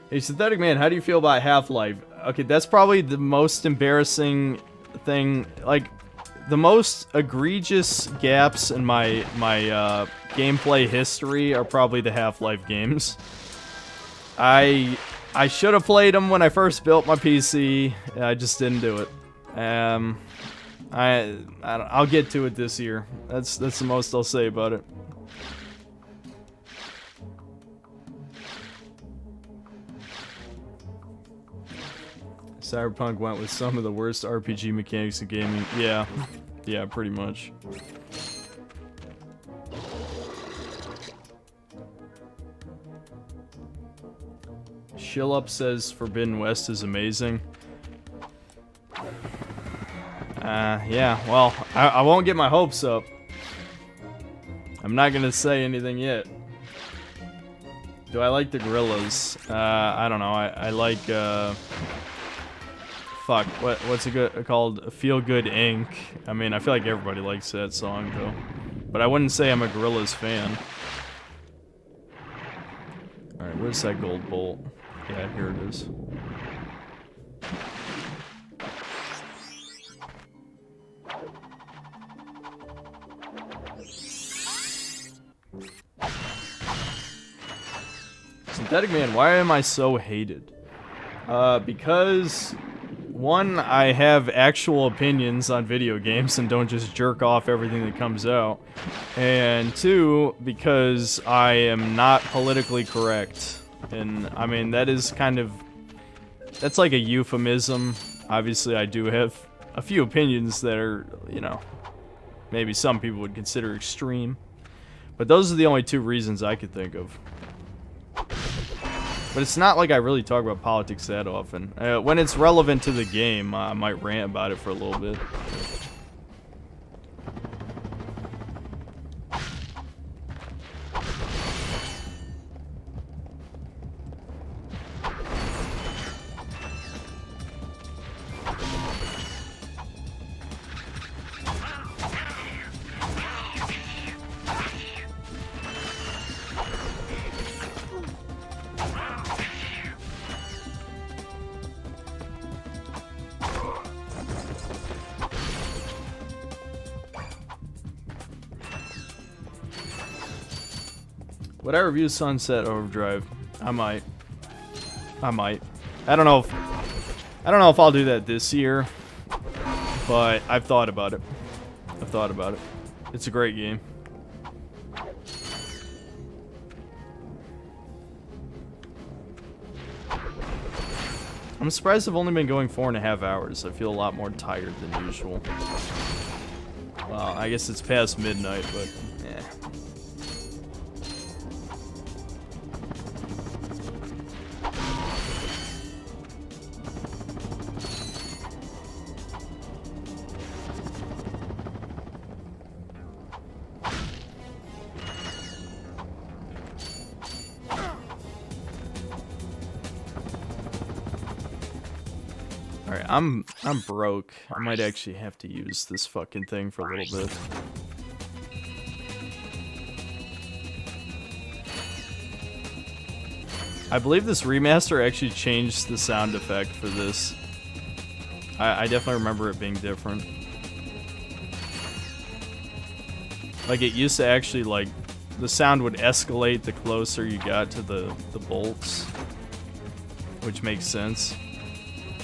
Hey, Synthetic Man, how do you feel about Half-Life? Okay, that's probably the most embarrassing thing. Like, the most egregious gaps in my gameplay history are probably the Half-Life games. I should have played them when I first built my PC. I just didn't do it. I'll get to it this year. That's the most I'll say about it. Cyberpunk went with some of the worst RPG mechanics in gaming. Yeah, pretty much. Shillup says Forbidden West is amazing. Yeah, well, I won't get my hopes up. I'm not gonna say anything yet. Do I like the Gorillaz? I don't know. I like, fuck, what's it called? Feel Good Inc. I mean, I feel like everybody likes that song, though. But I wouldn't say I'm a Gorillaz fan. Alright, where's that gold bolt? Yeah, here it is. Synthetic Man, why am I so hated? Because, one, I have actual opinions on video games and don't just jerk off everything that comes out. And two, because I am not politically correct. And, I mean, that is kind of... That's like a euphemism. Obviously, I do have a few opinions that are, you know, maybe some people would consider extreme. But those are the only two reasons I could think of. But it's not like I really talk about politics that often. When it's relevant to the game, I might rant about it for a little bit. Would I review Sunset Overdrive? I might. I don't know if I'll do that this year, but I've thought about it. It's a great game. I'm surprised I've only been going 4.5 hours. I feel a lot more tired than usual. Well, I guess it's past midnight, but yeah. Alright, I'm broke. I might actually have to use this fucking thing for a little bit. I believe this remaster actually changed the sound effect for this. I definitely remember it being different. Like, it used to actually, like, the sound would escalate the closer you got to the bolts. Which makes sense.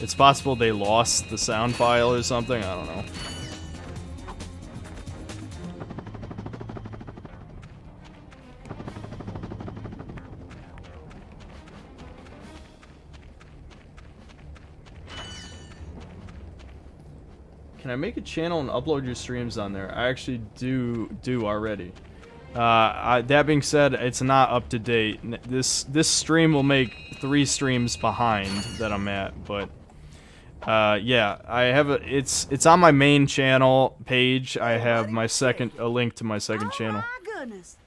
It's possible they lost the sound file or something, I don't know. Can I make a channel and upload your streams on there? I actually do already. That being said, it's not up to date. This stream will make 3 streams behind that I'm at, but Yeah, I have it's on my main channel page. I have a link to my second channel. My goodness.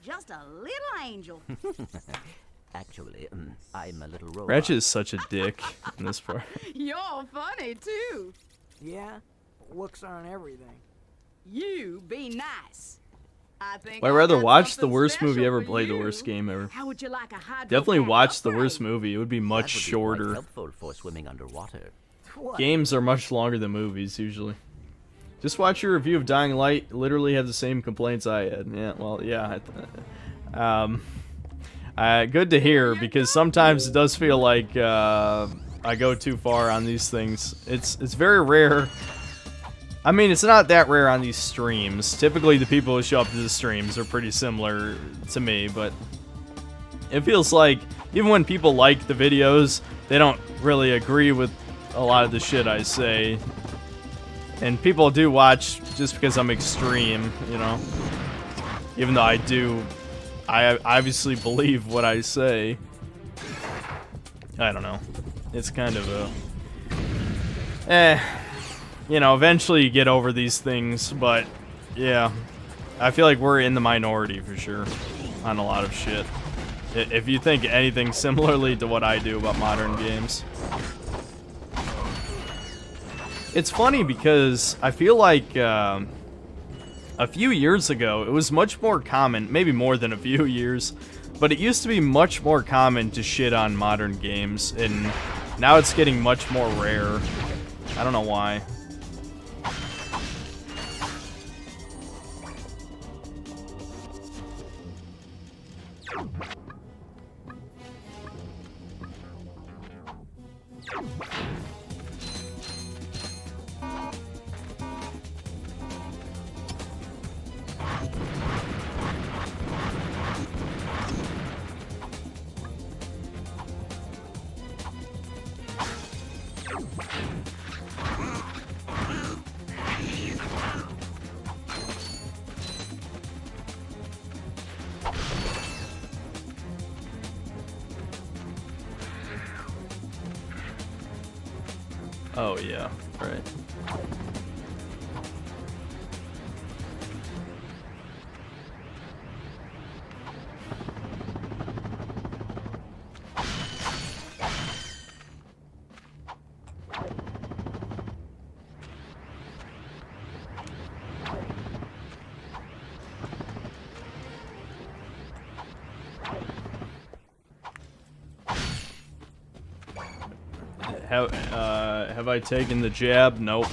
Just a little angel. Actually, I'm a little robot. Ratchet is such a dick in this part. You're funny, too. Yeah? Looks aren't everything. You be nice. I think I'd I've rather got watch the something worst movie special ever for played, the you. worst game ever. How would you like a hydro Definitely pack watch the upgrade? worst movie. It would be much That would be shorter. quite helpful for swimming underwater. Games are much longer than movies usually. Just watch your review of Dying Light. Literally have the same complaints I had. Yeah, well, yeah. Good to hear, because sometimes it does feel like I go too far on these things. It's very rare. I mean, it's not that rare on these streams. Typically, the people who show up to the streams are pretty similar to me, but it feels like even when people like the videos, they don't really agree with a lot of the shit I say. And people do watch just because I'm extreme, you know? Even though I obviously believe what I say. I don't know. It's kind of a... You know, eventually you get over these things, but yeah. I feel like we're in the minority for sure on a lot of shit. If you think anything similarly to what I do about modern games. It's funny because I feel like a few years ago, it was much more common, maybe more than a few years, but it used to be much more common to shit on modern games, and now it's getting much more rare. I don't know why. Oh yeah, right. Have I taken the jab? Nope.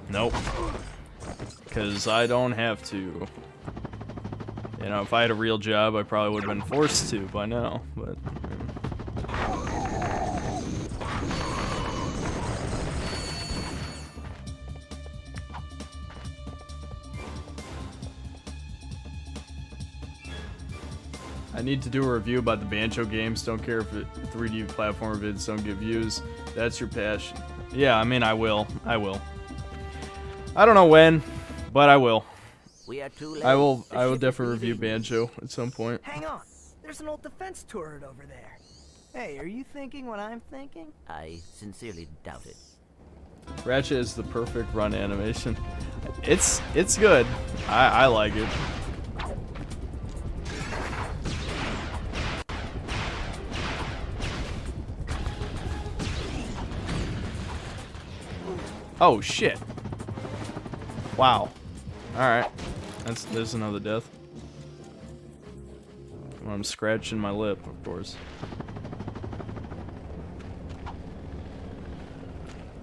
Nope. Because I don't have to. You know, if I had a real job, I probably would have been forced to by now, but... I need to do a review about the Banjo games. Don't care if 3D platform vids don't get views. That's your passion. Yeah, I mean, I will. I will. I don't know when, but I will. We are too late. I will definitely review Banjo at some point. Hang on. There's an old defense turret over there. Hey, are you thinking what I'm thinking? I sincerely doubt it. Ratchet is the perfect run animation. It's good. I like it. Oh shit. Wow. Alright. There's another death. I'm scratching my lip, of course.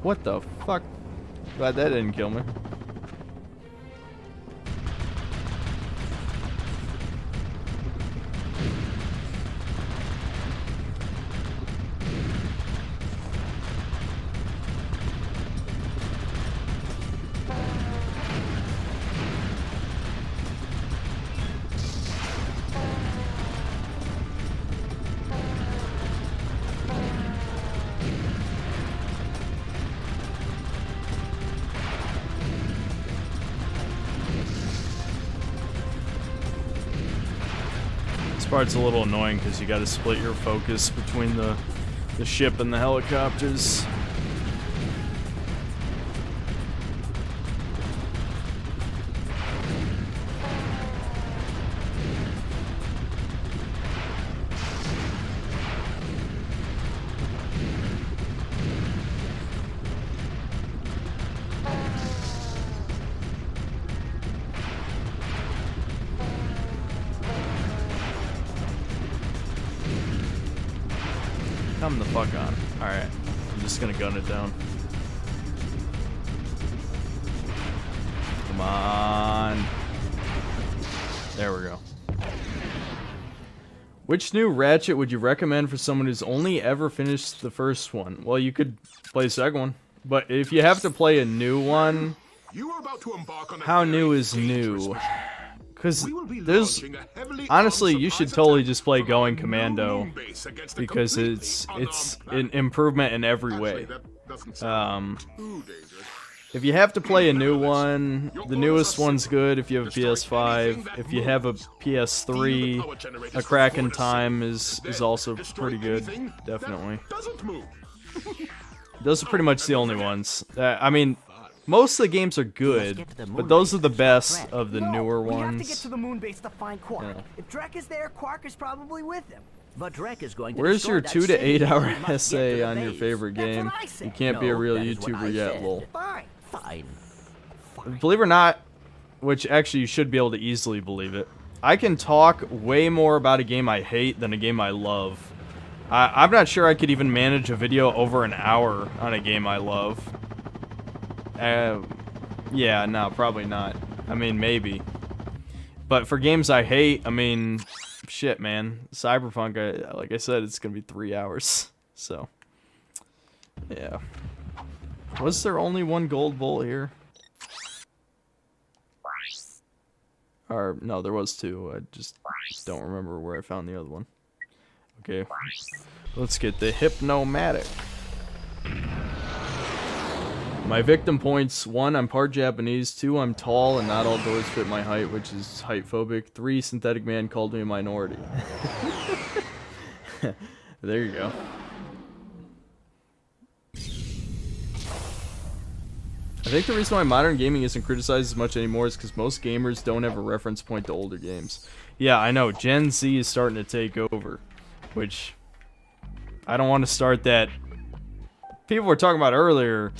What the fuck? Glad that didn't kill me. This part's a little annoying because you got to split your focus between the The ship and the helicopters. Come the fuck on. Alright. I'm just gonna gun it down. Come on. There we go. Which new Ratchet would you recommend for someone who's only ever finished the first one? Well, you could play the second one. But if you have to play a new one, how new is new? Because there's, honestly, you should totally just play Going Commando, because it's an improvement in every way. If you have to play a new one, the newest one's good if you have a PS5. If you have a PS3, A Crack in Time is also pretty good, definitely. Those are pretty much the only ones. I mean, most of the games are good, but those are the best of the newer We have to ones. get to the moon base to find Quark. Yeah. If Drek is there, Quark is probably with him. But Drek is going to Where's destroy your that 2 to city 8 hour before we must get to essay the on your base. favorite That's game? what I said. You can't be a No, real that is what YouTuber I yet, said. lol. Fine. Fine. Believe it or not, which actually you should be able to easily believe it, I can talk way more about a game I hate than a game I love. I'm not sure I could even manage a video over an hour on a game I love. Yeah, no, probably not. I mean, maybe. But for games I hate, I mean, shit, man. Cyberpunk, like I said, it's gonna be 3 hours. So, yeah. Was there only one gold bowl here? Or, no, there was 2. I just don't remember where I found the other one. Okay. Let's get the Hypnomatic. My victim points: 1, I'm part Japanese. 2, I'm tall and not all doors fit my height, which is height phobic. 3, Synthetic Man called me a minority. There you go. I think the reason why modern gaming isn't criticized as much anymore is because most gamers don't have a reference point to older games. Yeah, I know. Gen Z is starting to take over, which I don't want to start that. People were talking about earlier.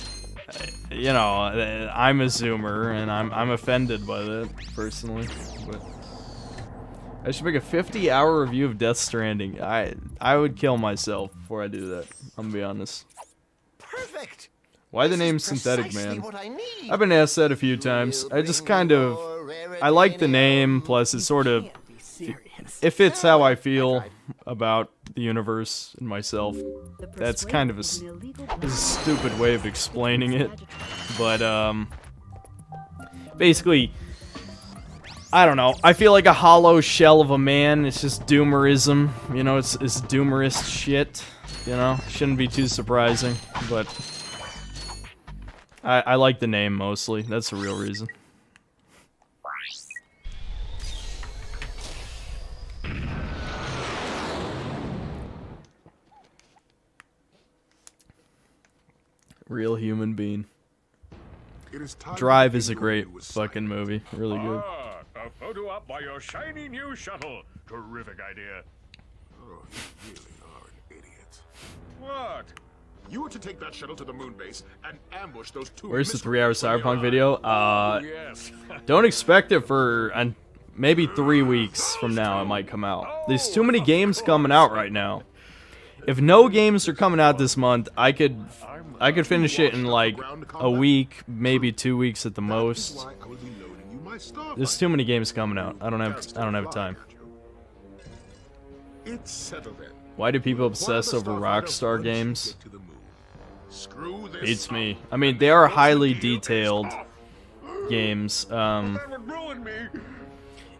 You know, I'm a Zoomer, and I'm offended by that personally. But I should make a 50-hour review of Death Stranding. I would kill myself before I do that. I'm gonna be honest. Perfect. Why the name Synthetic Man? I've been asked that a few times. I just kind of, I like the name. Plus, it sort of, it fits how I feel about the universe and myself. That's kind of a stupid way of explaining it, but basically, I don't know. I feel like a hollow shell of a man. It's just doomerism, you know. It's doomerist shit, you know. Shouldn't be too surprising, but I like the name mostly. That's the real reason. Real human being. Drive is a great fucking movie. Really good. Ah, a photo op by your shiny new shuttle. Terrific idea. Oh, you really are an idiot. What? You were to take that shuttle to the moon base and ambush those 2. Where's the 3-hour Cyberpunk video? Yes. Don't expect it for maybe 3 weeks from now. It might come out. There's too many games coming out right now. If no games are coming out this month, I could finish it in like a week, maybe 2 weeks at the most. There's too many games coming out. I don't have time. It's settled then. Why do people obsess over Rockstar games? Beats me. I mean, they are highly detailed games.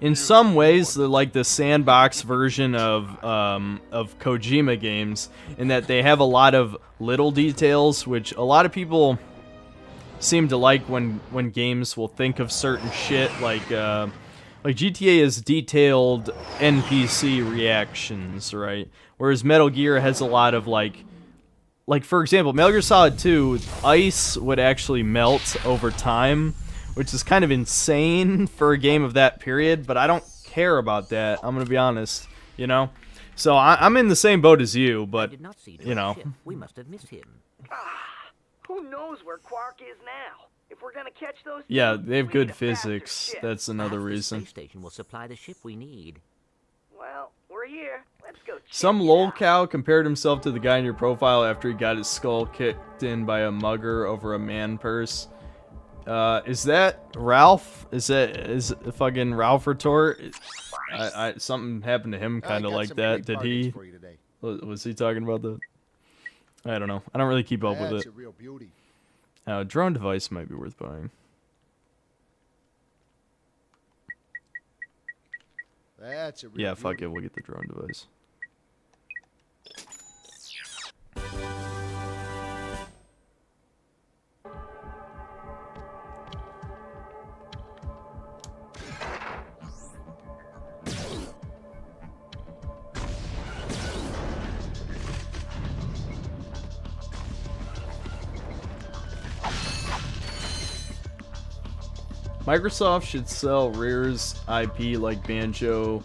In some ways, they're like the sandbox version of Kojima games, in that they have a lot of little details, which a lot of people seem to like when games will think of certain shit. Like GTA has detailed NPC reactions, right? Whereas Metal Gear has a lot of like like for example, Metal Gear Solid 2, ice would actually melt over time, which is kind of insane for a game of that period, but I don't care about that. I'm gonna be honest, you know. So I'm in the same boat as you, but you know. We must have missed him. Who knows where Quark is now? If we're gonna catch those Yeah, things, they have we good need a faster physics. ship. That's another Perhaps the reason. space station will supply the ship we need. Well, we're here. Let's go. Some lolcow compared himself to the guy in your profile after he got his skull kicked in by a mugger over a man purse. Is that Ralph? Is fucking Ralph Retort? Something happened to him kind of like that. Did he? Was he talking about that? I don't know. I don't really keep up with That's it. a real beauty. Drone device might be worth buying. That's a real Yeah, fuck beauty. it. We'll get the drone device. Microsoft should sell Rare's IP like Banjo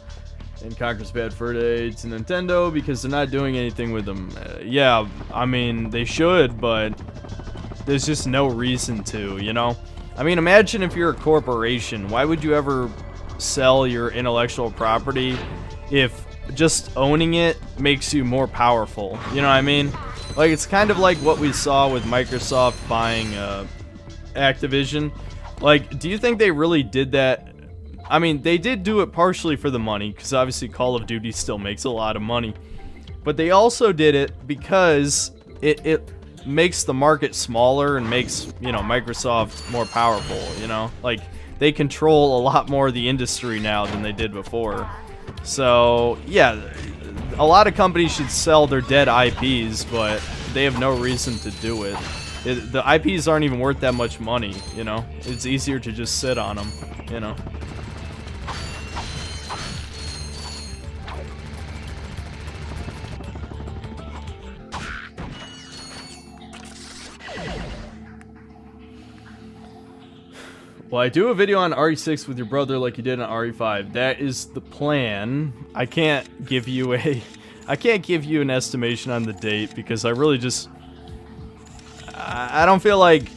and Conker's Bad Fur Day to Nintendo because they're not doing anything with them. Yeah, I mean, they should, but there's just no reason to, you know? I mean, imagine if you're a corporation. Why would you ever sell your intellectual property if just owning it makes you more powerful? You know what I mean? Like, it's kind of like what we saw with Microsoft buying Activision. Like, do you think they really did that? I mean, they did do it partially for the money, because obviously Call of Duty still makes a lot of money. But they also did it because it makes the market smaller and makes, you know, Microsoft more powerful, you know? Like, they control a lot more of the industry now than they did before. So, yeah, a lot of companies should sell their dead IPs, but they have no reason to do it. The IPs aren't even worth that much money, you know? It's easier to just sit on them, you know? Well, I do a video on RE6 with your brother like you did on RE5. That is the plan. I can't give you an estimation on the date because I really just I don't feel like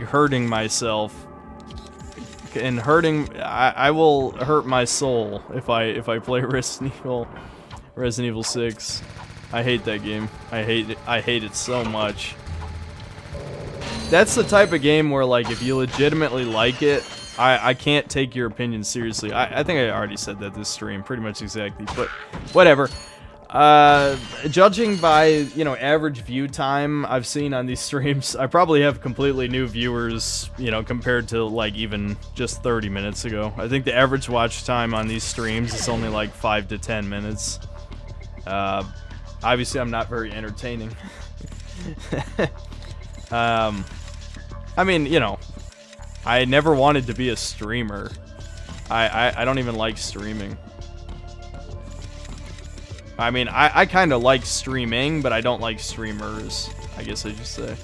hurting myself. And I will hurt my soul if I play Resident Evil 6. I hate that game. I hate it so much. That's the type of game where, like, if you legitimately like it, I can't take your opinion seriously. I think I already said that this stream, pretty much exactly, but whatever. Judging by, you know, average view time I've seen on these streams, I probably have completely new viewers, you know, compared to, like, even just 30 minutes ago. I think the average watch time on these streams is only, like, 5 to 10 minutes. Obviously, I'm not very entertaining. I mean, you know, I never wanted to be a streamer. I don't even like streaming. I mean, I kind of like streaming, but I don't like streamers, I guess I should say.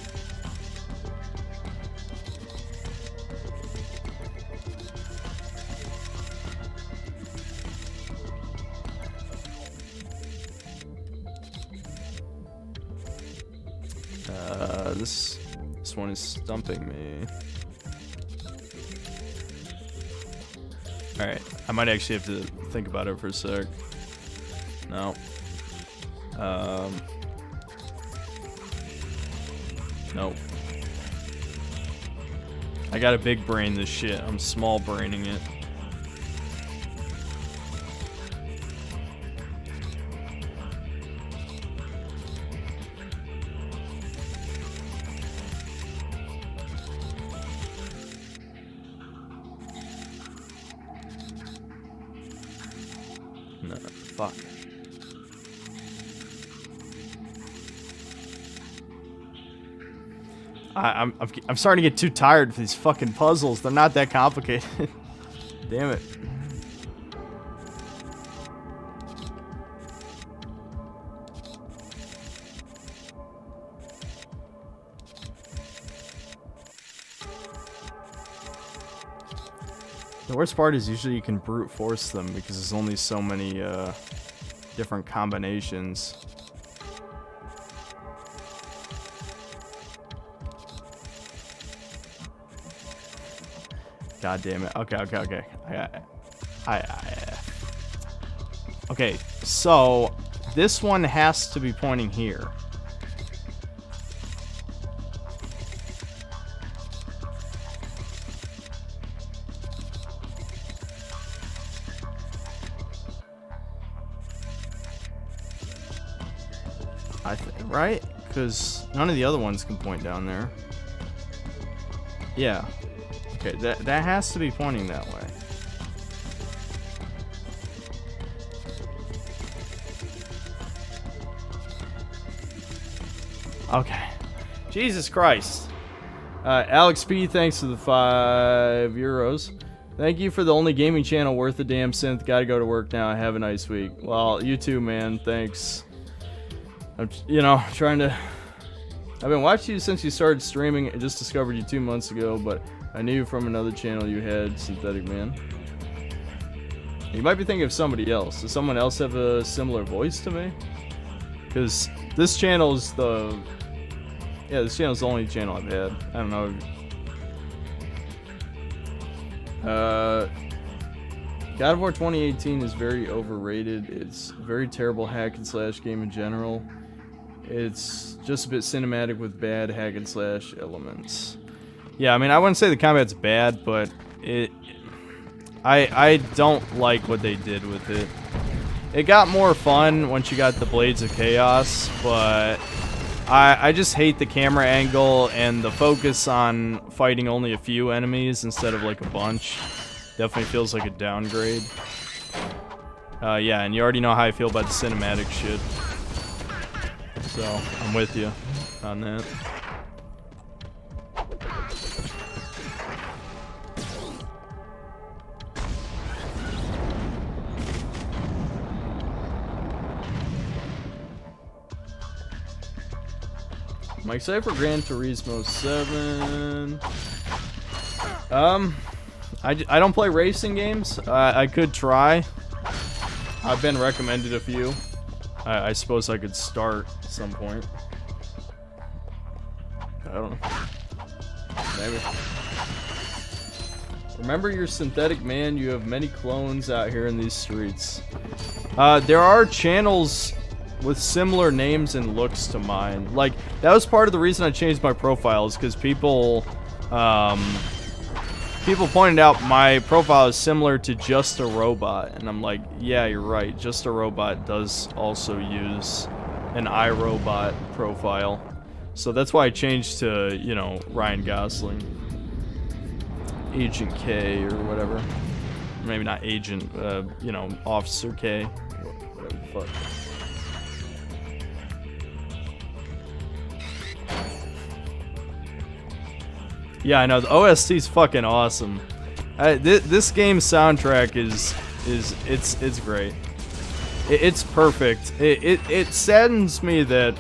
This one is stumping me. Alright, I might actually have to think about it for a sec. No. Nope. I gotta big brain this shit. I'm small braining it. No, fuck. I'm starting to get too tired for these fucking puzzles. They're not that complicated. Damn it. The worst part is usually you can brute force them because there's only so many different combinations. God damn it. Okay. Okay, so this one has to be pointing here. I think, right? Because none of the other ones can point down there. Yeah. Okay, that has to be pointing that way. Okay. Jesus Christ. Alex P, thanks for the €5. Thank you for the only gaming channel worth a damn synth. Gotta go to work now. Have a nice week. Well, you too, man. Thanks. I'm, trying to... I've been watching you since you started streaming. I just discovered you 2 months ago, but I knew from another channel you had, Synthetic Man. You might be thinking of somebody else. Does someone else have a similar voice to me? Because this channel's the... Yeah, this channel's the only channel I've had. I don't know. God of War 2018 is very overrated. It's a very terrible hack and slash game in general. It's just a bit cinematic with bad hack and slash elements. Yeah, I mean, I wouldn't say the combat's bad, but I don't like what they did with it. It got more fun once you got the Blades of Chaos, but I just hate the camera angle and the focus on fighting only a few enemies instead of like a bunch. Definitely feels like a downgrade. Yeah, and you already know how I feel about the cinematic shit. So, I'm with you on that. I'm excited for Gran Turismo 7. I don't play racing games. I could try. I've been recommended a few. I suppose I could start at some point. I don't know. Maybe. Remember your Synthetic Man. You have many clones out here in these streets. There are channels with similar names and looks to mine. Like, that was part of the reason I changed my profile, is because people pointed out my profile is similar to Just a Robot, and I'm like, yeah, you're right. Just a Robot does also use an iRobot profile. So that's why I changed to, Ryan Gosling. Agent K or whatever. Maybe not Agent, Officer K. Whatever the fuck. Yeah, I know, the OST's fucking awesome. This game's soundtrack it's great. It's perfect. It saddens me that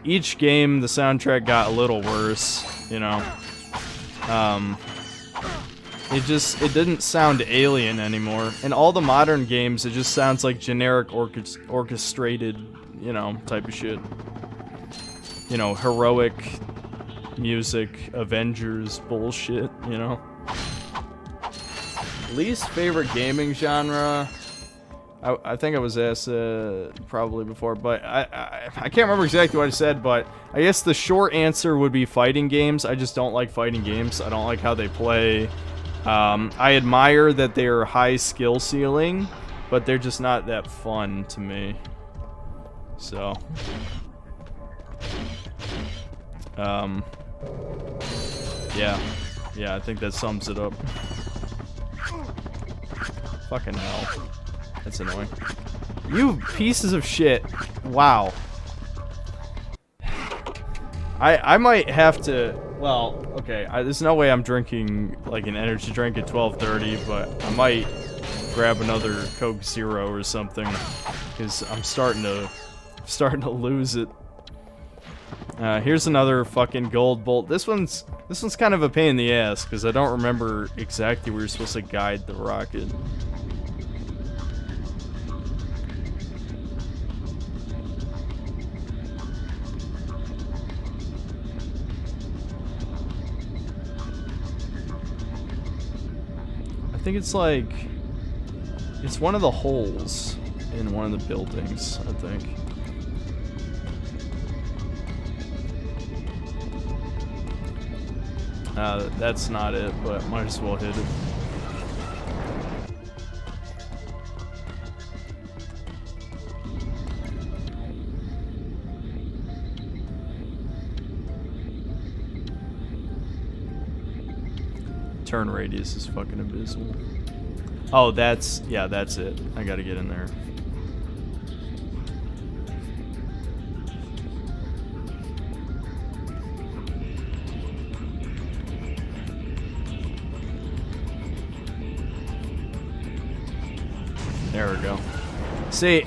each game the soundtrack got a little worse, it didn't sound alien anymore. In all the modern games, it just sounds like generic orchestrated, type of shit. Heroic music, Avengers bullshit, Least favorite gaming genre? I think I was asked probably before, but I can't remember exactly what I said, but I guess the short answer would be fighting games. I just don't like fighting games. I don't like how they play. I admire that they're high skill ceiling, but they're just not that fun to me. So, yeah, I think that sums it up. Fucking hell. That's annoying. You pieces of shit. Wow. I might have to... Well, okay. There's no way I'm drinking like an energy drink at 12:30, but I might grab another Coke Zero or something, because I'm starting to lose it. Here's another fucking gold bolt. This one's kind of a pain in the ass because I don't remember exactly where you're supposed to guide the rocket. I think it's like it's one of the holes in one of the buildings, I think. That's not it, but might as well hit it. Turn radius is fucking abysmal. Oh, that's it. I gotta get in there. There we go. See,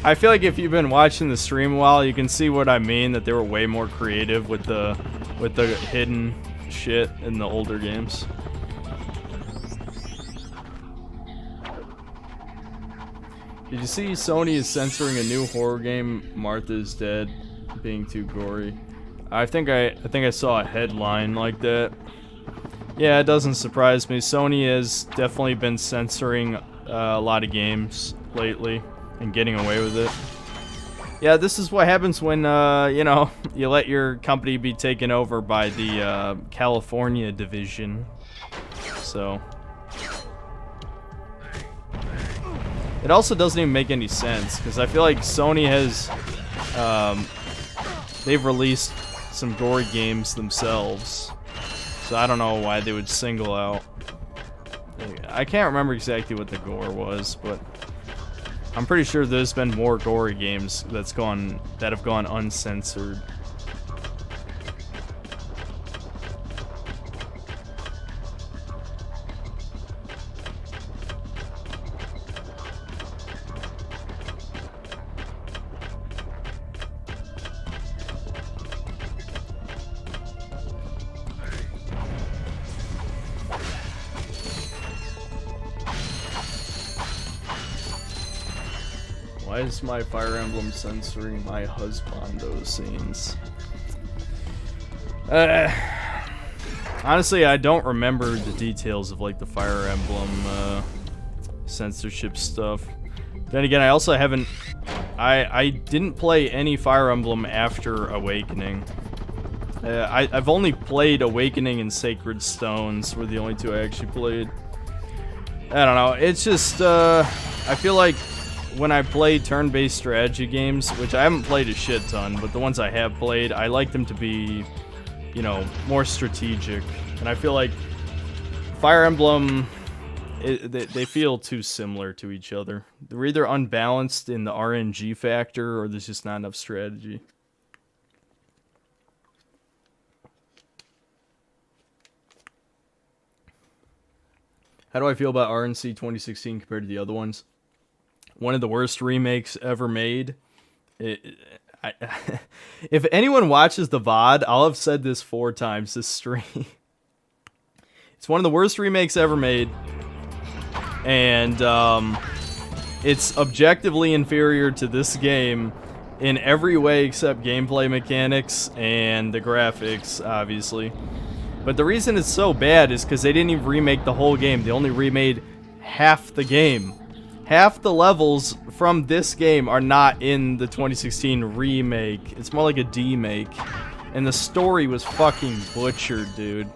I feel like if you've been watching the stream a while, you can see what I mean, that they were way more creative with the hidden shit in the older games. Did you see Sony is censoring a new horror game, Martha's Dead, being too gory? I think I saw a headline like that. Yeah, it doesn't surprise me. Sony has definitely been censoring a lot of games lately and getting away with it. Yeah, this is what happens when you know, you let your company be taken over by the California division. So it also doesn't even make any sense because I feel like Sony has they've released some gory games themselves, so I don't know why they would single out. I can't remember exactly what the gore was, but I'm pretty sure there's been more gory games that have gone uncensored. Why is my Fire Emblem censoring my husbando scenes? Honestly, I don't remember the details of like the Fire Emblem censorship stuff. Then again, I also haven't. I didn't play any Fire Emblem after Awakening. I've only played Awakening and Sacred Stones were the only two I actually played. I don't know. It's just I feel like when I play turn-based strategy games, which I haven't played a shit ton, but the ones I have played, I like them to be, you know, more strategic. And I feel like Fire Emblem, they feel too similar to each other. They're either unbalanced in the RNG factor, or there's just not enough strategy. How do I feel about RNC 2016 compared to the other ones? One of the worst remakes ever made. If anyone watches the VOD, I'll have said this 4 times this stream. It's one of the worst remakes ever made. And it's objectively inferior to this game in every way except gameplay mechanics and the graphics, obviously. But the reason it's so bad is because they didn't even remake the whole game. They only remade half the game. Half the levels from this game are not in the 2016 remake. It's more like a demake. And the story was fucking butchered, dude.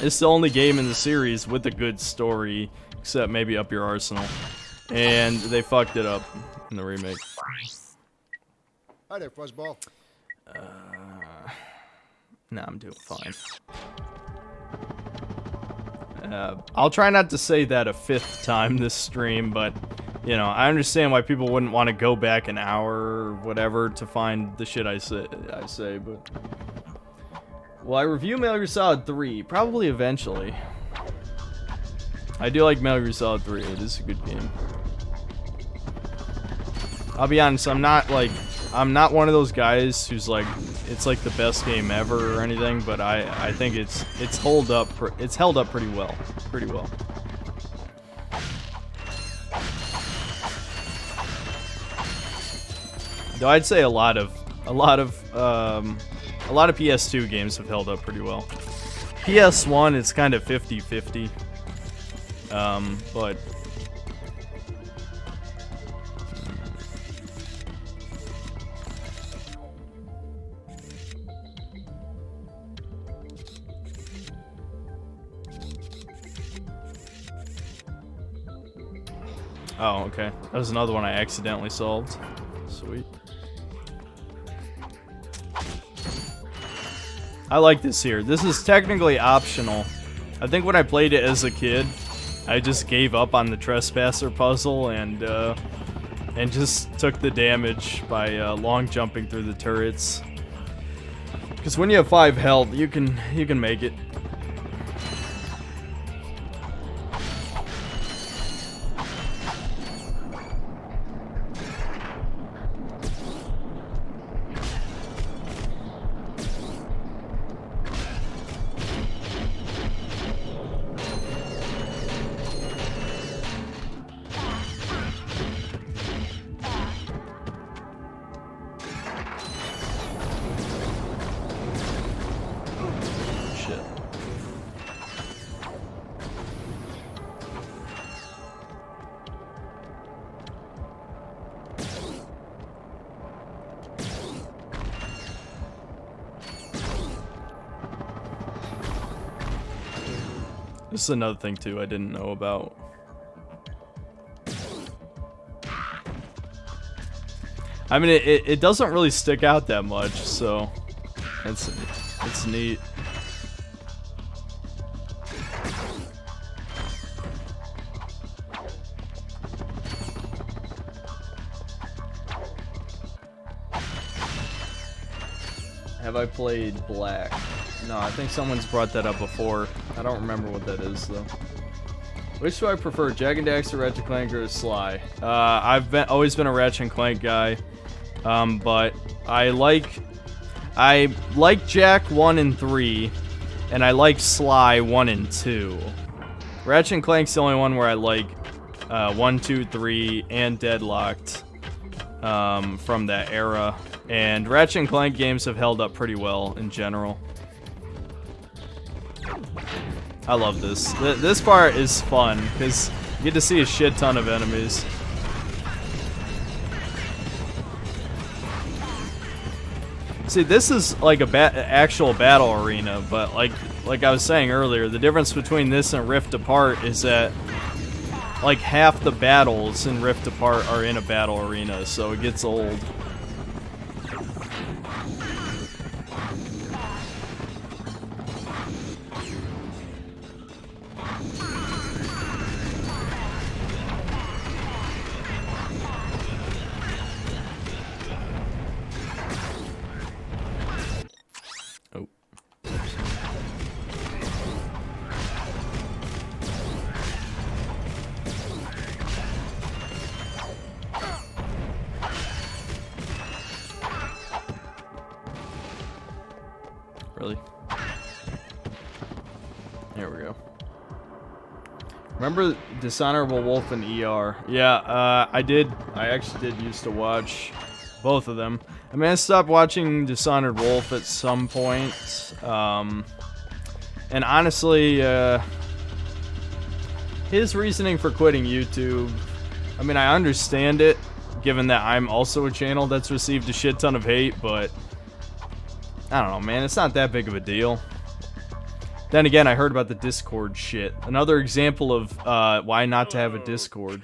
It's the only game in the series with a good story, except maybe Up Your Arsenal. And they fucked it up in the remake. Hi there, Fuzzball. Nah, I'm doing fine. I'll try not to say that a 5th time this stream, but, you know, I understand why people wouldn't want to go back an hour or whatever to find the shit I say, but... Will I review Metal Gear Solid 3? Probably eventually. I do like Metal Gear Solid 3. It is a good game. I'll be honest, I'm not, like, I'm not one of those guys who's like, it's like the best game ever or anything, but I think it's held up pretty well. Though I'd say a lot of PS2 games have held up pretty well. PS1, it's kind of 50-50. But oh, okay. That was another one I accidentally solved. Sweet. I like this here. This is technically optional. I think when I played it as a kid, I just gave up on the trespasser puzzle and just took the damage by long jumping through the turrets. Because when you have 5 health, you can make it. This is another thing too I didn't know about. I mean, it doesn't really stick out that much, so it's neat. Have I played Black? No, I think someone's brought that up before. I don't remember what that is, though. Which do I prefer, Jak and Daxter, Ratchet & Clank, or Sly? I've always been a Ratchet & Clank guy, but I like Jak 1 and 3, and I like Sly 1 and 2. Ratchet & Clank's the only one where I like 1, 2, 3, and Deadlocked from that era. And Ratchet & Clank games have held up pretty well in general. I love this. This part is fun, because you get to see a shit ton of enemies. See, this is like a actual battle arena, but like I was saying earlier, the difference between this and Rift Apart is that like half the battles in Rift Apart are in a battle arena, so it gets old. Really? There we go. Remember Dishonorable Wolf and ER? Yeah, I did. I actually did used to watch both of them. I mean, I stopped watching Dishonored Wolf at some point. And honestly, his reasoning for quitting YouTube, I mean, I understand it, given that I'm also a channel that's received a shit ton of hate, but I don't know, man, it's not that big of a deal. Then again, I heard about the Discord shit. Another example of why not to have a Discord.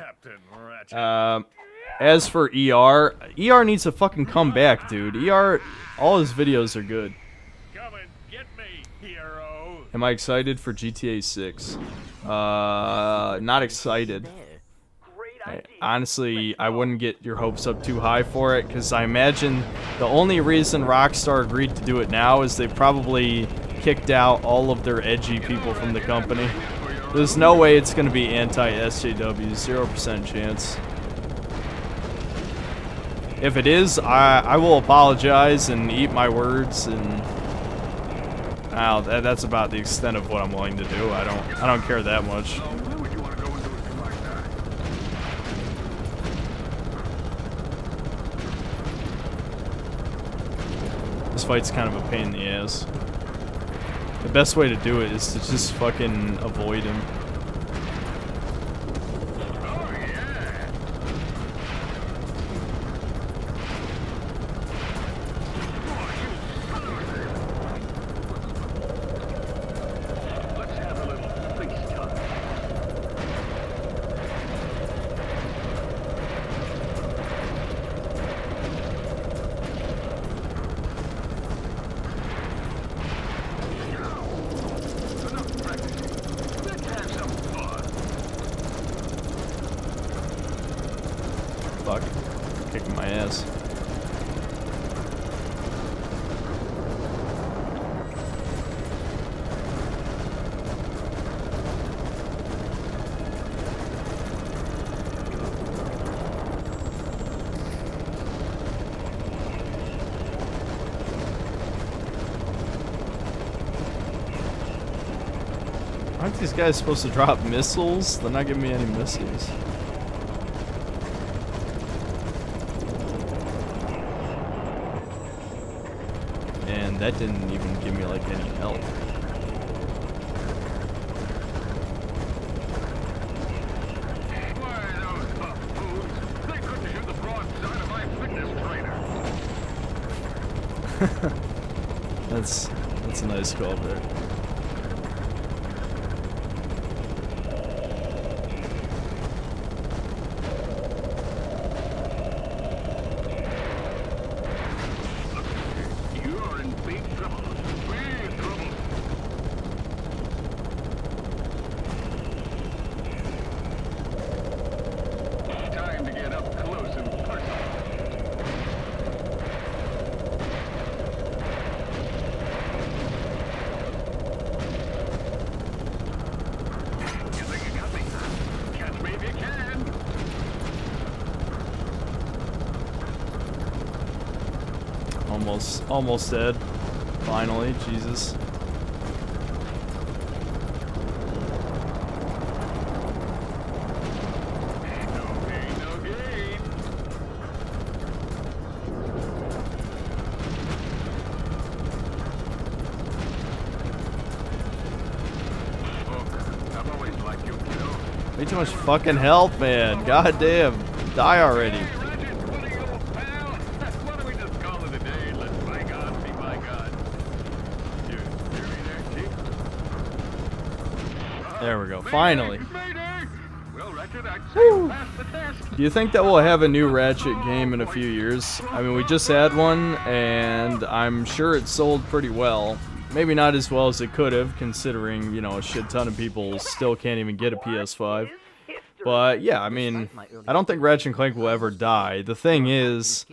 As for ER needs to fucking come back, dude. ER, all his videos are good. Come and get me, hero. Am I excited for GTA 6? Not excited. Honestly, I wouldn't get your hopes up too high for it, because I imagine the only reason Rockstar agreed to do it now is they probably kicked out all of their edgy people from the company. There's no way it's going to be anti-SJW, 0% chance. If it is, I will apologize and eat my words, and that's about the extent of what I'm willing to do. I don't care that much. This fight's kind of a pain in the ass. The best way to do it is to just fucking avoid him. Fuck. Kicking my ass. Aren't these guys supposed to drop missiles? They're not giving me any missiles. And that didn't even give me like any help. That's a nice call there. Almost dead. Finally, Jesus. Way too much fucking health, man. God damn. Die already. There we go. Finally. Woo. Do you think that we'll have a new Ratchet game in a few years? I mean, we just had one, and I'm sure it sold pretty well. Maybe not as well as it could have, considering, you know, a shit ton of people still can't even get a PS5. But, yeah, I mean, I don't think Ratchet & Clank will ever die. The thing is,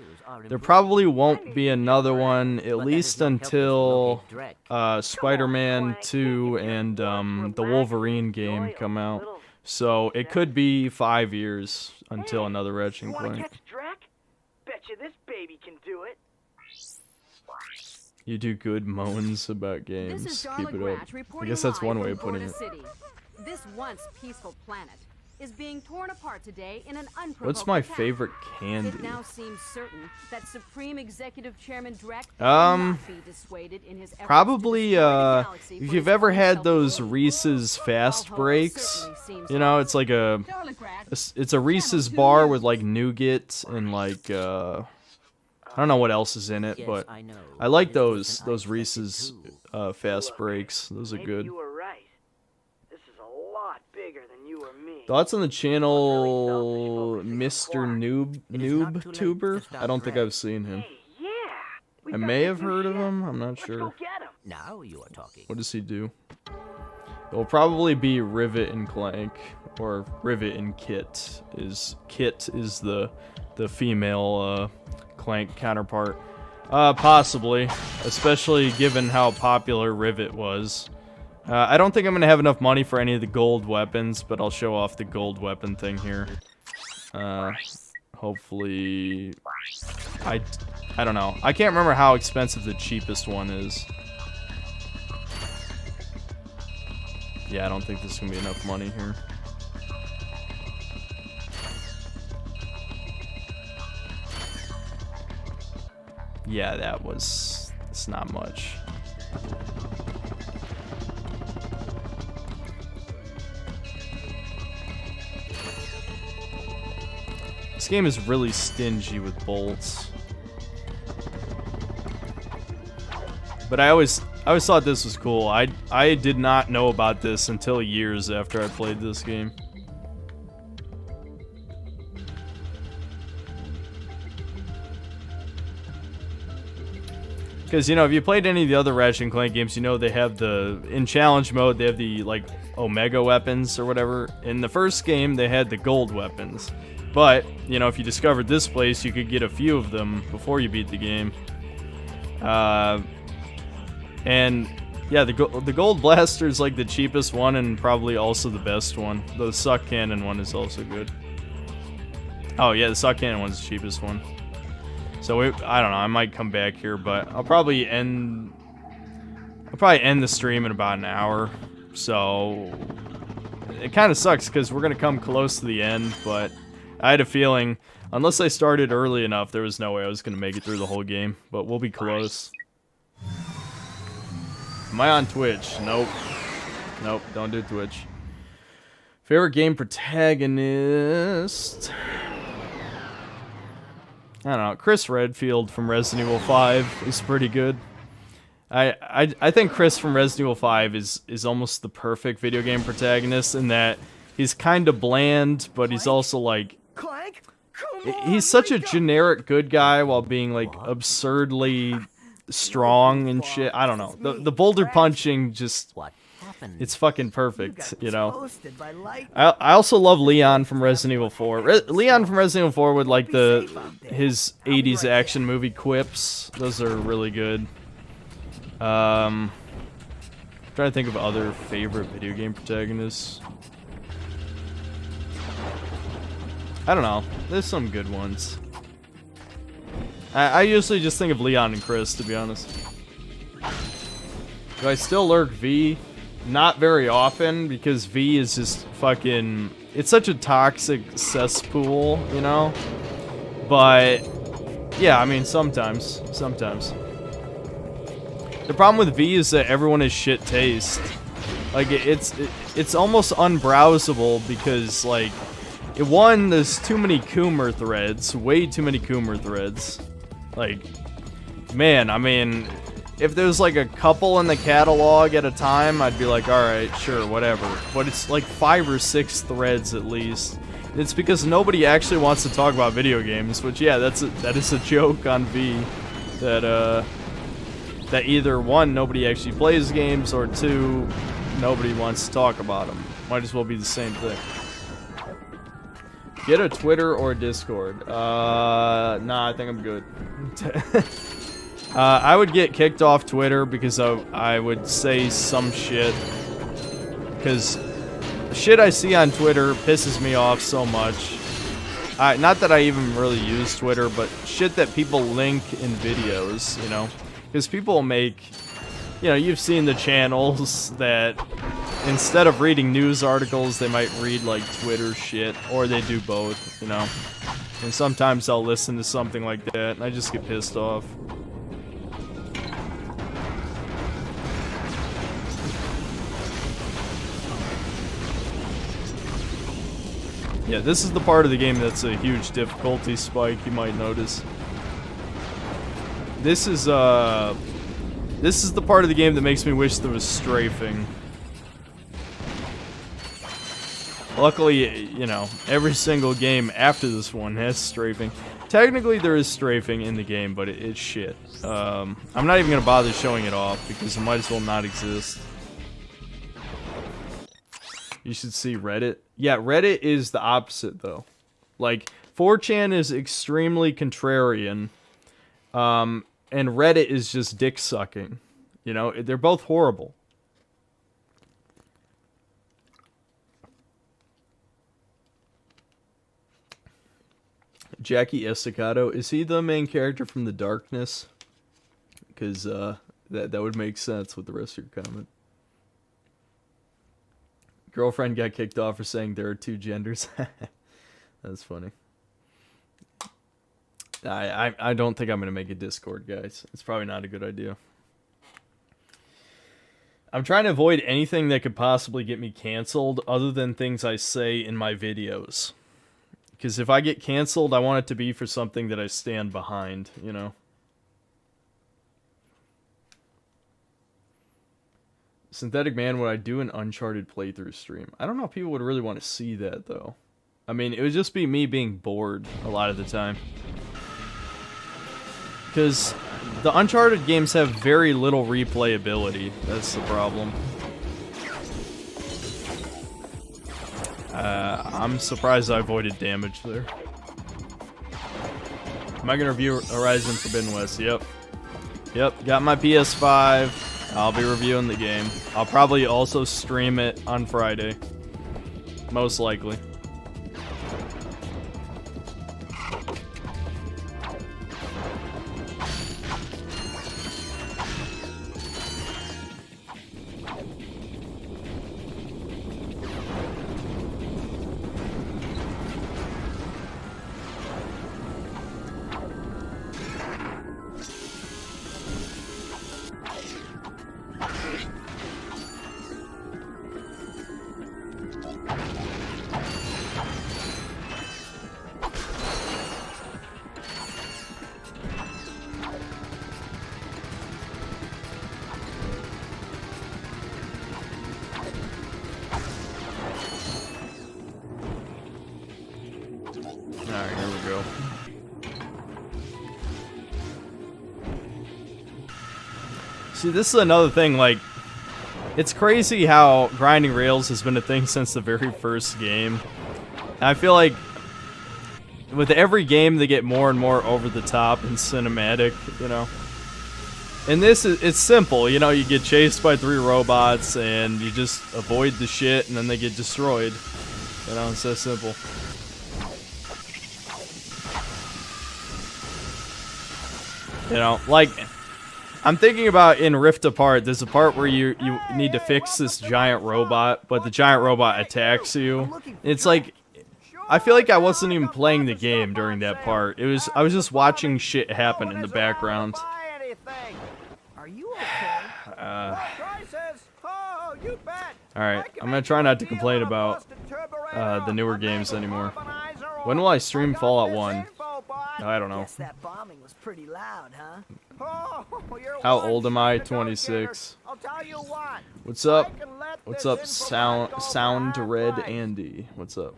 there probably won't be another one, at least until Spider-Man 2 and the Wolverine game come out. So it could be 5 years until another Ratchet & Clank. Betcha this baby can do it. You do good moans about games. Keep it up. I guess that's one way of putting it. This once peaceful planet is being torn apart today in an unprovoked What's my attack. favorite candy? It now seems certain that Supreme Executive Chairman Drek will not be dissuaded in his efforts Probably, to destroy the galaxy if for you've his ever own had those self-glory. Reese's Fast Breaks, you know, it's like it's a Reese's bar with like nougat and like, I don't know what else is in it, but I like those Reese's Fast Breaks. Those are good. You were right. This is a lot bigger than you or me. Thoughts on the channel Mr. Noob Tuber? I don't think I've seen him. I may have heard of him. I'm not sure. Now you are talking. What does he do? It will probably be Rivet and Clank, or Rivet and Kit. Kit is the female Clank counterpart. Possibly, especially given how popular Rivet was. I don't think I'm gonna have enough money for any of the gold weapons, but I'll show off the gold weapon thing here. Hold hopefully, I don't know. I can't remember how expensive the cheapest one is. Yeah, I don't think there's gonna be enough money here. Yeah, it's not much. This game is really stingy with bolts. But I always thought this was cool. I did not know about this until years after I played this game. Because, you know, if you played any of the other Ratchet and Clank games, you know they have in challenge mode, they have the, like, Omega weapons or whatever. In the first game, they had the gold weapons. But, you know, if you discovered this place, you could get a few of them before you beat the game. And, yeah, the gold blaster is, like, the cheapest one and probably also the best one. The suck cannon one is also good. Oh, yeah, the suck cannon one's the cheapest one. So I don't know, I might come back here, but I'll probably end the stream in about an hour. So it kind of sucks because we're gonna come close to the end, but I had a feeling unless I started early enough, there was no way I was gonna make it through the whole game. But we'll be close. Am I on Twitch? Nope. Nope, don't do Twitch. Favorite game protagonist? I don't know. Chris Redfield from Resident Evil 5 is pretty good. I think Chris from Resident Evil 5 is almost the perfect video game protagonist in that he's kind of bland, but he's also like he's such a generic good guy while being like absurdly strong and shit. I don't know. The boulder punching just it's fucking perfect, you know. I also love Leon from Resident Evil 4. Leon from Resident Evil 4 with like his 80s action movie quips. Those are really good. Trying to think of other favorite video game protagonists. I don't know. There's some good ones. I usually just think of Leon and Chris, to be honest. Do I still lurk V? Not very often, because V is just fucking... It's such a toxic cesspool, you know? But, yeah, I mean, sometimes. Sometimes. The problem with V is that everyone has shit taste. Like, it's almost unbrowsable because, like... One, there's too many Coomer threads. Way too many Coomer threads. Like, man, I mean... If there's like a couple in the catalog at a time, I'd be like, alright, sure, whatever. But it's like 5 or 6 threads at least. It's because nobody actually wants to talk about video games, which, yeah, that is a joke on V. That either 1, nobody actually plays games, or 2, nobody wants to talk about them. Might as well be the same thing. Get a Twitter or a Discord. Nah, I think I'm good. I would get kicked off Twitter because I would say some shit. Because shit I see on Twitter pisses me off so much. Not that I even really use Twitter, but shit that people link in videos, you know? Because people make... You know, you've seen the channels that instead of reading news articles, they might read, like, Twitter shit. Or they do both, you know? And sometimes I'll listen to something like that, and I just get pissed off. Yeah, this is the part of the game that's a huge difficulty spike, you might notice. This is the part of the game that makes me wish there was strafing. Luckily, you know, every single game after this one has strafing. Technically, there is strafing in the game, but it's shit. I'm not even gonna bother showing it off because it might as well not exist. You should see Reddit. Yeah, Reddit is the opposite, though. Like, 4chan is extremely contrarian. And Reddit is just dick-sucking. You know, they're both horrible. Jackie Estacado, is he the main character from The Darkness? Because that would make sense with the rest of your comment. Girlfriend got kicked off for saying there are 2 genders. That's funny. I don't think I'm going to make a Discord, guys. It's probably not a good idea. I'm trying to avoid anything that could possibly get me canceled other than things I say in my videos. Because if I get canceled, I want it to be for something that I stand behind, you know? Synthetic Man, would I do an Uncharted playthrough stream? I don't know if people would really want to see that, though. I mean, it would just be me being bored a lot of the time. Because the Uncharted games have very little replayability. That's the problem. I'm surprised I avoided damage there. Am I going to review Horizon Forbidden West? Yep. Yep, got my PS5. I'll be reviewing the game. I'll probably also stream it on Friday. Most likely. Alright, here we go. See, this is another thing, like, it's crazy how grinding rails has been a thing since the very first game. And I feel like with every game they get more and more over the top and cinematic, you know. And this is, it's simple, you know, you get chased by 3 robots and you just avoid the shit and then they get destroyed. You know, it's so simple. You know, like, I'm thinking about in Rift Apart, there's a part where you need to fix this giant robot, but the giant robot attacks you. It's like, I feel like I wasn't even playing the game during that part. I was just watching shit happen in the background. Are you okay? Alright, I'm gonna try not to complain about the newer games anymore. When will I stream Fallout 1? I don't know. Guess that bombing was pretty loud, huh? How old am I? 26. I'll tell you what. What's up? What's up, Sound Red Andy? What's up?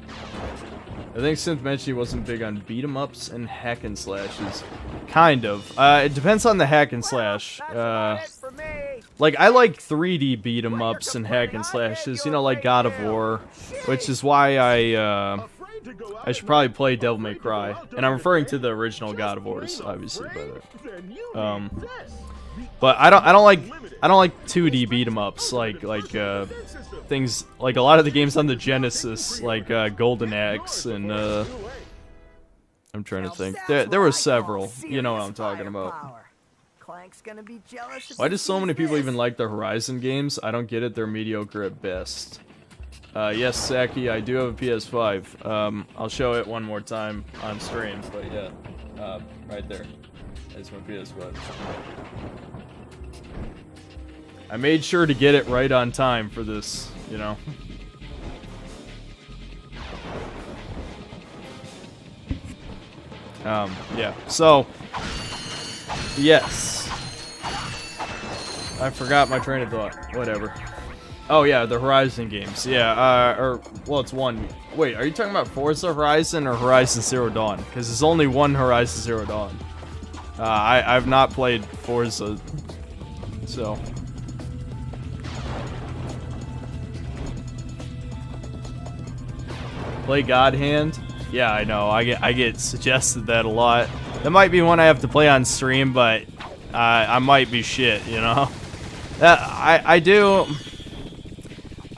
I think Synth mentioned he wasn't big on beat 'em ups and hack and slashes. Kind of. It depends on the hack and slash. Like, I like 3D beat 'em ups and hack and slashes, you know, like God of War, which is why I should probably play Devil May Cry. And I'm referring to the original God of Wars, obviously, by the way. But I don't like 2D beat 'em ups like things like a lot of the games on the Genesis, like Golden Axe and I'm trying to think. There were several. You know what I'm talking about. Why do so many people even like the Horizon games? I don't get it. They're mediocre at best. Yes, Saki, I do have a PS5. I'll show it one more time on stream, but yeah, right there. That's my PS5. I made sure to get it right on time for this, you know. Yeah, so, yes. I forgot my train of thought. Whatever. Oh yeah, the Horizon games. Yeah, well, it's one. Wait, are you talking about Forza Horizon or Horizon Zero Dawn? Because there's only one Horizon Zero Dawn. I've not played Forza, so. Play God Hand? Yeah, I know. I get suggested that a lot. That might be one I have to play on stream, but I might be shit, you know. I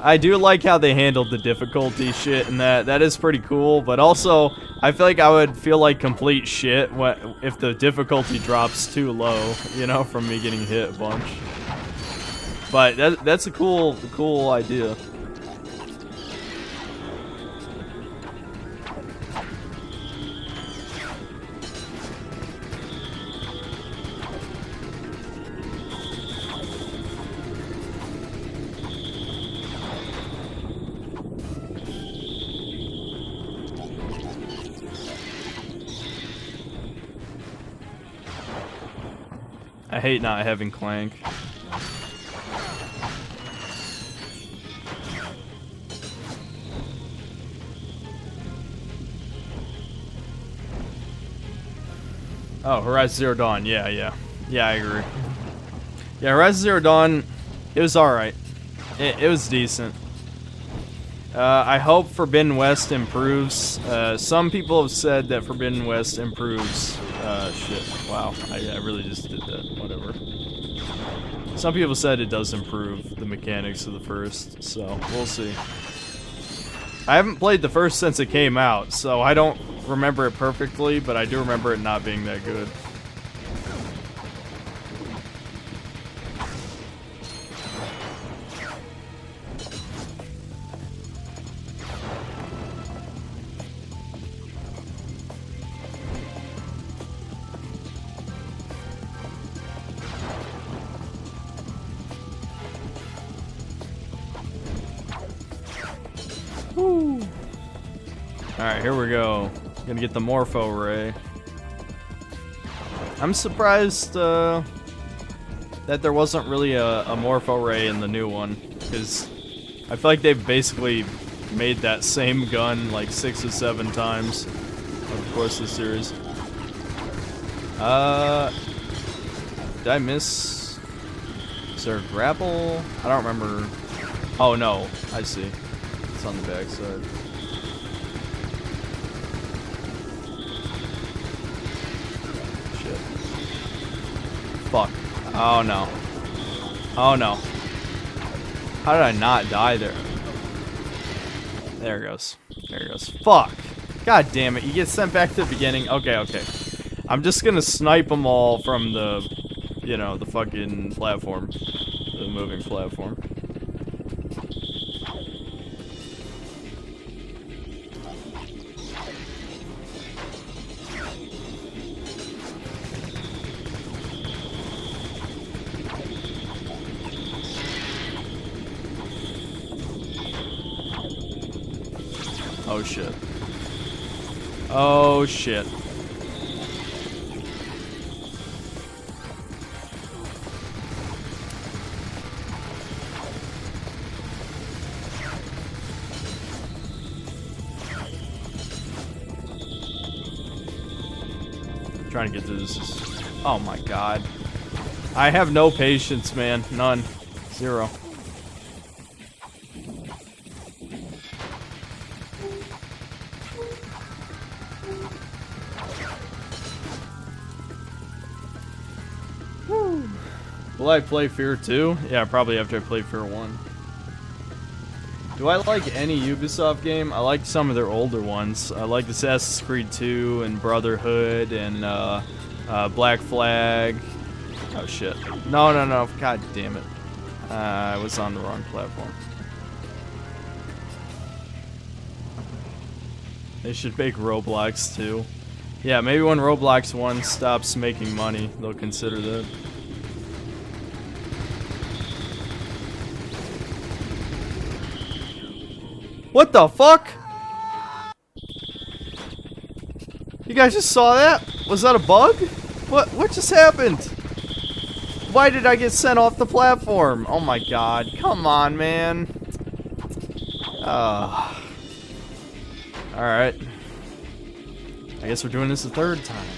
I do like how they handled the difficulty shit, and that is pretty cool. But also, I feel like I would feel like complete shit if the difficulty drops too low, you know, from me getting hit a bunch. But that's a cool idea. I hate not having Clank. Oh, Horizon Zero Dawn. Yeah, I agree. Yeah, Horizon Zero Dawn, it was alright. It was decent. I hope Forbidden West improves. Some people have said that Forbidden West improves. Shit. Wow. I really just did that. Whatever. Some people said it does improve the mechanics of the first, so we'll see. I haven't played the first since it came out, so I don't remember it perfectly, but I do remember it not being that good. Alright, here we go. Gonna get the Morpho Ray. I'm surprised that there wasn't really a Morpho Ray in the new one, because I feel like they've basically made that same gun like 6 or 7 times over the course of the series. Did I miss? Is there a grapple? I don't remember. Oh no, I see. It's on the back side. Fuck. Oh no. Oh no. How did I not die there? There it goes. There it goes. Fuck. God damn it. You get sent back to the beginning. Okay, okay. I'm just gonna snipe them all from the, you know, the fucking platform. The moving platform. Oh shit. Oh shit. I'm trying to get through this. Oh my god. I have no patience, man. None. 0. Will I play Fear 2? Yeah, probably after I play Fear 1. Do I like any Ubisoft game? I like some of their older ones. I like Assassin's Creed 2 and Brotherhood and Black Flag. Oh shit. No, no, no. God damn it. I was on the wrong platform. They should make Roblox 2. Yeah, maybe when Roblox 1 stops making money, they'll consider that. What the fuck? You guys just saw that? Was that a bug? What just happened? Why did I get sent off the platform? Oh my god. Come on, man. Alright. I guess we're doing this a third time.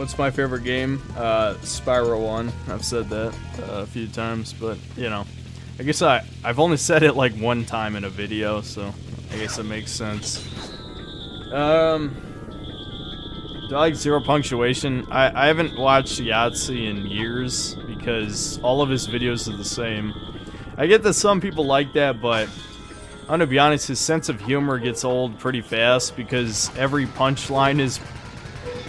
What's my favorite game? Spyro 1. I've said that a few times, but you know, I guess I've only said it like one time in a video, so I guess it makes sense. Do I like Zero Punctuation? I haven't watched Yahtzee in years because all of his videos are the same. I get that some people like that, but I'm gonna be honest, his sense of humor gets old pretty fast because every punchline is...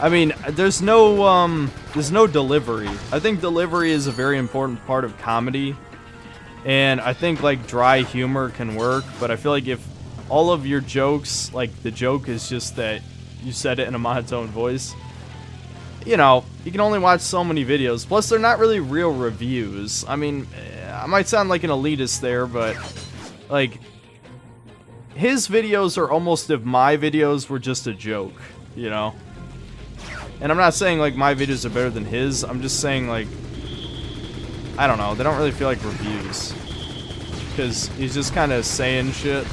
I mean, there's no delivery. I think delivery is a very important part of comedy, and I think like dry humor can work, but I feel like if all of your jokes, like the joke is just that you said it in a monotone voice, you know, you can only watch so many videos. Plus, they're not really real reviews. I mean, I might sound like an elitist there, but like, his videos are almost if my videos were just a joke, you know? And I'm not saying like my videos are better than his, I'm just saying like, I don't know, they don't really feel like reviews. Because he's just kind of saying shit,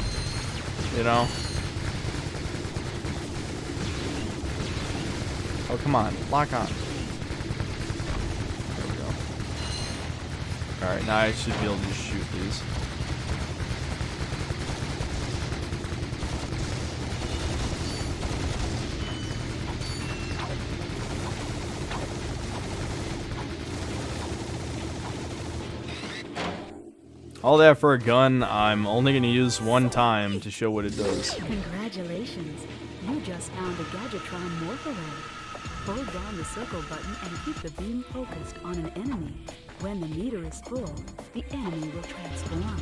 you know? Oh, come on, lock on. There we go. Alright, now I should be able to just shoot these. All that for a gun I'm only going to use one time to show what it does. Congratulations. You just found a Gadgetron Morph Array. Hold down the circle button and keep the beam focused on an enemy. When the meter is full, the enemy will transform.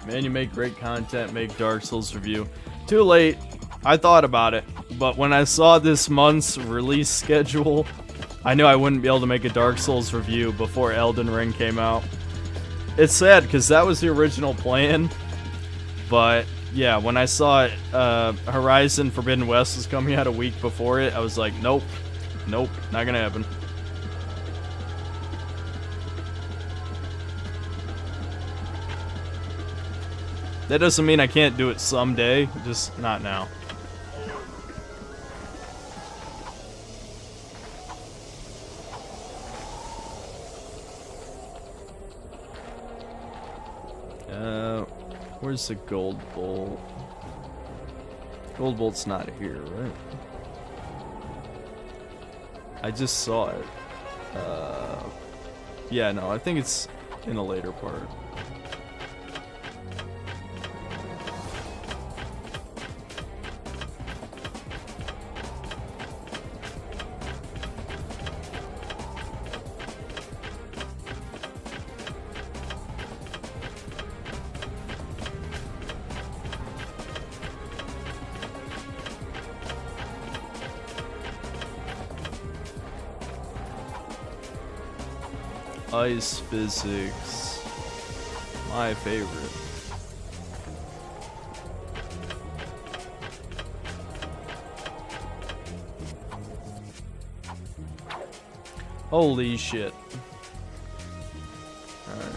Man, you make great content, make Dark Souls review. Too late. I thought about it, but when I saw this month's release schedule, I knew I wouldn't be able to make a Dark Souls review before Elden Ring came out. It's sad, because that was the original plan, but yeah, when I saw Horizon Forbidden West was coming out a week before it, I was like, nope, not gonna happen. That doesn't mean I can't do it someday, just not now. Where's the gold bolt? Gold bolt's not here, right? I just saw it. Yeah, no, I think it's in a later part. Ice physics. My favorite. Holy shit. Alright.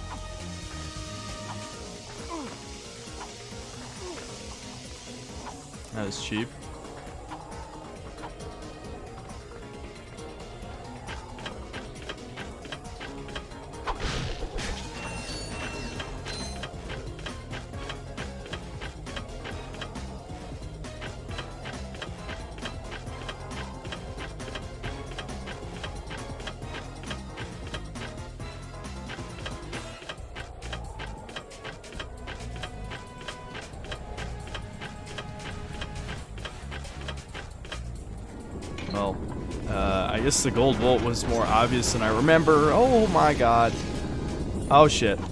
That was cheap. Well, I guess the gold bolt was more obvious than I remember. Oh my god. Oh shit. There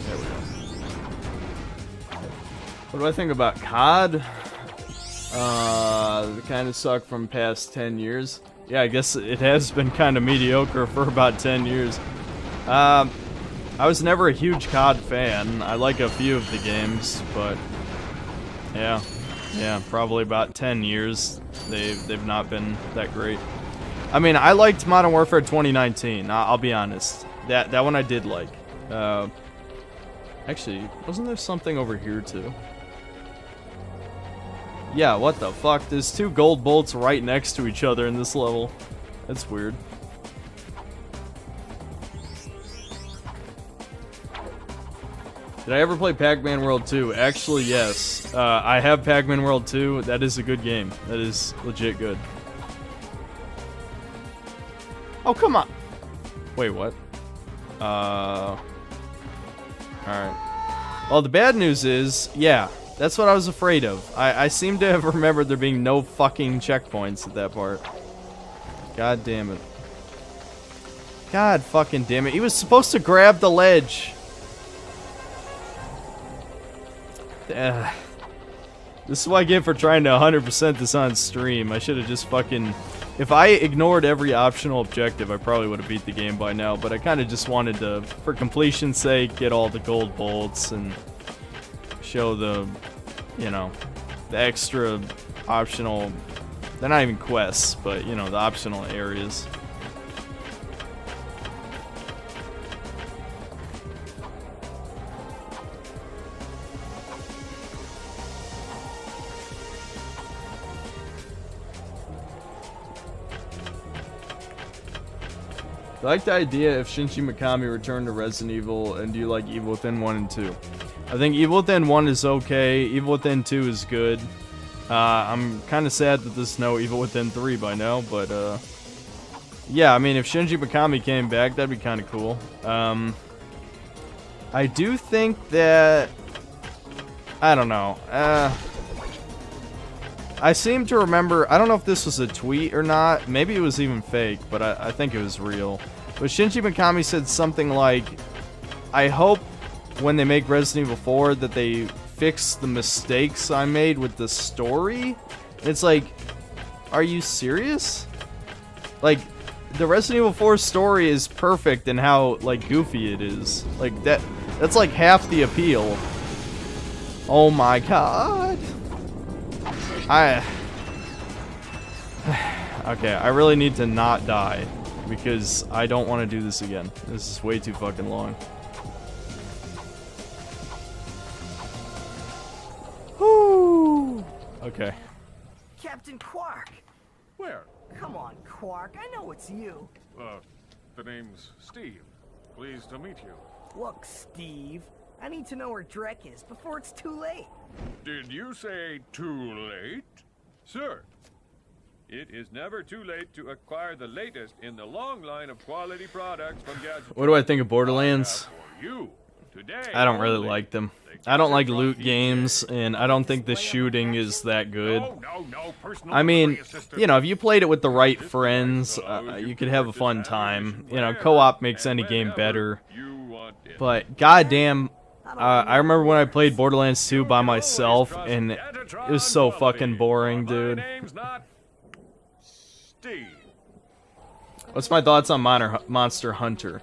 we go. What do I think about COD? It kind of sucked from past 10 years. Yeah, I guess it has been kind of mediocre for about 10 years. I was never a huge COD fan. I like a few of the games, but yeah, probably about 10 years they've not been that great. I mean, I liked Modern Warfare 2019. I'll be honest. That one I did like. Actually, wasn't there something over here too? Yeah, what the fuck? There's 2 gold bolts right next to each other in this level. That's weird. Did I ever play Pac-Man World 2? Actually, yes. I have Pac-Man World 2. That is a good game. That is legit good. Oh, come on. Wait, what? Alright. Well, the bad news is, yeah, that's what I was afraid of. I seem to have remembered there being no fucking checkpoints at that part. God damn it. God fucking damn it. He was supposed to grab the ledge. This is what I get for trying to 100% this on stream. I should have just fucking... If I ignored every optional objective, I probably would have beat the game by now, but I kind of just wanted to, for completion's sake, get all the gold bolts and show the, you know, the extra optional... They're not even quests, but, you know, the optional areas. I like the idea if Shinji Mikami returned to Resident Evil, and do you like Evil Within 1 and 2? I think Evil Within 1 is okay, Evil Within 2 is good. I'm kind of sad that there's no Evil Within 3 by now, but yeah, I mean, if Shinji Mikami came back, that'd be kind of cool. I do think that... I don't know. I seem to remember, I don't know if this was a tweet or not, maybe it was even fake, but I think it was real. But Shinji Mikami said something like, I hope when they make Resident Evil 4 that they fix the mistakes I made with the story. It's like, are you serious? Like, the Resident Evil 4 story is perfect in how, like, goofy it is. Like, that's like half the appeal. Oh my god. Okay, I really need to not die, because I don't want to do this again. This is way too fucking long. Whoo! Okay. Captain Quark! Where? Come on, Quark. I know it's you. The name's Steve. Pleased to meet you. Look, Steve. I need to know where Drek is before it's too late. Did you say too late? Sir, it is never too late to acquire the latest in the long line of quality products from Gadget. What do I think of Borderlands? You. Today, I don't really like them. I don't like loot games, and I don't think the shooting is that good. I mean, you know, if you played it with the right friends, you could have a fun time. You know, co-op makes any game better. But goddamn, I remember when I played Borderlands 2 by myself, and it was so fucking boring, dude. What's my thoughts on Monster Hunter?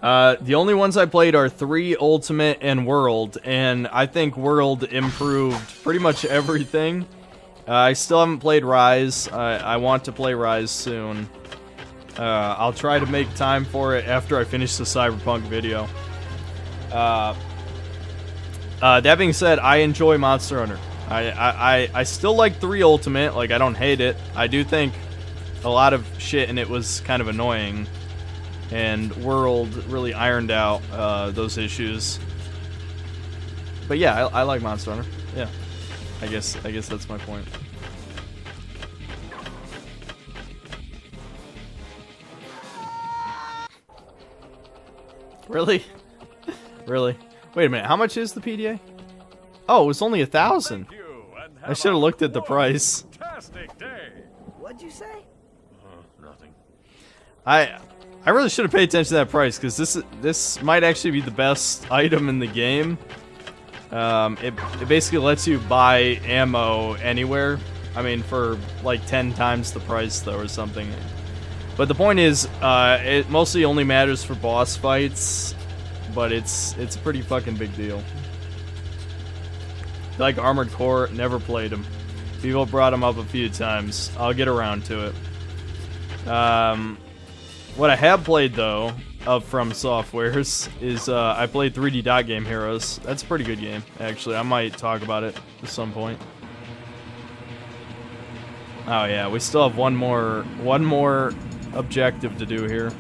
The only ones I played are 3, Ultimate, and World, and I think World improved pretty much everything. I still haven't played Rise. I want to play Rise soon. I'll try to make time for it after I finish the Cyberpunk video. That being said, I enjoy Monster Hunter. I still like 3 Ultimate, like, I don't hate it. I do think a lot of shit in it was kind of annoying, and World really ironed out those issues. But yeah, I like Monster Hunter. Yeah, I guess that's my point. Really? Really? Wait a minute, how much is the PDA? Oh, it was only 1,000. I should have looked at the price. What'd you say? Nothing. I really should have paid attention to that price, because this might actually be the best item in the game. It basically lets you buy ammo anywhere. I mean, for like 10 times the price though, or something. But the point is, it mostly only matters for boss fights, but it's a pretty fucking big deal. Like Armored Core, never played them. People brought them up a few times. I'll get around to it. What I have played though of From Software's is I played 3D Dot Game Heroes. That's a pretty good game, actually. I might talk about it at some point. Oh yeah, we still have one more objective to do here.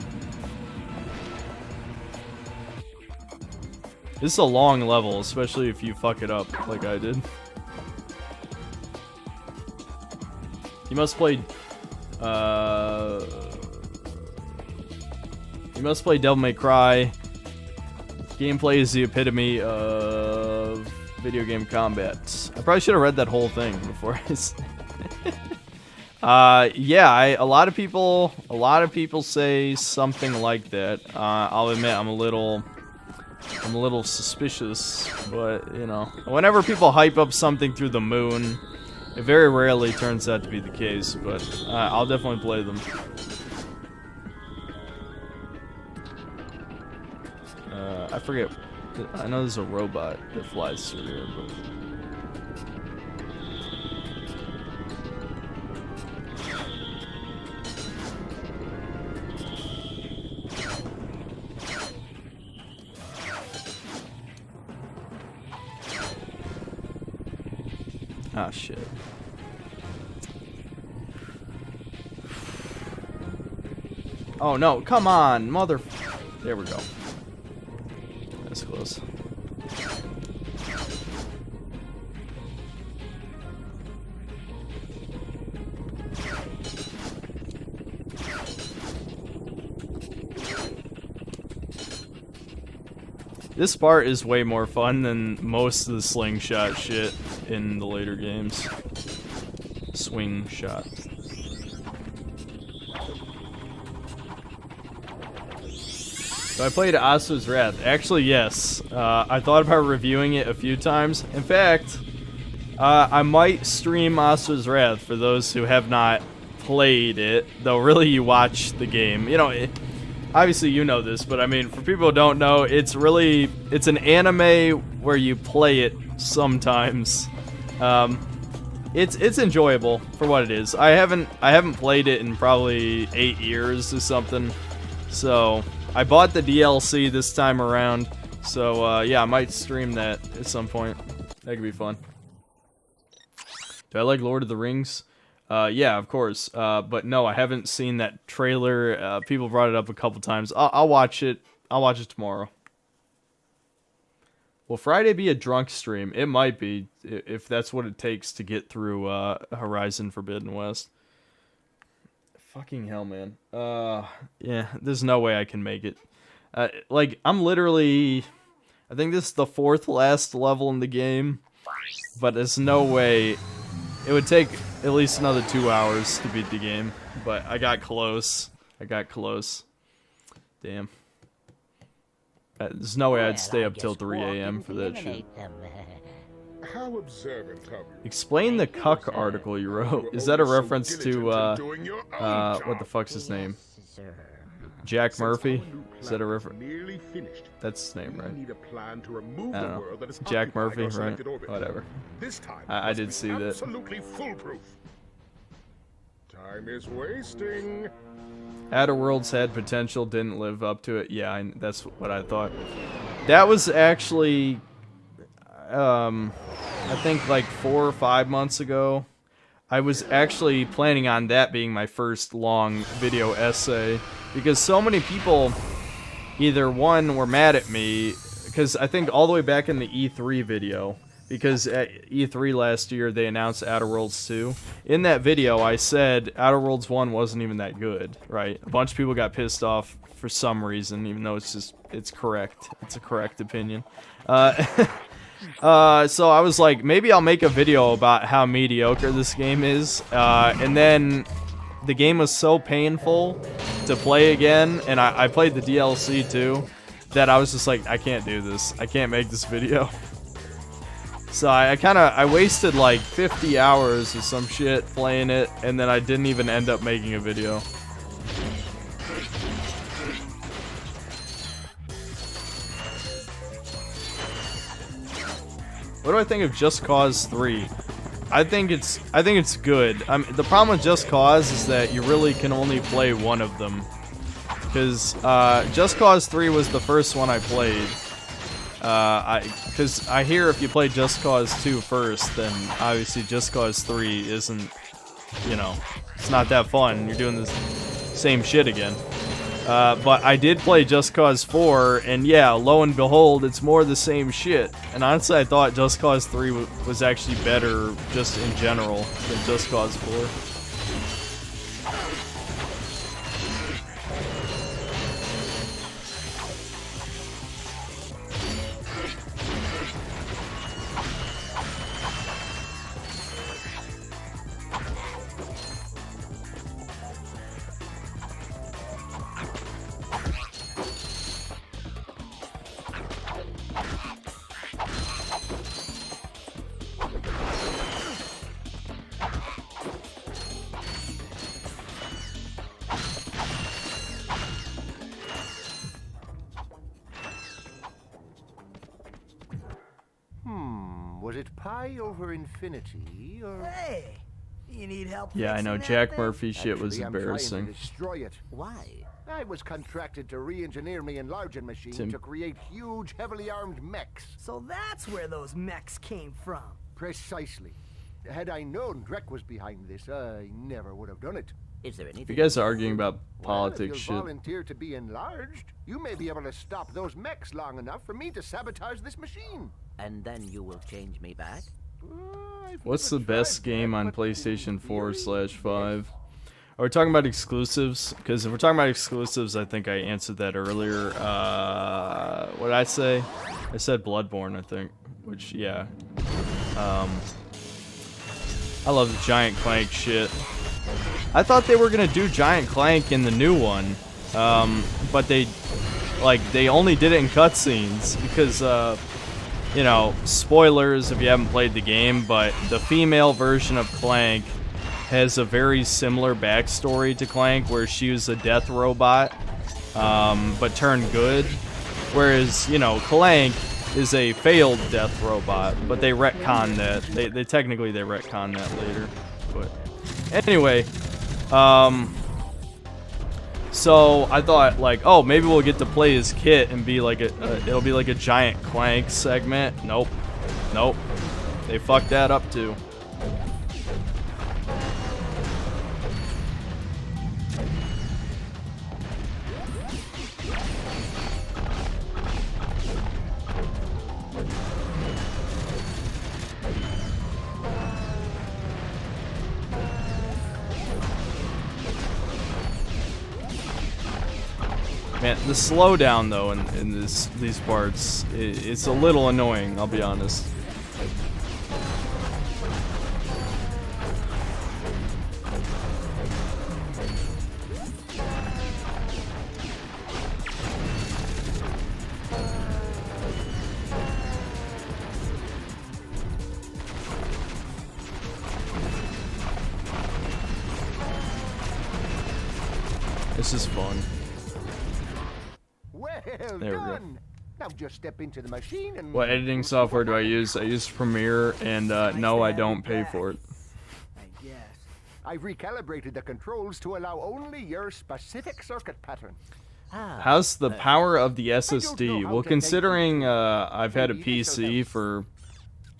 This is a long level, especially if you fuck it up like I did. You must play Devil May Cry. Gameplay is the epitome of video game combat. I probably should have read that whole thing before I yeah, a lot of people say something like that. I'll admit I'm a little suspicious, but you know, whenever people hype up something through the moon, it very rarely turns out to be the case, but I'll definitely play them. I forget. I know there's a robot that flies through here, but... Ah, shit. Oh, no. Come on, mother... There we go. That's close. This part is way more fun than most of the slingshot shit in the later games. Swing shot. So I played Asu's Wrath. Actually, yes. I thought about reviewing it a few times. In fact, I might stream Asu's Wrath for those who have not played it. Though really you watch the game. You know, obviously you know this, but I mean, for people who don't know, it's an anime where you play it sometimes. It's enjoyable for what it is. I haven't played it in probably 8 years or something. So I bought the DLC this time around. So yeah, I might stream that at some point. That could be fun. Do I like Lord of the Rings? Yeah, of course. But no, I haven't seen that trailer. People brought it up a couple times. I'll watch it. I'll watch it tomorrow. Will Friday be a drunk stream? It might be, if that's what it takes to get through Horizon Forbidden West. Fucking hell, man. Yeah, there's no way I can make it. Like, I'm literally... I think this is the 4th last level in the game. But there's no way... It would take at least another 2 hours to beat the game. But I got close. Damn. There's no way I'd stay up till 3 a.m. for that shit. How observant of you. Explain the cuck article you wrote. Is that a reference to, what the fuck's his name? Jack Murphy? Is that a reference? That's his name, right? I don't know. Jack Murphy, right? Whatever. I did see that. Absolutely foolproof. Time is wasting. Outer Worlds had potential, didn't live up to it. Yeah, that's what I thought. That was actually, I think like 4 or 5 months ago. I was actually planning on that being my first long video essay. Because so many people, either one, were mad at me. Because I think all the way back in the E3 video. Because at E3 last year, they announced Outer Worlds 2. In that video, I said Outer Worlds 1 wasn't even that good, right? A bunch of people got pissed off for some reason, even though it's correct. It's a correct opinion. So I was like, maybe I'll make a video about how mediocre this game is. And then the game was so painful to play again, and I played the DLC too, that I was just like, I can't do this. I can't make this video. So I wasted like 50 hours or some shit playing it, and then I didn't even end up making a video. What do I think of Just Cause 3? I think it's good. The problem with Just Cause is that you really can only play one of them. because Just Cause 3 was the first one I played. Because I hear if you play Just Cause 2 first, then obviously Just Cause 3 isn't, you know, it's not that fun. You're doing the same shit again. But I did play Just Cause 4, and yeah, lo and behold, it's more the same shit. And honestly, I thought Just Cause 3 was actually better, just in general, than Just Cause 4. Was it pi over infinity, or... Hey! You need help Yeah, I know, fixing Jack that thing? Murphy shit was Actually, I'm trying to embarrassing. destroy it. Why? I was contracted to re-engineer my enlarging machine Tim. to create huge, heavily armed mechs. So that's where those mechs came from. Precisely. Had I known Drek was behind this, I never would have done it. Is there If anything? you guys are arguing about Well, if politics you'll shit, volunteer to be enlarged, you may be able to stop those mechs long enough for me to sabotage this machine. And then you will change me back? what's the best game on PlayStation 4/5? Are we talking about exclusives? Because if we're talking about exclusives, I think I answered that earlier. What did I say? I said Bloodborne, I think. Which, yeah. I love the Giant Clank shit. I thought they were gonna do Giant Clank in the new one, but they only did it in cutscenes because, you know, spoilers if you haven't played the game, but the female version of Clank has a very similar backstory to Clank, where she was a death robot, but turned good, whereas, you know, Clank is a failed death robot, but they retcon that. They technically retcon that later, but anyway, so I thought, like, oh, maybe we'll get to play his kit and be like it'll be like a Giant Clank segment. Nope. They fucked that up too. Man, the slowdown though in these parts, it's a little annoying, I'll be honest. This is fun. Well There we go. done. Now just step into the machine and... What editing software do I use? I use Premiere, and no, I don't pay for it. I've recalibrated the controls to allow only your specific circuit pattern. How's the power of the SSD? Well, considering I've had a PC for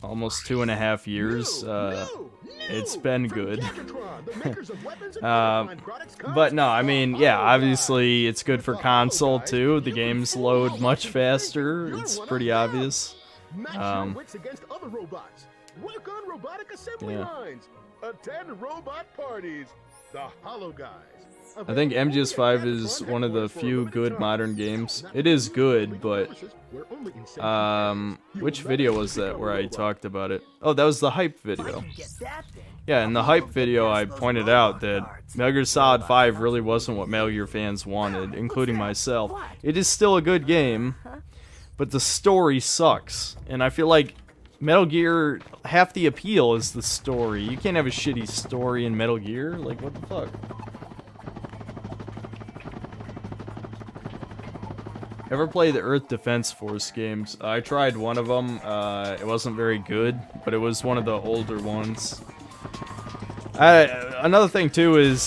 almost 2.5 years, it's been good. But no, I mean, yeah, obviously it's good for console too. The games load much faster. It's pretty obvious. against other robots. Work on robotic assembly Yeah. lines. Attend robot parties. The Hollow Guys. I think MGS5 is one of the few good modern games. It is good, but which video was that where I talked about it? Oh, that was the hype video. Yeah, in the hype video I pointed out that Metal Gear Solid 5 really wasn't what Metal Gear fans wanted, including myself. It is still a good game, but the story sucks. And I feel like Metal Gear, half the appeal is the story. You can't have a shitty story in Metal Gear. Like, what the fuck? Ever play the Earth Defense Force games? I tried one of them. It wasn't very good, but it was one of the older ones. Another thing too is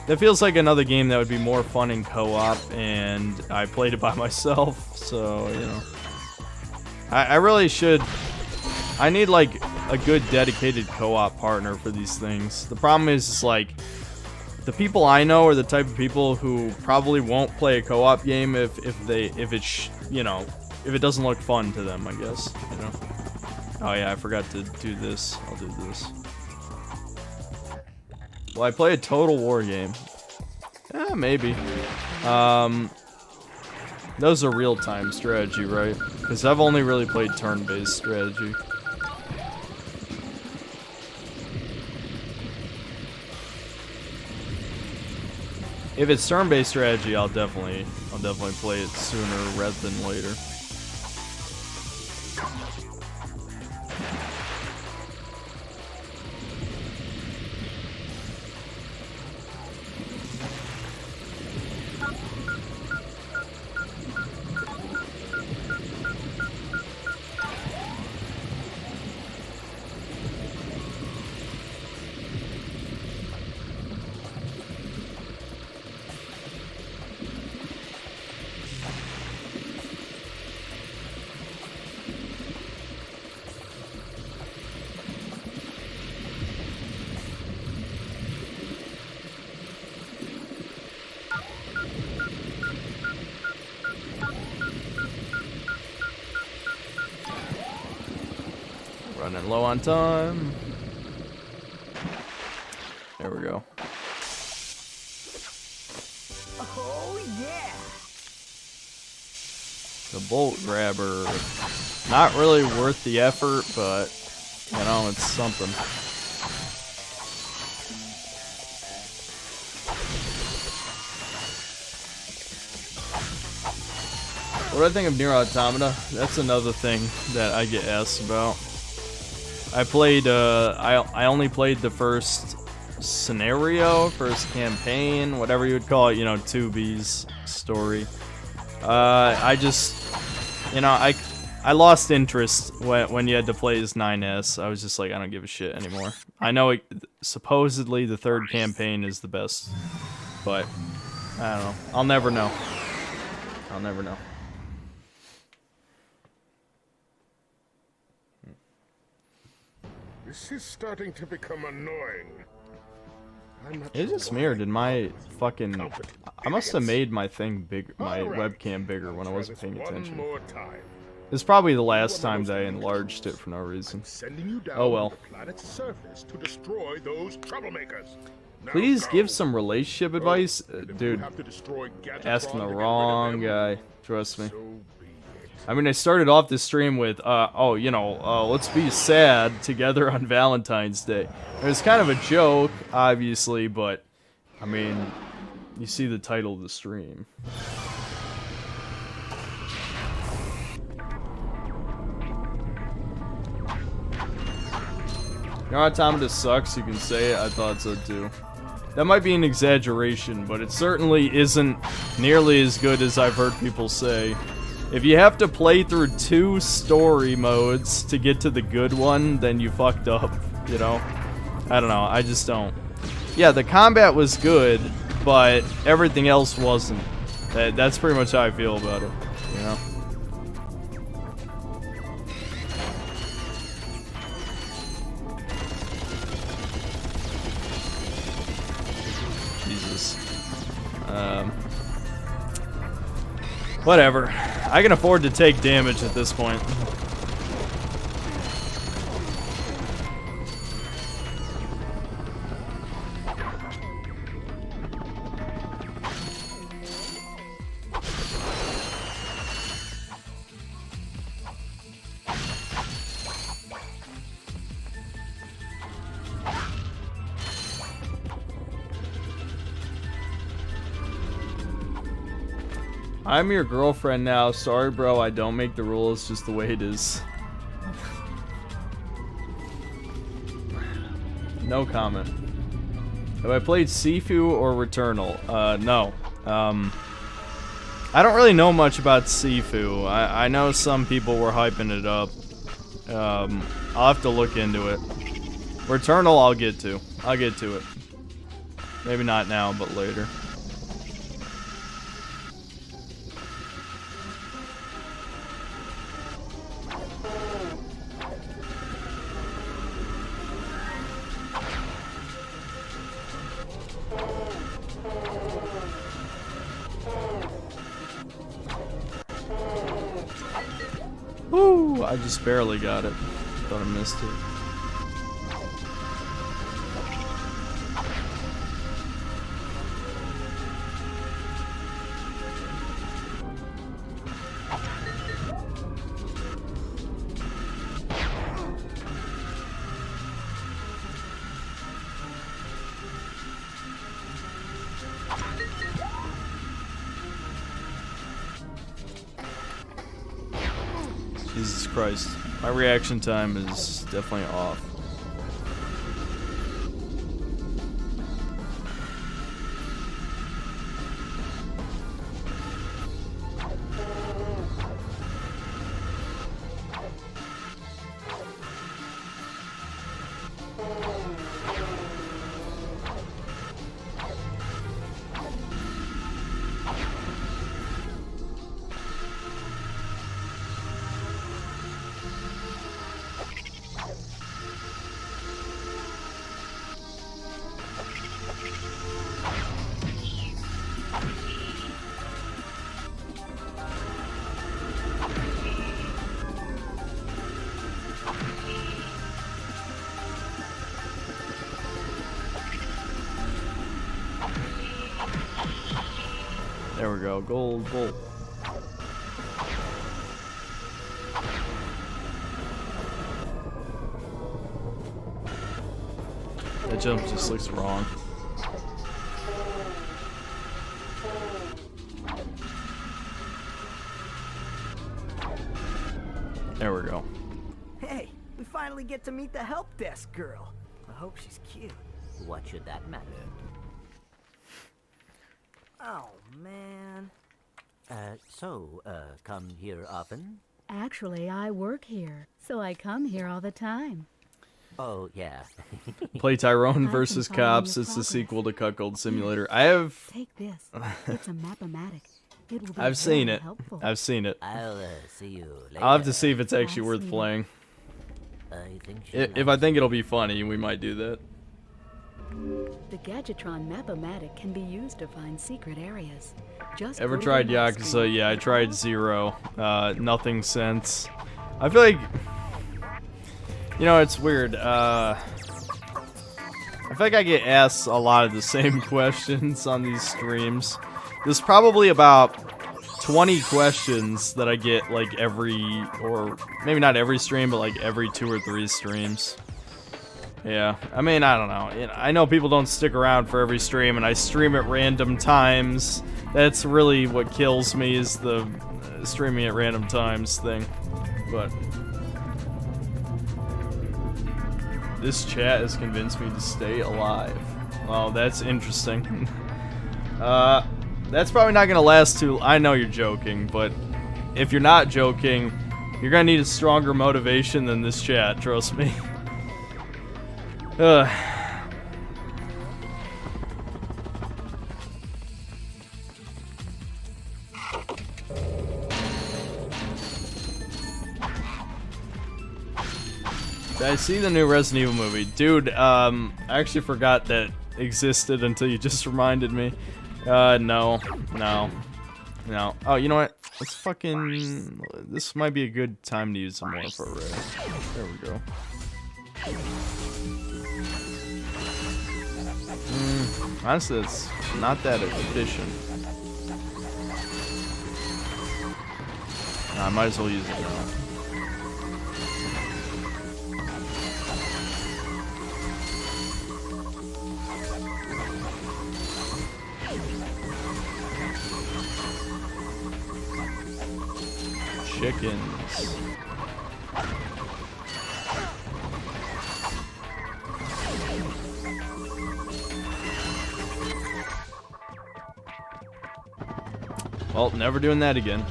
That feels like another game that would be more fun in co-op, and I played it by myself, so, you know. I really should... I need, like, a good dedicated co-op partner for these things. The problem is like, the people I know are the type of people who probably won't play a co-op game if it doesn't look fun to them, I guess, you know. Oh yeah, I forgot to do this. I'll do this. Will I play a Total War game? Maybe. Those are real-time strategy, right? Because I've only really played turn-based strategy. If it's turn-based strategy, I'll definitely play it sooner rather than later. Running low on time. There we go. Oh yeah. The bolt grabber. Not really worth the effort, but you know, it's something. What do I think of Nier Automata? That's another thing that I get asked about. I played, I only played the first scenario, first campaign, whatever you would call it, you know, 2B's story. I just, you know, I lost interest when you had to play as 9S. I was just like, I don't give a shit anymore. I know supposedly the third campaign is the best, but I don't know. I'll never know. I'll never know. This is starting to become annoying. It's just weird. Did my fucking... I must have made my thing bigger, my webcam bigger when I wasn't paying attention. It's probably the last time that I enlarged it for no reason. Oh well. The planet's surface to destroy those troublemakers. Please give some relationship advice, dude. Asking the wrong guy. Trust me. I mean, I started off this stream with, oh, you know, let's be sad together on Valentine's Day. It was kind of a joke, obviously, but, I mean, you see the title of the stream. Nier Automata sucks, you can say it. I thought so too. That might be an exaggeration, but it certainly isn't nearly as good as I've heard people say. If you have to play through 2 story modes to get to the good one, then you fucked up, you know? I don't know, I just don't. Yeah, the combat was good, but everything else wasn't. That's pretty much how I feel about it, you know? Jesus. Whatever. I can afford to take damage at this point. I'm your girlfriend now. Sorry, bro. I don't make the rules, just the way it is. No comment. Have I played Sifu or Returnal? No. I don't really know much about Sifu. I know some people were hyping it up. I'll have to look into it. Returnal, I'll get to. I'll get to it. Maybe not now, but later. Woo! I just barely got it. Thought I missed it. Jesus Christ. My reaction time is definitely off. There we go, gold bolt. That jump just looks wrong. There we go. Hey, we finally get to meet the help desk girl. I hope she's cute. What should that matter? Oh, man. Come here often? Actually, I work here, so I come here all the time. Oh, yeah. Play Tyrone I versus can follow Cops. your It's the progress. sequel to Cuckold Simulator. I have. Take this. It's a Map-O-Matic. It will be I've seen very it. helpful. I've seen it. I'll see you later. I'll have to see if it's actually Bye, worth sweetie. playing. I think she If I think it'll be funny, we might do that. The Gadgetron Map-O-Matic can be used to find secret areas. Just Ever go to tried the map Yakuza? screen. Yeah, I tried Zero. Nothing since. I feel like, you know, it's weird. I feel like I get asked a lot of the same questions on these streams. There's probably about 20 questions that I get like every, or maybe not every stream, but like every 2 or 3 streams. Yeah, I mean, I don't know. I know people don't stick around for every stream, and I stream at random times. That's really what kills me, is the streaming at random times thing. But this chat has convinced me to stay alive. Well, that's interesting. That's probably not gonna last too. I know you're joking, but if you're not joking, you're gonna need a stronger motivation than this chat. Trust me. Did I see the new Resident Evil movie? Dude, I actually forgot that existed until you just reminded me. No. Oh, you know what? Let's fucking... This might be a good time to use some more for Ray. There we go. Honestly, it's not that efficient. I might as well use it now. Chickens. Well, never doing that again.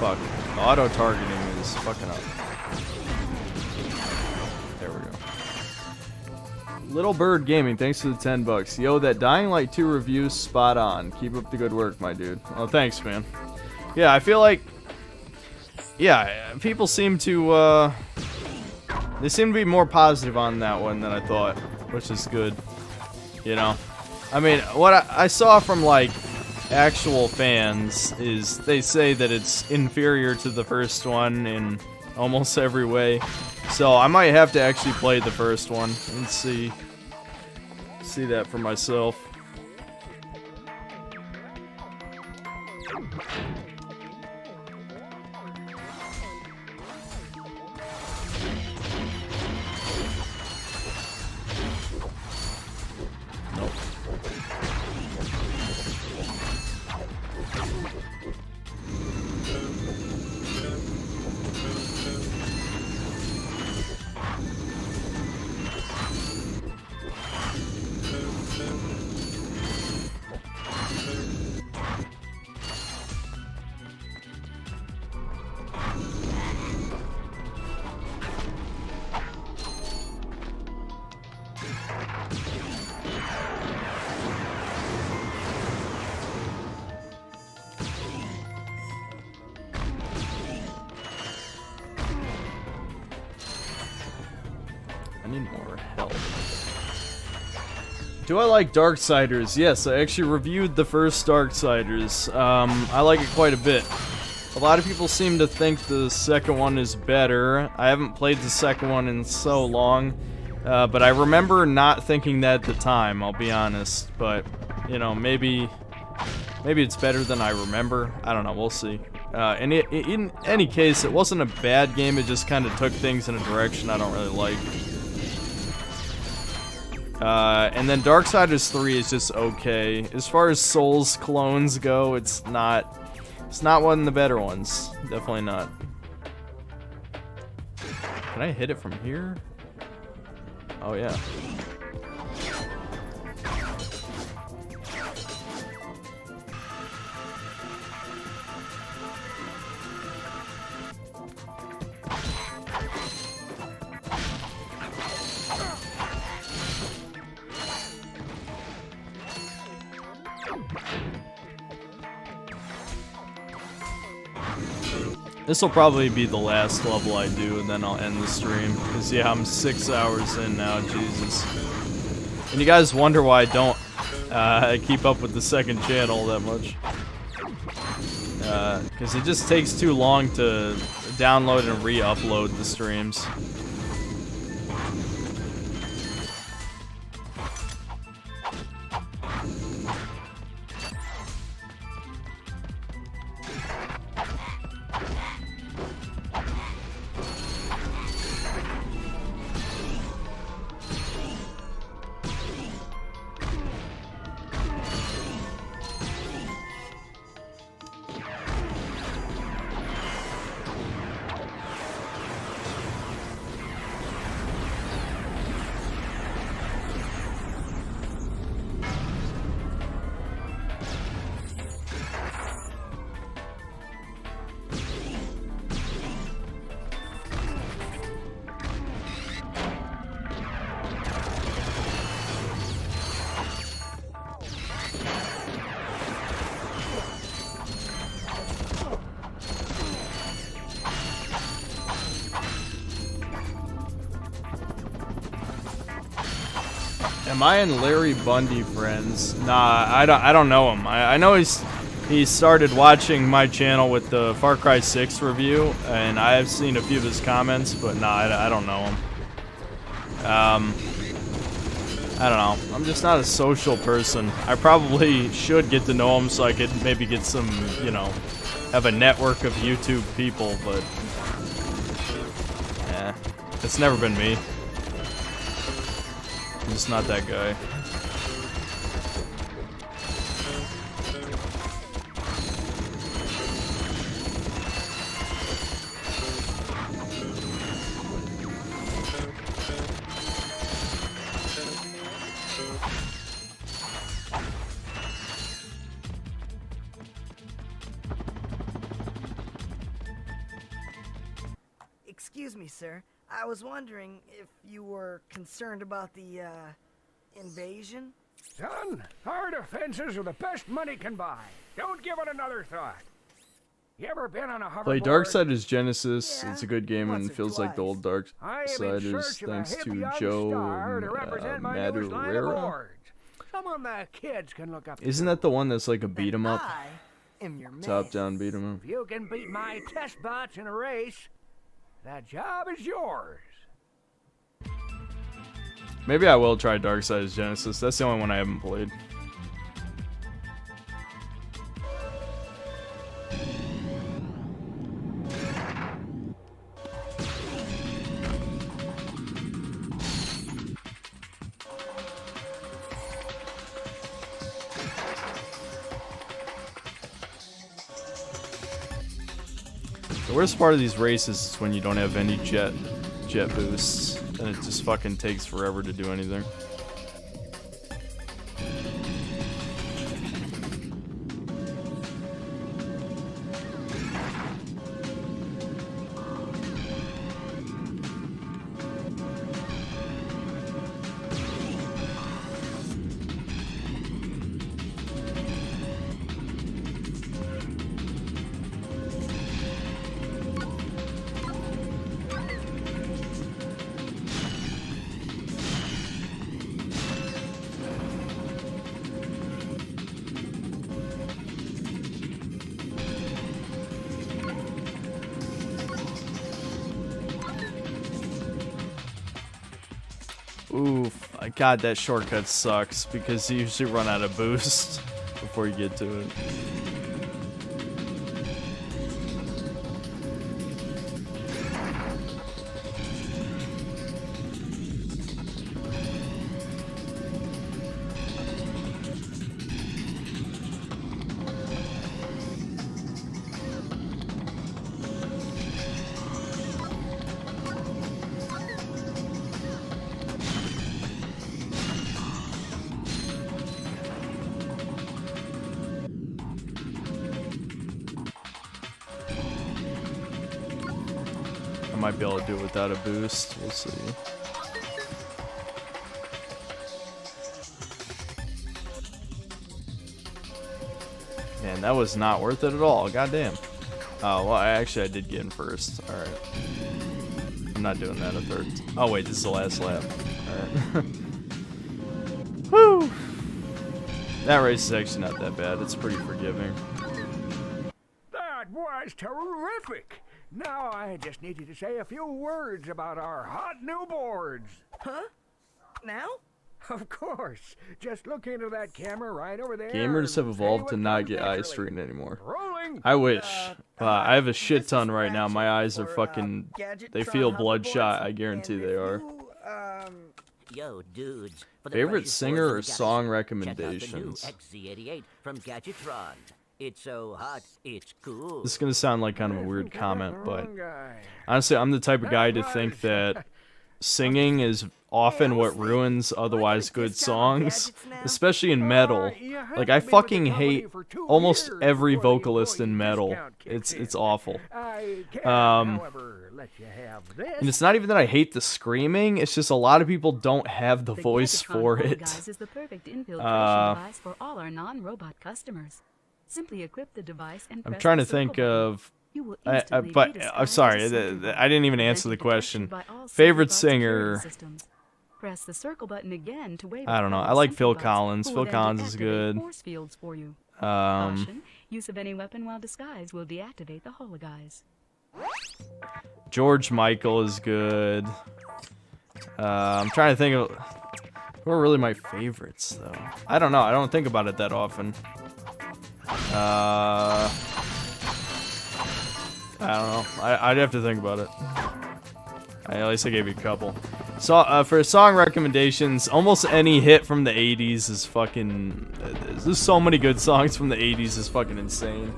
Fuck. Auto targeting is fucking up. There we go. Little Bird Gaming, thanks for the $10. Yo, that Dying Light 2 review, spot on. Keep up the good work, my dude. Oh, thanks, man. Yeah, I feel like, yeah, people seem to, they seem to be more positive on that one than I thought, which is good. You know? I mean, what I saw from, like, actual fans is they say that it's inferior to the first one in almost every way. So I might have to actually play the first one and see that for myself. Nope. I need more help. Do I like Darksiders? Yes, I actually reviewed the first Darksiders. I like it quite a bit. A lot of people seem to think the second one is better. I haven't played the second one in so long, but I remember not thinking that at the time, I'll be honest. But, you know, maybe it's better than I remember. I don't know, we'll see. In any case, it wasn't a bad game, it just kind of took things in a direction I don't really like. And then Darksiders 3 is just okay. As far as Souls clones go, it's not one of the better ones. Definitely not. Can I hit it from here? Oh yeah. This will probably be the last level I do, and then I'll end the stream. Because, yeah, I'm 6 hours in now, Jesus. And you guys wonder why I don't keep up with the second channel that much. Because it just takes too long to download and re-upload the streams. Am I and Larry Bundy friends? Nah, I don't know him. I know he started watching my channel with the Far Cry 6 review, and I have seen a few of his comments, but nah, I don't know him. I don't know. I'm just not a social person. I probably should get to know him so I could maybe get some, you know, have a network of YouTube people, but yeah, it's never been me. I'm just not that guy. Excuse me, sir. I was wondering if you were concerned about the, invasion? Son, our defenses are the best money can buy. Don't give it another thought. You ever been on a hoverboard? Play Darksiders Genesis. It's a good game and once or feels like the old I am in Darksiders search of a thanks hip to young Joe star to represent my newest line of Madureira. boards. Someone the kids can look up to. Isn't that the one that's like a beat 'em up? Am your man. Top down beat 'em up. If you can beat my test bots in a race, that job is yours. Maybe I will try Darksiders Genesis. That's the only one I haven't played. The worst part of these races is when you don't have any jet boosts, and it just fucking takes forever to do anything. Oof. God, that shortcut sucks because you usually run out of boost before you get to it. Might be able to do it without a boost. We'll see. Man, that was not worth it at all. Goddamn. Oh, well, I did get in first. Alright. I'm not doing that a third. Oh, wait, this is the last lap. Alright. Woo! That race is actually not that bad. It's pretty forgiving. That was terrific. Now I just needed to say a few words about our hot new boards. Huh? Now? Of course. Just look into that camera right over there. Gamers have and evolved say to what not comes get eye naturally. strain anymore. Rolling. I wish. I have a shit ton right now. My eyes are fucking... They feel bloodshot. I guarantee they are. Yo, dudes. For the Favorite precious singer boys or in the song Gadget, recommendations? Check out the new XZ88 from Gadgetron. It's so hot, it's cool. This is going to sound like kind of a weird comment, but honestly, I'm the type of guy to think that singing is often what ruins otherwise good songs, especially in metal. Like, I fucking hate almost every vocalist in metal. It's awful. And it's not even that I hate the screaming, it's just a lot of people don't have the voice for it. Guys is the perfect infiltration device for all our non-robot customers. Simply equip the device and I'm press trying the to think circle of... You will but instantly be disguised I'm sorry, as Santa. I didn't even answer the question. By all Favorite Santa Bot security singer... systems. Press the circle button again to wave I don't know. at I like Santa Phil Bots, Collins. who Phil will then Collins is deactivate good. Force fields for you. Caution, use of any weapon while disguised will deactivate the hologuise. George Michael is good. I'm trying to think of who are really my favorites, though. I don't know. I don't think about it that often. I don't know. I'd have to think about it. At least I gave you a couple. So for song recommendations, almost any hit from the 80s is fucking... There's so many good songs from the 80s is fucking insane.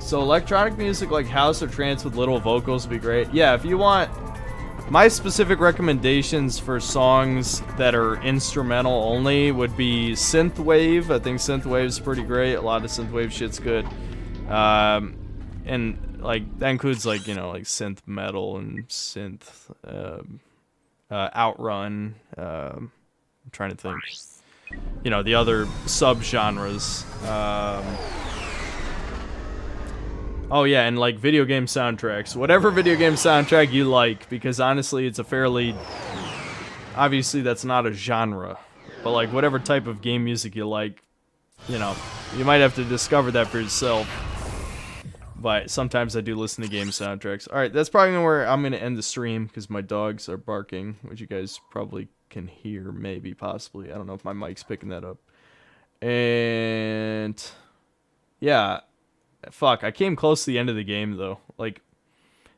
So electronic music like house or trance with little vocals would be great. Yeah, if you want... My specific recommendations for songs that are instrumental only would be synthwave. I think synthwave's pretty great. A lot of synthwave shit's good. and like that includes like, you know, like synth metal and synth Outrun. I'm trying to think. You know, the other subgenres. Oh yeah, and like video game soundtracks. Whatever video game soundtrack you like, because honestly, it's a fairly... Obviously, that's not a genre. But like, whatever type of game music you like, you know, you might have to discover that for yourself. But sometimes I do listen to game soundtracks. Alright, that's probably where I'm going to end the stream, because my dogs are barking, which you guys probably can hear, maybe, possibly. I don't know if my mic's picking that up. And... yeah. Fuck, I came close to the end of the game, though. Like,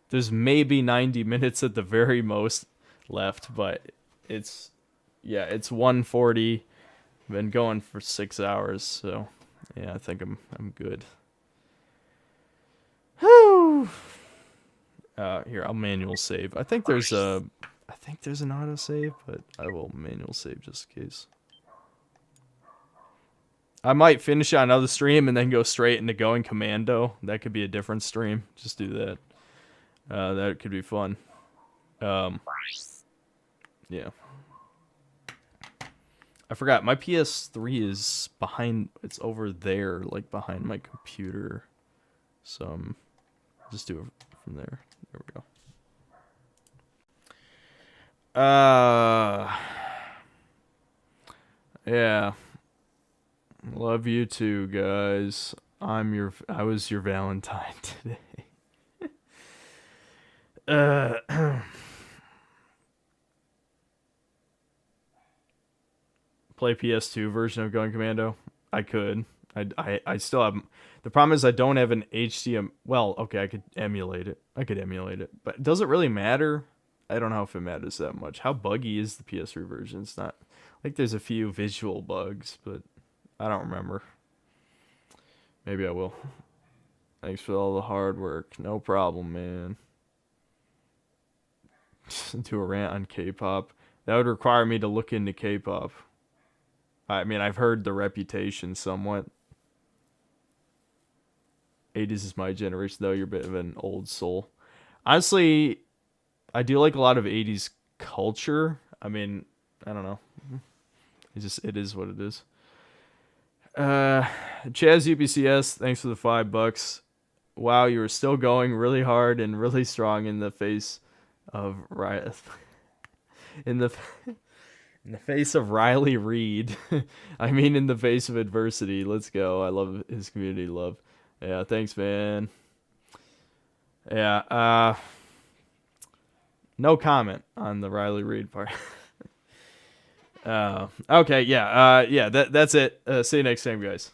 there's maybe 90 minutes at the very most left, but it's... yeah, it's 1:40. Been going for 6 hours, so... yeah, I think I'm good. Whew! Here, I'll manual save. I think there's an autosave, but I will manual save just in case. I might finish on another stream and then go straight into Going Commando. That could be a different stream. Just do that. That could be fun. Yeah. I forgot, my PS3 is behind, it's over there, like behind my computer. So, just do it from there. There we go. Yeah. Love you too, guys. I was your Valentine today. Play PS2 version of Going Commando? I could. I still have... The problem is I don't have an HDMI... well, okay, I could emulate it. But does it really matter? I don't know if it matters that much. How buggy is the PS3 version? It's not... like, there's a few visual bugs, but I don't remember. Maybe I will. Thanks for all the hard work. No problem, man. Do a rant on K-pop. That would require me to look into K-pop. I mean, I've heard the reputation somewhat. 80s is my generation, though. You're a bit of an old soul. Honestly, I do like a lot of 80s culture. I mean, I don't know. It is what it is. Chaz UPCS, thanks for the $5. Wow, you were still going really hard and really strong in the face of in the face of Riley Reid. I mean, in the face of adversity. Let's go. I love his community love. Yeah, thanks, man. Yeah, no comment on the Riley Reid part. Okay, yeah, that's it. See you next time, guys.